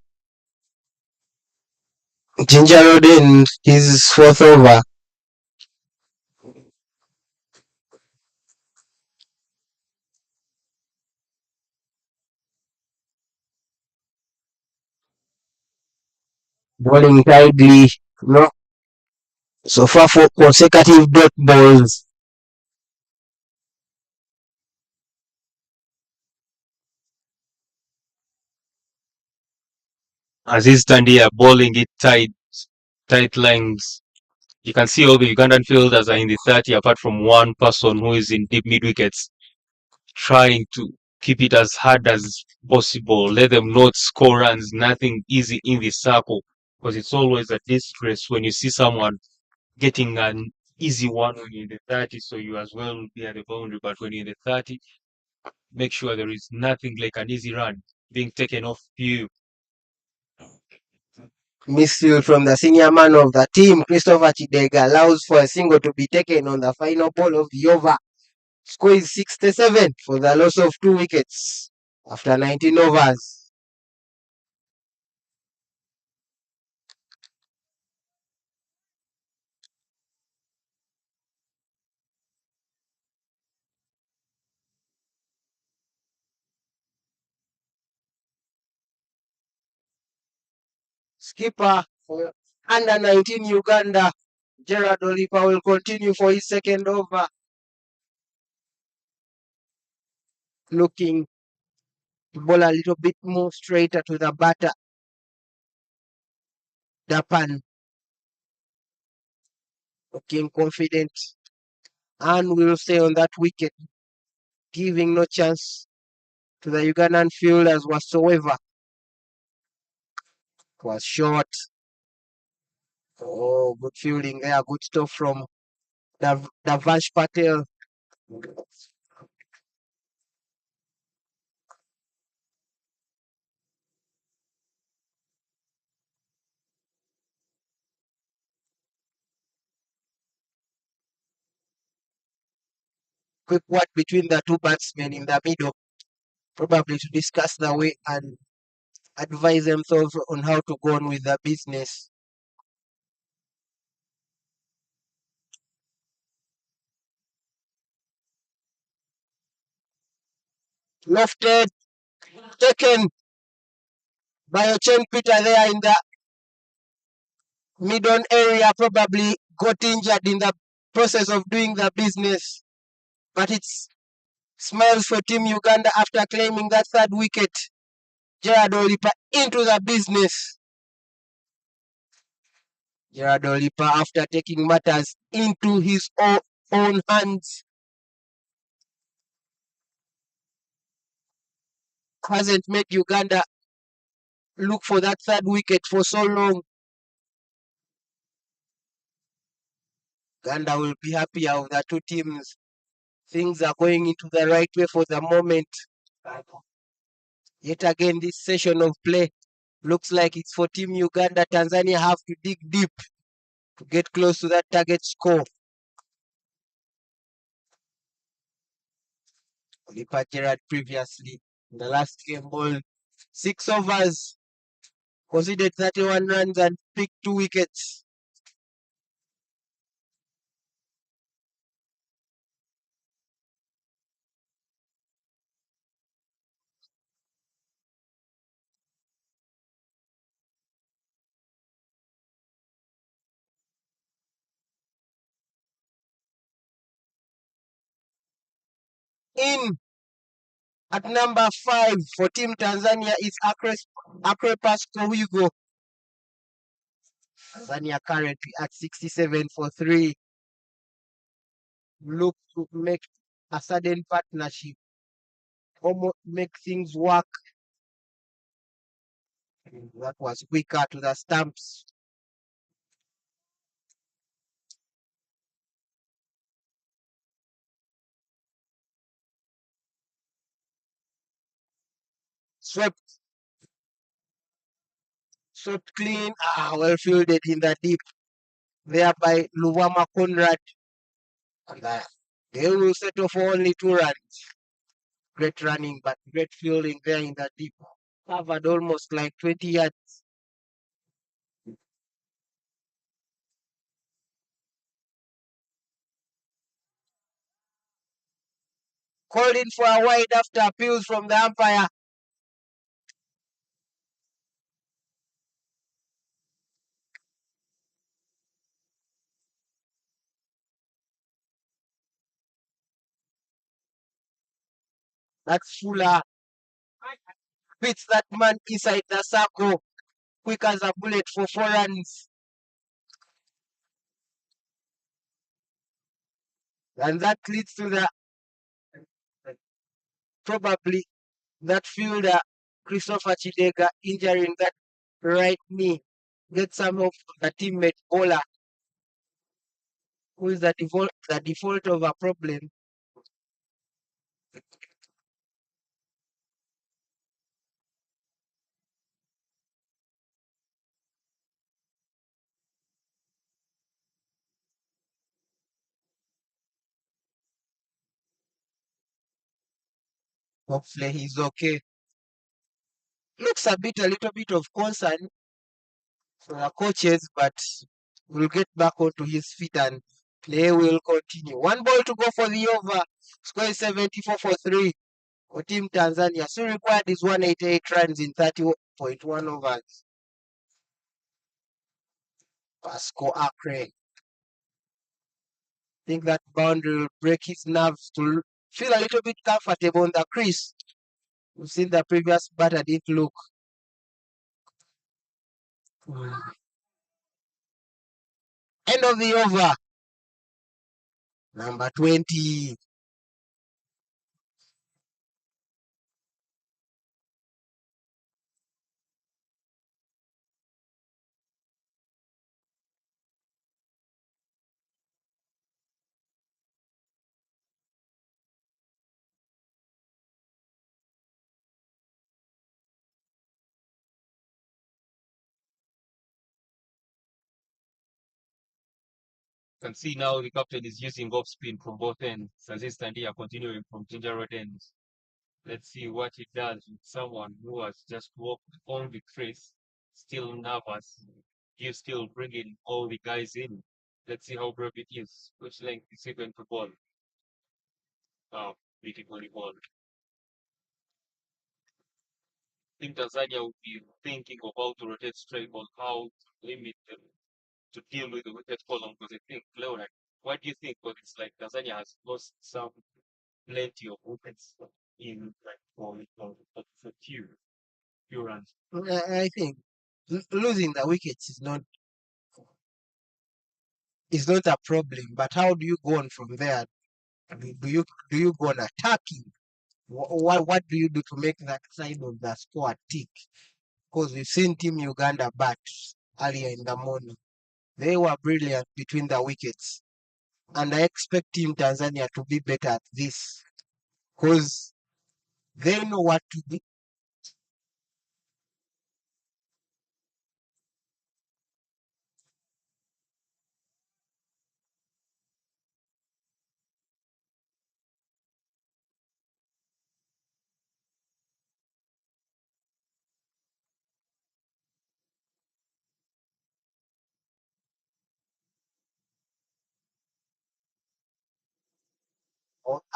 Ginger Road in his fourth over. Bowling tidely, no. So far for consecutive dot balls. Aziz Tandia bowling it tight lines. You can see all the Ugandan fielders are in the 30, apart from one person who is in deep mid wickets, trying to keep it as hard as possible. Let them not score runs, nothing easy in the circle, because it's always a distress when you see someone getting an easy one when you're in the 30, so you as well will be at the boundary. But when you're in the 30, make sure there is nothing like an easy run being taken off you. Misfield from the senior man of the team, Christopher Chidega, allows for a single to be taken on the final ball of the over. Score is 67 for the loss of 2 wickets after 19 overs. Skipper for under 19 Uganda, Gerard Olipa, will continue for his second over. Looking to bowl a little bit more straighter to the batter. Dapan looking confident and will stay on that wicket, giving no chance to the Ugandan fielders whatsoever. It was short. Oh, good fielding there. Good stuff from Davash Patel. Quick word between the two batsmen in the middle, probably to discuss the way and advise themselves on how to go on with the business. Lofted, taken by Ochen Peter there in the mid-on area, probably got injured in the process of doing the business. But it's smiles for Team Uganda after claiming that third wicket. Gerard Olipa into the business. Gerard Olipa, after taking matters into his own hands, hasn't made Uganda look for that third wicket for so long. Uganda will be happy of the two teams. Things are going into the right way for the moment. Yet again, this session of play looks like it's for Team Uganda. Tanzania have to dig deep to get close to that target score. Olipa Gerard previously in the last game ball 6 overs, conceded 31 runs and picked 2 wickets. In at number 5 for Team Tanzania is Akrepas Kowigo. Tanzania currently at 67 for 3. Look to make a sudden partnership, almost make things work. That was quicker to the stumps. Swept clean. Well fielded in the deep there by Luwama Conrad. And they will settle for only 2 runs. great running, but great fielding there in the deep. Covered almost like 20 yards. Called in for a wide after appeals from the umpire. That's Fuller. Beats that man inside the circle. Quick as a bullet for 4 runs. And that leads to the probably that fielder, Christopher Chidega, injuring that right knee. Get some of the teammate bowler, who is the default of a problem. Hopefully he's okay. Looks a little bit of concern for the coaches, but we'll get back onto his feet and play will continue. One ball to go for the over. Score is 74 for 3 for Team Tanzania. So required is 188 runs in 30.1 overs. Pasco Akre. Think that boundary will break his nerves to feel a little bit comfortable on the crease. We've seen the previous batter didn't look. End of the over. Number 20. Can see now the captain is using off spin from both ends. Sazis here continuing from ginger red ends. Let's see what he does with someone who has just walked on the crease, still nervous. He's still bringing all the guys in. Let's see how brave it is. Which length is he going to ball? Oh, beautifully ball. I think Tanzania would be thinking of how to rotate strike on how to limit them to deal with the wicket column, because I think Leonard, what do you think? Because it's like Tanzania has lost plenty of wickets in like for few runs. I think losing the wickets is not a problem, but how do you go on from there? Do you go on attacking? What do you do to make that side of the squad tick? Because we've seen Team Uganda bat earlier in the morning. They were brilliant between the wickets. And I expect Team Tanzania to be better at this. Because they know what to do.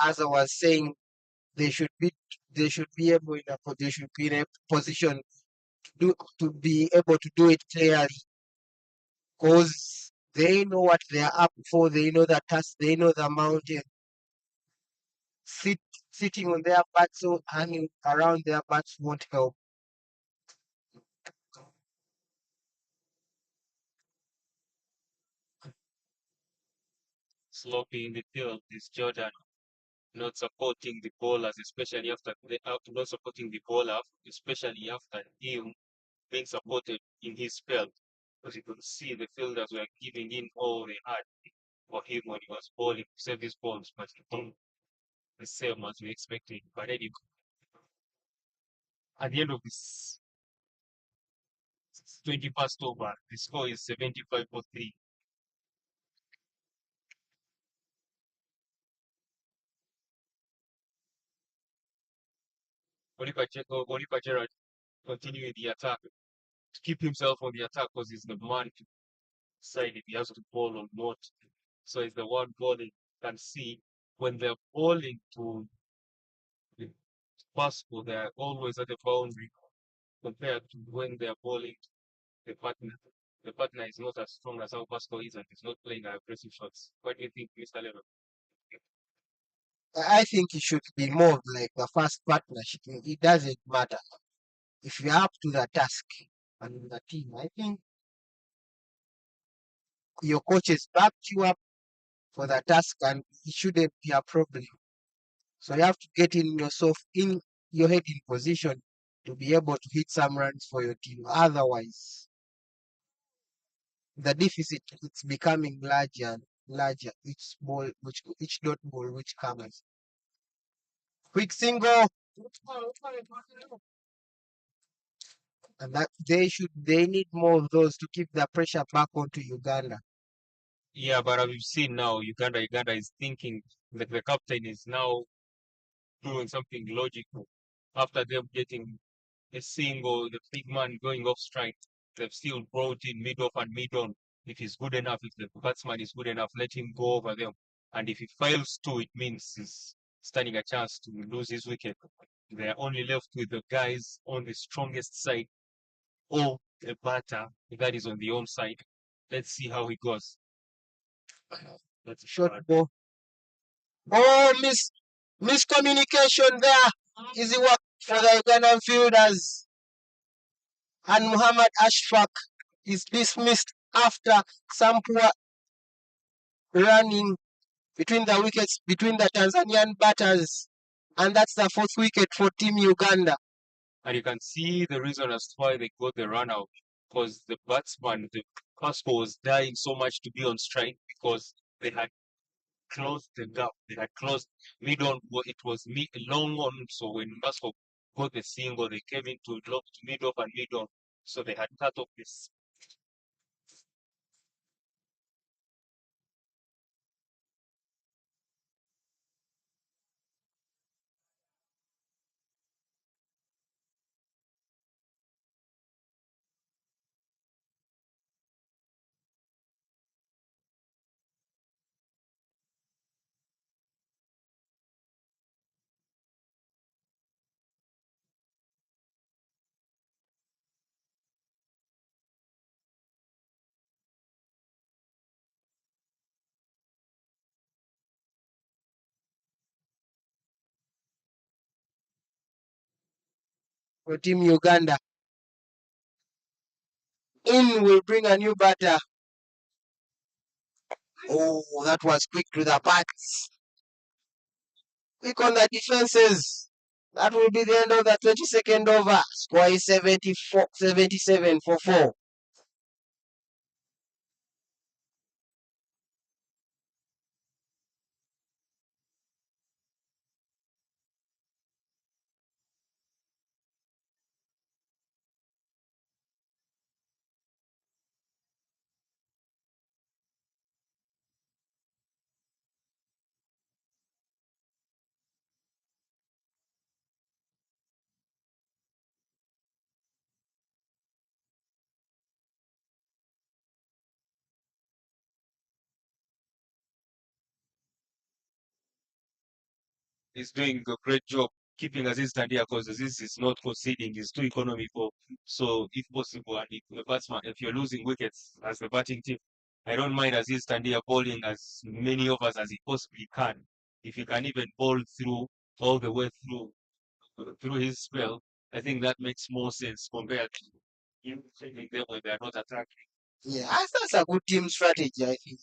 As I was saying, they should be able they should be in a position to be able to do it clearly, because they know what they are up for. They know the task. They know the mountain. Sitting on their butts or hanging around their butts won't help. Sloppy in the field is Jordan not supporting the bowlers, especially after not supporting the bowler, especially after him being supported in his spell. Because you could see the fielders were giving in all they had for him when he was bowling service balls, but he did the same as we expected. But anyway, at the end of this 20 past over, the score is 75 for 3. Oliver Gerrard continuing the attack to keep himself on the attack because he's the man to decide if he has to ball or not. So he's the one bowling. Can see when they're bowling to the Pasco, they're always at the boundary compared to when they're bowling to the partner. The partner is not as strong as how Pasco is and he's not playing aggressive shots. What do you think, Mr. Lever? I think it should be more of like a fast partnership. It doesn't matter. If you're up to the task and the team, I think your coaches backed you up for the task and it shouldn't be a problem. So you have to get in yourself in your head in position to be able to hit some runs for your team. Otherwise, the deficit it's becoming larger and larger each dot ball which comes. Quick single, and that they need more of those to keep the pressure back onto Uganda. Yeah, but we've seen now Uganda is thinking that the captain is now doing something logical. After them getting a single, the big man going off strike, they've still brought in mid off and mid on. If he's good enough, if the batsman is good enough, let him go over them. And if he fails to, it means he's standing a chance to lose his wicket. They're only left with the guys on the strongest side or a batter that is on the home side. Let's see how it goes. That's a Short ball. Oh, miscommunication there. Easy work for the Ugandan fielders. And Muhammad Ashfaq is dismissed after some poor running between the wickets between the Tanzanian batters. And that's the fourth wicket for Team Uganda. And you can see the reason as to why they got the run out. Because the batsman, the Pasco was dying so much to be on strike because they had closed the gap. They had closed mid on. It was long on. So when Pasco got the single, they came into mid off and mid on. So they had cut off this. For Team Uganda. In will bring a new batter. Oh, that was quick to the bats. Quick on the defenses. That will be the end of the 22nd over. Score is 77 for 4. He's doing a great job keeping Aziz Tandia because Aziz is not conceding. He's too economical. So if possible, and if the batsman, if you're losing wickets as the batting team, I don't mind Aziz Tandia bowling as many overs as he possibly can. If he can even bowl through all the way through his spell, I think that makes more sense compared to him taking them when they're not attacking. Yeah, that's a good team strategy, I think.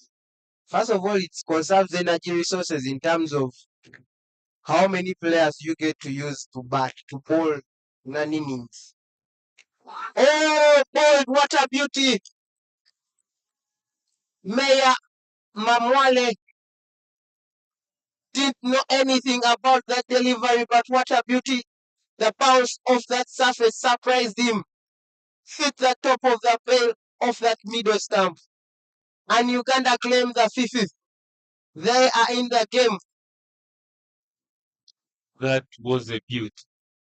First of all, it conserves energy resources in terms of how many players you get to use to bowl in an innings. Oh, boy, what a beauty! Mayor Mamwale didn't know anything about that delivery, but what a beauty! The bounce of that surface surprised him. Hit the top of the pail of that middle stump. And Uganda claimed the fifth. They are in the game. That was a beaut.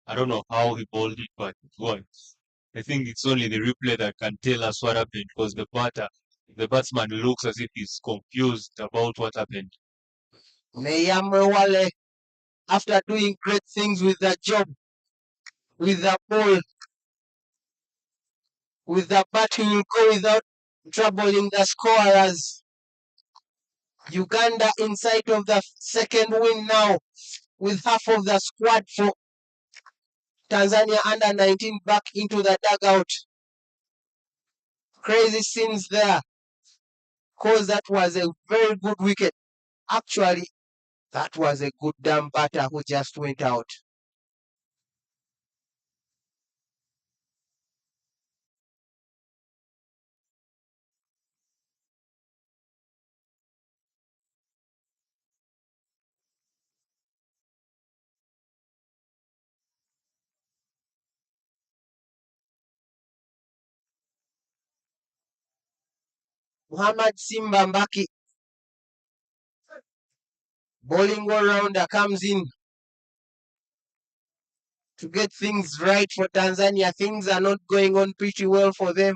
I don't know how he bowled it, but it worked. I think it's only the replay that can tell us what happened because the batsman looks as if he's confused about what happened. Neyamwe Wale, after doing great things with the job, with the ball, with the bat, he will go without troubling the scorers. Uganda in sight of the second win now, with half of the squad for Tanzania under 19 back into the dugout. Crazy scenes there, because that was a very good wicket. Actually, that was a good damn batter who just went out. Muhammad Simba Mbaki, bowling all-rounder, comes in to get things right for Tanzania. Things are not going on pretty well for them,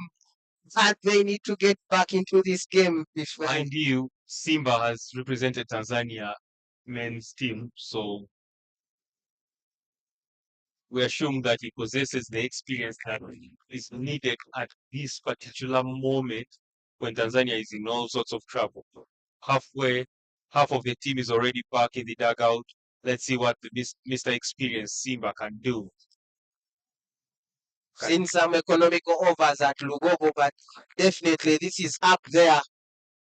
but they need to get back into this game. Mind you, Simba has represented Tanzania men's team, so we assume that he possesses the experience that is needed at this particular moment when Tanzania is in all sorts of trouble. Half of the team is already back in the dugout. Let's see what the Mr. Experience Simba can do. Seen some economical overs at Lugogo, but definitely this is up there.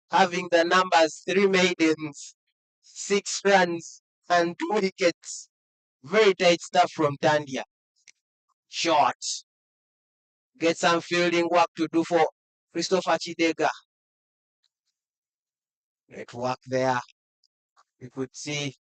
Having the numbers 3 maidens, 6 runs, and 2 wickets. Very tight stuff from Tandia. Short. Get some fielding work to do for Christopher Chidega. Great work there. You could see.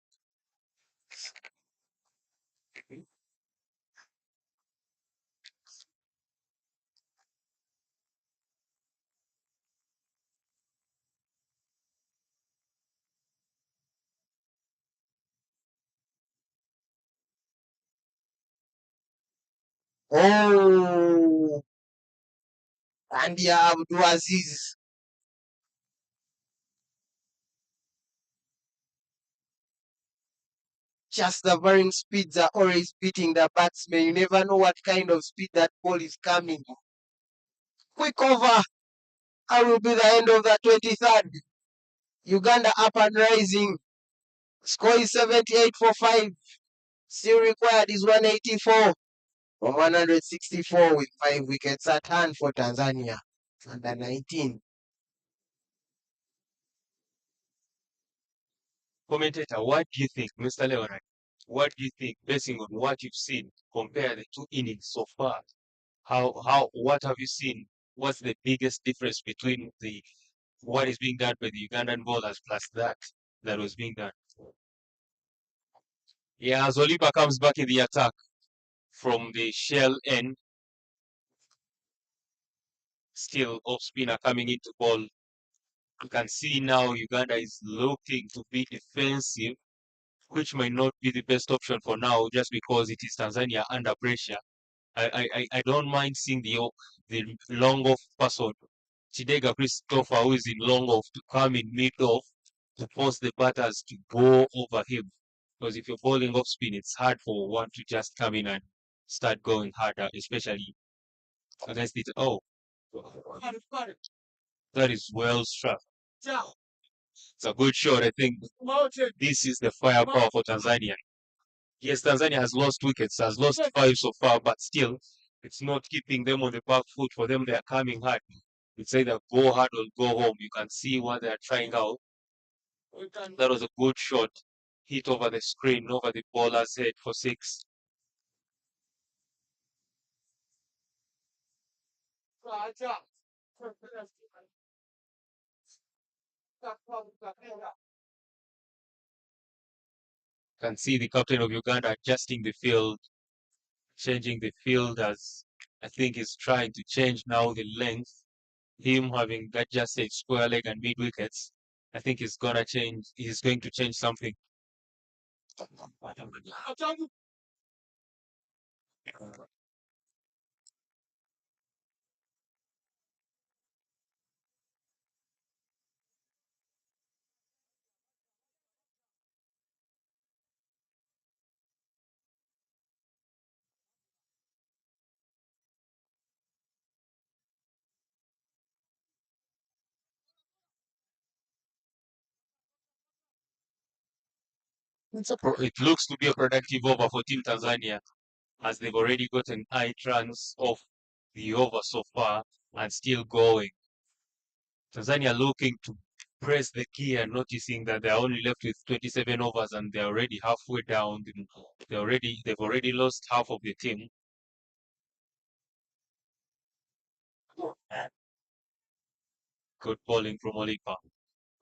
Oh, Tandia Abdulaziz. Just the varying speeds are always beating the batsman. You never know what kind of speed that ball is coming. Quick over. That will be the end of the 23rd. Uganda up and rising. Score is 78 for 5. Still required is 184 from 164 with 5 wickets at hand for Tanzania under 19. Commentator, what do you think, Mr. Leonard? What do you think, basing on what you've seen, compare the two innings so far? What have you seen? What's the biggest difference between what is being done by the Ugandan bowlers plus that was being done? Yeah, Zoliba comes back in the attack from the shell end. Still off spinner coming into ball. You can see now Uganda is looking to be defensive, which might not be the best option for now, just because it is Tanzania under pressure. I don't mind seeing the long off person, Chidega Christopher, who is in long off, to come in mid off to force the batters to go over him. Because if you're bowling off spin, it's hard for one to just come in and start going harder, especially against it. Oh, that is well struck. It's a good shot. I think this is the firepower for Tanzania. Yes, Tanzania has lost wickets, has lost 5 so far, but still, it's not keeping them on the back foot. For them, they are coming hard. It's either go hard or go home. You can see what they are trying out. That was a good shot. Hit over the screen, over the bowler's head for 6. Can see the captain of Uganda adjusting the field, changing the field as I think he's trying to change now the length. Him having that just a square leg and mid wickets, I think he's gonna change. He's going to change something. It looks to be a productive over for Team Tanzania, as they've already gotten 8 runs off the over so far and still going. Tanzania looking to press the key and noticing that they're only left with 27 overs and they're already halfway down. They've already lost half of the team. Good bowling from Olipa.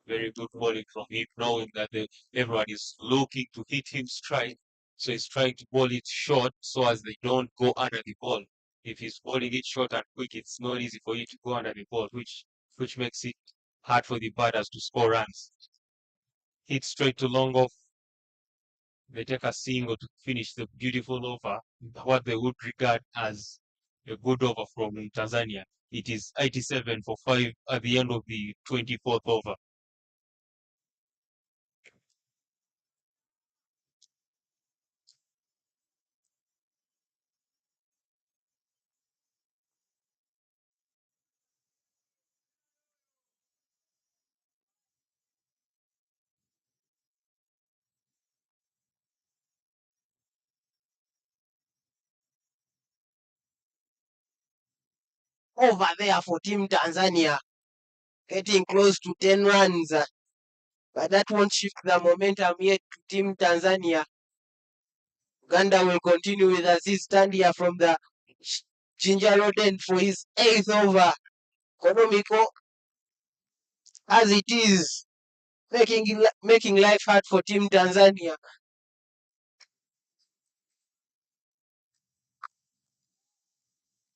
Very good bowling from him, knowing that everyone is looking to hit him straight. So he's trying to bowl it short so as they don't go under the ball. If he's bowling it short and quick, it's not easy for you to go under the ball, which makes it hard for the batters to score runs. Hit straight to long off. They take a single to finish the beautiful over, what they would regard as a good over from Tanzania. It is 87 for 5 at the end of the 24th over. Over there for Team Tanzania, getting close to 10 runs. But that won't shift the momentum yet to Team Tanzania. Uganda will continue with Aziz Tandia from the Ginger Road end for his 8th over. Economical as it is, making life hard for Team Tanzania.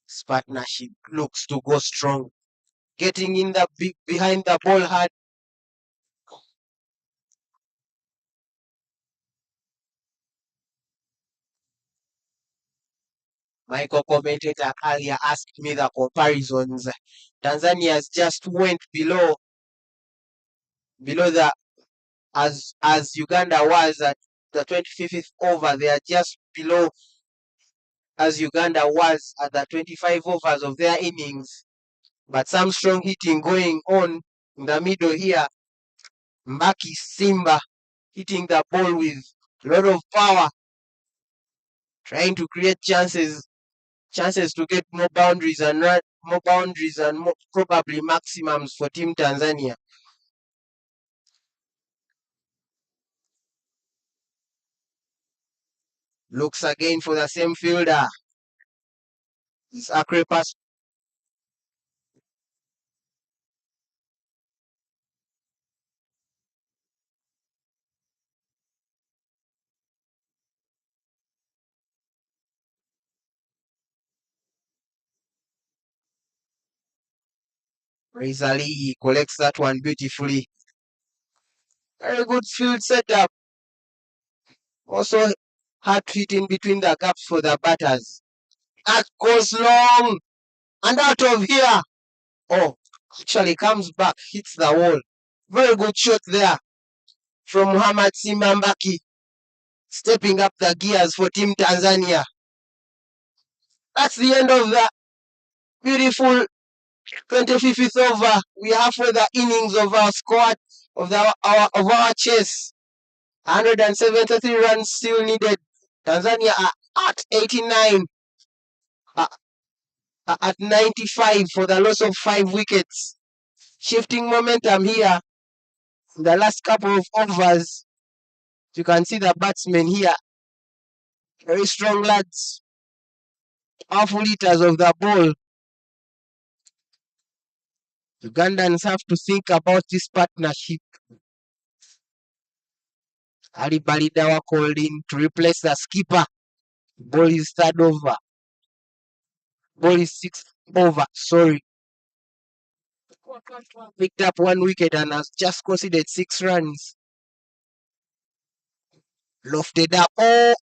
This partnership looks to go strong. Getting in the behind the ball hard. My co-commentator earlier asked me the comparisons. Tanzania's just went below the as Uganda was at the 25th over. They are just below as Uganda was at the 25 overs of their innings. But some strong hitting going on in the middle here. Mbaki Simba hitting the ball with a lot of power, trying to create chances to get more boundaries and probably maximums for Team Tanzania. Looks again for the same fielder. This accurate pass. Razor Lee collects that one beautifully. Very good field setup. Also hard fit in between the gaps for the batters. That goes long and out of here. Oh, actually comes back, hits the wall. Very good shot there from Muhammad Simba Mbaki, stepping up the gears for Team Tanzania. That's the end of the beautiful 25th over. We are halfway the innings of our squad, of our chase. 173 runs still needed. Tanzania are at 89, at 95 for the loss of 5 wickets. Shifting momentum here in the last couple of overs. You can see the batsmen here. Very strong lads. Powerful hitters of the ball. Ugandans have to think about this partnership. Ali Balidawa called in to replace the skipper. Ball is 3rd over. Ball is 6th over. Sorry. Picked up 1 wicket and has just conceded 6 runs. Lofted up. Oh!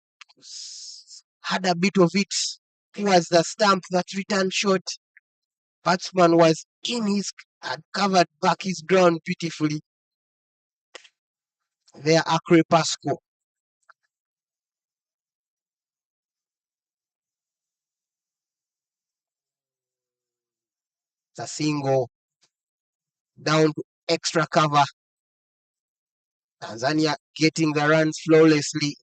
had a bit of it towards the stump. That return shot, batsman was in his had covered back his ground beautifully. There, Akre Pasco. It's a single down to extra cover. Tanzania getting the runs flawlessly.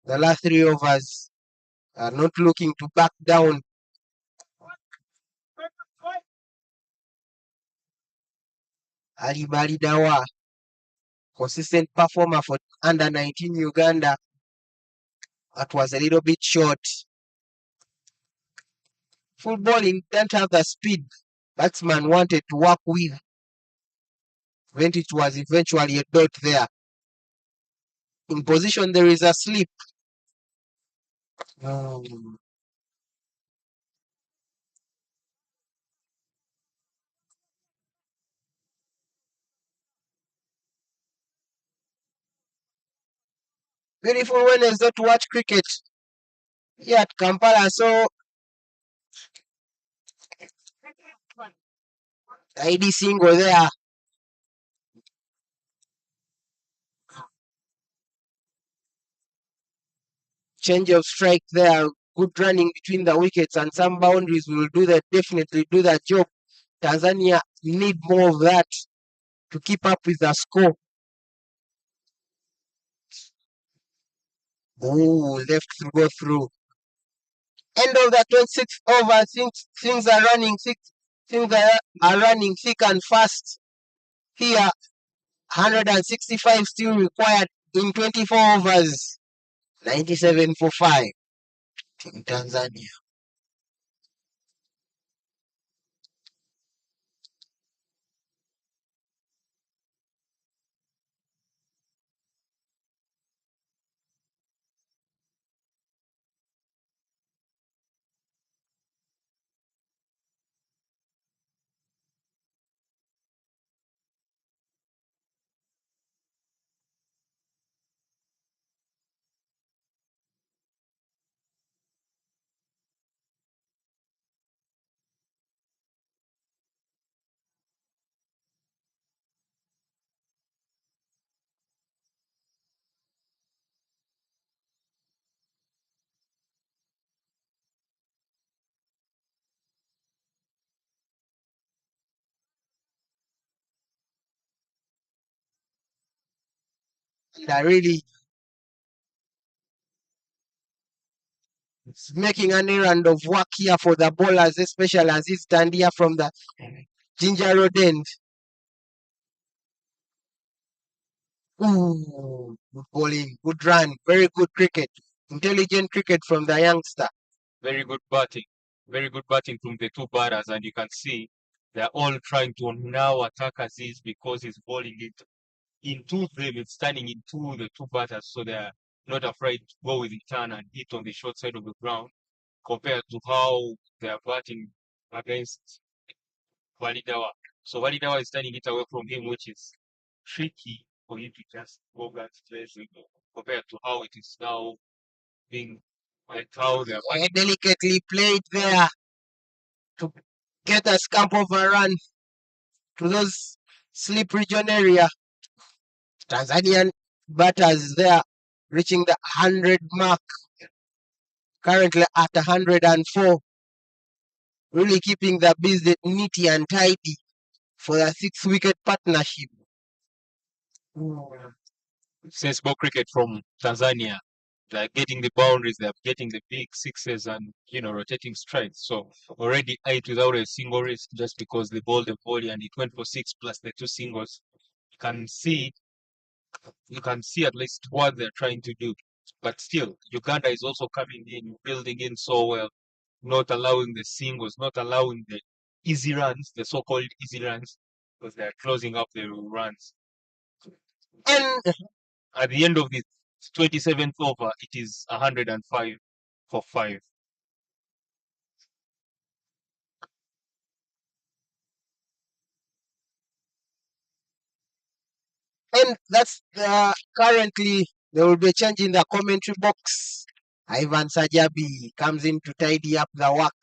The last 3 overs are not looking to back down. Ali Balidawa, consistent performer for under 19 Uganda. That was a little bit short. Full bowling didn't have the speed batsman wanted to work with. When it was eventually a dot there. In position, there is a slip. Beautiful Wednesday to watch cricket here at Kampala. So, ID single there. Change of strike there. Good running between the wickets and some boundaries will do that. Definitely do that job. Tanzania need more of that to keep up with the score. Oh, left to go through. End of the 26th over. Things are running thick and fast. Here, 165 still required in 24 overs. 97 for 5. Team Tanzania. They're really making an errand of work here for the bowlers, especially as it's stand here from the Ginger Road end. Ooh, good bowling, good run, very good cricket. Intelligent cricket from the youngster. Very good batting. Very good batting from the two batters, and you can see they're all trying to now attack Aziz because he's bowling it into them. It's turning into the two batters, so they're not afraid to go with the turn and hit on the short side of the ground compared to how they're batting against Validawa. So Validawa is turning it away from him, which is tricky for him to just go back to compared to how it is now being like how they're Delicately played there to get a scamp of a run to those slip region area. Tanzanian batters there reaching the 100 mark, currently at 104. Really keeping the business neatly and tidy for the 6-wicket partnership. sensible cricket from Tanzania. They're getting the boundaries, they're getting the big sixes and rotating strikes. So already 8 without a single risk just because they bowled the volley and it went for 6 plus the 2 singles. You can see at least what they're trying to do. But still, Uganda is also coming in, building in so well, not allowing the singles, not allowing the easy runs, the so-called easy runs, because they're closing up the runs. And At the end of the 27th over, it is 105 for 5. that's currently there will be a change in the commentary box Ivan Sajabi comes in to tidy up the work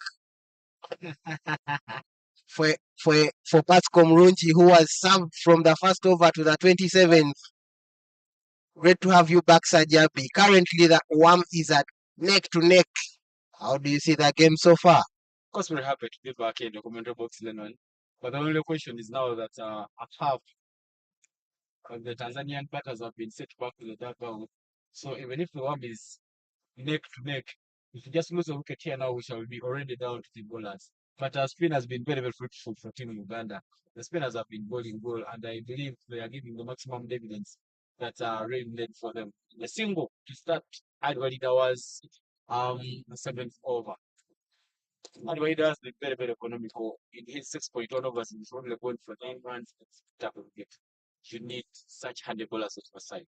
for Pascal Murunji, who was served from the first over to the 27th. Great to have you back, Sajabi. Currently, the WAM is at neck to neck. How do you see the game so far? Of course, we're happy to be back in the commentary box, Lennon. But the only question is now that at half, the Tanzanian batters have been set back to the dugout. So even if the one is neck to neck, if you just lose a wicket here now, we shall be already down to the bowlers. But our spin has been very, very fruitful for Team Uganda. The spinners have been bowling well, and I believe they are giving the maximum dividends that are really needed for them. A single to start Adwalida was the seventh over. Adwaida has been very, very economical. In his 6.1 overs, he's only going for 9 runs. It's double wicket. You need such handy bowlers at your side.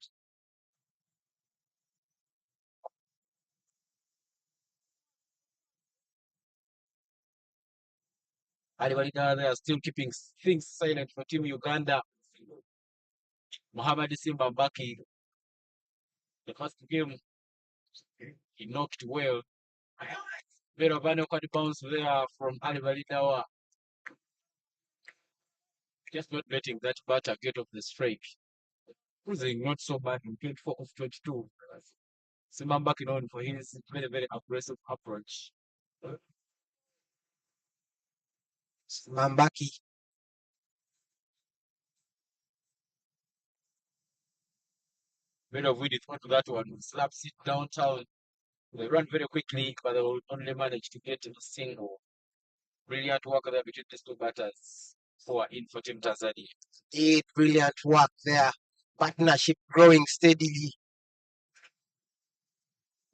Adwaida, they are still keeping things silent for Team Uganda. Muhammad Simba Mbaki, the first game, he knocked well. Bit of an awkward bounce there from Ali Validawa. Just not letting that batter get off the strike. Cruising not so bad in 24 of 22. Simba Mbaki known for his very, very aggressive approach. Mambaki. Bit of wind onto that one. Slaps it downtown. They run very quickly, but they will only manage to get a single. Brilliant work there between these two batters who are in for Team Tanzania. Brilliant work there. Partnership growing steadily.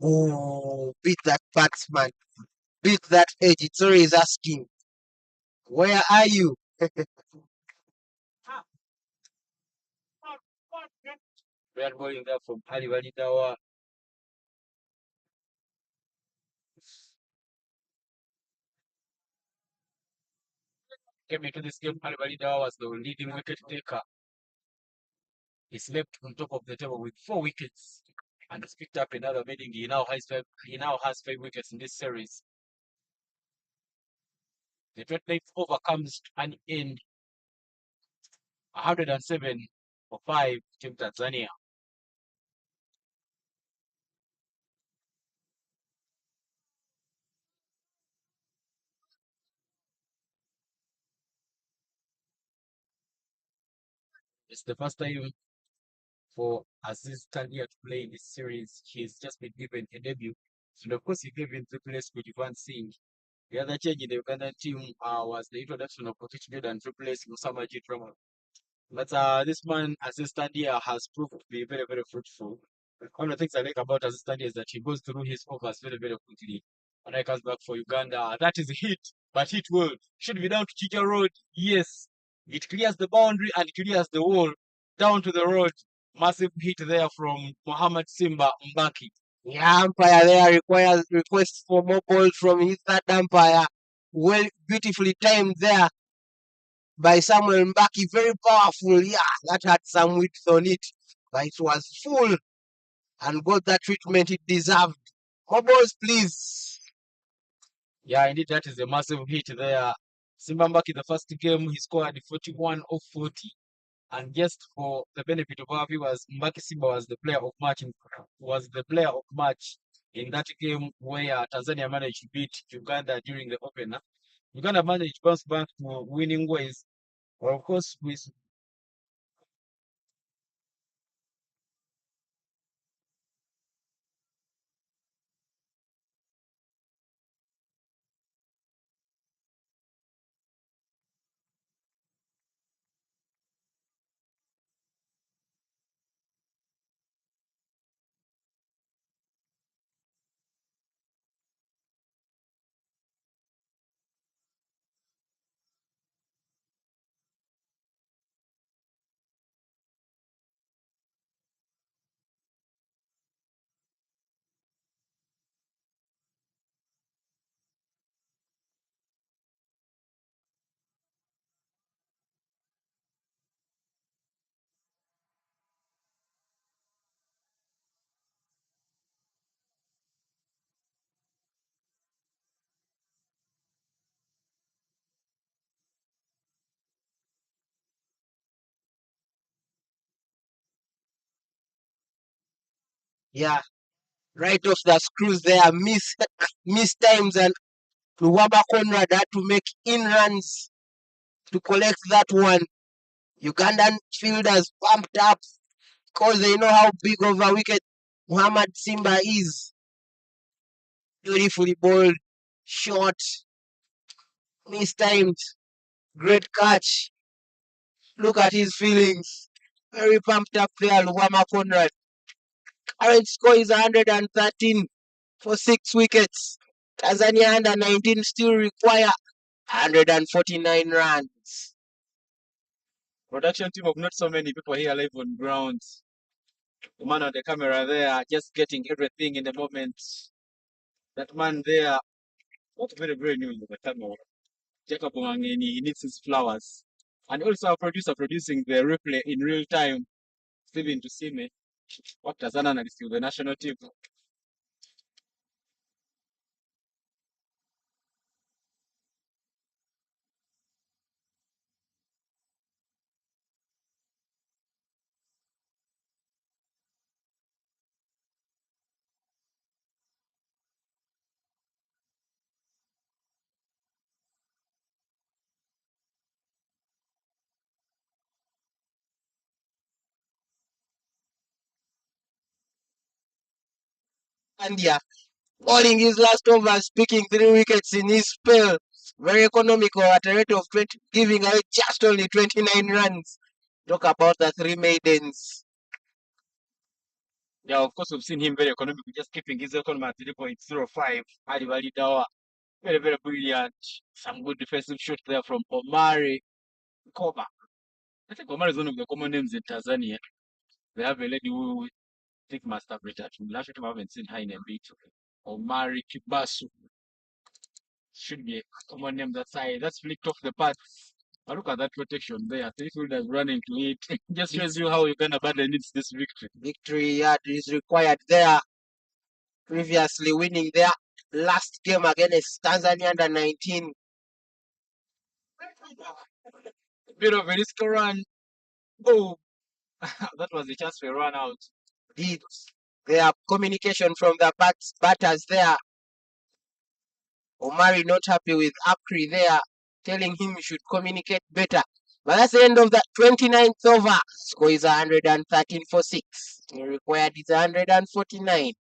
Oh, beat that batsman. Beat that edge. It's always asking, where are you? Brilliant bowling there from Ali Validawa. Came into this game, Ali Validawa was the leading wicket taker. He slept on top of the table with 4 wickets and has picked up another, meaning he now has 5 wickets in this series. The 29th over comes to an end. 107 for 5, Team Tanzania. It's the first time for Aziz Talia to play in this series. He's just been given a debut. And of course, he gave in the place with Ivan Singh. The other change in the Ugandan team was the introduction of Pocket and replaced Musama Jitrama. But this man, Assistandia, has proved to be very, very fruitful. One of the things I like about Assistandia is that he goes through his overs very, very quickly. When I comes back for Uganda, that is a hit, but hit well. Should be down to Chicha Road. Yes, it clears the boundary and clears the wall down to the road. Massive hit there from Muhammad Simba Mbaki. Yeah, umpire there requests for more balls from his third umpire. Well, beautifully timed there by Samuel Mbaki. Very powerful. Yeah, that had some width on it, but it was full and got that treatment it deserved. More balls, please. Yeah, indeed, that is a massive hit there. Simba Mbaki, the first game, he scored 41 of 40. And just for the benefit of our viewers, Mbaki Simba was the player of match in that game where Tanzania managed to beat Uganda during the opener. Uganda managed to bounce back to winning ways. Well, of course, with Yeah, right off the screws there. Miss times, and Luwaba Conrad had to make in runs to collect that one. Ugandan fielders pumped up because they know how big of a wicket Muhammad Simba is. Beautifully bowled, short, mistimed, great catch. Look at his feelings. Very pumped up there, Luwama Conrad. Current score is 113 for 6 wickets. Tanzania under 19 still require 149 runs. Production team of not so many people here live on ground. The man on the camera there just getting everything in the moment. That man there, not very, very new in the camera. Jacob Wangeni, he needs his flowers. And also our producer producing the replay in real time. Steven to see me. What does analyst with the national team? And yeah, bowling his last overs, picking 3 wickets in his spell. Very economical at a rate of 20, giving away just only 29 runs. Talk about the 3 maidens. Yeah, of course, we've seen him very economical, just keeping his economy at 3.05. Ali Dawa, very, very brilliant. Some good defensive shot there from Omari Koba. I think Omari is one of the common names in Tanzania. They have a lady who I think must have retired from last time. I haven't seen her in a bit. Omari Kibasu should be a common name that side. That's flicked off the pads. But look at that protection there. 3 fielders running to it. Just shows you how Uganda badly needs this victory. Victory is required there. Previously winning their last game against Tanzania under 19. A bit of a risk run. Oh, that was the chance we run out. Did their communication from the batters there. Omari not happy with Akri there, telling him he should communicate better. But that's the end of the 29th over. Score is 113 for 6. The required is 149.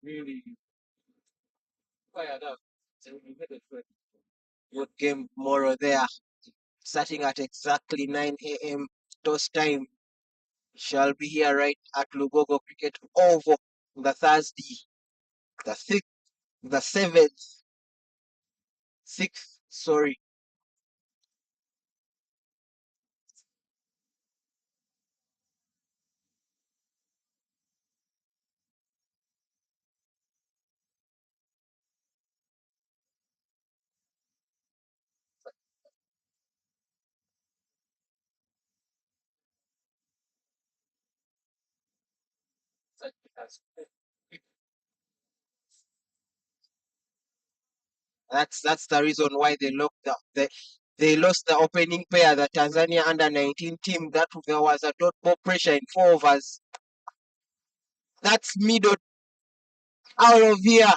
Really fired up. Good game tomorrow there. Starting at exactly 9 a.m. toast time. Shall be here right at Lugogo Cricket Oval on the Thursday, the 6th, the 7th, 6th, sorry. That's the reason why they they lost the opening pair, the Tanzania under 19 team. That there was a dot ball pressure in 4 overs. That's middle out of here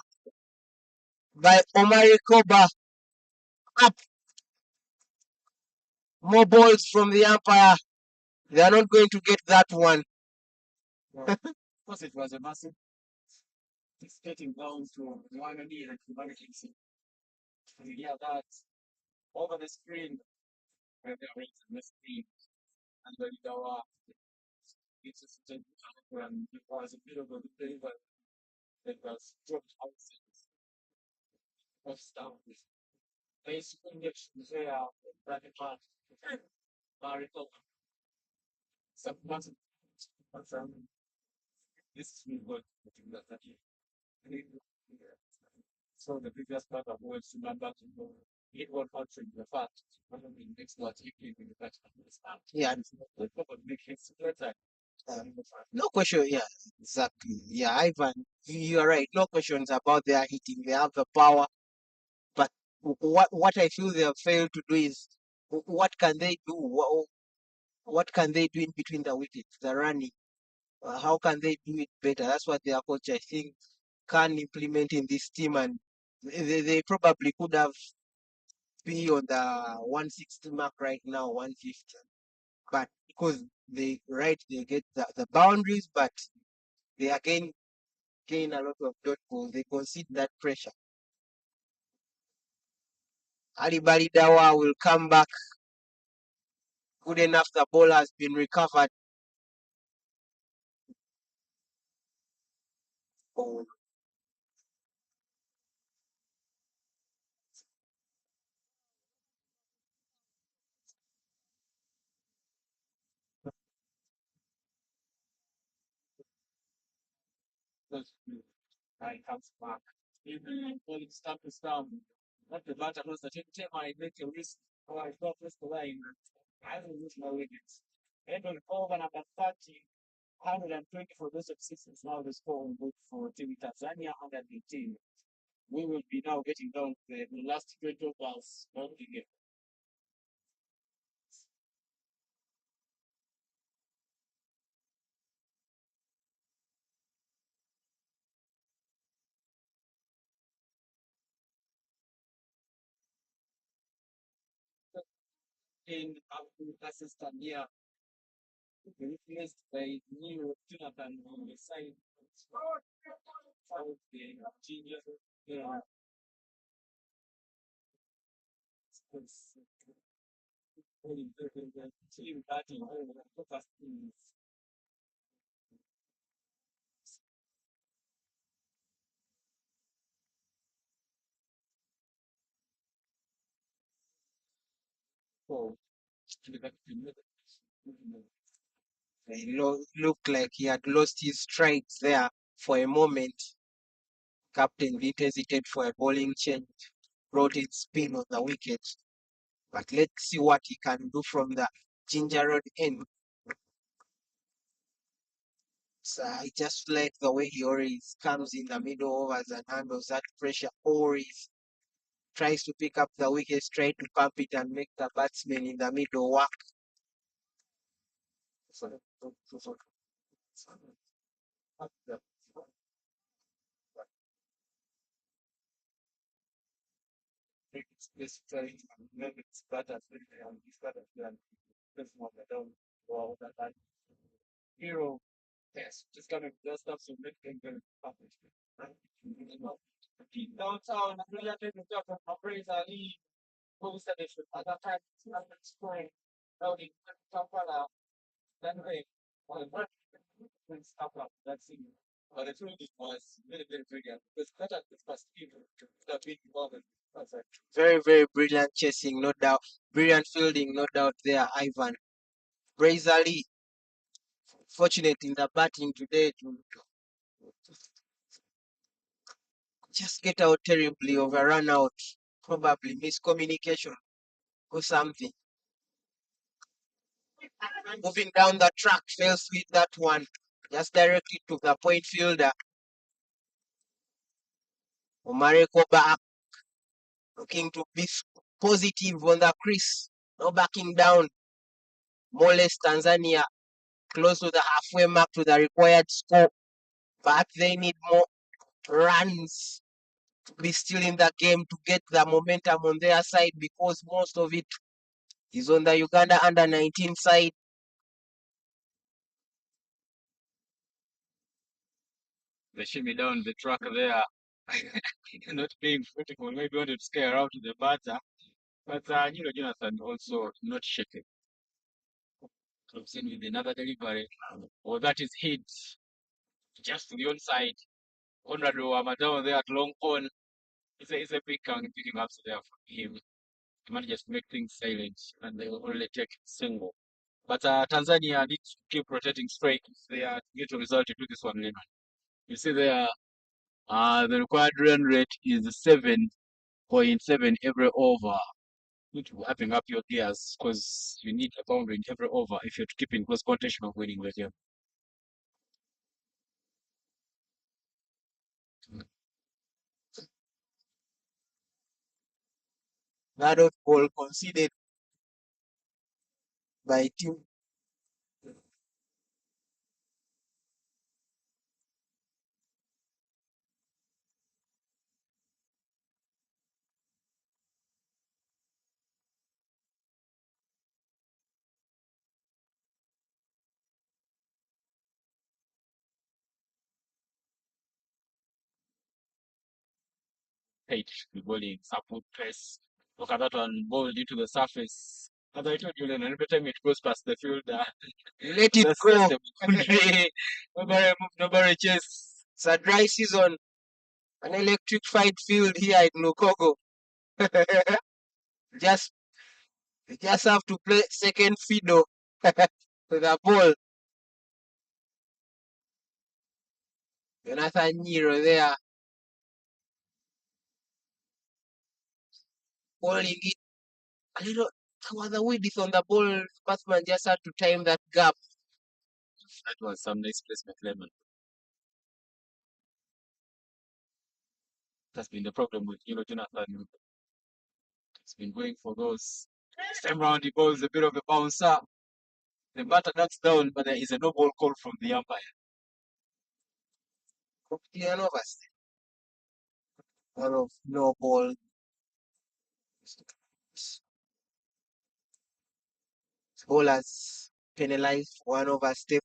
by Omari Koba. Up. More balls from the umpire. They are not going to get that one. Of course, it was a massive. It's getting down to one knee and emergency. Yeah, that over the screen, where they are raising the screen, and then our it's just a when it was a bit of a deliver that was dropped outside of stuff. Basic injections there that the part marital some muscle from this is what that so the previous part of words to number to go it will also the fact next what you give in the Yeah, make it better. no question. Yeah, exactly. Yeah, Ivan, you are right. No questions about their hitting. They have the power, but what I feel they have failed to do is what can they do? What can they do in between the wickets, the running? How can they do it better? That's what their coach, I think, can implement in this team, and they probably could have be on the 160 mark right now, 150. But because they get the boundaries, but they again gain a lot of dot balls. They concede that pressure. Ali Dawa will come back good enough. The ball has been recovered. Oh, I comes back. Even when it starts down, not the batter knows that every time I make a risk or I drop risk the line, I will lose my wickets. And on over number 30, 120 for those of sixes now the score will go for Team Tanzania under 18. We will be now getting down to the last 20 overs of the game. In versus Tanzania, replaced by new Jonathan on the side. Found the genius, you know, team batting focus is for looked like he had lost his strides there for a moment. Captain didn't hesitate for a bowling change, brought in spin on the wicket. But let's see what he can do from the Ginger Road end. So I just like the way he always comes in the middle overs and handles that pressure. Always tries to pick up the wickets, try to pump it and make the batsmen in the middle work. this very maybe it's better and it's better than this one that don't well that I hero yes just gonna dust up some big thing to accomplish. Downtown, I really had to talk about praise Ali posted it at that time scoring out in Kampala then way when stuff up that scene. But the truth was very, very brilliant because better this past people that being involved in perfect. Very, very brilliant chasing, no doubt. Brilliant fielding, no doubt there, Ivan. Brazali, fortunate in the batting today to just get out terribly, overrun out, probably miscommunication or something. Moving down the track, fails with that one, just directly to the point fielder. Omare Koba looking to be positive on the crease, no backing down. More or less Tanzania close to the halfway mark to the required score, but they need more runs to be still in the game to get the momentum on their side because most of it is on the Uganda under 19 side. They shimmy down the track there. Not being critical, maybe wanted to scare out the batter. But Jonathan also not shaking. comes in with another delivery. Or that is hit just to the onside. Conrad Amadao there at long on. It's a big picking up there for him. He manages to make things silent and they will only take single. But Tanzania needs to keep rotating straight if they are to get a result into this one, Leon. You see there, the required run rate is 7.7 every over. You need to be upping up your gears because you need a boundary in every over if you're to keep in close contention of winning the game. That out goal conceded by team. Height should be bowling, support press. Look at that one, ball into the surface. As I told you, Leon, every time it goes past the field, Let it that's go. the boundary. Nobody move, nobody chase. It's a dry season. An electrified field here in Lukogo. just you just have to play second fiddle with the ball. Jonathan Nero there holding it a little. There was a width on the ball. Batsman just had to time that gap. That was some nice placement, Lemon. That's been the problem with Jonathan. He's been going for those. This time round, he goes a bit of a bouncer. The batter knocks down, but there is a no ball call from the umpire. Completely overs. Out of no ball. Bowlers penalized 1 overstep.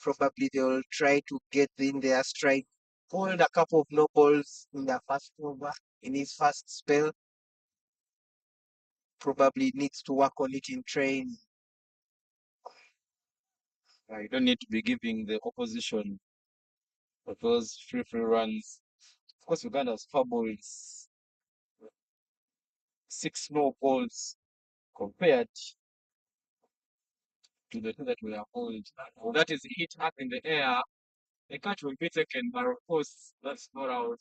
Probably they will try to get in their stride. Hold a couple of no balls in the first over in his first spell. Probably needs to work on it in training. You don't need to be giving the opposition for those free runs. Of course, Uganda's fumbled 6 no balls compared to the two that we are bowled. That is hit up in the air. The catch will be taken, but of course, that's not out.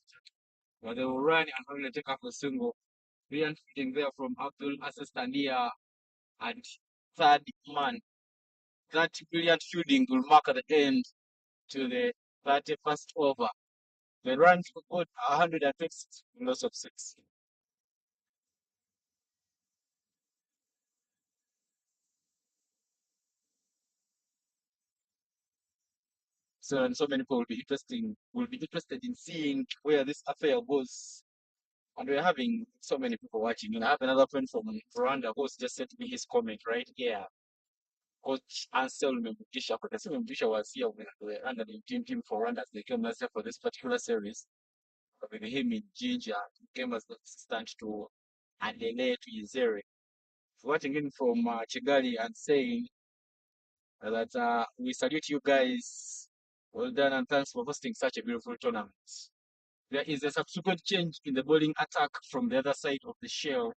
But they will run and only take up a single. Brilliant fitting there from Abdul Tanzania and third man. That brilliant fielding will mark at the end to the 31st over. The runs were good 126 loss of 6. So and so many people will be interested in seeing where this affair goes. And we're having so many people watching. And I have another friend from Rwanda who's just sent me his comment right here. Coach Anselme Mugisha. Coach Anselme Mugisha was here when the Rwanda team for Rwanda as they came last year for this particular series. With him in Ginger, he came as the assistant to Adele to Izere. Watching in from Chigali and saying that we salute you guys. Well done and thanks for hosting such a beautiful tournament. There is a subsequent change in the bowling attack from the other side of the shell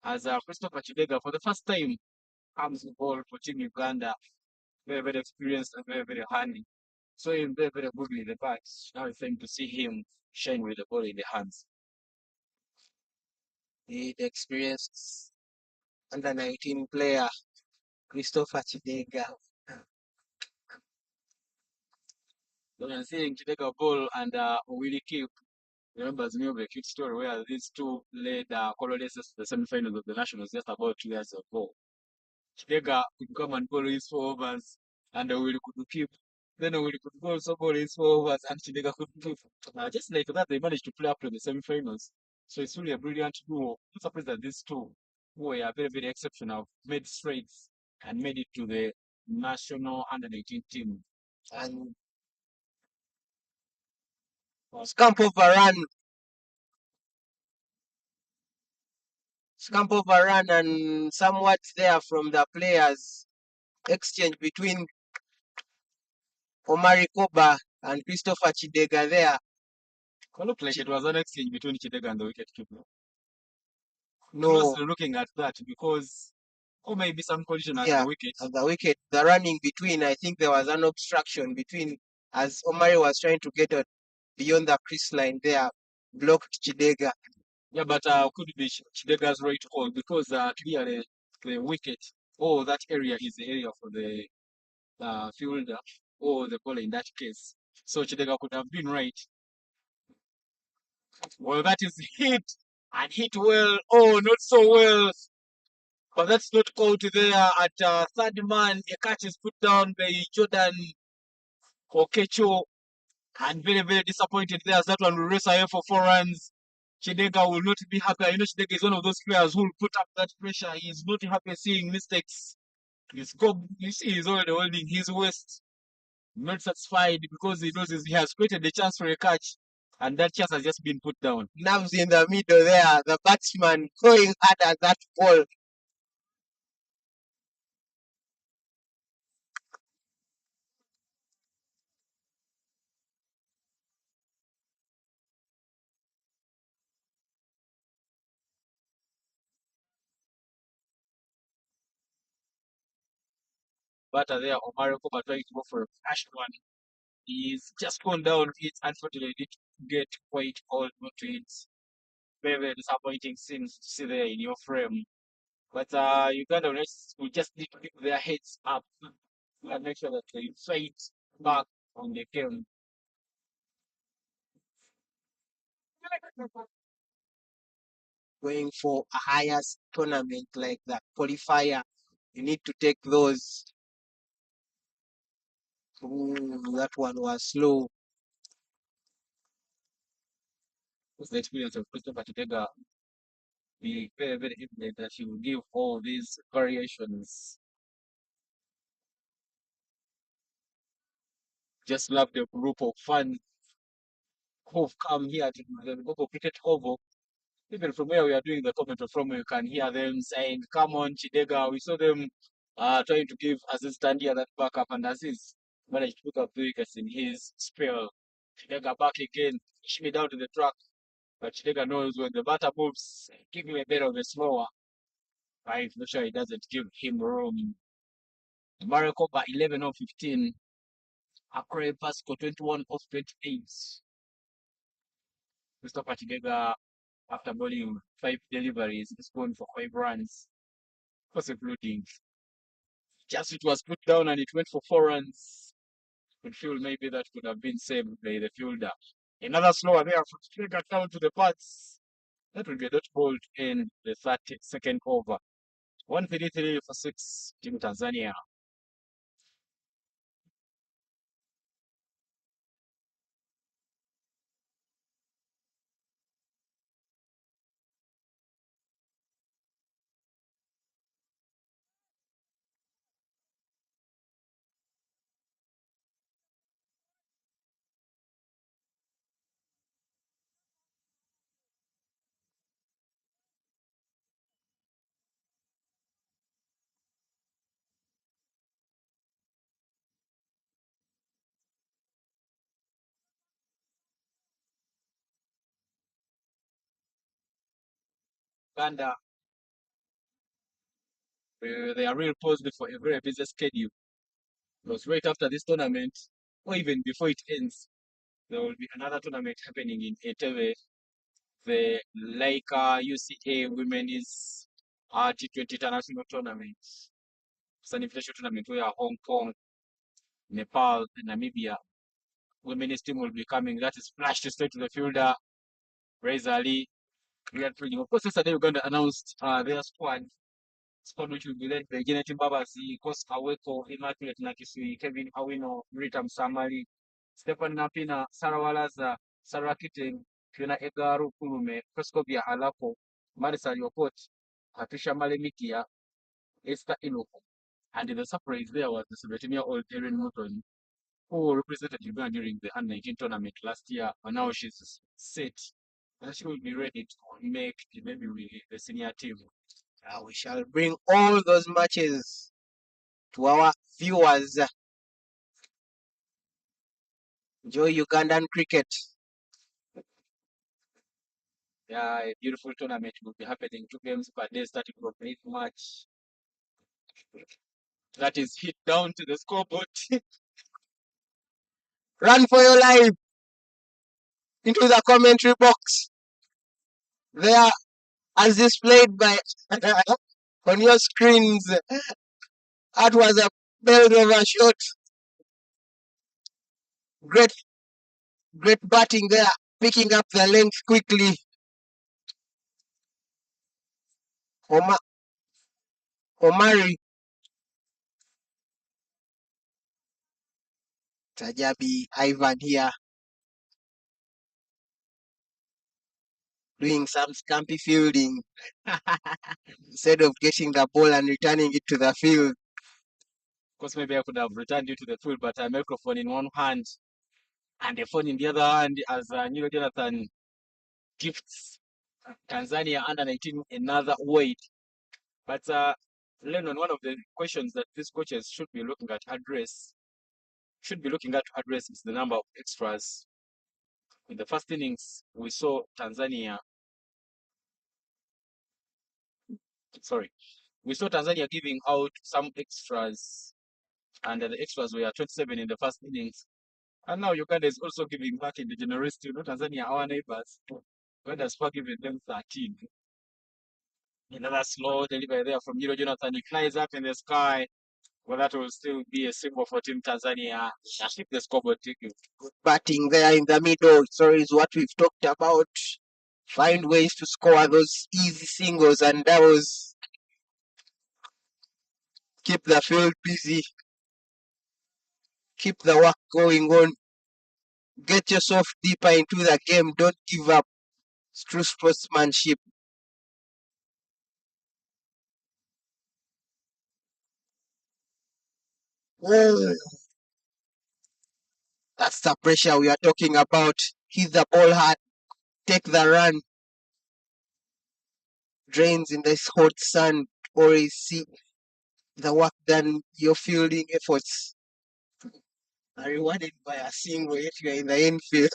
as Christopher Chidega for the first time comes the ball for Team Uganda. Very, very experienced and very, very handy. So him very, very good with the bat. Now it's time to see him shine with the ball in the hands. The experienced under 19 player, Christopher Chidega. So I'm seeing Chidega ball and Willie Keep remembers me of a cute story where these two led Colorados to the semi-finals of the Nationals just about 2 years ago. Chidega could come and bowl his 4 overs and Willie could keep. Then Willie could go also bowl his 4 overs and Chidega could keep. Just like that, they managed to play up to the semi-finals. So it's really a brilliant duo. I'm surprised that these two, who were very, very exceptional, made strides and made it to the national under-19 team. And scamp of a run. Scamp of a run and somewhat there from the players. exchange between Omari Koba and Christopher Chidega there. It looked like it was an exchange between Chidega and the wicketkeeper. No, Closely looking at that because, or maybe some collision at the wicket. at the wicket, the running between, I think there was an obstruction between as Omari was trying to get beyond the crease line there, blocked Chidega. Yeah, but could be Chidega's right hold because clearly the wicket or that area is the area for the fielder or the bowler in that case. So Chidega could have been right. Well, that is hit and hit well. Oh, not so well. But that's not called there at third man. A catch is put down by Jordan Okecho. And very, very disappointed there as that one will race away for 4 runs. Chidega will not be happy. You know, Chidega is one of those players who will put up that pressure. He is not happy seeing mistakes. You see, he's already holding his waist. Not satisfied because he knows he has created a chance for a catch. And that chance has just been put down. Nerves in the middle there. The batsman going hard at that ball. But there, Omar Koba trying to go for a flash one. He's just gone down it. Unfortunately, didn't get quite all to it. Very, very disappointing scenes to see there in your frame. But Uganda will just need to keep their heads up and make sure that they fight back on the game. Going for a higher tournament like the qualifier, you need to take those. Ooh, that one was slow. Because the experience of Christopher Chidega be very, very evident that he will give all these variations. Just love the group of fans who've come here to the Gogo Cricket Oval. Even from where we are doing the commentary from, you can hear them saying, "Come on, Chidega." We saw them trying to give Aziz Tandia that backup, and Aziz managed to pick up the wickets in his spell. Chidega back again, push me down to the track. But Chidega knows when the batter moves, give him a bit of a slower. Right, make sure he doesn't give him room. Maricopa 11 of 15. Akre Pasco 21 of 28. Christopher Chidega, after bowling 5 deliveries, is going for 5 runs. Was including just it was put down and it went for 4 runs. Could feel maybe that could have been saved by the fielder. Another slower there from Chidega down to the pads. That will be a dot ball in the 32nd over. 133 for 6, Team Tanzania. Uganda, they are real positive for a very busy schedule. Because right after this tournament, or even before it ends, there will be another tournament happening in Etebe, the Laika UCA Women's T20 International Tournament. It's an invitation tournament where Hong Kong, Nepal, and Namibia women's team will be coming. That is flashed straight to the fielder, Reza Ali. Of course, yesterday Uganda announced their squad which will be led by Janet Mbabazi, Kos Aweko, Immaculate Nakisui, Kevin Awino, Rita Msamali, Stephen Napina, Sarah Walaza, Sarah Kiteng, Fiona Egaru Kulume, Prescovia Alapo, Marisa Yokot, Patricia Malemikia, Esther Inoko. And the surprise there was the 17-year-old Erin Mutton, who represented Uganda during the U-19 tournament last year, but now she's set. And she will be ready to make the debut with the senior team. We shall bring all those matches to our viewers. Enjoy Ugandan cricket. Yeah, a beautiful tournament will be happening. 2 games per day starting from 8th March. That is hit down to the scoreboard. Run for your life into the commentary box. There, as displayed by on your screens, that was a belt of a shot. Great batting there, picking up the length quickly. Omari Tajabi Ivan here doing some scampy fielding instead of getting the ball and returning it to the field. Of course, maybe I could have returned you to the field, but a microphone in one hand and a phone in the other hand as Nilo Jonathan gifts Tanzania under 19 another weight. But Lennon, one of the questions that these coaches should be looking at address is the number of extras. In the first innings, we saw Tanzania giving out some extras, and the extras were 27 in the first innings. And now Uganda is also giving back in the generosity. Tanzania, our neighbors, Uganda has given them 13. Another slow delivery there from Nilo Jonathan. It flies up in the sky. Well, that will still be a symbol for Team Tanzania. Keep the scoreboard ticking. Good batting there in the middle. Sorry, is what we've talked about. Find ways to score those easy singles and doubles. Keep the field busy. Keep the work going on. Get yourself deeper into the game. Don't give up. It's true sportsmanship. That's the pressure we are talking about. Hit the ball hard. Take the run. Drains in this hot sun. Or see the work done, your fielding efforts are rewarded by a single if you are in the infield.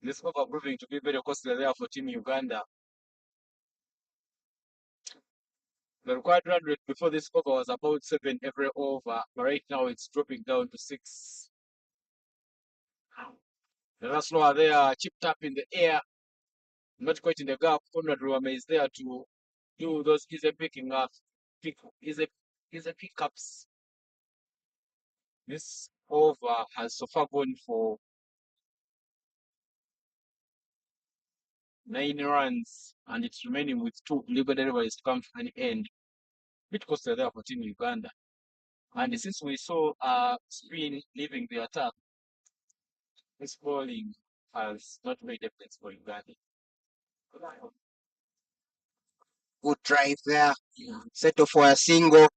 This over proving to be very costly there for Team Uganda. The required run rate before this over was about 7 every over, but right now it's dropping down to 6. The last slower there, chipped up in the air, not quite in the gap. Conrad Ruame is there to do those easy pickups. This over has so far gone for 9 runs, and it's remaining with 2 legal deliveries to come to an end. Bit costly there for Team Uganda. And since we saw spin leaving the attack, this bowling has not made a difference for Uganda. Good drive there. Settle for a single.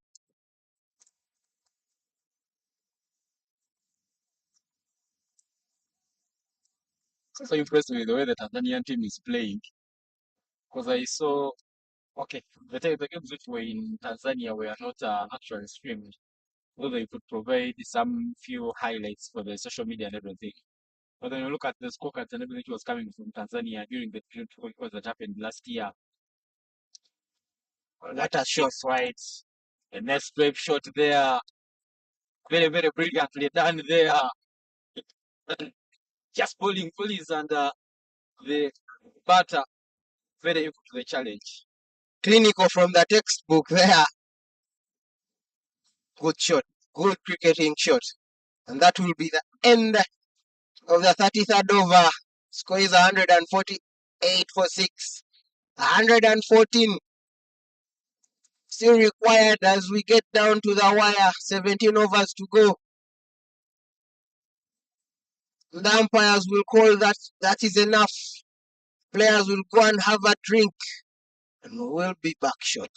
So impressed with the way the Tanzanian team is playing. Because I saw, okay, the games which were in Tanzania were not actually streamed, though they could provide some few highlights for the social media and everything. But then you look at the scorecards and everything which was coming from Tanzania during the because that happened last year. What a shot. Right. The next wave shot there. Very, very brilliantly done there. Just bowling police and the batter very equal to the challenge. Clinical from the textbook there. Good shot. Good cricketing shot. And that will be the end of the 33rd over. Score is 148 for 6. 114 still required as we get down to the wire. 17 overs to go. The umpires will call that is enough. Players will go and have a drink. And we'll be back shortly.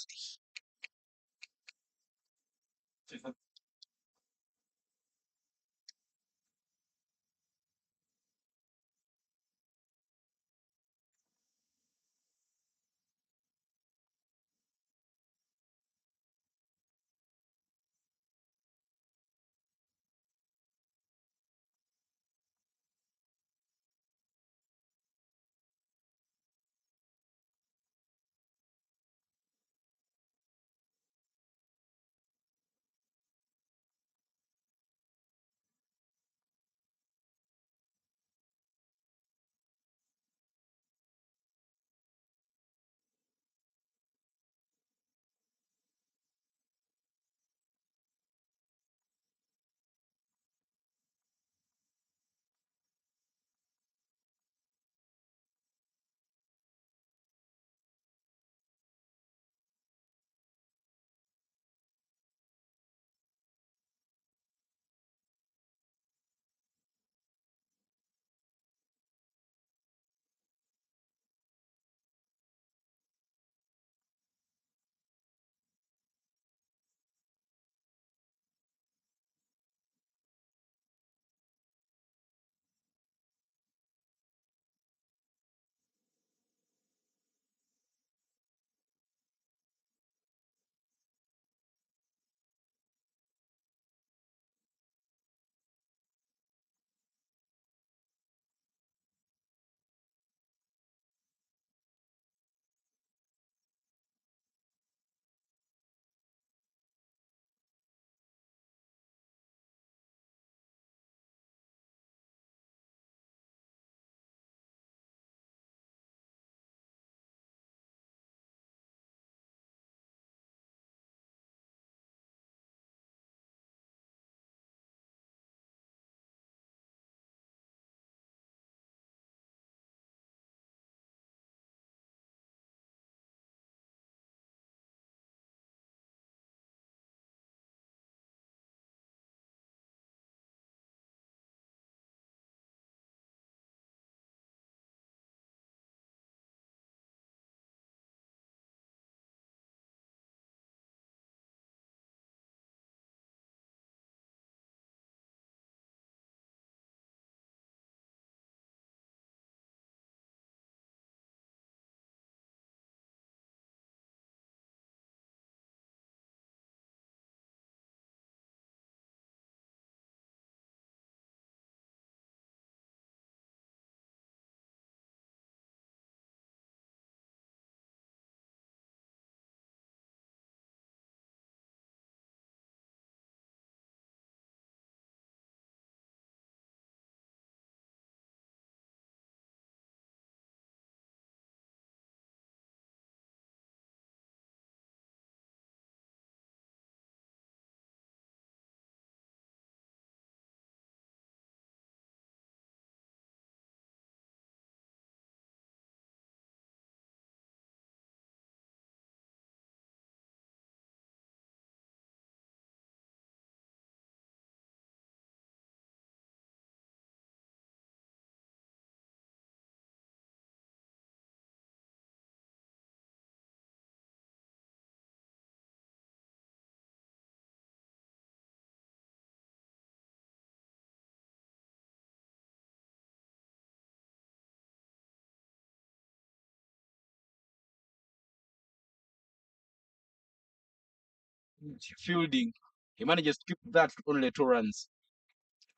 fielding. He manages to keep that to only 2 runs.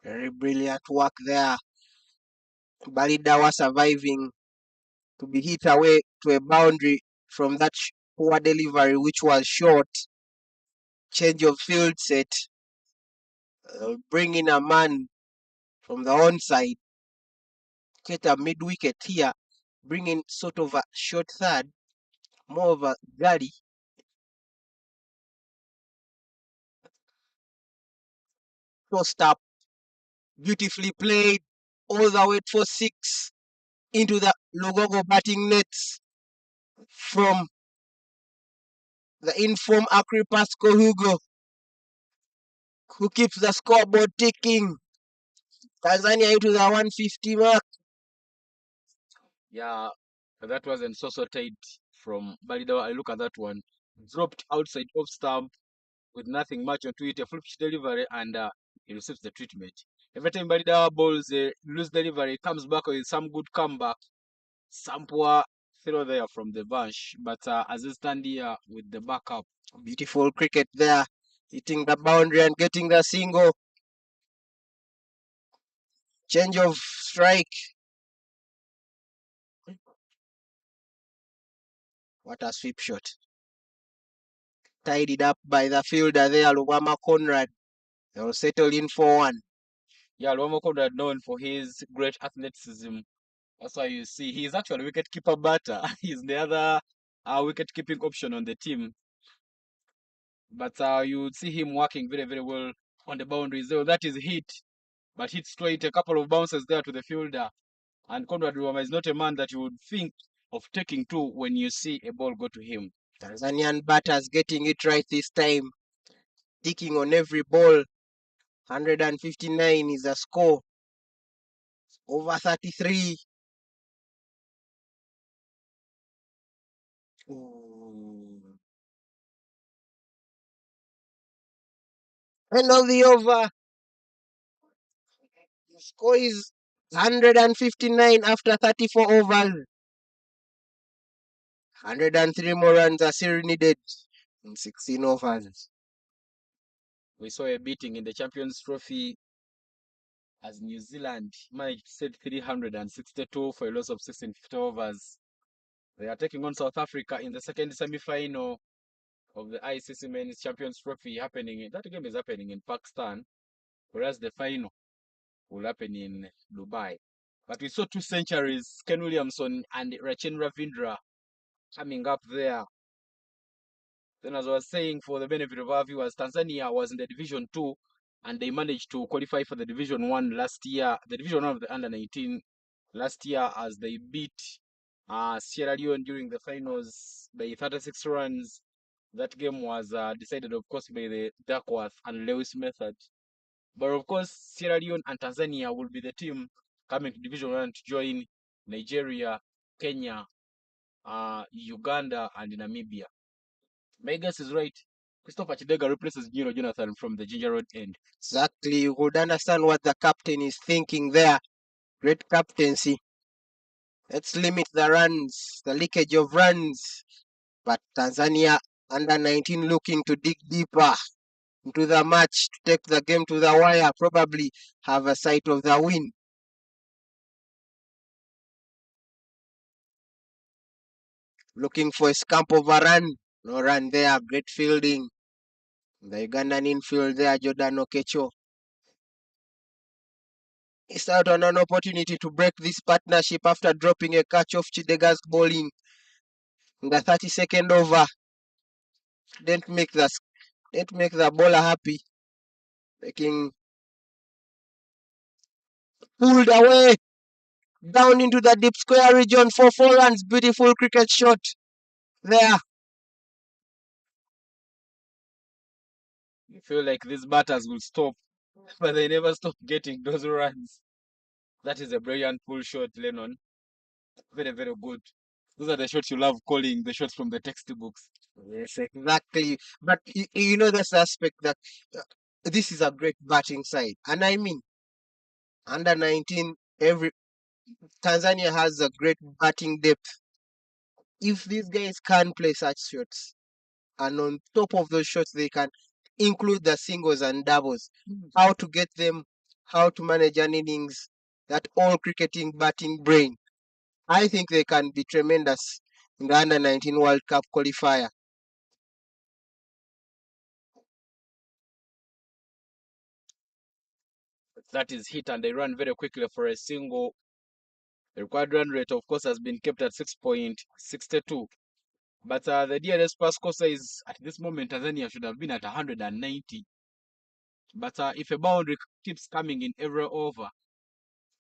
Very brilliant work there. Balidawa surviving to be hit away to a boundary from that poor delivery, which was short. Change of field set. Bring in a man from the onside. Get a mid wicket here. Bring in sort of a short third. More of a gully. Tossed up. Beautifully played. All the way for 6 into the Logogo batting nets from the informed Akri Pasco Hugo, who keeps the scoreboard ticking. Tanzania into the 150 mark. Yeah, that wasn't so tight from Balidawa. I look at that one. Dropped outside off stump with nothing much onto it. A flip delivery, and he receives the treatment. Every time Balidawa bowls a loose delivery, comes back with some good comeback. Some poor throw there from the bench. But as they stand here with the backup. Beautiful cricket there. Hitting the boundary and getting the single. Change of strike. What a sweep shot. Tidied up by the fielder there, Luwama Conrad. They will settle in for 1. Yeah, Luwama Conrad known for his great athleticism. That's why you see he's actually a wicket-keeper batter. He's the other wicket-keeping option on the team. But you would see him working very, very well on the boundaries. So that is hit, but hit straight, a couple of bounces there to the fielder. And Conrad Luwama is not a man that you would think of taking to when you see a ball go to him. Tanzanian batters getting it right this time. Ticking on every ball. 159 is the score. Over 33. End of the over. The score is 159 after 34 overs. 103 more runs are still needed in 16 overs. We saw a beating in the Champions Trophy as New Zealand managed to set 362 for a loss of 650 overs. They are taking on South Africa in the second semi-final of the ICC Men's Champions Trophy happening. That game is happening in Pakistan, whereas the final will happen in Dubai. But we saw 2 centuries, Ken Williamson and Rachin Ravindra, coming up there. Then, as I was saying, for the benefit of our viewers, Tanzania was in the Division 2, and they managed to qualify for the Division 1 last year, the Division 1 of the Under-19 last year, as they beat Sierra Leone during the finals by 36 runs. That game was decided, of course, by the Duckworth and Lewis method. But of course, Sierra Leone and Tanzania will be the team coming to Division 1 to join Nigeria, Kenya, Uganda, and Namibia. My guess is right. Christopher Chidega replaces Gino Jonathan from the Ginger Road end. Exactly. You could understand what the captain is thinking there. Great captaincy. Let's limit the runs, the leakage of runs. But Tanzania under 19 looking to dig deeper into the match to take the game to the wire, probably have a sight of the win. Looking for a scamp of a run. No run there. Great fielding. The Ugandan infield there, Jordan Okecho. He's out on an opportunity to break this partnership after dropping a catch off Chidega's bowling in the 32nd over. Didn't make the bowler happy. Making pulled away down into the deep square region for 4 runs. Beautiful cricket shot there. You feel like these batters will stop, but they never stop getting those runs. That is a brilliant pull shot, Lennon. Very, very good. Those are the shots you love calling the shots from the textbooks. Yes, exactly. But you know this aspect that this is a great batting side, and I mean, under 19, Tanzania has a great batting depth. If these guys can't play such shots, and on top of those shots, they can include the singles and doubles. How to get them, how to manage an innings, that all cricketing batting brain. I think they can be tremendous in the Under-19 World Cup qualifier. That is hit, and they run very quickly for a single. The required run rate, of course, has been kept at 6.62. But the DLS pass score says at this moment Tanzania should have been at 190. But if a boundary keeps coming in every over,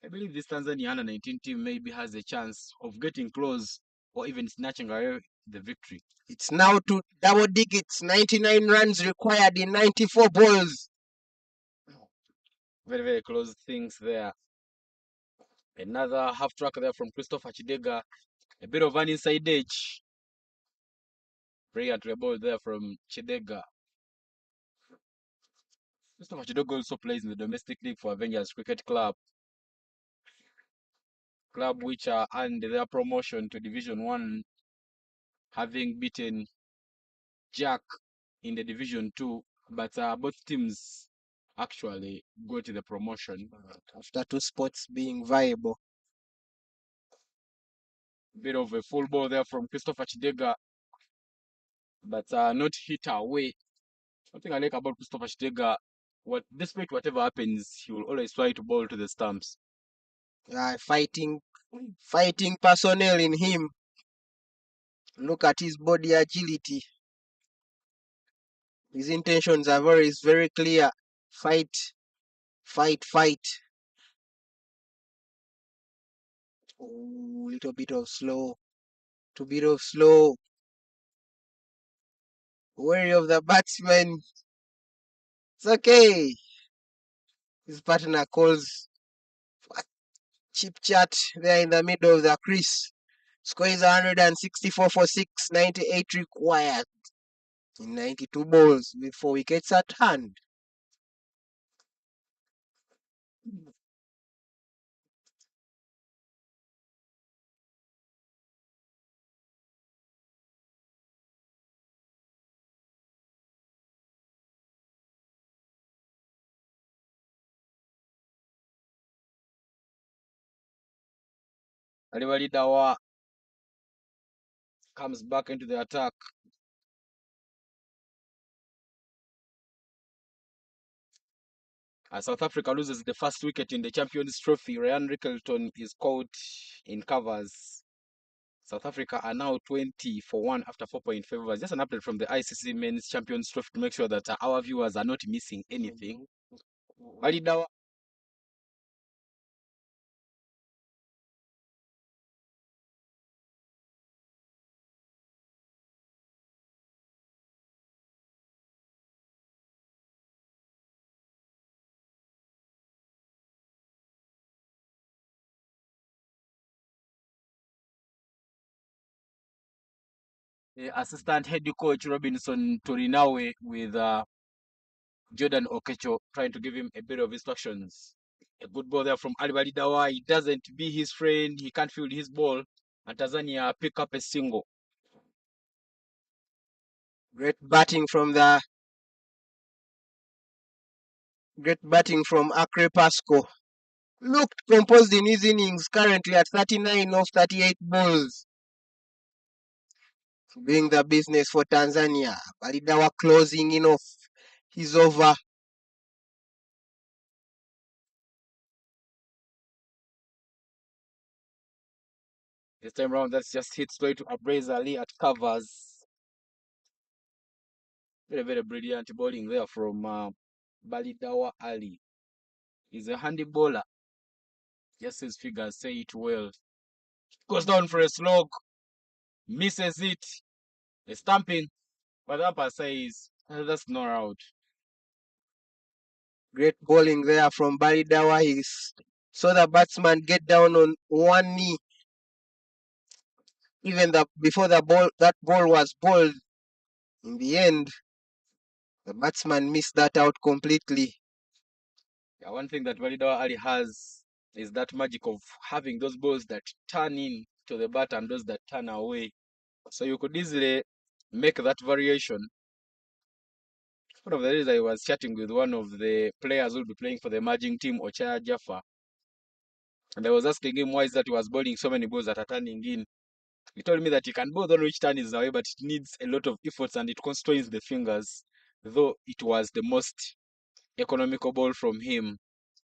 I believe this Tanzania under-19 team maybe has a chance of getting close or even snatching away the victory. It's now to double digits, 99 runs required in 94 balls. Very, very close things there. Another half track there from Christopher Chidega. A bit of an inside edge. Brilliant ball there from Chidega. Christopher Chidega also plays in the domestic league for Avengers Cricket Club which earned their promotion to Division 1, having beaten Jack in the Division 2, but both teams actually got the promotion. After two spots being viable. Bit of a full ball there from Christopher Chidega, but not hit away. Something I like about Christopher Chidega, despite whatever happens, he will always try to bowl to the stumps. Fighting personnel in him. Look at his body agility. His intentions are very clear. Fight. Oh, little bit of slow. Too bit of slow. Wary of the batsman. It's okay. His partner calls chip chat there in the middle of the crease. Score is 164 for 6, 98 required in 92 balls with 4 wickets at hand. Alibali Dawa comes back into the attack. As South Africa loses the first wicket in the Champions Trophy, Ryan Rickelton is caught in covers. South Africa are now 20 for 1 after 4-point favors. Just an update from the ICC Men's Champions Trophy to make sure that our viewers are not missing anything. Ali Dawa assistant head coach Robinson Torinawe with Jordan Okecho trying to give him a bit of instructions. A good ball there from Ali Dawa. He doesn't be his friend. He can't field his ball. And Tanzania pick up a single. Great batting from Akre Pasco. Looked composed in his innings, currently at 39 of 38 balls. Doing the business for Tanzania. Balidawa closing in off his over. This time round, that's just hit straight to Abrez Ali at covers. Very, very brilliant bowling there from Balidawa Ali. He's a handy bowler. Just his figures say it well. Goes down for a slog. Misses it. A stamping. But the umpire says, that's not out. Great bowling there from Balidawa. He saw the batsman get down on one knee. Even before that ball was bowled. In the end, the batsman missed that out completely. Yeah, one thing that Balidawa Ali has is that magic of having those balls that turn in to the bat and those that turn away. So you could easily make that variation. One of the days I was chatting with one of the players who will be playing for the emerging team, Ochaya Jaffa, and I was asking him why is that he was bowling so many balls that are turning in. He told me that he can bowl on which turn is away, but it needs a lot of efforts and it constrains the fingers, though it was the most economical ball from him.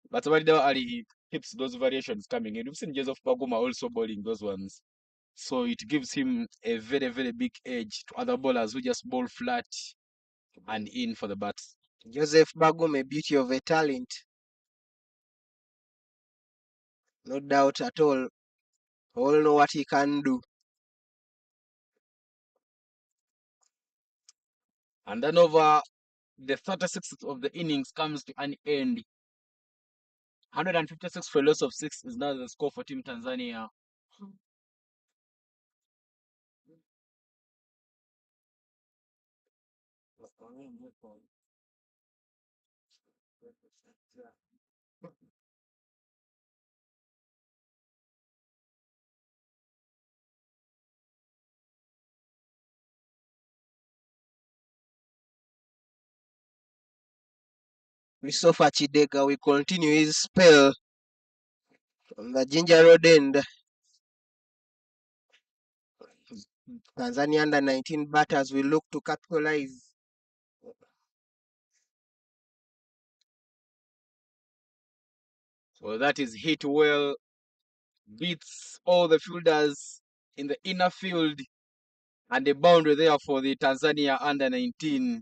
But Ali, he keeps those variations coming in. We've seen Joseph Baguma also bowling those ones. So it gives him a very, very big edge to other bowlers who just bowl flat and in for the bats. Joseph Bagum, a beauty of a talent. No doubt at all. All know what he can do. And then over the 36th of the innings comes to an end. 156 for a loss of 6 is now the score for Team Tanzania. Christopher Chideka will continue his spell from the Ginger Road end. Tanzania under 19 batters will look to capitalize. So that is hit well, beats all the fielders in the inner field, and a boundary there for the Tanzania under 19.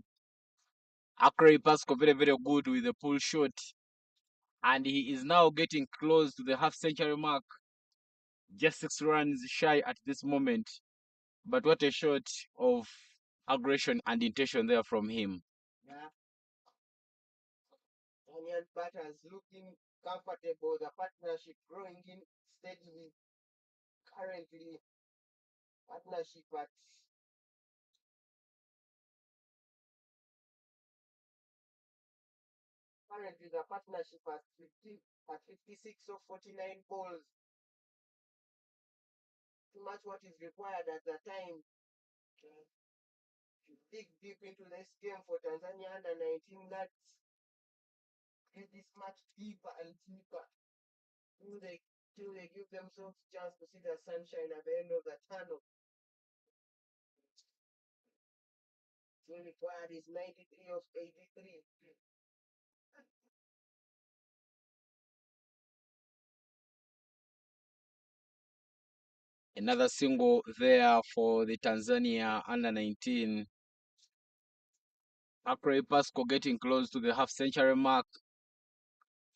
Akre Pasco very, very good with the pull shot. And he is now getting close to the half-century mark. Just 6 runs shy at this moment. But what a shot of aggression and intention there from him. Yeah. Tanzanian batters looking comfortable. The partnership growing in steadily. Currently, partnership at the partnership at 56 of 49 balls. Too much what is required at the time. To dig deep into this game for Tanzania under 19 lads. Get this much deeper and deeper. Till they give themselves a chance to see the sunshine at the end of the tunnel. Still required is 93 of 83. Another single there for the Tanzania under 19. Akre Pasco getting close to the half-century mark.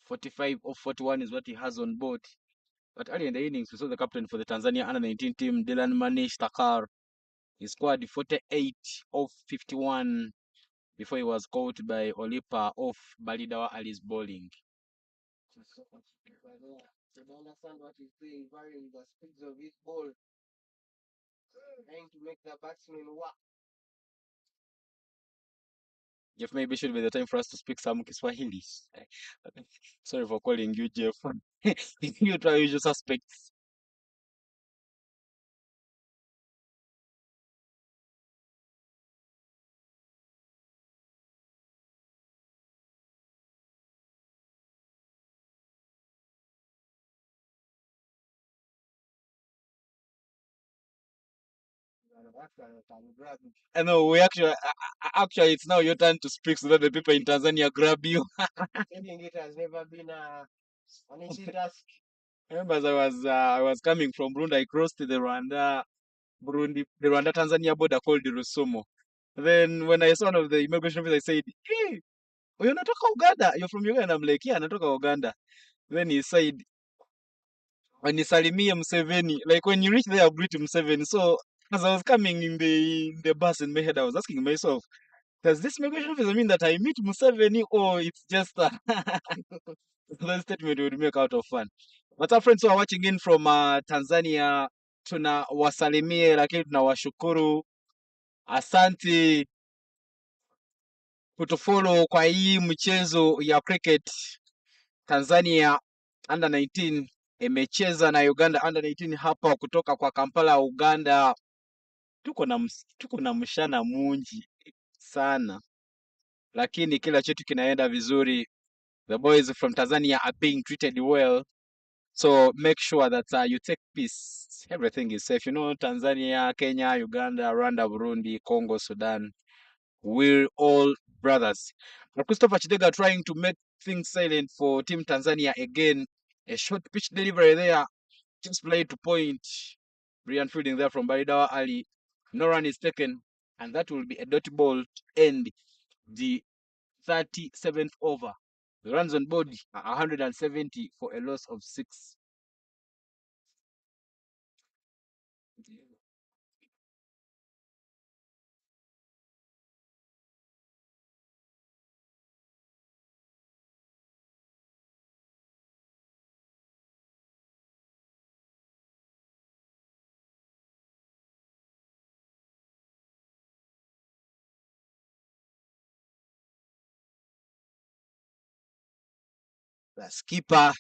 45 of 41 is what he has on board. But early in the innings, we saw the captain for the Tanzania under 19 team, Dylan Manish Takar. He scored 48 of 51 before he was caught by Olipa off Balidawa Ali's bowling. So they understand what he's doing, varying the speeds of his ball, trying to make the batsman work. Jeff, maybe should be the time for us to speak some Kiswahili. Sorry for calling you Jeff. You try usual suspects. I know we actually it's now your turn to speak so that the people in Tanzania grab you. Telling it has never been an easy task. I remember as I was coming from Burundi, I crossed the Rwanda Tanzania border called Rusumo. Then when I saw one of the immigration officers, I said, "Hey, you're not talking Uganda? You're from Uganda?" I'm like, "Yeah, I'm talking Uganda." Then he said, when Salimia Museveni, like when you reach there, greet Museveni. So as I was coming in the bus in my head, I was asking myself, does this migration officer mean that I meet Museveni or it's just that statement would make out of fun? But our friends who are watching in from Tanzania, tunawasalimie lakini tunawashukuru. Asante kutufollow kwa hii mchezo ya cricket. Tanzania under 19 imecheza na Uganda under 19 hapa kutoka kwa Kampala, Uganda. tuko na mshana munji sana, lakini kila kitu kinaenda vizuri. The boys from Tanzania are being treated well, so make sure that you take peace. Everything is safe. You know, Tanzania, Kenya, Uganda, Rwanda, Burundi, Congo, Sudan, we're all brothers. But Christopher Chidega trying to make things silent for Team Tanzania again. A short pitch delivery there, just played to point. Brilliant fielding there from Baridawa Ali. No run is taken, and that will be a dot ball to end the 37th over. The runs on board are 170 for a loss of 6. The skipper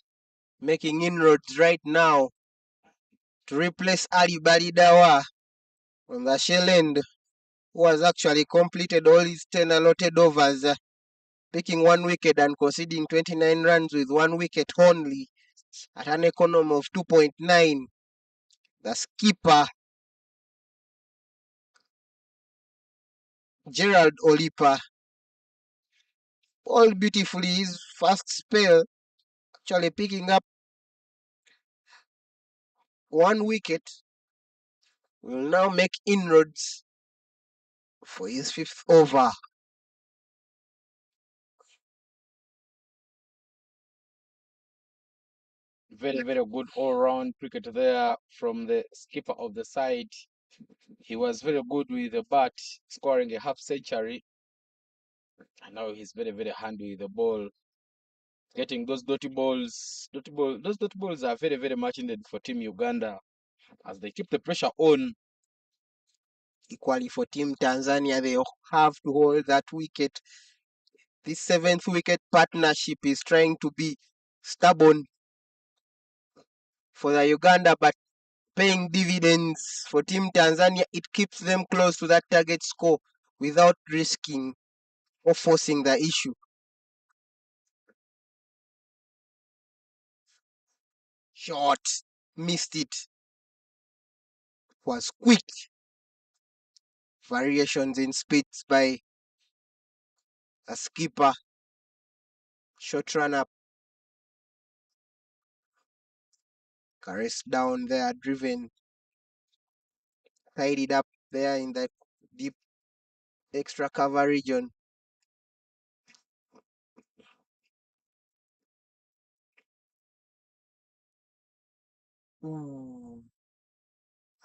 making inroads right now to replace Ali Balidawa on the shell end, who has actually completed all his 10 allotted overs, picking 1 wicket and conceding 29 runs with 1 wicket only at an economy of 2.9. The skipper, Gerald Olipa, bowled beautifully his first spell, actually picking up 1 wicket. Will now make inroads for his 5th over. Very, very good all-round cricket there from the skipper of the side. He was very good with the bat, scoring a half century. And now he's very, very handy with the ball. Getting those dotty balls. Those dotty balls are very, very much needed for Team Uganda as they keep the pressure on. Equally for Team Tanzania, they have to hold that wicket. This 7th wicket partnership is trying to be stubborn for the Uganda, but paying dividends for Team Tanzania. It keeps them close to that target score without risking or forcing the issue. Shot, missed it. Was quick. Variations in speeds by a skipper. Short run up. Caress down there, driven. Tidied up there in that deep extra cover region.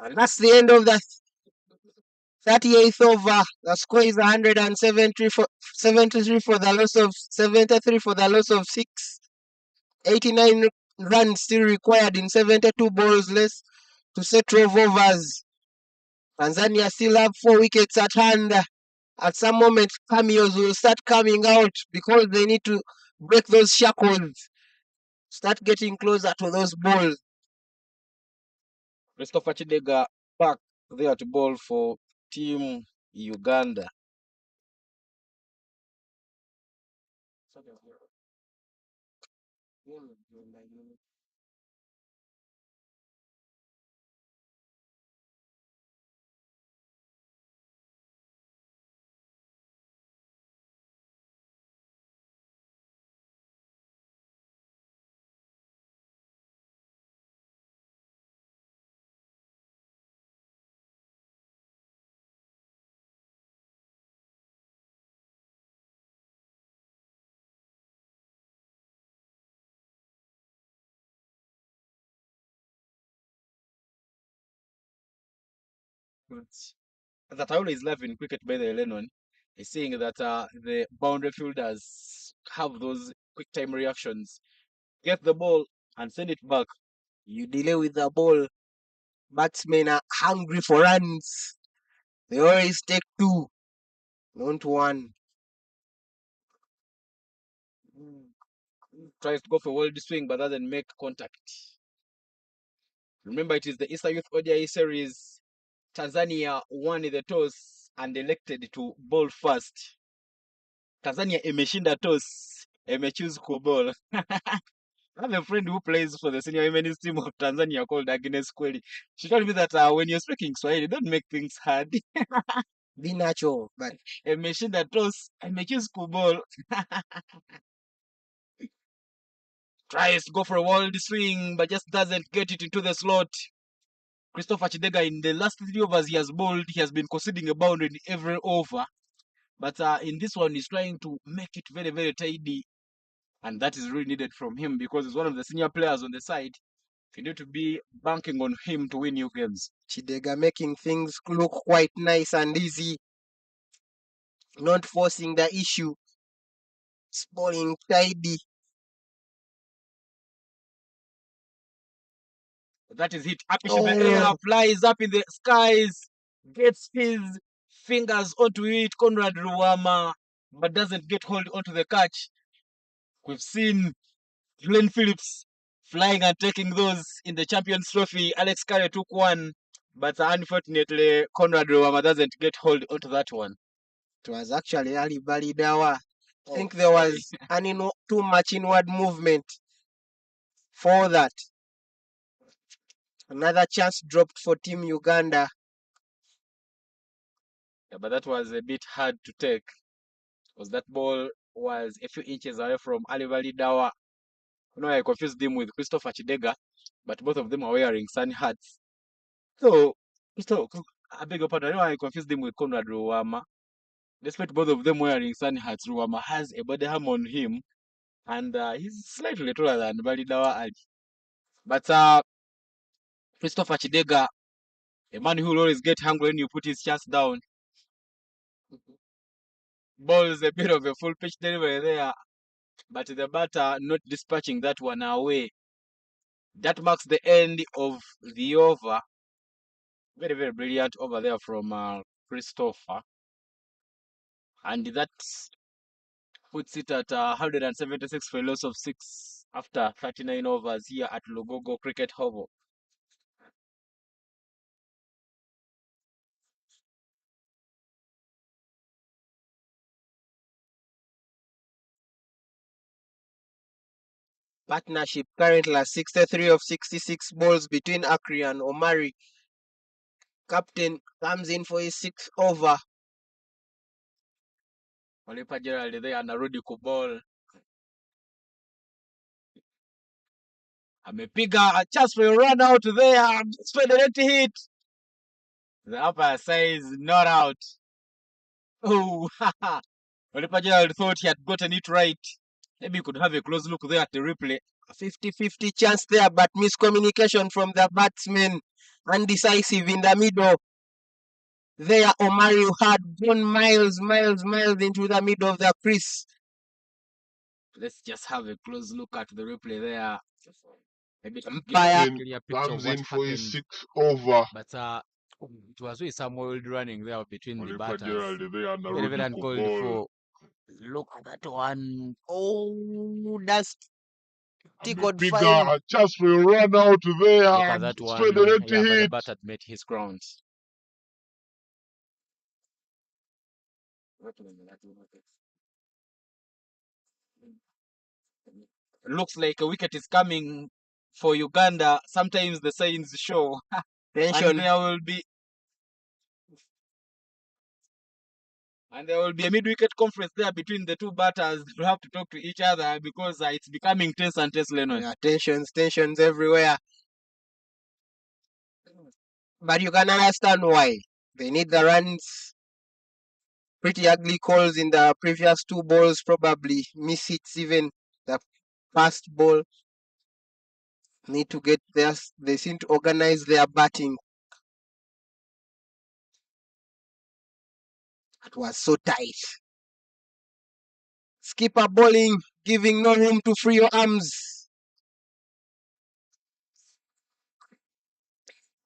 And that's the end of the 38th over. The score is 173 for 73 for the loss of 73 for the loss of 6. 89 runs still required in 72 balls less to set 12 overs. Tanzania still have 4 wickets at hand. At some moment, cameos will start coming out because they need to break those shackles. Start getting closer to those balls. Christopher Chidega back there to bowl for Team Uganda. That Taula is live in cricket by the Lennon is saying that the boundary fielders have those quick time reactions. Get the ball and send it back. You delay with the ball. Batsmen are hungry for runs. They always take 2, not 1. Tries to go for wild swing but doesn't make contact. Remember, it is the Easter Youth ODI series. Tanzania won the toss and elected to bowl first. Tanzania imeshinda toss, choose kuball. I have a friend who plays for the senior women's team of Tanzania called Agnes Kweli. She told me that when you're speaking Swahili, don't make things hard. Be natural, but Imeshinda toss, choose kuball. Tries to go for a wild swing, but just doesn't get it into the slot. Christopher Chidega, in the last 3 overs he has bowled, he has been conceding a boundary in every over. But in this one, he's trying to make it very, very tidy. And that is really needed from him because he's one of the senior players on the side. You need to be banking on him to win you games. Chidega making things look quite nice and easy. Not forcing the issue. It's bowling tidy. That is it. Up in the air, flies up in the skies, gets his fingers onto it, Conrad Ruama, but doesn't get hold onto the catch. We've seen Glenn Phillips flying and taking those in the Champions Trophy. Alex Carey took one, but unfortunately, Conrad Ruama doesn't get hold onto that one. It was actually Ali Balidawa. I think there was too much inward movement for that. Another chance dropped for Team Uganda. Yeah, but that was a bit hard to take because that ball was a few inches away from Ali Balidawa. I confused him with Christopher Chidega, but both of them are wearing sun hats. So, I beg your pardon, I confused him with Conrad Ruama. Despite both of them wearing sun hats, Ruama has a body harm on him, and he's slightly taller than Balidawa Ali. But Christopher Chidega, a man who will always get hungry when you put his chest down, balls a bit of a full pitch delivery there, but the batter not dispatching that one away. That marks the end of the over. Very, very brilliant over there from Christopher. And that puts it at 176 for a loss of 6 after 39 overs here at Logogo Cricket Oval. Partnership currently at 63 of 66 balls between Akri and Omari. Captain comes in for his 6th over. Olipa Gerald there and Rudi Kubol. Amepiga a chance for a run out there. Just for the direct hit. The umpire says not out. Oh, Olipa Gerald thought he had gotten it right. Maybe you could have a close look there at the replay. A 50-50 chance there, but miscommunication from the batsman. Undecisive in the middle. There, Omari had gone miles into the middle of the crease. Let's just have a close look at the replay there. Maybe Umpire comes in for his 6th over. But it was with some wild running there between the batters. Gerald there and Very, very Rudi uncalled Kubol. for. Look at that one. Oh, that's tickled Bigger fine. a chance for a run out there. Look at that one. Straight direct Yeah, but the hit. batter made his grounds. Looks like a wicket is coming for Uganda. Sometimes the signs show. Tension. And there will be a mid-wicket conference there between the two batters. They'll have to talk to each other because it's becoming tense and tense, Lennon. Yeah, tensions everywhere. But you can understand why. They need the runs. Pretty ugly calls in the previous 2 balls, probably miss hits even the first ball. Need to get there. They seem to organize their batting. It was so tight. Skipper bowling, giving no room to free your arms.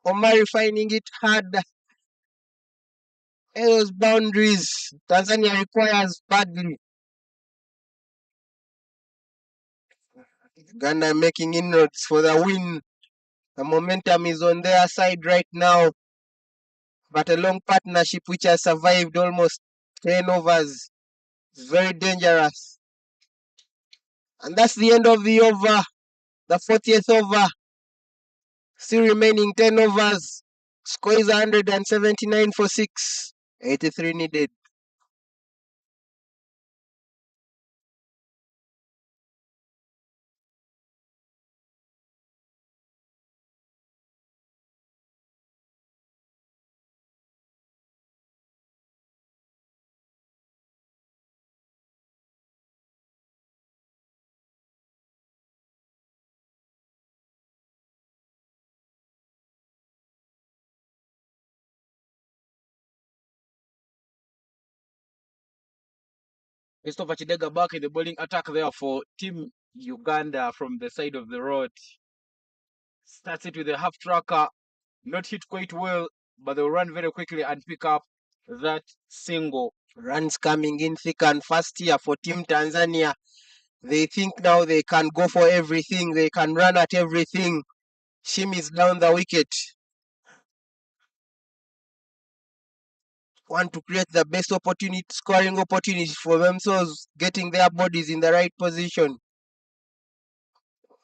Omari finding it hard. Those boundaries Tanzania requires badly. Uganda making inroads for the win. The momentum is on their side right now. but a long partnership which has survived almost 10 overs. It's very dangerous. And that's the end of the over, the 40th over. Still remaining 10 overs. Score is 179 for 6. 83 needed. Christopher Chidega back in the bowling attack there for Team Uganda from the side of the road. Starts it with a half tracker, not hit quite well, but they'll run very quickly and pick up that single. Runs coming in thick and fast here for Team Tanzania. They think now they can go for everything. They can run at everything. Shim is down the wicket. Want to create the best opportunity, scoring opportunity for themselves, getting their bodies in the right position.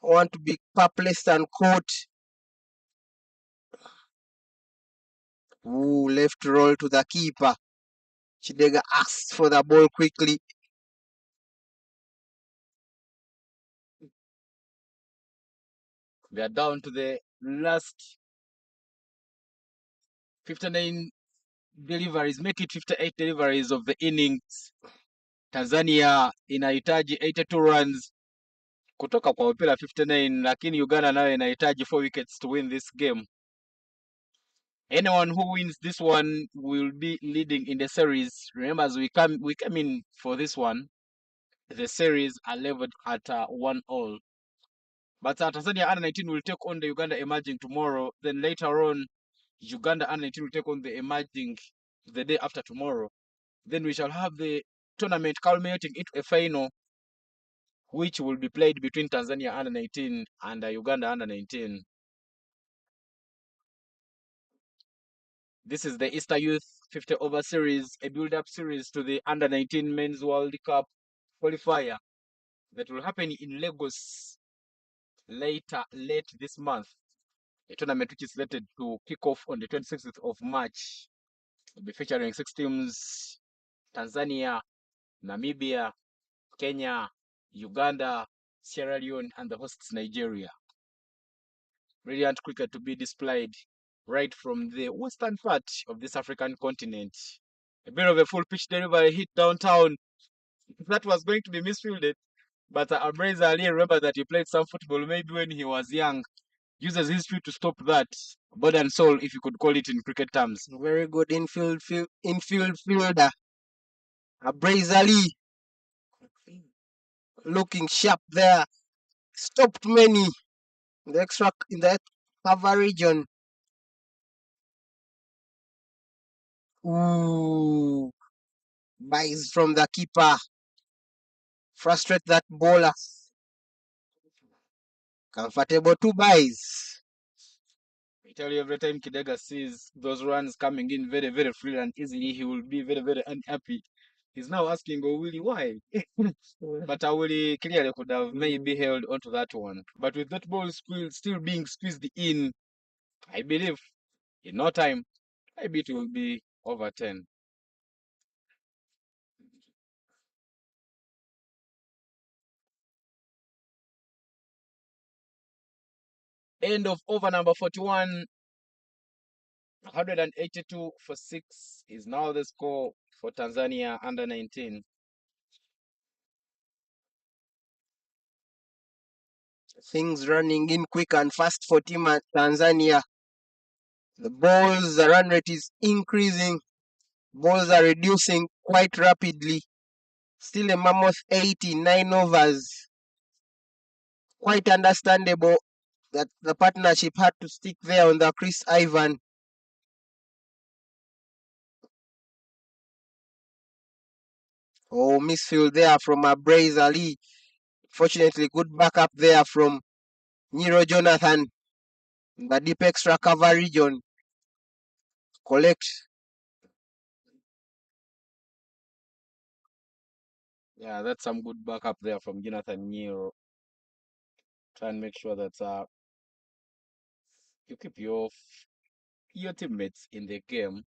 Want to be purpless and caught. Ooh, left roll to the keeper. Chidega asks for the ball quickly. They are down to the last 59 deliveries, make it 58 deliveries of the innings. Tanzania inahitaji 82 runs kutoka kwa mpira 59, lakini Uganda nayo inahitaji 4 wickets to win this game. Anyone who wins this one will be leading in the series. Remember, as we came in for this one, the series are leveled at 1-1. But Tanzania under 19 will take on the Uganda emerging tomorrow. Then later on, Uganda under 19 will take on the emerging the day after tomorrow. Then we shall have the tournament culminating into a final, which will be played between Tanzania under 19 and Uganda under 19. This is the Easter Youth 50 over series, a build-up series to the under 19 Men's World Cup qualifier that will happen in Lagos late this month. A tournament which is slated to kick off on the 26th of March. Will be featuring 6 teams: Tanzania, Namibia, Kenya, Uganda, Sierra Leone, and the hosts Nigeria. Brilliant cricket to be displayed right from the western part of this African continent. A bit of a full pitch delivery hit downtown. That was going to be misfielded, but Abreza Ali, remember that he played some football maybe when he was young. Uses history to stop that. Body and soul, if you could call it in cricket terms. Very good infield fielder. Abreza Ali looking sharp there. Stopped many in the cover region. Ooh, buys from the keeper. Frustrate that bowler. Comfortable 2 buys. I tell you, every time Kidega sees those runs coming in very, very free and easily, he will be very, very unhappy. He's now asking, oh, Willie, why? But Willie clearly could have maybe held onto that one. But with that ball still being squeezed in, I believe in no time, maybe it will be over 10. End of over number 41. 182 for 6 is now the score for Tanzania under 19. Things running in quick and fast for Team Tanzania. The run rate is increasing. Balls are reducing quite rapidly. Still a mammoth 89 overs. Quite understandable that the partnership had to stick there on the Chris Ivan. Oh, misfield there from Abreza Ali. Fortunately, good backup there from Nero Jonathan in the deep extra cover region. collect. Yeah, that's some good backup there from Jonathan Nyiro. Try and make sure that you keep your teammates in the game.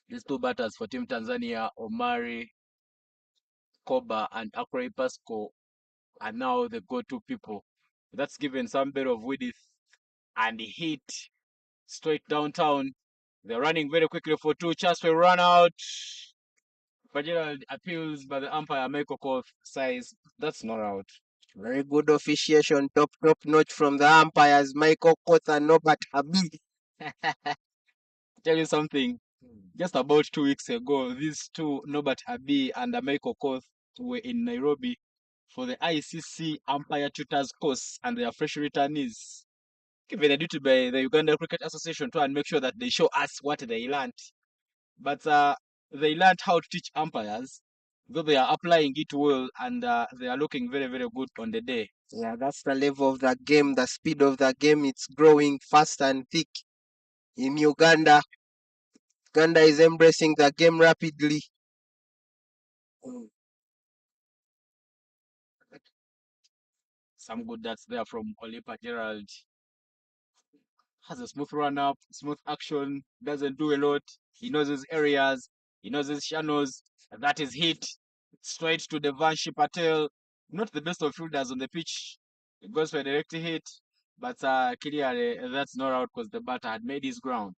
These two batters for Team Tanzania, Omari Koba and Akrey Pasco, are now the go-to people. That's given some bit of width and hit straight downtown. They're running very quickly for two. Chance for a run out. Fitzgerald appeals, but the umpire Michael Koth says that's not out. Very good officiation, top notch from the umpires, Michael Koth and Norbert Habib. Tell you something. Just about 2 weeks ago, these two, Norbert Abi and Michael Koth, were in Nairobi for the ICC umpire tutors course, and they are fresh returnees, given a duty by the Uganda Cricket Association to and make sure that they show us what they learned. But they learned how to teach umpires, though they are applying it well, and they are looking very, very good on the day. Yeah, that's the level of the game, the speed of the game. It's growing fast and thick in Uganda. Uganda is embracing the game rapidly. Some good that's there from Olipa Gerald. Has a smooth run up, smooth action, doesn't do a lot. He knows his areas, he knows his channels. That is hit straight to Devanshi Patel. Not the best of fielders on the pitch. It goes for a direct hit, but clearly that's not out because the batter had made his ground.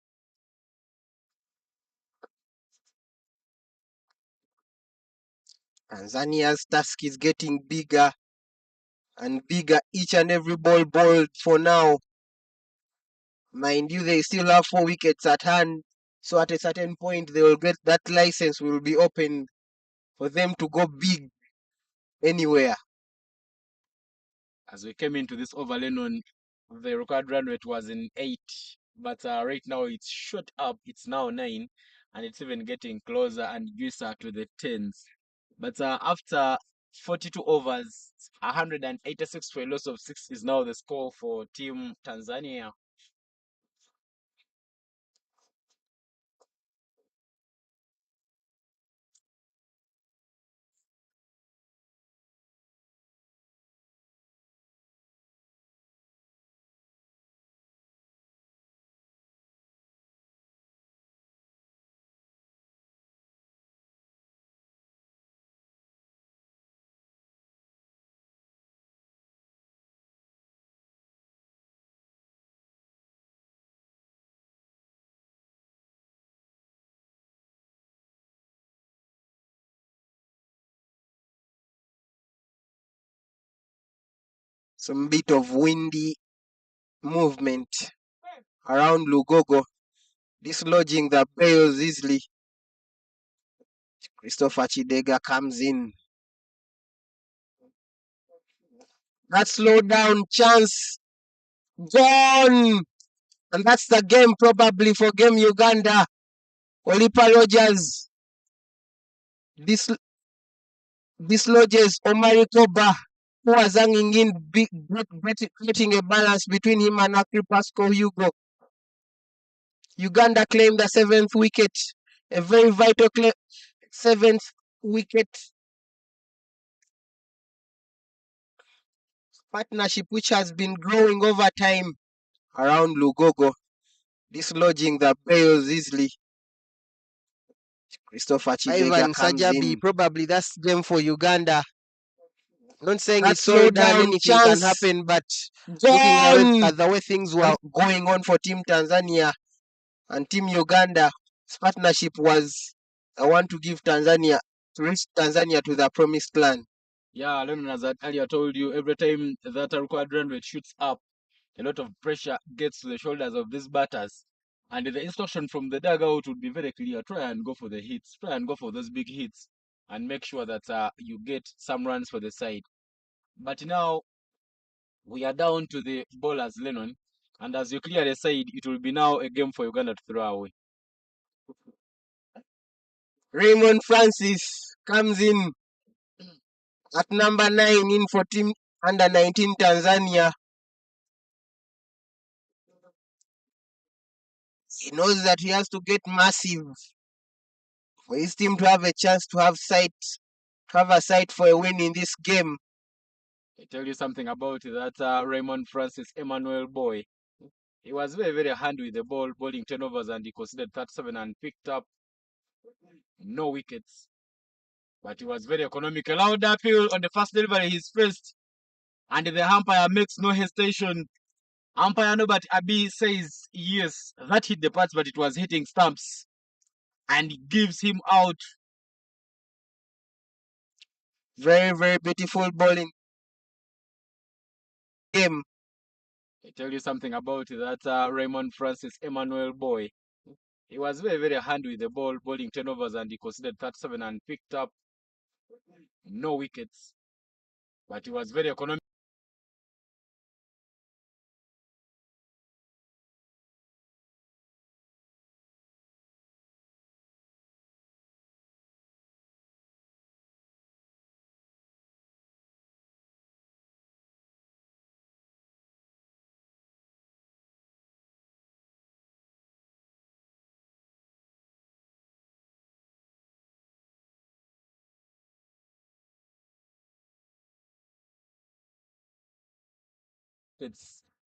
Tanzania's task is getting bigger and bigger each and every ball bowled for now. Mind you, they still have 4 wickets at hand. So at a certain point, they will get that license will be open for them to go big anywhere. As we came into this over, Lennon, the required run rate was in 8, but right now it's shot up. It's now 9, and it's even getting closer and closer to the 10s. But after 42 overs, 186 for a loss of 6 is now the score for Team Tanzania. Some bit of windy movement around Lugogo, dislodging the bales easily. Christopher Chidega comes in. That slow down chance gone, and that's the game probably for Game Uganda. Olipa Rogers dislodges Omari Koba, who was hanging in, getting a balance between him and Akri Pasco Hugo. Uganda claimed the 7th wicket, a very vital 7th wicket partnership which has been growing over time around Lugogo, dislodging the bales easily. Christopher Chidega comes in. Probably that's game for Uganda. Not saying it's all done, anything can happen, but looking at the way things were going on for Team Tanzania and Team Uganda, this partnership was I want to give Tanzania, to reach Tanzania to the promised land. Yeah, Lennon, as I earlier told you, every time that required run rate shoots up, a lot of pressure gets to the shoulders of these batters. And the instruction from the dugout would be very clear. Try and go for the hits. Try and go for those big hits and make sure that you get some runs for the side. But now we are down to the bowlers, Lennon. And as you clearly said, it will be now a game for Uganda to throw away. Raymond Francis comes in at number 9 in for Team Under 19 Tanzania. He knows that he has to get massive for his team to have a chance to have a sight for a win in this game. I tell you something about that Raymond Francis Emmanuel boy. He was very, very handy with the ball, bowling turnovers, and he considered 37 and picked up no wickets. But he was very economical. Loud appeal on the first delivery, he's first, and the umpire makes no hesitation. Umpire Nobert Abi says, yes, that hit the parts, but it was hitting stumps, and gives him out. Very, very beautiful bowling game. I tell you something about that Raymond Francis Emmanuel boy. He was very, very handy with the ball, bowling turnovers, and he considered 37 and picked up no wickets. But he was very economical.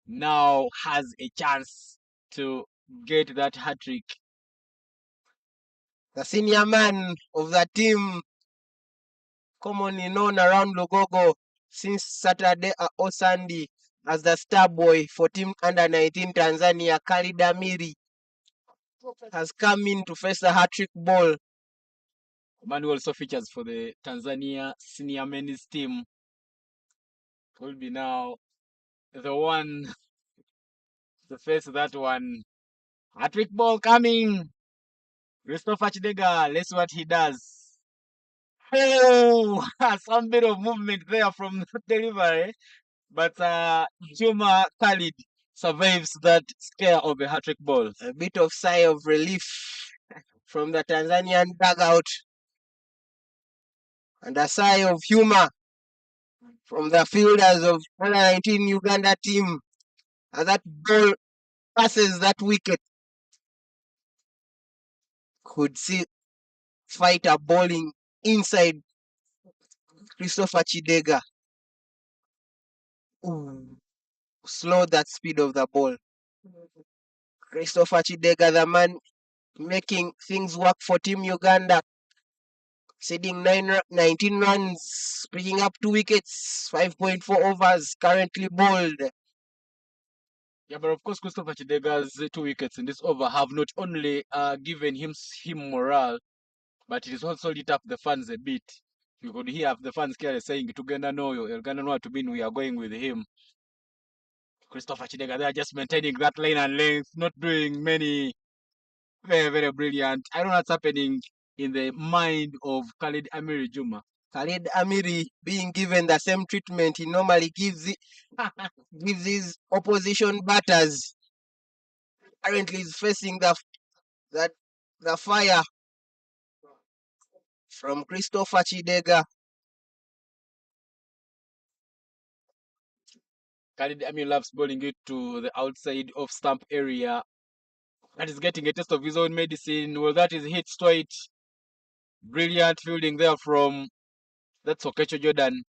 Now has a chance to get that hat trick. The senior man of the team, commonly known around Logogo since Saturday or Sunday as the star boy for Team Under 19 Tanzania, Khalid Amiri, has come in to face the hat-trick ball. Man who also features for the Tanzania senior men's team will be now the one to face that one. Hat-trick ball coming. Christopher Chidega, let's see what he does. Oh, some bit of movement there from the delivery. But Juma Khalid survives that scare of a hat-trick ball. A bit of sigh of relief from the Tanzanian dugout, and a sigh of humor from the fielders of Under 19 Uganda team as that ball passes that wicket. Could see fighter bowling inside Christopher Chidega. Ooh, slow that speed of the ball. Christopher Chidega, the man making things work for Team Uganda, seeding 19 runs, picking up 2 wickets, 5.4 overs, currently bowled. Yeah, but of course, Christopher Chidega's 2 wickets in this over have not only given him morale, but it has also lit up the fans a bit. You could hear the fans clearly saying, Uganda no, Uganda no to mean we are going with him. Christopher Chidega, they are just maintaining that lane and length, not doing many. Very, very brilliant. I don't know what's happening in the mind of Khalid Amiri Juma. Khalid Amiri being given the same treatment he normally gives his opposition batters. Currently is facing the fire from Christopher Chidega. Khalid Amiri loves bowling it to the outside of stump area. That is getting a taste of his own medicine. Well, that is hit straight. Brilliant fielding there from that's Okecho Jordan.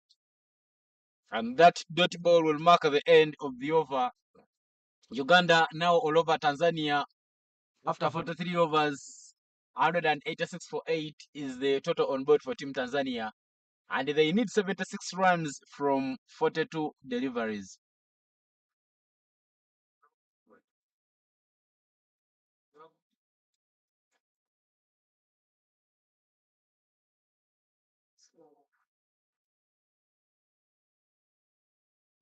And that dot ball will mark the end of the over. Uganda now all over Tanzania after 43 overs. 186 for 8 is the total on board for Team Tanzania. And they need 76 runs from 42 deliveries.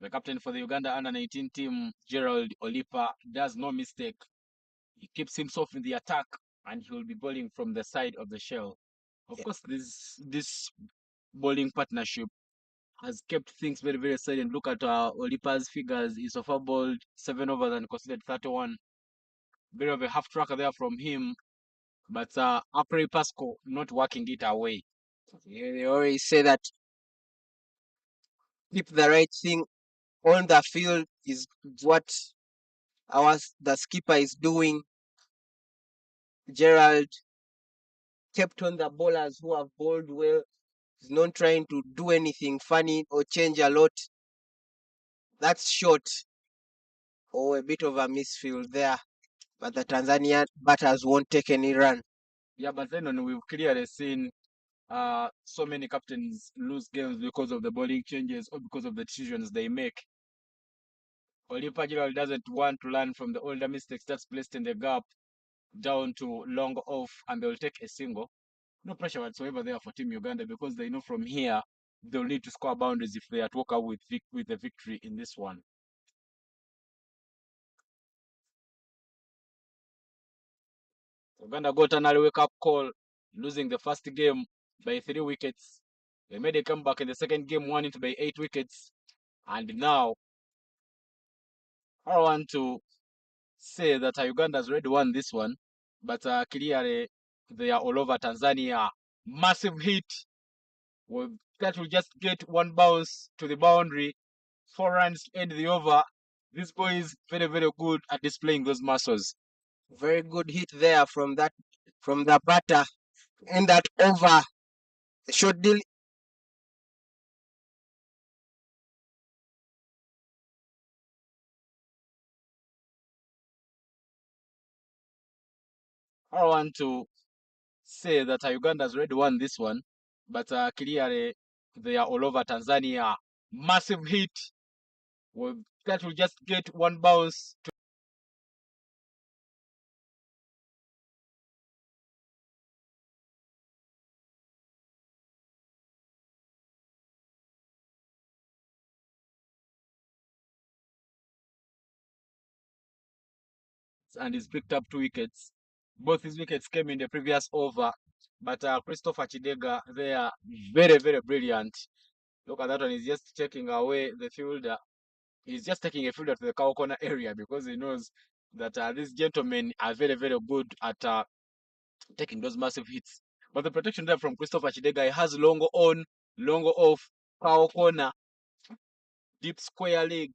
The captain for the Uganda under-19 team, Gerald Olipa, does no mistake. He keeps himself in the attack, and he will be bowling from the side of the shell. Of course, this bowling partnership has kept things very, very silent. Look at Olipa's figures. He so far bowled 7 overs and considered 31. Bit of a half tracker there from him, but Apre Pasco not working it away. They always say that keep the right thing on the field is what the skipper is doing. Gerald kept on the bowlers who have bowled well. He's not trying to do anything funny or change a lot. That's short or a bit of a misfield there. But the Tanzanian batters won't take any run. Yeah, but then we've clearly seen so many captains lose games because of the bowling changes or because of the decisions they make. Olipa Giral doesn't want to learn from the older mistakes that's placed in the gap down to long off, and they'll take a single. No pressure whatsoever there for Team Uganda because they know from here they'll need to score boundaries if they are to walk out with the victory in this one. Uganda got an early wake-up call, losing the first game by 3 wickets. They made a comeback in the second game, won it by 8 wickets. And now, I want to say that Uganda has already won this one, but clearly they are all over Tanzania. Massive hit. Well, that will just get one bounce to the boundary, 4 runs to end the over. This boy is very, very good at displaying those muscles. Very good hit there from the batter in that over. The short deal. I want to say that Uganda has already won this one, but clearly they are all over Tanzania. Massive hit. Well, that will just get one bounce to and he's picked up 2 wickets. Both his wickets came in the previous over, but Christopher Chidega, they are very, very brilliant. Look at that one. He's just taking away the fielder. He's just taking a fielder to the cow corner area because he knows that these gentlemen are very, very good at taking those massive hits. But the protection there from Christopher Chidega, he has long on, long off, cow corner, deep square leg,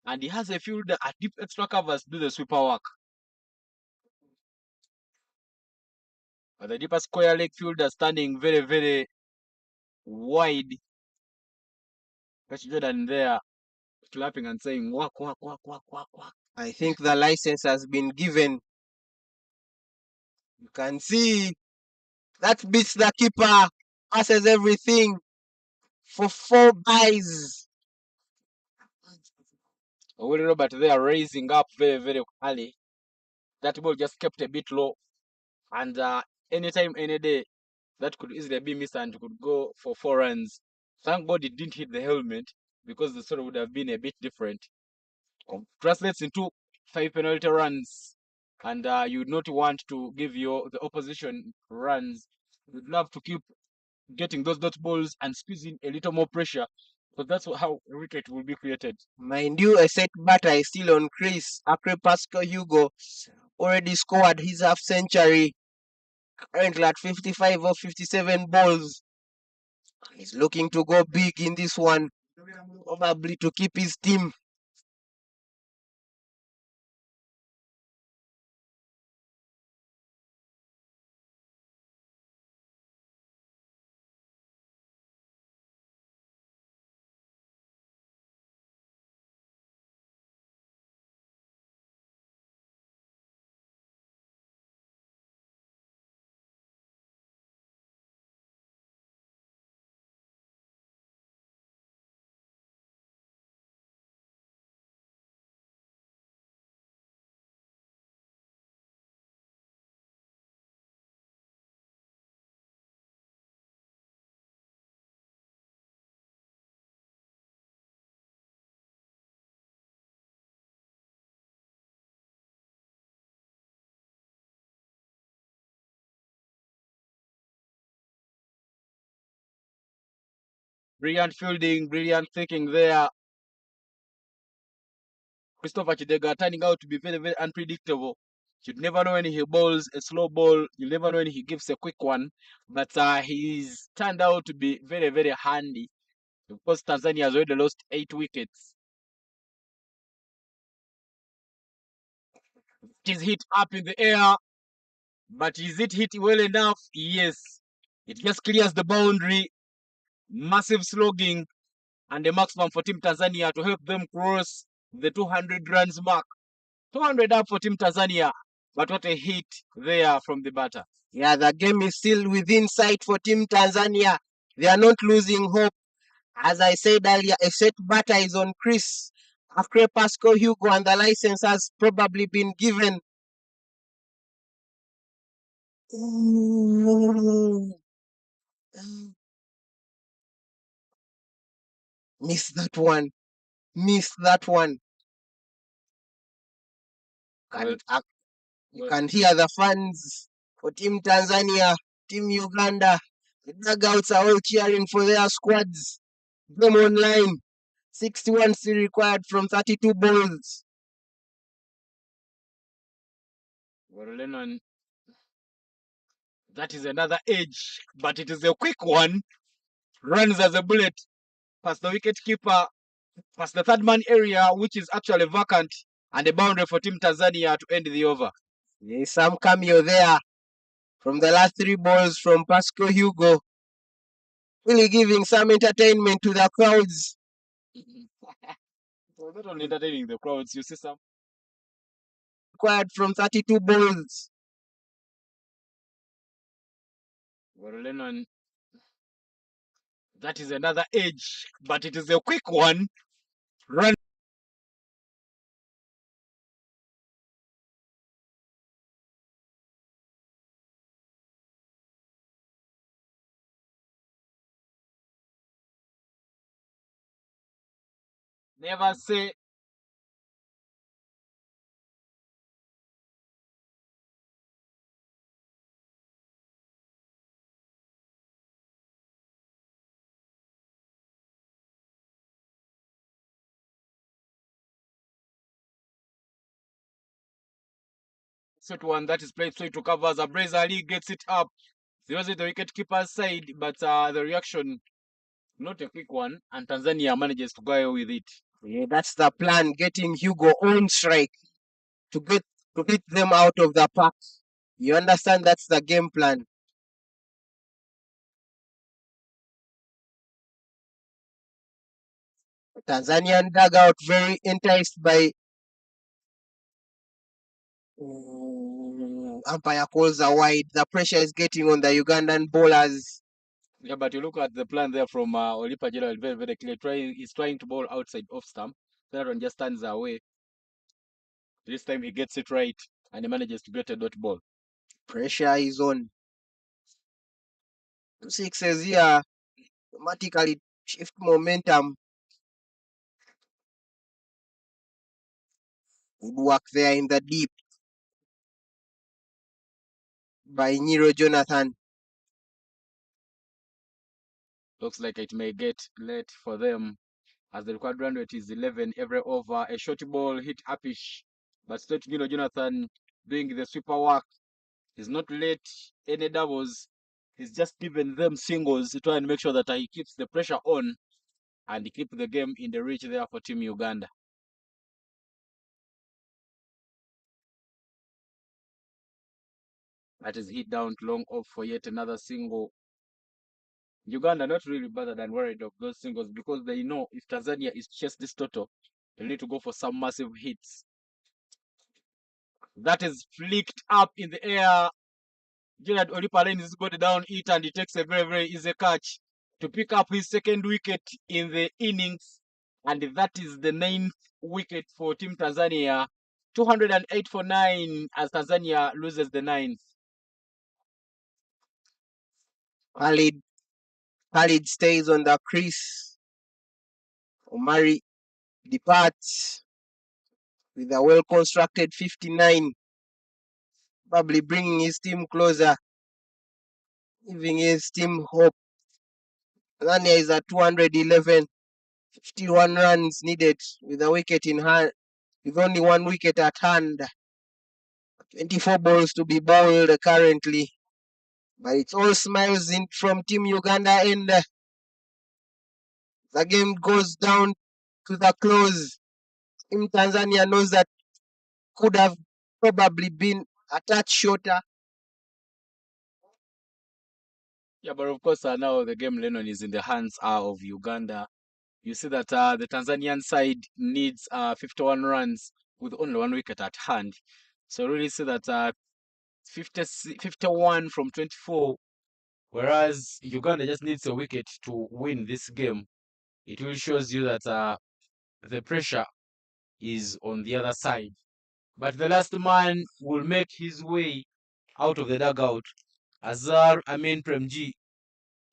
and he has a fielder at deep extra covers to do the sweeper work. But the deeper square leg fielder standing very, very wide. Catch Jordan there clapping and saying, "Walk, walk, walk, walk, walk, walk." I think the license has been given. You can see that beats the keeper, passes everything for 4 byes. Willie Robert there raising up very, very early. That ball just kept a bit low. And anytime, any day, that could easily be missed and could go for 4 runs. Thank God it didn't hit the helmet because the story would have been a bit different. Translates into 5 penalty runs, and you would not want to give the opposition runs. You'd love to keep getting those dot balls and squeezing a little more pressure. So that's how a wicket will be created. Mind you, a set batter is still on crease. Akre Pascal Hugo already scored his half century, currently at 55 or 57 balls. He's looking to go big in this one, probably to keep his team. Brilliant fielding, brilliant thinking there. Christopher Chidega turning out to be very, very unpredictable. You'd never know when he bowls a slow ball. You'll never know when he gives a quick one. But he's turned out to be very, very handy. Of course, Tanzania has already lost 8 wickets. He's hit up in the air. But is it hit well enough? Yes. It just clears the boundary. Massive slogging and a maximum for Team Tanzania to help them cross the 200 runs mark. 200 up for Team Tanzania, but what a hit there from the batter. Yeah, the game is still within sight for Team Tanzania. They are not losing hope. As I said earlier, a set batter is on crease. After Pascal Hugo, and the license has probably been given. Miss that one. Miss that one. You can hear the fans for Team Tanzania, Team Uganda. The dugouts are all cheering for their squads. Game online. 61 still required from 32 balls. Well, Lennon, that is another edge, but it is a quick one. Runs as a bullet past the wicket keeper, past the third man area, which is actually vacant, and a boundary for Team Tanzania to end the over. There is some cameo there from the last 3 balls from Pascal Hugo. Really giving some entertainment to the crowds. So not only entertaining the crowds, you see some Required from 32 balls. Well, Lennon, that is another edge, but it is a quick one. Run. Never say set one that is played straight to cover. Zabreza Ali gets it up. There was the wicket keeper's side, but the reaction, not a quick one, and Tanzania manages to go away with it. Yeah, that's the plan, getting Hugo on strike to hit them out of the park. You understand, that's the game plan. Tanzanian dugout very enticed by umpire calls a wide. The pressure is getting on the Ugandan bowlers. Yeah, but you look at the plan there from Olipa General, very, very clear. He's trying to bowl outside off stump. That one just stands away. This time he gets it right and he manages to get a dot ball. Pressure is on. 2 sixes here automatically shift momentum. Good work there in the deep by Nyiro Jonathan. Looks like it may get late for them as the required run rate is 11 every over. A short ball hit upish, but still Jonathan doing the sweeper work. He's not late any doubles. He's just given them singles to try and make sure that he keeps the pressure on and keep the game in the reach there for Team Uganda. That is hit down to long off for yet another single. Uganda not really bothered and worried of those singles because they know if Tanzania is chase this total, they need to go for some massive hits. That is flicked up in the air. Gerard Olipalen is got down it and he takes a very, very easy catch to pick up his second wicket in the innings. And that is the 9th wicket for Team Tanzania. 208 for 9 as Tanzania loses the 9th. Khalid stays on the crease. Omari departs with a well-constructed 59, probably bringing his team closer, giving his team hope. Tanzania is at 211, 51 runs needed with a wicket in hand, with only 1 wicket at hand. 24 balls to be bowled currently, but it's all smiles in from Team Uganda, and the game goes down to the close. Team Tanzania knows that could have probably been a touch shorter, Yeah, but of course, now the game, Lennon, is in the hands of Uganda. You see that the Tanzanian side needs 51 runs with only 1 wicket at hand. So really see that 51 from 24, whereas Uganda just needs a wicket to win this game. It really shows you that the pressure is on the other side. But the last man will make his way out of the dugout. Azar Amin Premji.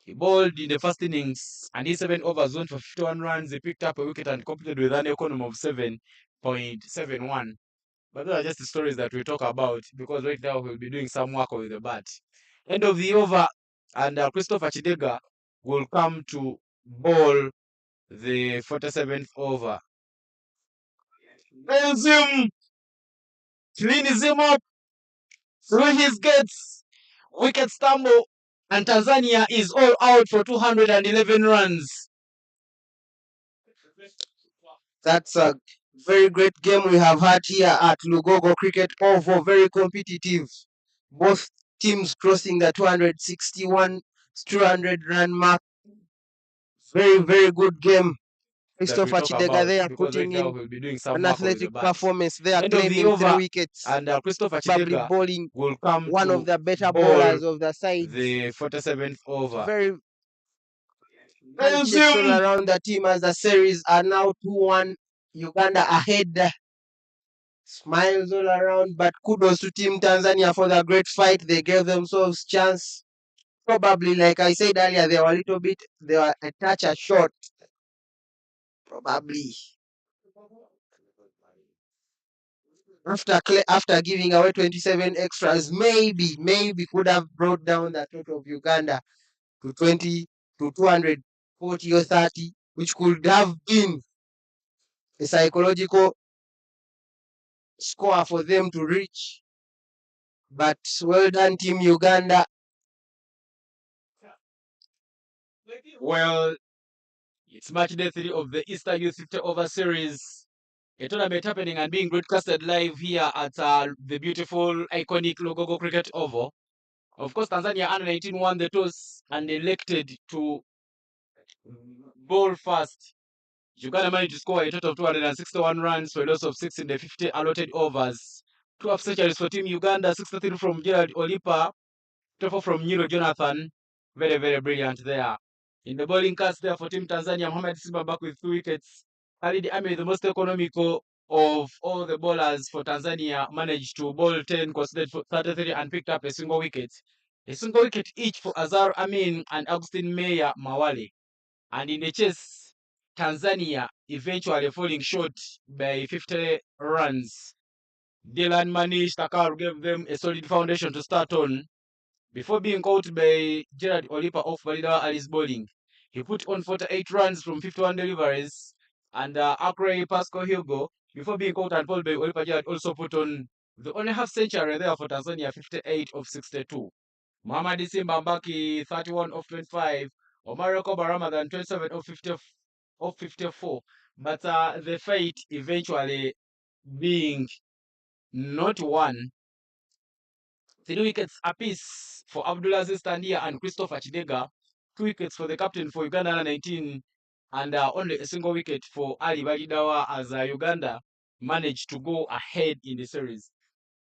He bowled in the first innings and he 7 overs went for 51 runs. He picked up a wicket and completed with an economy of 7.71. But those are just the stories that we talk about because right now we'll be doing some work with the bat. End of the over, and Christopher Chidega will come to bowl the 47th over. Nails him, cleans him up through his gates. Wicket stumble, and Tanzania is all out for 211 runs. That's a very great game we have had here at Lugogo Cricket Oval. Very competitive. Both teams crossing the 261, 200 run mark. Very, very good game. Christopher Chidega there putting in an athletic performance there, claiming 3 wickets. And Christopher probably Chidega bowling will come one to of the better bowl bowlers of the side. the 47th over. Very handshakes all around the team as the series are now 2-1. Uganda ahead. Smiles all around, but kudos to Team Tanzania for the great fight. They gave themselves chance. Probably, like I said earlier, they were a touch short. Probably. After giving away 27 extras, maybe could have brought down the total of Uganda to 240 or 30, which could have been a psychological score for them to reach. But well done, Team Uganda. Well, it's match day 3 of the Easter Youth 50 Over Series. A tournament happening and being broadcasted live here at the beautiful, iconic Lugogo Cricket Oval. Of course, Tanzania under 19 won the toss and elected to bowl first. Uganda managed to score a total of 261 runs for a loss of 6 in the 50 allotted overs. 2 half centuries for Team Uganda, 63 from Gerald Olipa, 24 from Nyiro Jonathan. Very, very brilliant there. In the bowling cast there for Team Tanzania, Mohamed Simba back with 2 wickets. Khalid Ahmed, the most economical of all the bowlers for Tanzania, managed to bowl 10, considered for 33 and picked up a single wicket. A single wicket each for Azar Amin and Augustine Meya Mawale. And in the chase, Tanzania eventually falling short by 50 runs. Dylan Manish Takar gave them a solid foundation to start on before being caught by Gerard Olipa off Balida Ali's bowling. He put on 48 runs from 51 deliveries, and Akre Pasco Hugo, before being caught and pulled by Olipa Gerard, also put on the only half century there for Tanzania, 58 of 62. Muhammad Simba Mbaki, 31 of 25. Omar Koba Ramadan, 27 of 54. But the fight eventually being not won. 3 wickets apiece for Abdulaziz Tandia and Christopher Chidega. 2 wickets for the captain for Uganda under 19. And only a single wicket for Ali Balidawa as Uganda managed to go ahead in the series.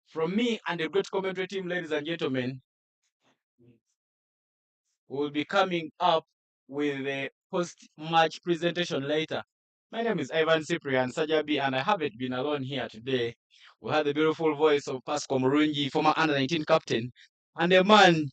From me and the great commentary team, ladies and gentlemen, we'll be coming up with a post-match presentation later. My name is Ivan Cyprian Sajabi, and I haven't been alone here today. We had the beautiful voice of Pascal Murungi, former under-19 captain, and a man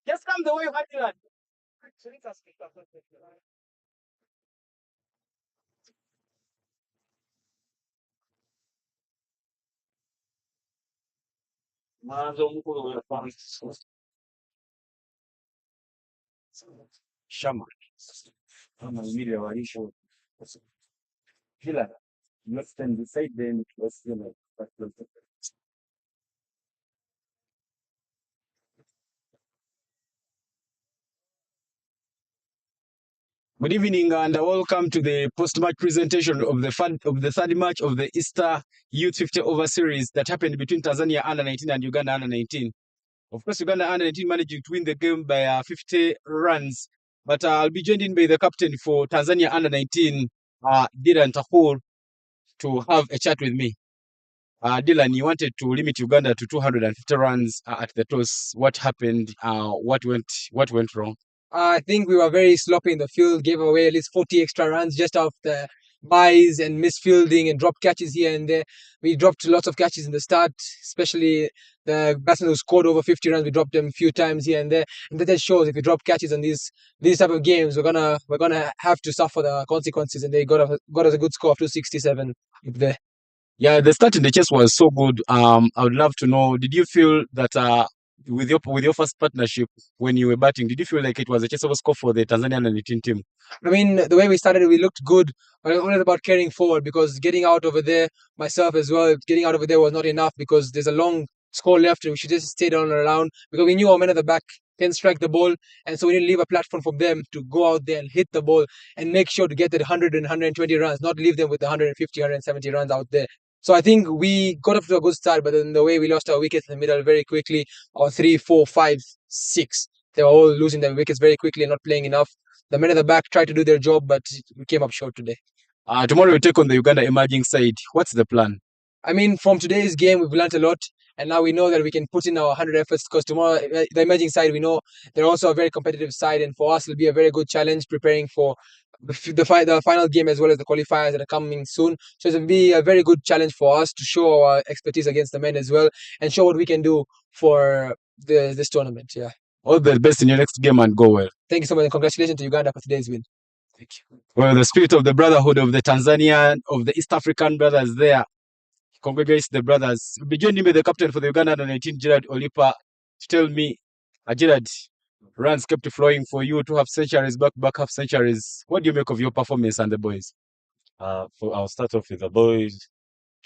Just come the way you had it. Shama. Kama vile walisho. Kila let's stand beside them. Let's Good evening and welcome to the post-match presentation of the third match of the Easter Youth 50 Over Series that happened between Tanzania under 19 and Uganda under 19. Of course, Uganda under 19 managed to win the game by 50 runs, but I'll be joined in by the captain for Tanzania under 19, Dylan Tahur, to have a chat with me. Dylan, you wanted to limit Uganda to 250 runs at the toss. What happened? What went wrong? I think we were very sloppy in the field, gave away at least 40 extra runs just off the buys and misfielding and drop catches here and there. We dropped lots of catches in the start, especially the batsmen who scored over 50 runs. We dropped them a few times here and there, and that just shows if we drop catches on these type of games, we're gonna have to suffer the consequences. And they got us a good score of 267 there. Yeah, the start in the chase was so good. I would love to know, did you feel that with your first partnership when you were batting, did you feel like it was a chaseable score for the Tanzanian under 19 team? I mean, the way we started, we looked good, but it was about carrying forward because getting out over there, myself as well, getting out over there was not enough because there's a long score left and we should just stay down and around because we knew our men at the back can strike the ball, and so we need to leave a platform for them to go out there and hit the ball and make sure to get that 100 and 120 runs, not leave them with 150, 170 runs out there. So I think we got off to a good start, but then the way we lost our wickets in the middle very quickly, our 3, 4, 5, 6, they were all losing their wickets very quickly and not playing enough. The men at the back tried to do their job, but we came up short today. Tomorrow we take on the Uganda emerging side. What's the plan? I mean, from today's game, we've learned a lot, and now we know that we can put in our 100 efforts because tomorrow, the emerging side, we know they're also a very competitive side, and for us, it'll be a very good challenge preparing for the final game as well as the qualifiers that are coming soon. So it'll be a very good challenge for us to show our expertise against the men as well and show what we can do for this tournament. Yeah. All the best in your next game and go well. Thank you so much, and congratulations to Uganda for today's win. Thank you. Well, the spirit of the brotherhood of the Tanzanian, of the East African brothers there. Congratulations the brothers. We'll be joining with the captain for the Uganda under 19, Gerald Olipa, to tell me, Gerald, runs kept flowing for you, 2 half centuries, back half centuries. What do you make of your performance and the boys? I'll start off with the boys.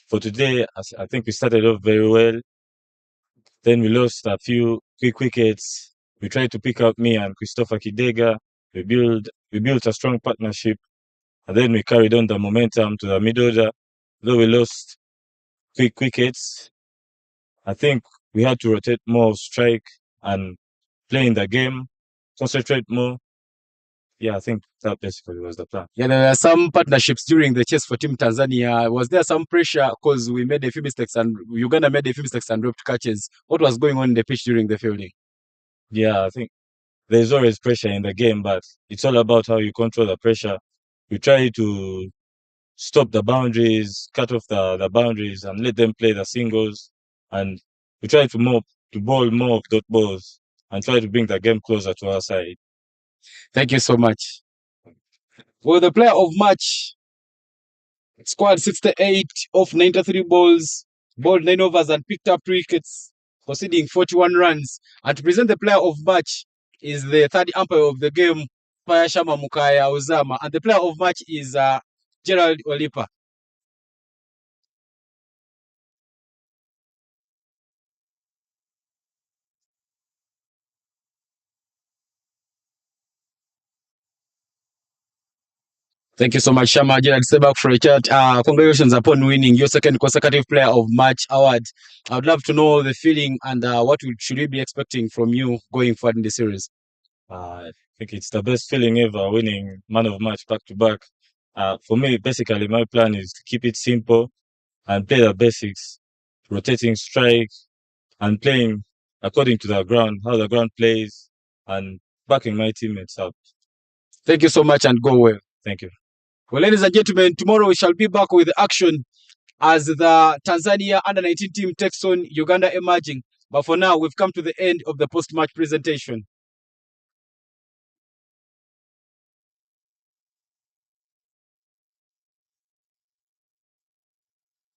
For today, I think we started off very well. Then we lost a few quick wickets. We tried to pick up me and Christopher Kidega. We built a strong partnership, and then we carried on the momentum to the mid order. Though we lost quick wickets, I think we had to rotate more, strike, and play in the game, concentrate more. Yeah, I think that basically was the plan. Yeah, there were some partnerships during the chase for Team Tanzania. Was there some pressure because we made a few mistakes and Uganda made a few mistakes and dropped catches? What was going on in the pitch during the fielding? Yeah, I think there's always pressure in the game, but it's all about how you control the pressure. You try to stop the boundaries, cut off the boundaries, and let them play the singles. And we try to bowl more of dot balls and try to bring the game closer to our side. Thank you so much. Well, the player of match scored 68 off 93 balls, bowled 9 overs and picked up 2 wickets, conceding 41 runs. And to present the player of match is the third umpire of the game, Shama Mukaya Uzama. And the player of match is Gerald Olipa. Thank you so much, Shama. Gerald, stay back for a chat. Congratulations upon winning your second consecutive player of match award. I would love to know the feeling and what should we be expecting from you going forward in the series? I think it's the best feeling ever, winning man of match back to back. For me, basically, my plan is to keep it simple and play the basics, rotating strike and playing according to the ground, how the ground plays, and backing my teammates up. Thank you so much and go well. Thank you. Well, ladies and gentlemen, tomorrow we shall be back with action as the Tanzania under-19 team takes on Uganda emerging. But for now, we've come to the end of the post-match presentation.